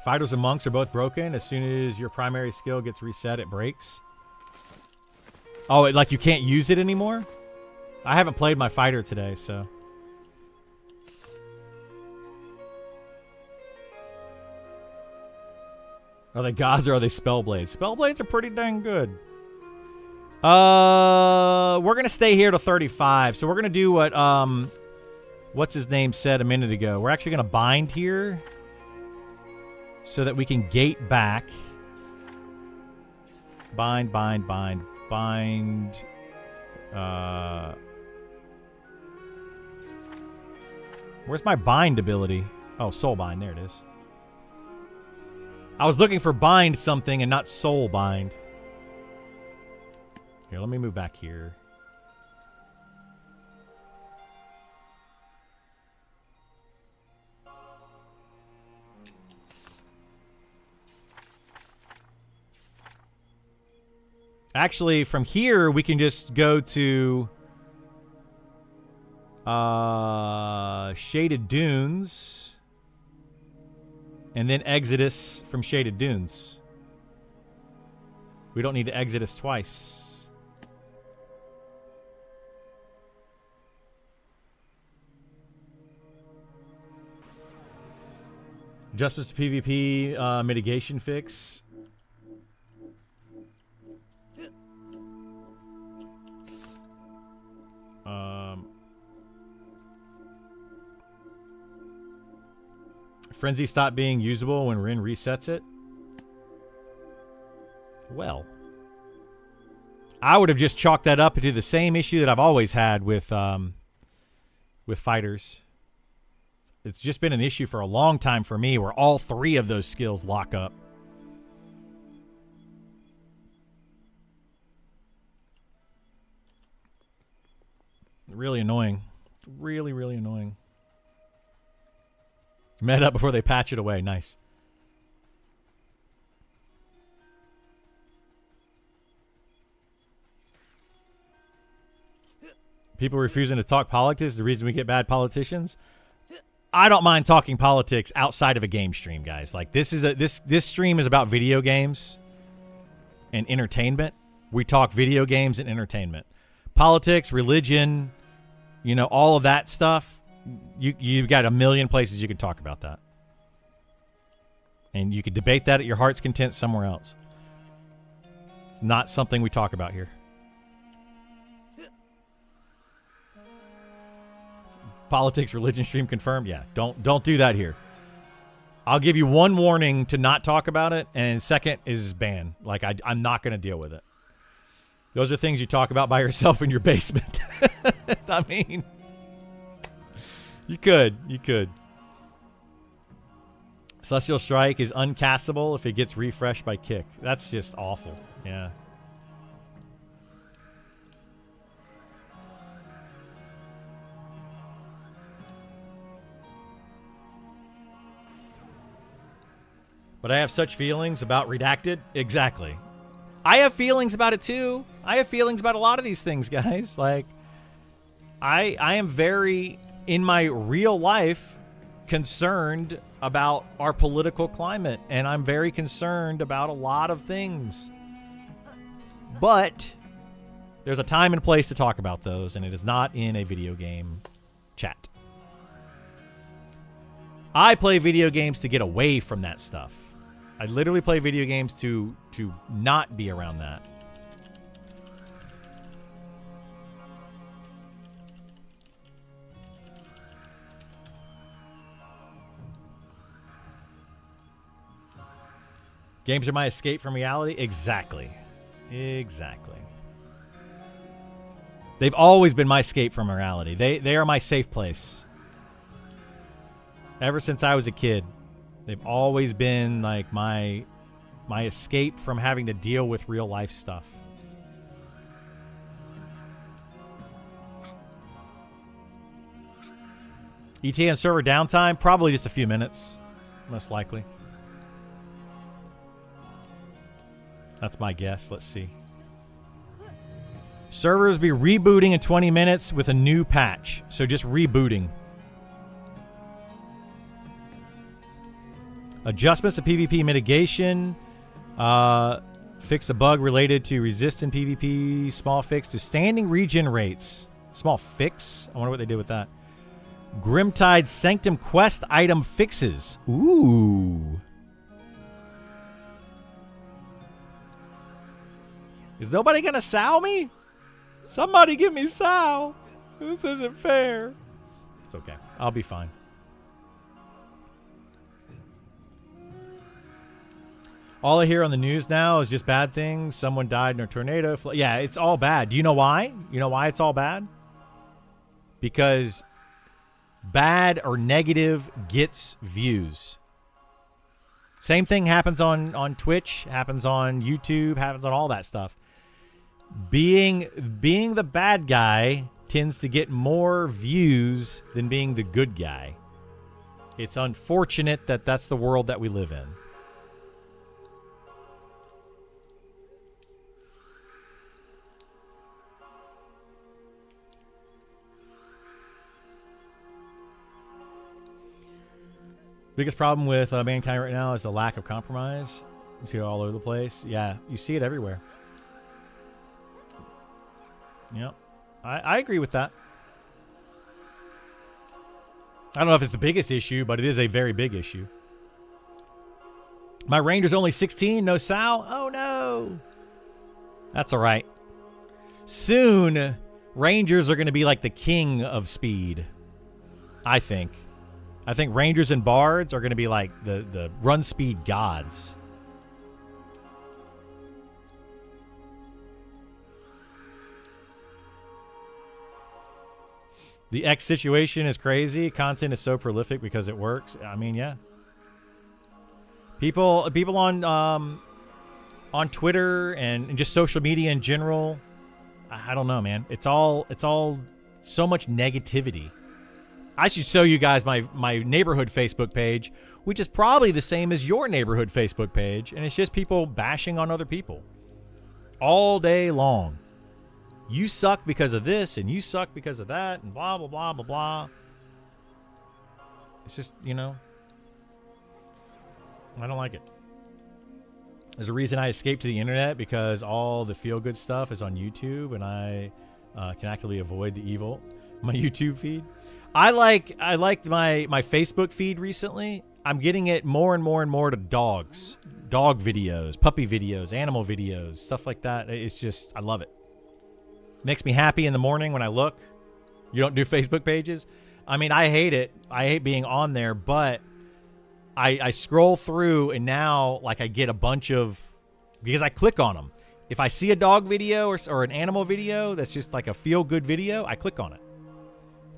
Fighters and monks are both broken. As soon as your primary skill gets reset, it breaks. Oh, like you can't use it anymore? I haven't played my fighter today, so. Are they gods or are they spellblades? Spellblades are pretty dang good. We're going to stay here to 35. So we're going to do what, what's his name said a minute ago. We're actually going to bind here. so that we can gate back. Bind. Where's my bind ability? Oh, soul bind. There it is. I was looking for bind something and not soul bind. Here, let me move back here. Actually, from here, we can just go to Shaded Dunes and then Exodus from Shaded Dunes. We don't need to Exodus twice. Adjustments to PvP mitigation fix. Frenzy stopped being usable when Rin resets it. Well, I would have just chalked that up into the same issue that I've always had with fighters. It's just been an issue for a long time for me where all three of those skills lock up. Really annoying. Really, really annoying. Met up before they patch it away. Nice. People refusing to talk politics is the reason we get bad politicians. I don't mind talking politics outside of a game stream, guys. Like this stream is about video games and entertainment. We talk video games and entertainment. Politics, religion, you know, all of that stuff. You've got a million places you can talk about that. And you can debate that at your heart's content somewhere else. It's not something we talk about here. Politics, religion stream confirmed. Yeah, don't do that here. I'll give you one warning to not talk about it, and second is ban. Like I'm not going to deal with it. Those are things you talk about by yourself in your basement. I mean, you could. Celestial Strike is uncastable if it gets refreshed by kick. That's just awful. Yeah. But I have such feelings about Redacted. Exactly. I have feelings about it too. I have feelings about a lot of these things, guys. Like, I am very, in my real life, concerned about our political climate. And I'm very concerned about a lot of things. But there's a time and place to talk about those, and it is not in a video game chat. I play video games to get away from that stuff. I literally play video games to not be around that. Games are my escape from reality? Exactly. Exactly. They've always been my escape from reality. They are my safe place. Ever since I was a kid. They've always been like my escape from having to deal with real life stuff. ETA server downtime? Probably just a few minutes. Most likely. That's my guess. Let's see. Servers be rebooting in 20 minutes with a new patch. So just rebooting. Adjustments to PvP mitigation. Fix a bug related to resistant PvP. Small fix to standing regen rates. Small fix? I wonder what they did with that. Grimtide Sanctum quest item fixes. Ooh. Is nobody gonna sow me? Somebody give me sow. This isn't fair. It's okay. I'll be fine. All I hear on the news now is just bad things. Someone died in a tornado. Yeah, it's all bad. Do you know why? You know why it's all bad? Because bad or negative gets views. Same thing happens on Twitch, happens on YouTube, happens on all that stuff. Being the bad guy tends to get more views than being the good guy. It's unfortunate that that's the world that we live in. Biggest problem with mankind right now is the lack of compromise. You see it all over the place. Yeah, you see it everywhere. Yep. I agree with that. I don't know if it's the biggest issue, but it is a very big issue. My Ranger's only 16, no Sal. Oh, no. That's all right. Soon, Rangers are going to be like the king of speed, I think. I think Rangers and Bards are going to be like the run speed gods. The X situation is crazy. Content is so prolific because it works. I mean, yeah. People on Twitter and just social media in general. I don't know, man. It's all so much negativity. I should show you guys my neighborhood Facebook page, which is probably the same as your neighborhood Facebook page, and it's just people bashing on other people all day long. You suck because of this, and you suck because of that, and blah, blah, blah, blah, blah. It's just, you know, I don't like it. There's a reason I escaped to the internet, because all the feel-good stuff is on YouTube, and I can actively avoid the evil. My YouTube feed. I liked my Facebook feed recently. I'm getting it more and more and more to dogs. Dog videos, puppy videos, animal videos, stuff like that. It's just, I love it. Makes me happy in the morning when I look. You don't do Facebook pages? I mean, I hate it. I hate being on there, but I scroll through, and now like I get a bunch of, because I click on them. If I see a dog video or an animal video that's just like a feel-good video, I click on it.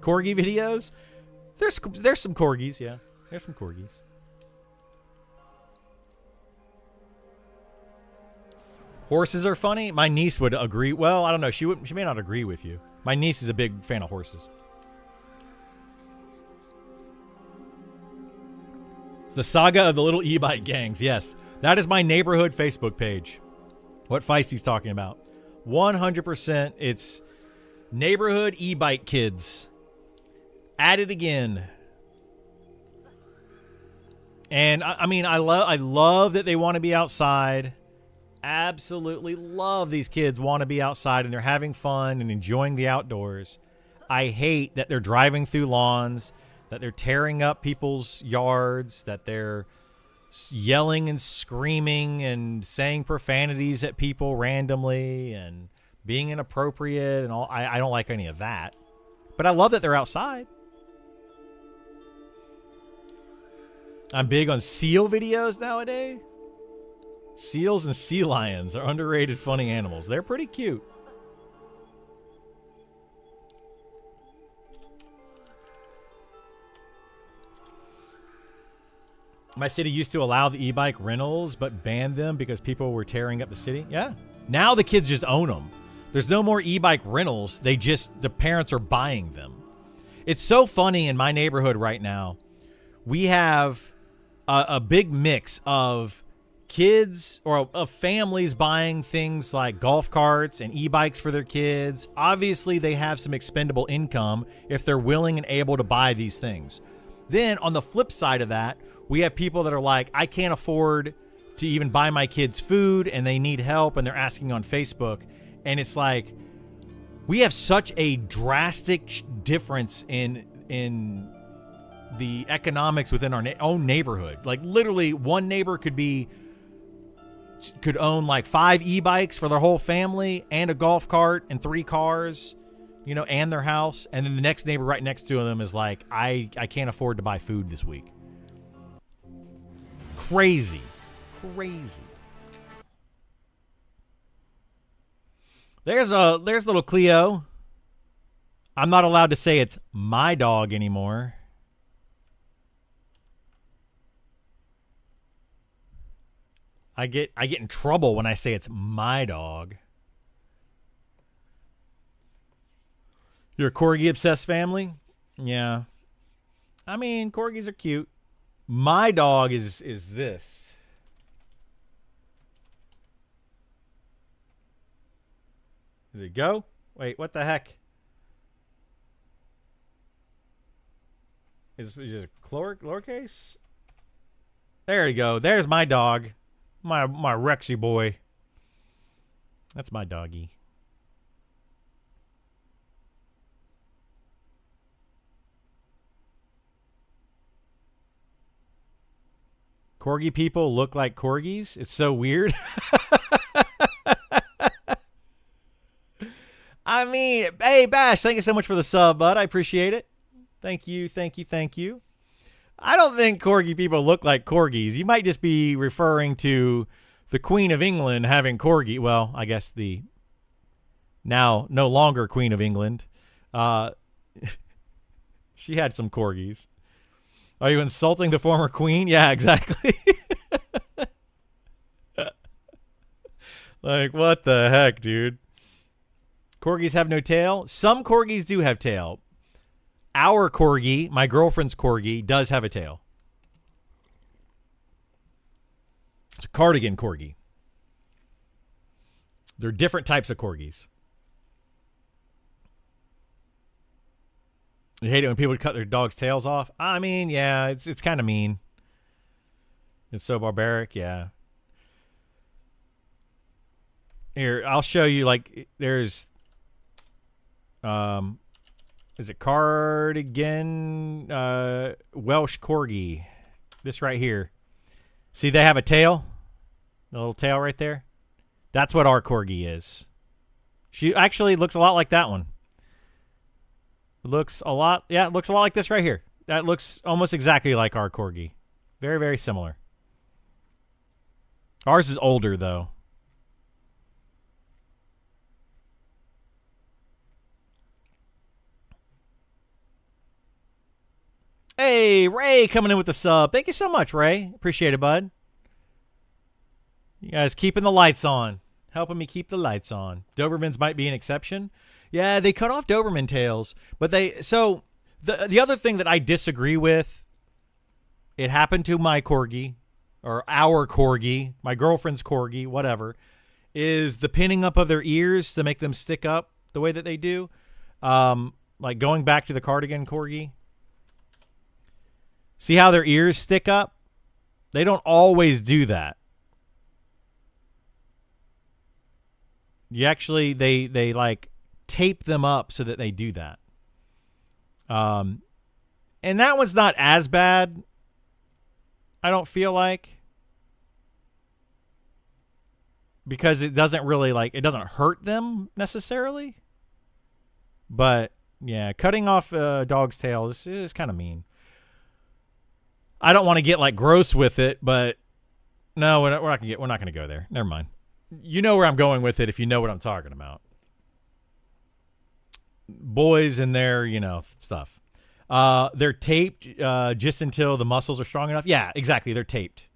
Corgi videos? There's some corgis, yeah. There's some corgis. Horses are funny? My niece would agree. Well, I don't know. She may not agree with you. My niece is a big fan of horses. It's the saga of the little e-bike gangs. Yes. That is my neighborhood Facebook page. What Feisty's talking about. 100% it's neighborhood e-bike kids. At it again. And I mean, I love that they want to be outside. Absolutely love these kids want to be outside and they're having fun and enjoying the outdoors. I hate that they're driving through lawns, that they're tearing up people's yards, that they're yelling and screaming and saying profanities at people randomly and being inappropriate and all. I don't like any of that. But I love that they're outside. I'm big on seal videos nowadays. Seals and sea lions are underrated funny animals. They're pretty cute. My city used to allow the e-bike rentals, but banned them because people were tearing up the city. Yeah. Now the kids just own them. There's no more e-bike rentals. The parents are buying them. It's so funny in my neighborhood right now. We have a big mix of kids or of families buying things like golf carts and e-bikes for their kids. Obviously, they have some expendable income if they're willing and able to buy these things. Then on the flip side of that, we have people that are like, I can't afford to even buy my kids food and they need help and they're asking on Facebook. And it's like, we have such a drastic difference in the economics within our own neighborhood. Like literally one neighbor could own like 5 e-bikes for their whole family and a golf cart and 3 cars, you know, and their house. And then the next neighbor right next to them is like, I can't afford to buy food this week. Crazy. There's little Cleo. I'm not allowed to say it's my dog anymore. I get in trouble when I say it's my dog. You're a corgi obsessed family? Yeah. I mean, corgis are cute. My dog is this. Did it go? Wait, what the heck? Is it lowercase? There you go. There's my dog. My Rexy boy. That's my doggy. Corgi people look like corgis? It's so weird. I mean, hey, Bash, thank you so much for the sub, bud. I appreciate it. Thank you, thank you, thank you. I don't think corgi people look like corgis. You might just be referring to the Queen of England having corgi. Well, I guess the now no longer Queen of England. She had some corgis. Are you insulting the former queen? Yeah, exactly. Like, what the heck, dude? Corgis have no tail? Some corgis do have tail. Our corgi, my girlfriend's corgi, does have a tail. It's a cardigan corgi. They're different types of corgis. You hate it when people cut their dogs' tails off? I mean, yeah, it's kind of mean. It's so barbaric, yeah. Here, I'll show you, like, there's... is it cardigan Welsh corgi? This right here. See, they have a tail? The little tail right there? That's what our corgi is. She actually looks a lot like that one. It looks a lot like this right here. That looks almost exactly like our corgi. Very, very similar. Ours is older, though. Hey, Ray coming in with the sub. Thank you so much, Ray. Appreciate it, bud. You guys keeping the lights on. Helping me keep the lights on. Dobermans might be an exception. Yeah, they cut off Doberman tails. But so the other thing that I disagree with, it happened to my corgi, or our corgi, my girlfriend's corgi, whatever, is the pinning up of their ears to make them stick up the way that they do. Like going back to the cardigan corgi. See how their ears stick up? They don't always do that. You actually, they like tape them up so that they do that. And that one's not as bad, I don't feel like. Because it doesn't really, like, it doesn't hurt them necessarily. But, yeah, cutting off a dog's tail is kind of mean. I don't want to get, like, gross with it, but no, we're not going to go there. Never mind. You know where I'm going with it if you know what I'm talking about. Boys and their, stuff. They're taped just until the muscles are strong enough. Yeah, exactly. They're taped.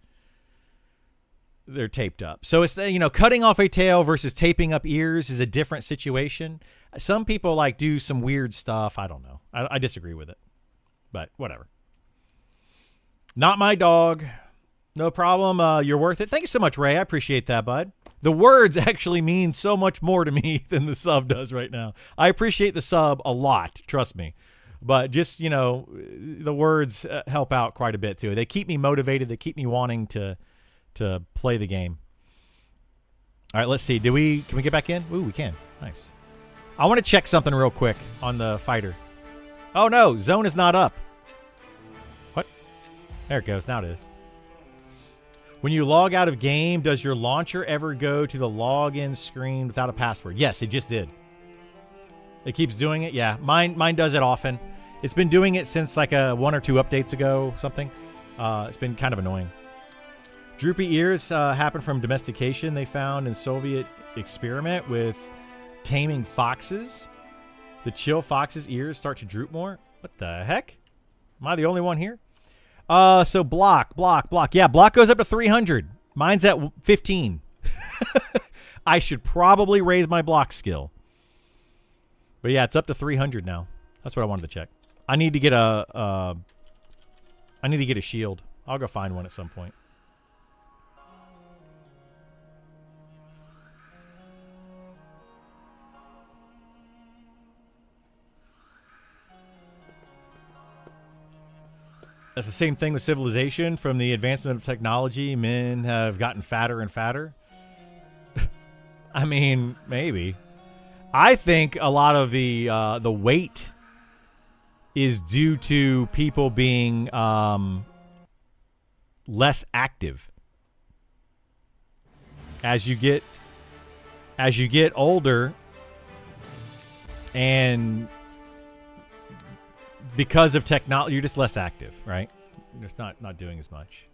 They're taped up. So it's, cutting off a tail versus taping up ears is a different situation. Some people like do some weird stuff. I don't know. I disagree with it, but whatever. Not my dog. No problem. You're worth it. Thank you so much, Ray. I appreciate that, bud. The words actually mean so much more to me than the sub does right now. I appreciate the sub a lot. Trust me. But just, the words help out quite a bit too. They keep me motivated. They keep me wanting to play the game. All right, let's see. Can we get back in? Ooh, we can. Nice. I want to check something real quick on the fighter. Oh no, zone is not up. What? There it goes. Now it is. When you log out of game, does your launcher ever go to the login screen without a password? Yes, it just did. It keeps doing it. Yeah, mine does it often. It's been doing it since like 1 or 2 updates ago, something. It's been kind of annoying. Droopy ears happen from domestication they found in Soviet experiment with taming foxes. The chill fox's ears start to droop more. What the heck? Am I the only one here? So block. Yeah, block goes up to 300. Mine's at 15. I should probably raise my block skill. But yeah, it's up to 300 now. That's what I wanted to check. I need to get a shield. I'll go find one at some point. That's the same thing with civilization. From the advancement of technology, men have gotten fatter and fatter. I mean, maybe. I think a lot of the weight is due to people being less active. As you get older, and because of technology, you're just less active, right? You're just not doing as much.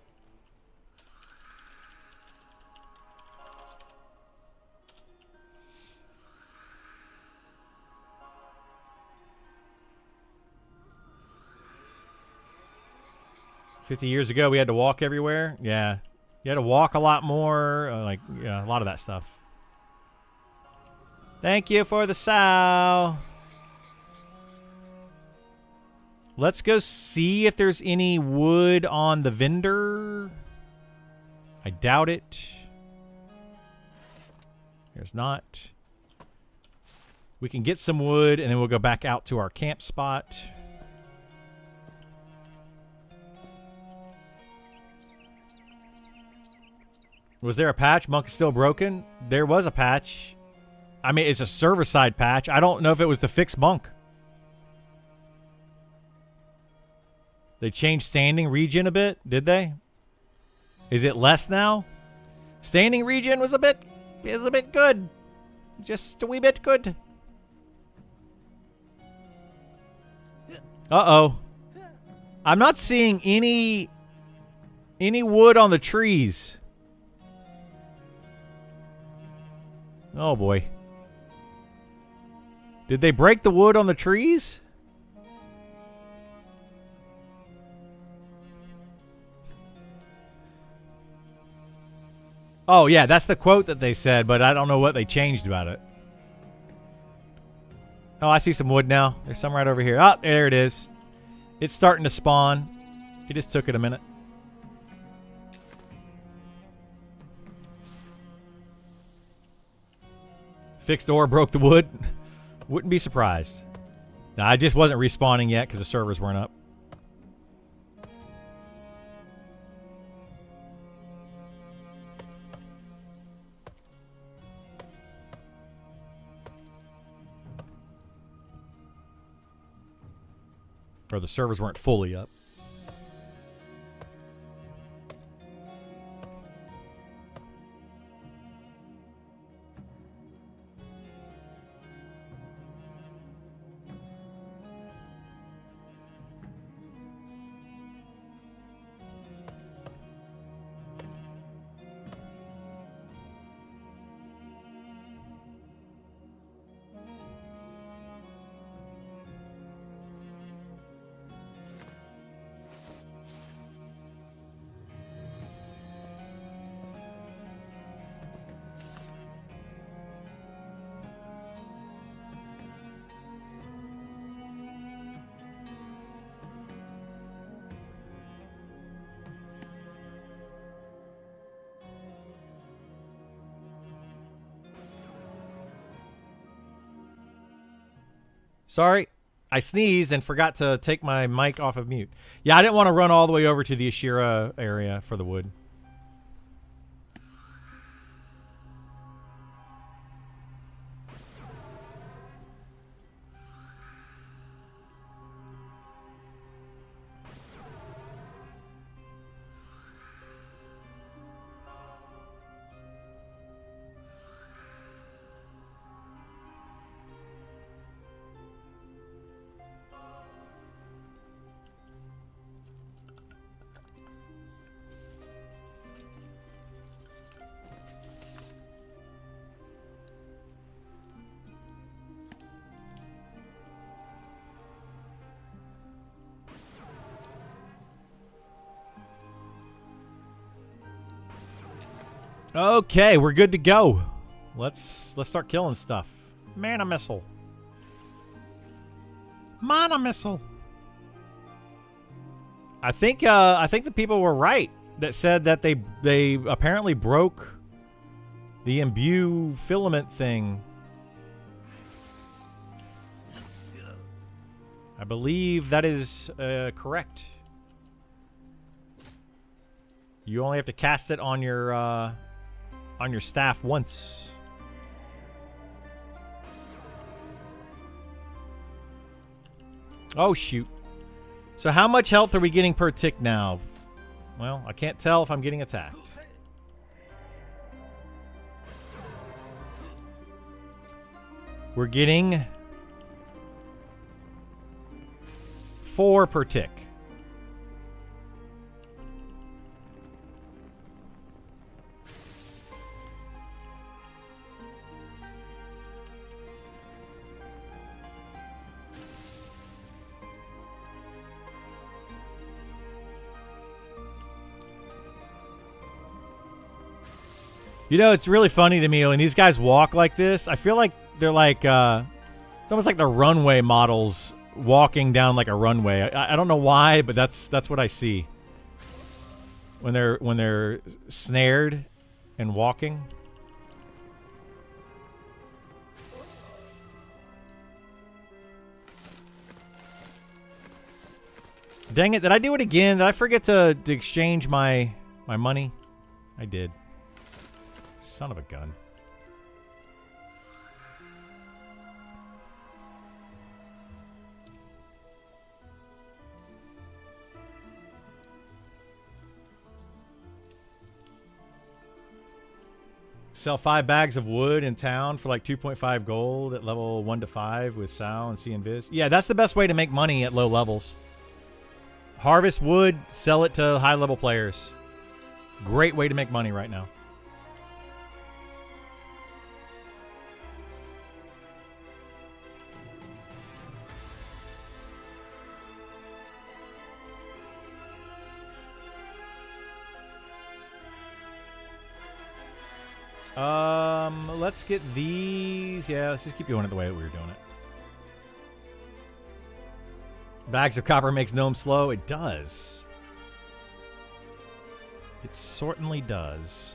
$50 years ago, we had to walk everywhere. Yeah, you had to walk a lot more. A lot of that stuff. Thank you for the sow. Let's go see if there's any wood on the vendor. I doubt it. There's not. We can get some wood, and then we'll go back out to our camp spot. Was there a patch? Monk is still broken? There was a patch. I mean, it's a server-side patch. I don't know if it was to fix Monk. They changed standing regen a bit, did they? Is it less now? Standing regen was a bit good. Just a wee bit good. Uh-oh. I'm not seeing any wood on the trees. Oh boy. Did they break the wood on the trees? Oh yeah, that's the quote that they said, but I don't know what they changed about it. Oh, I see some wood now. There's some right over here. Oh, there it is. It's starting to spawn. It just took it a minute. Fixed ore, broke the wood. Wouldn't be surprised. No, I just wasn't respawning yet because the servers weren't up. Or the servers weren't fully up. Sorry, I sneezed and forgot to take my mic off of mute. Yeah, I didn't want to run all the way over to the Ashira area for the wood. Okay, we're good to go. Let's start killing stuff. Mana missile. Mana missile. I think the people were right that said that they apparently broke the imbue filament thing. I believe that is correct. You only have to cast it on your staff once. Oh shoot. So how much health are we getting per tick now? Well, I can't tell if I'm getting attacked. We're getting 4 per tick. You know, it's really funny to me when these guys walk like this. I feel like they're like, it's almost like the runway models walking down like a runway. I don't know why, but that's what I see when they're snared and walking. Dang it! Did I do it again? Did I forget to exchange my money? I did. Son of a gun. Sell 5 bags of wood in town for like 2.5 gold at level 1 to 5 with Sal and C and Viz. Yeah, that's the best way to make money at low levels. Harvest wood, sell it to high level players. Great way to make money right now. Let's get these. Yeah, let's just keep doing it the way that we were doing it. Bags of copper makes gnome slow. It does. It certainly does.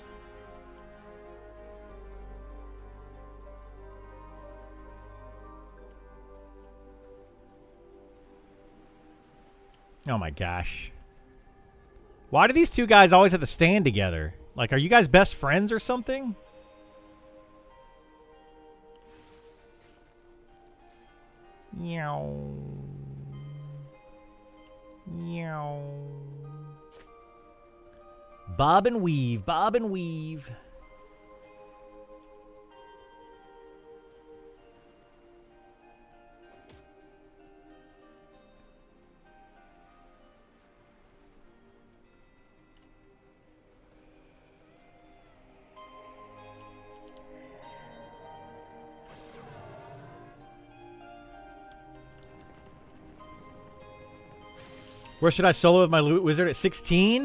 Oh my gosh. Why do these two guys always have to stand together? Like, are you guys best friends or something? Meow. Meow. Bob and weave, bob and weave. Where should I solo with my loot wizard at 16?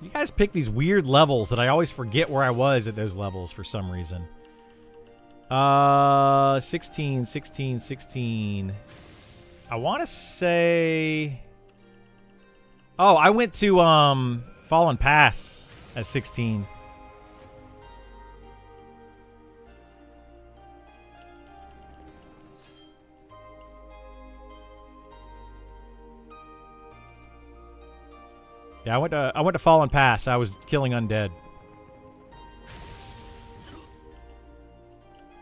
You guys pick these weird levels that I always forget where I was at those levels for some reason. 16, 16, 16. I want to say... Oh, I went to Fallen Pass at 16. Yeah, I went to Fallen Pass. I was killing undead.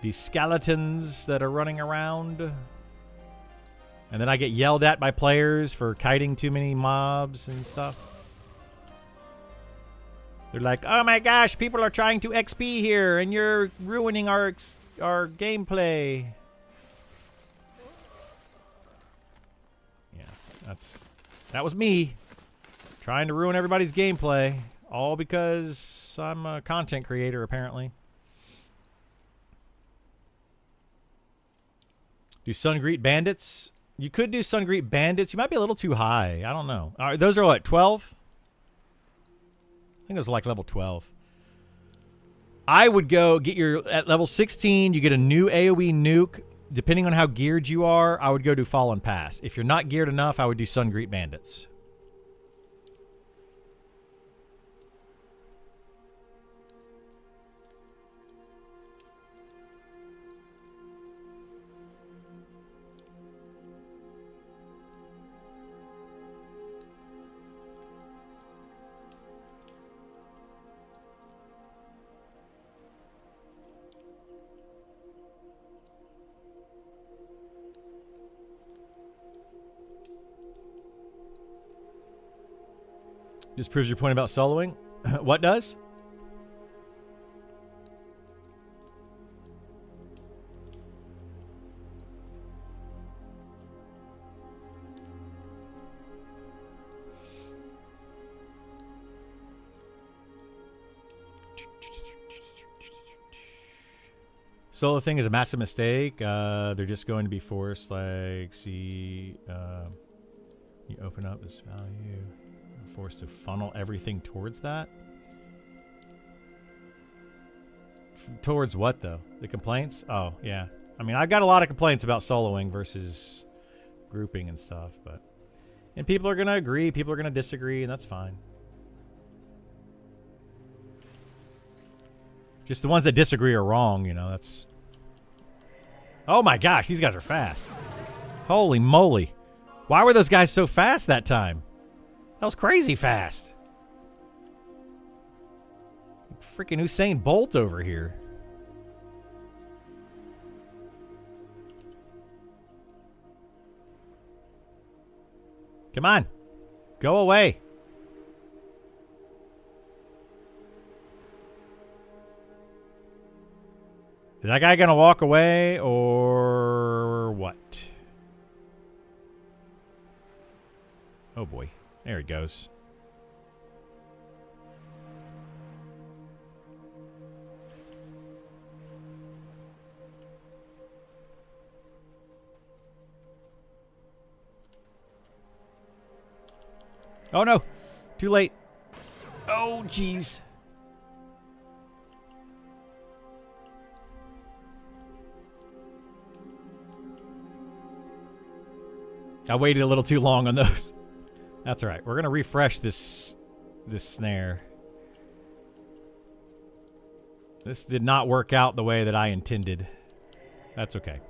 These skeletons that are running around. And then I get yelled at by players for kiting too many mobs and stuff. They're like, "Oh my gosh, people are trying to XP here and you're ruining our gameplay." Yeah, that was me. Trying to ruin everybody's gameplay. All because I'm a content creator, apparently. Do Sungreet Bandits? You could do Sungreet Bandits. You might be a little too high. I don't know. Those are what, 12? think it was like level 12. I would go get your, at level 16, you get a new AoE nuke. Depending on how geared you are, I would go do Fallen Pass. If you're not geared enough, I would do Sun Greet Bandits. Just proves your point about soloing. What does? Solo thing is a massive mistake. They're just going to be forced, like, see, you open up this value. Forced to funnel everything towards that. Towards what, though? The complaints? Oh, yeah. I mean, I've got a lot of complaints about soloing versus grouping and stuff, but... And people are going to agree, people are going to disagree, and that's fine. Just the ones that disagree are wrong, you know, that's... Oh my gosh, these guys are fast. Holy moly. Why were those guys so fast that time? That was crazy fast. Freaking Usain Bolt over here. Come on. Go away. Is that guy gonna walk away or what? Oh boy. There he goes. Oh no. Too late. Oh jeez. I waited a little too long on those. That's all right. We're going to refresh this snare. This did not work out the way that I intended. That's okay.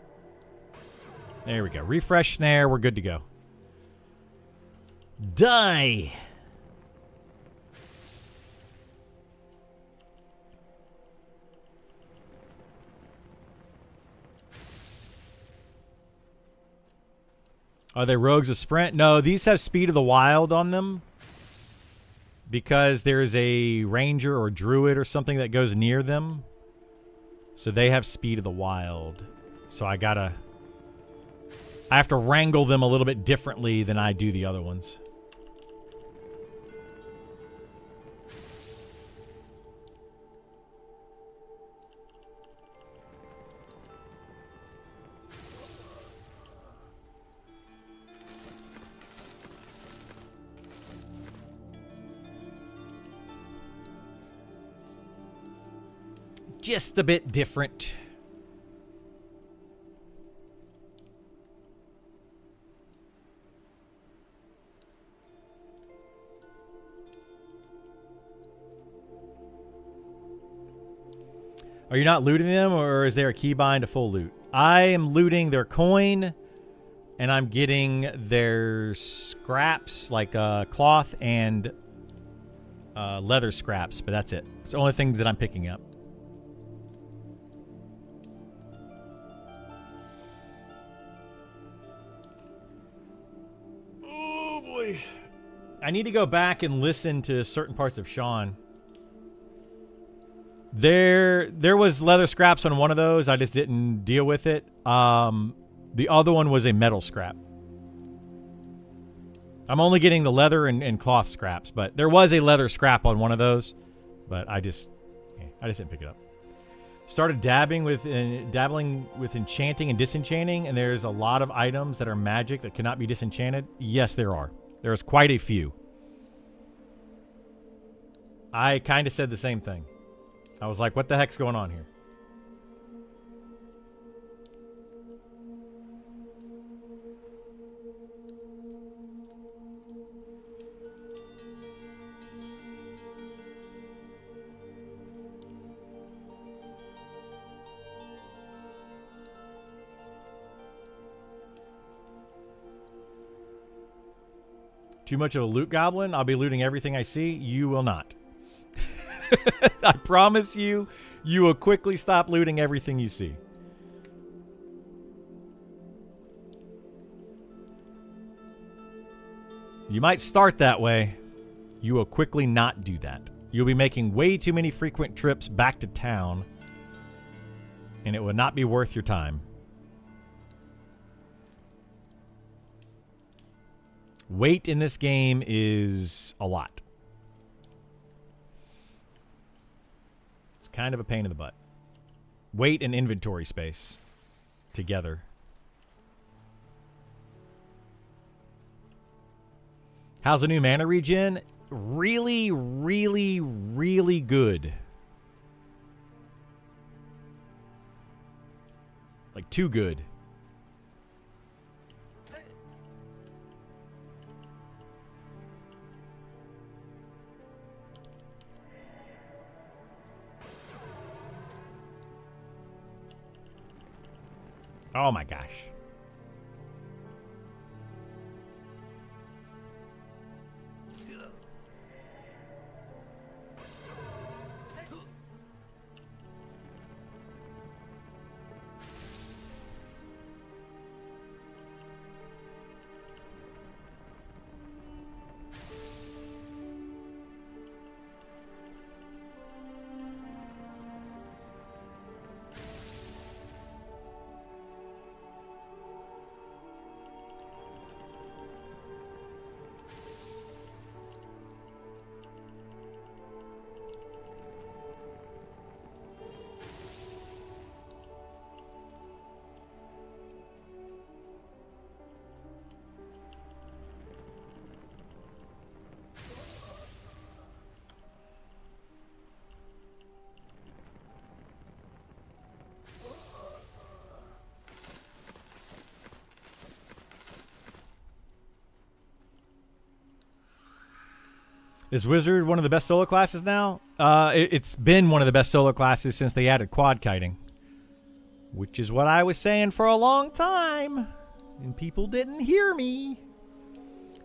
There we go. Refresh snare. We're good to go. Die. Are they rogues of sprint? No, these have speed of the wild on them because there's a ranger or druid or something that goes near them. So they have speed of the wild. So I have to wrangle them a little bit differently than I do the other ones. Just a bit different. Are you not looting them, or is there a keybind to full loot? I am looting their coin, and I'm getting their scraps, like cloth and leather scraps, but that's it. It's the only things that I'm picking up. I need to go back and listen to certain parts of Sean. There was leather scraps on one of those. I just didn't deal with it. The other one was a metal scrap. I'm only getting the leather and cloth scraps, but there was a leather scrap on one of those, but I just didn't pick it up. Started dabbling with enchanting and disenchanting, and there's a lot of items that are magic that cannot be disenchanted. Yes, there are. There's quite a few. I kind of said the same thing. I was like, what the heck's going on here? Too much of a loot goblin? I'll be looting everything I see. You will not. I promise you, you will quickly stop looting everything you see. You might start that way. You will quickly not do that. You'll be making way too many frequent trips back to town, and it will not be worth your time. Weight in this game is a lot. It's kind of a pain in the butt. Weight and inventory space together. How's the new mana regen? Really, really, really good. Like, too good. Oh my gosh. Is Wizard one of the best solo classes now? It's been one of the best solo classes since they added quad kiting. Which is what I was saying for a long time. And people didn't hear me.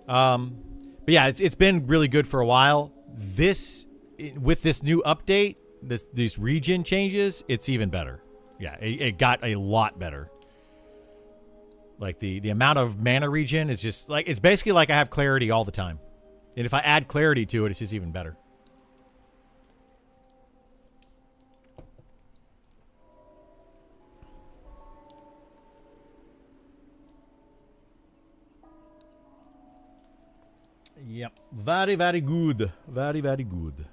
But yeah, it's been really good for a while. With this new update, these region changes, it's even better. Yeah, it got a lot better. Like the amount of mana regen is just like, it's basically like I have clarity all the time. And if I add clarity to it, it's just even better. Yep. Very, very good. Very, very good.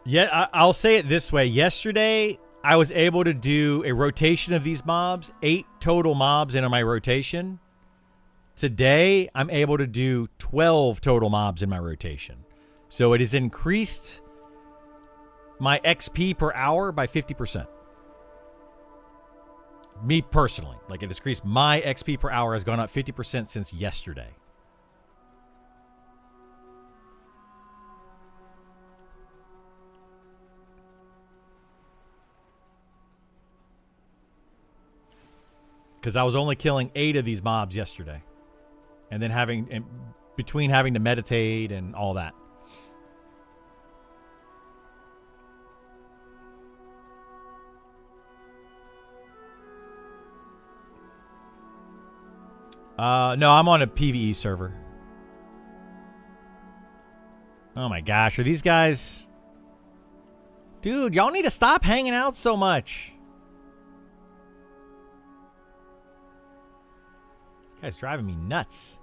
Yeah, I'll say it this way. Yesterday, I was able to do a rotation of these mobs, 8 total mobs in my rotation. Today, I'm able to do 12 total mobs in my rotation. So it has increased my XP per hour by 50%. Me personally. Like, it has increased my XP per hour has gone up 50% since yesterday. Because I was only killing 8 of these mobs yesterday. And then between having to meditate and all that. No, I'm on a PvE server. Oh my gosh, are these guys... Dude, y'all need to stop hanging out so much. This guy's driving me nuts.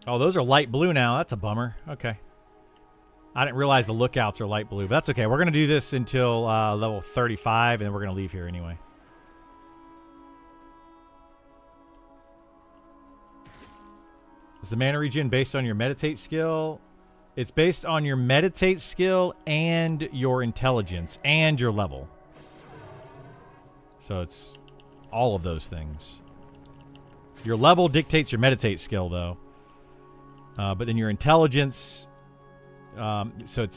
Oh, those are light blue now. That's a bummer. Okay. I didn't realize the lookouts are light blue, but that's okay. We're going to do this until level 35, and then we're going to leave here anyway. Is the mana regen based on your meditate skill? It's based on your meditate skill and your intelligence and your level. So it's all of those things. Your level dictates your meditate skill, though. But then your intelligence, so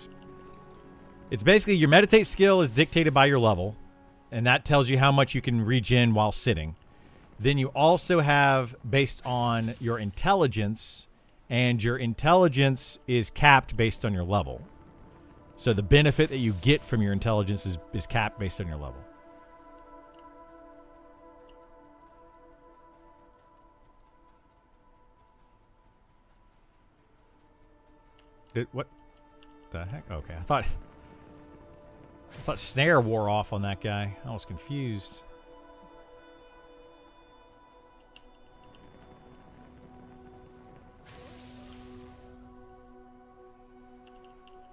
it's basically your meditate skill is dictated by your level, and that tells you how much you can regen while sitting. Then you also have based on your intelligence, and your intelligence is capped based on your level. So the benefit that you get from your intelligence is capped based on your level. What the heck? Okay, I thought snare wore off on that guy. I was confused.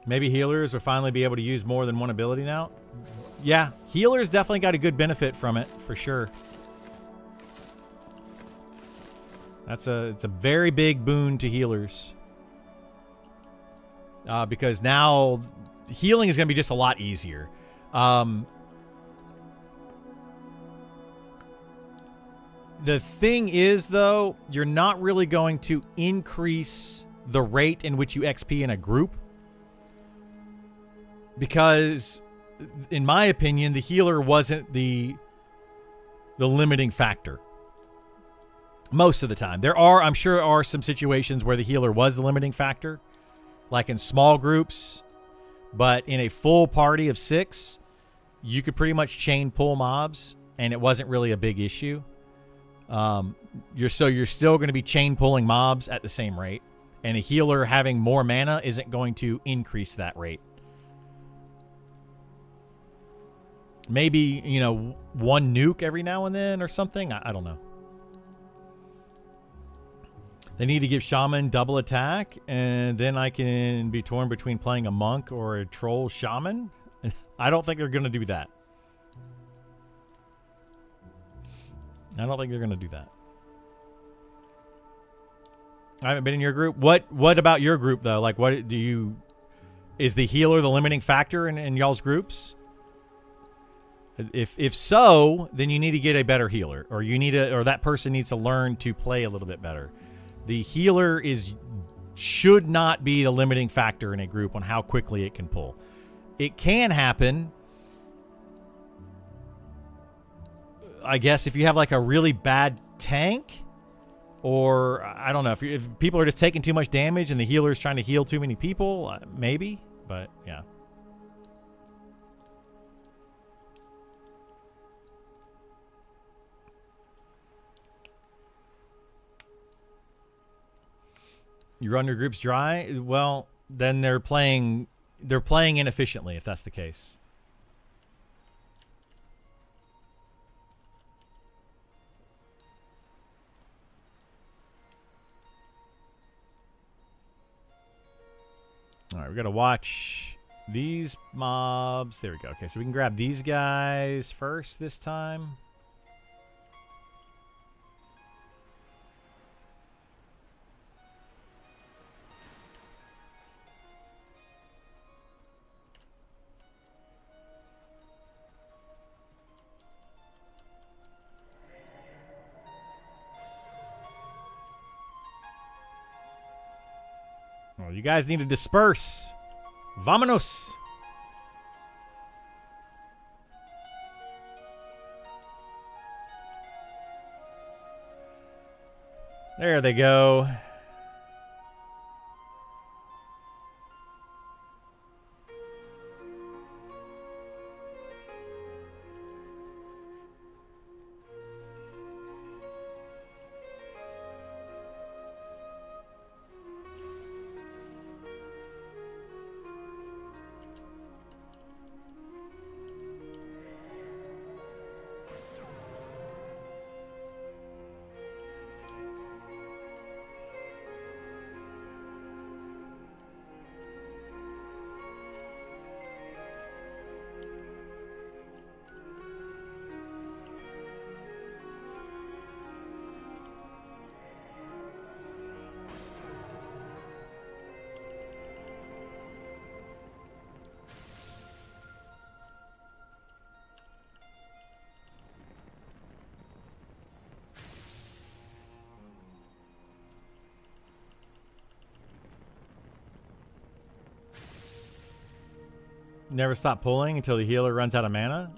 Maybe healers will finally be able to use more than one ability now. Yeah, healers definitely got a good benefit from it for sure. It's a very big boon to healers. Because now healing is going to be just a lot easier. The thing is, though, you're not really going to increase the rate in which you XP in a group. Because, in my opinion, the healer wasn't the limiting factor. Most of the time. I'm sure are some situations where the healer was the limiting factor. Like in small groups, but in a full party of 6, you could pretty much chain pull mobs, and it wasn't really a big issue. You're still going to be chain pulling mobs at the same rate, and a healer having more mana isn't going to increase that rate. Maybe, one nuke every now and then or something. I don't know. They need to give Shaman double attack, and then I can be torn between playing a monk or a troll shaman. I don't think they're going to do that. I don't think they're going to do that. I haven't been in your group. What about your group, though? Like, what do you... Is the healer the limiting factor in y'all's groups? If so, then you need to get a better healer, or that person needs to learn to play a little bit better. The healer should not be the limiting factor in a group on how quickly it can pull. It can happen, I guess, if you have like a really bad tank, or I don't know, if people are just taking too much damage and the healer is trying to heal too many people, maybe, but yeah. You run your groups dry? Well, then they're playing inefficiently if that's the case. All right, we got to watch these mobs. There we go. Okay, so we can grab these guys first this time. Oh, you guys need to disperse. Vámonos. There they go. Never stop pulling until the healer runs out of mana?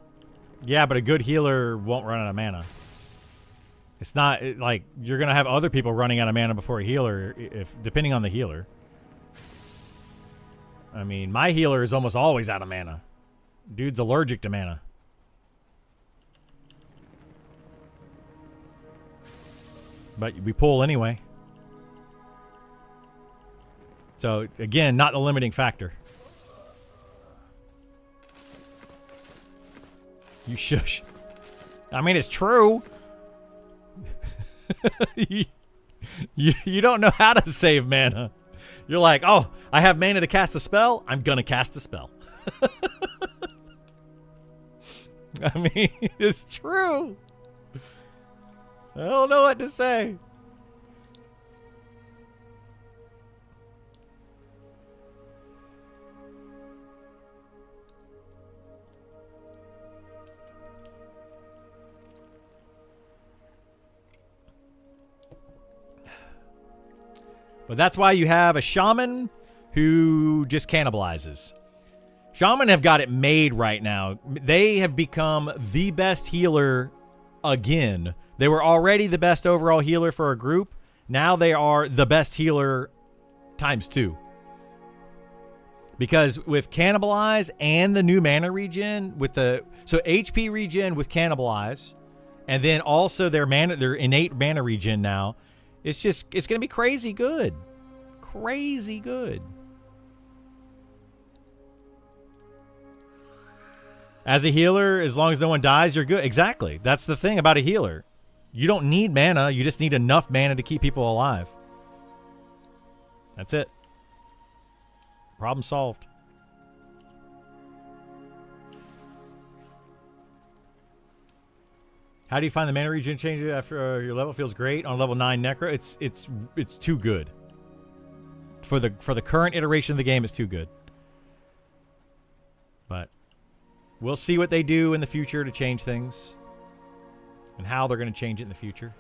Yeah, but a good healer won't run out of mana. It's not like you're going to have other people running out of mana before a healer, if depending on the healer. I mean, my healer is almost always out of mana. Dude's allergic to mana. But we pull anyway. So, again, not the limiting factor. You shush. I mean, it's true. you don't know how to save mana. You're like, oh, I have mana to cast a spell. I'm going to cast a spell. I mean, it's true. I don't know what to say. But that's why you have a shaman who just cannibalizes. Shaman have got it made right now. They have become the best healer again. They were already the best overall healer for a group. Now they are the best healer times 2. Because with Cannibalize and the new mana regen, with the HP regen with Cannibalize, and then also their innate mana regen now, it's gonna be crazy good. Crazy good. As a healer, as long as no one dies, you're good. Exactly. That's the thing about a healer. You don't need mana, you just need enough mana to keep people alive. That's it. Problem solved. How do you find the mana regen change after your level? Feels great on level 9 Necro. It's too good. For the current iteration of the game, it's too good. But we'll see what they do in the future to change things. And how they're going to change it in the future.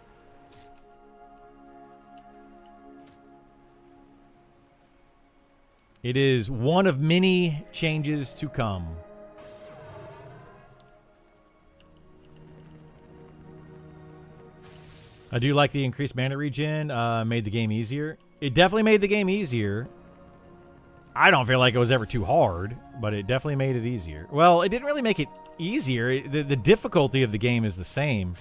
It is one of many changes to come. I do like the increased mana regen. Made the game easier. It definitely made the game easier. I don't feel like it was ever too hard, but it definitely made it easier. Well, it didn't really make it easier. The difficulty of the game is the same.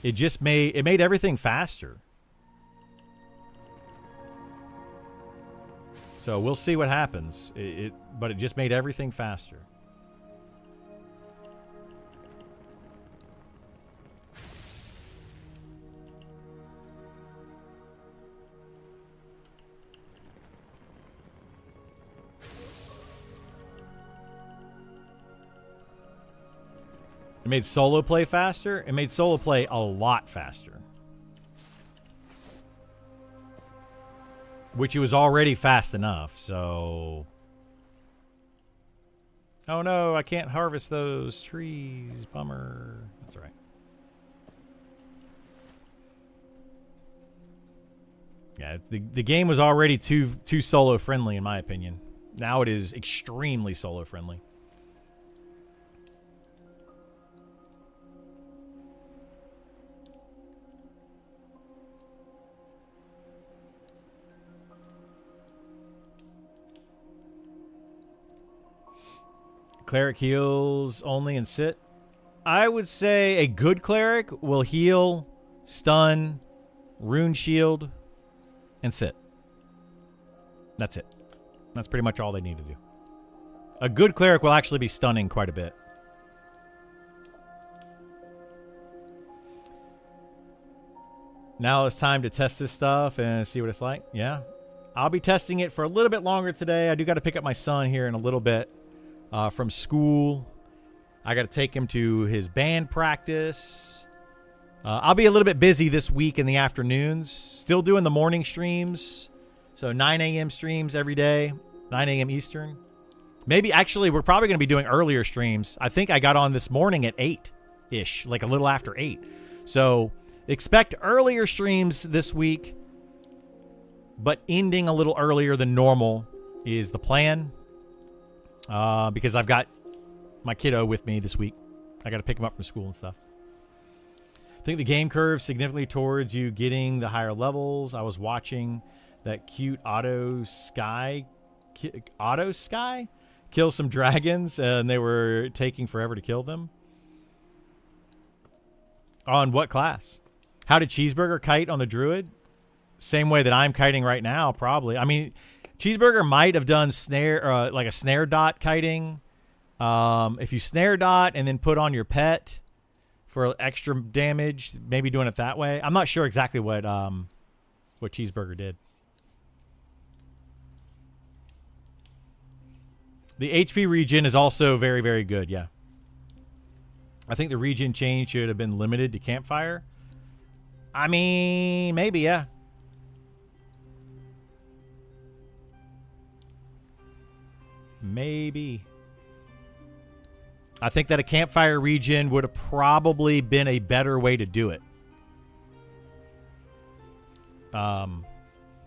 It just made everything faster. So we'll see what happens. But it just made everything faster. It made solo play faster. It made solo play a lot faster. Which it was already fast enough, so... Oh no, I can't harvest those trees. Bummer. That's all right. Yeah, the game was already too solo friendly in my opinion. Now it is extremely solo friendly. Cleric heals only and sit. I would say a good cleric will heal, stun, rune shield, and sit. That's it. That's pretty much all they need to do. A good cleric will actually be stunning quite a bit. Now it's time to test this stuff and see what it's like. Yeah. I'll be testing it for a little bit longer today. I do got to pick up my son here in a little bit from school. I got to take him to his band practice. I'll be a little bit busy this week in the afternoons. Still doing the morning streams. So 9 a.m. streams every day. 9 a.m. Eastern. Maybe, actually, we're probably going to be doing earlier streams. I think I got on this morning at 8-ish. Like a little after 8. So expect earlier streams this week. But ending a little earlier than normal is the plan. Because I've got my kiddo with me this week. I got to pick him up from school and stuff. I think the game curve significantly towards you getting the higher levels. I was watching that cute Auto Sky kill some dragons, and they were taking forever to kill them. On what class? How did Cheeseburger kite on the Druid? Same way that I'm kiting right now, probably. I mean, Cheeseburger might have done snare, like a snare dot kiting. If you snare dot and then put on your pet for extra damage, maybe doing it that way. I'm not sure exactly what Cheeseburger did. The HP regen is also very, very good, yeah. I think the regen change should have been limited to campfire. I mean, maybe, yeah. Maybe. I think that a campfire regen would have probably been a better way to do it. And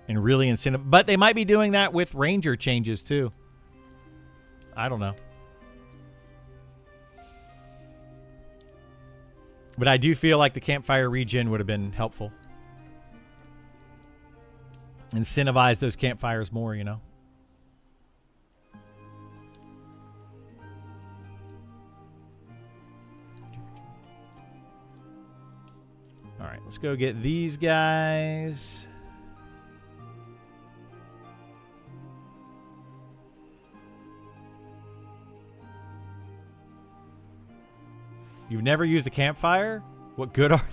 really incentive. But they might be doing that with ranger changes too. I don't know. But I do feel like the campfire regen would have been helpful. Incentivize those campfires more, you know. All right, let's go get these guys. You've never used a campfire? What good are they?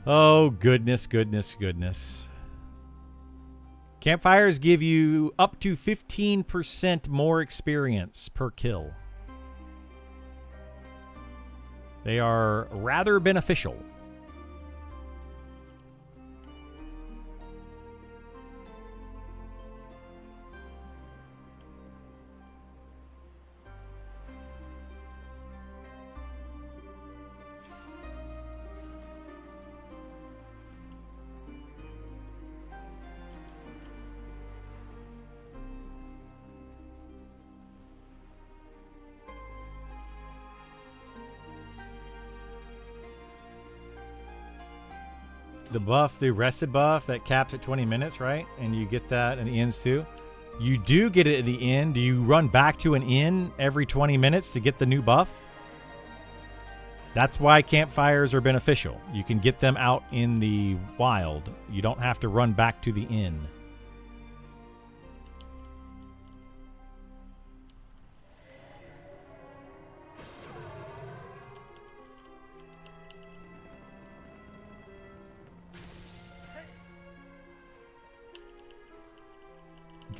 Oh, goodness, goodness, goodness. Campfires give you up to 15% more experience per kill. They are rather beneficial. The buff, the rested buff that caps at 20 minutes, right? And you get that in the ends too. You do get it at the end. Do you run back to an inn every 20 minutes to get the new buff? That's why campfires are beneficial. You can get them out in the wild. You don't have to run back to the inn.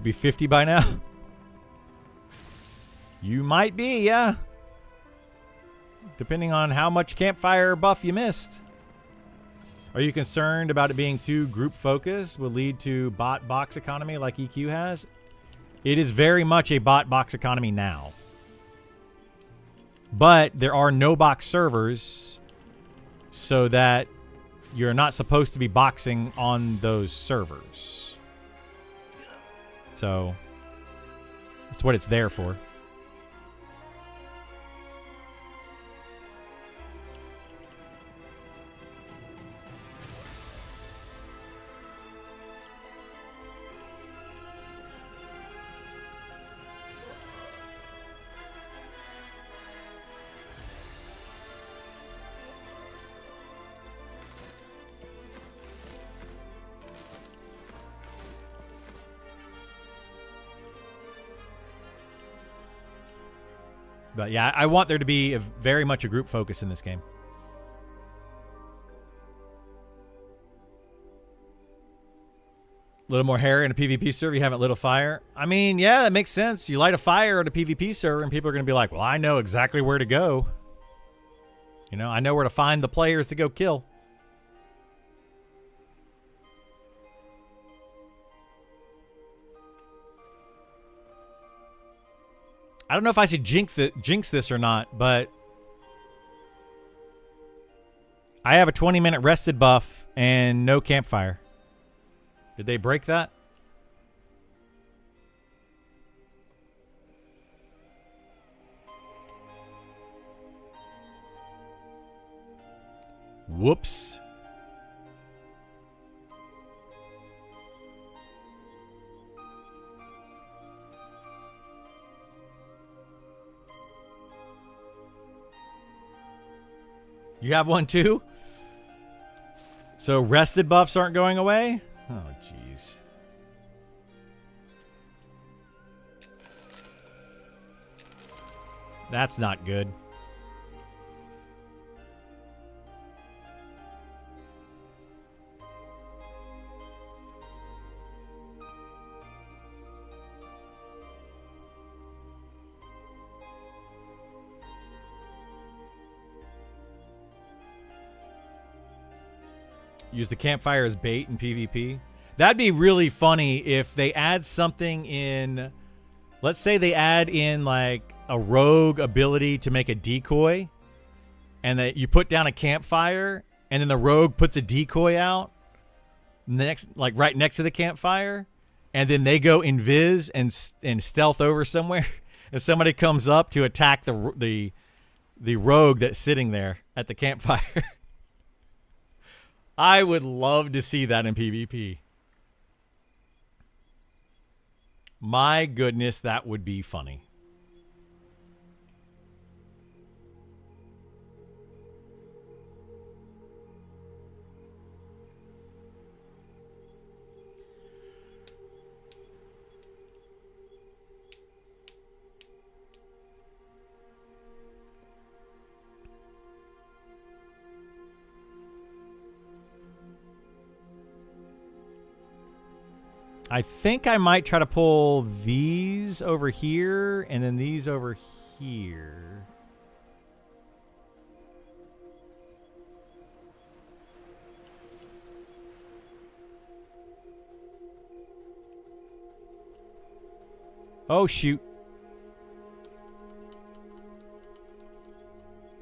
Be 50 by now. You might be, yeah. Depending on how much campfire buff you missed. Are you concerned about it being too group focused will lead to bot box economy like EQ has? It is very much a bot box economy now. But there are no box servers, so that you're not supposed to be boxing on those servers. So, that's what it's there for. But yeah, I want there to be very much a group focus in this game. A little more hair in a PvP server, you haven't lit a fire. I mean, yeah, that makes sense. You light a fire at a PvP server and people are going to be like, well, I know exactly where to go. You know, I know where to find the players to go kill. I don't know if I should jinx this or not, but I have a 20-minute rested buff and no campfire. Did they break that? Whoops. You have one too? So rested buffs aren't going away? Oh, jeez. That's not good. Use the campfire as bait in PvP. That'd be really funny if they add something in. Let's say they add in like a rogue ability to make a decoy, and that you put down a campfire, and then the rogue puts a decoy out next, like right next to the campfire, and then they go invis and stealth over somewhere, and somebody comes up to attack the rogue that's sitting there at the campfire. I would love to see that in PvP. My goodness, that would be funny. I think I might try to pull these over here and then these over here. Oh, shoot.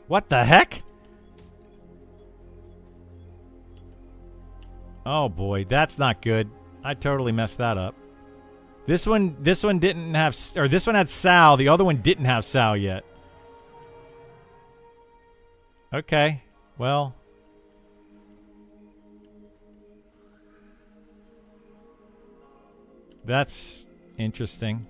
What the heck? Oh boy, that's not good. I totally messed that up. This one didn't have, or this one had Sal. The other one didn't have Sal yet. Okay, well. That's interesting.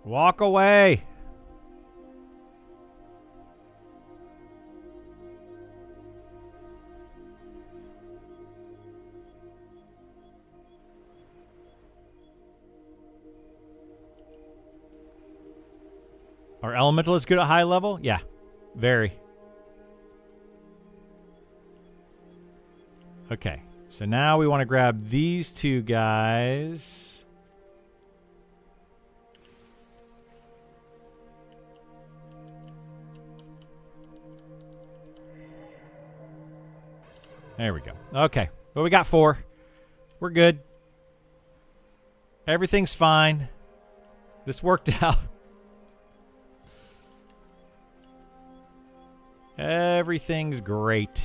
Walk away. Our elemental is good at high level? Yeah, very. Okay, so now we want to grab these two guys. There we go. Okay. Well, we got 4. We're good. Everything's fine. This worked out. Everything's great.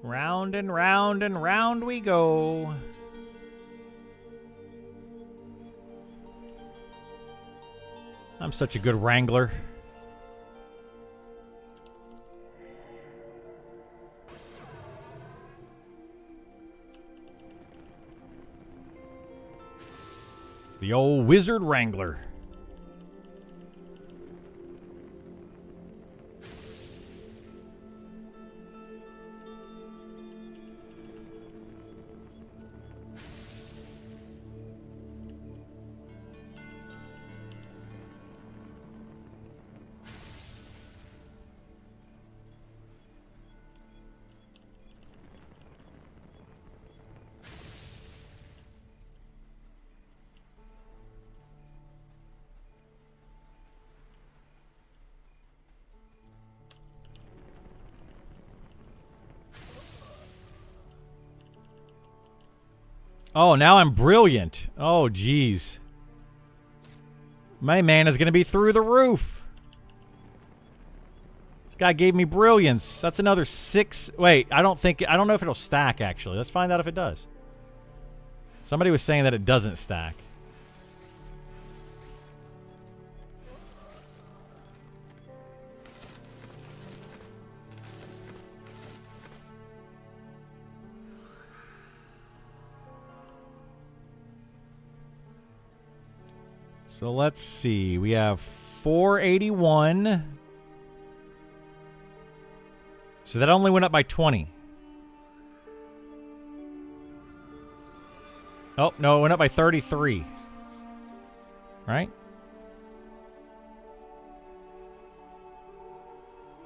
Round and round and round we go. I'm such a good wrangler. The old wizard wrangler. Oh, now I'm brilliant. Oh, geez. My mana is going to be through the roof. This guy gave me brilliance. That's another 6. Wait, I don't know if it'll stack, actually. Let's find out if it does. Somebody was saying that it doesn't stack. So let's see. We have 481. So that only went up by 20. Oh, no, it went up by 33. Right?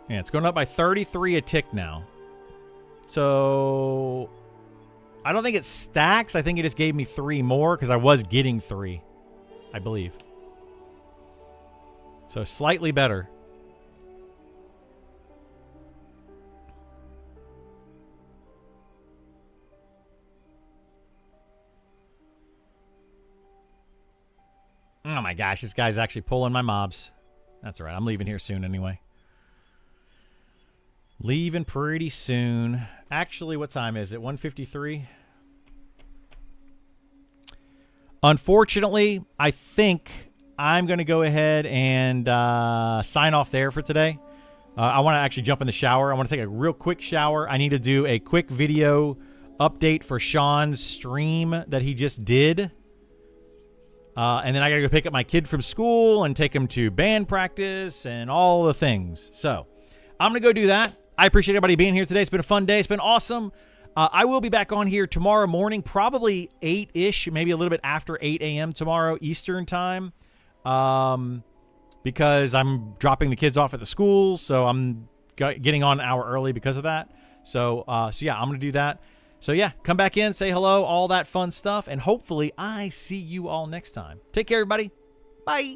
Yeah, it's going up by 33 a tick now. So I don't think it stacks. I think it just gave me 3 more because I was getting 3. I believe. So slightly better. Oh my gosh, this guy's actually pulling my mobs. That's all right. I'm leaving here soon anyway. Leaving pretty soon. Actually, what time is it? 1:53? Unfortunately, I think I'm going to go ahead and sign off there for today. I want to actually jump in the shower. I want to take a real quick shower. I need to do a quick video update for Sean's stream that he just did. And then I got to go pick up my kid from school and take him to band practice and all the things. So I'm going to go do that. I appreciate everybody being here today. It's been a fun day. It's been awesome. I will be back on here tomorrow morning, probably 8-ish, maybe a little bit after 8 a.m. tomorrow Eastern time, because I'm dropping the kids off at the school, so I'm getting on an hour early because of that. So yeah, I'm going to do that. So yeah, come back in, say hello, all that fun stuff, and hopefully I see you all next time. Take care, everybody. Bye.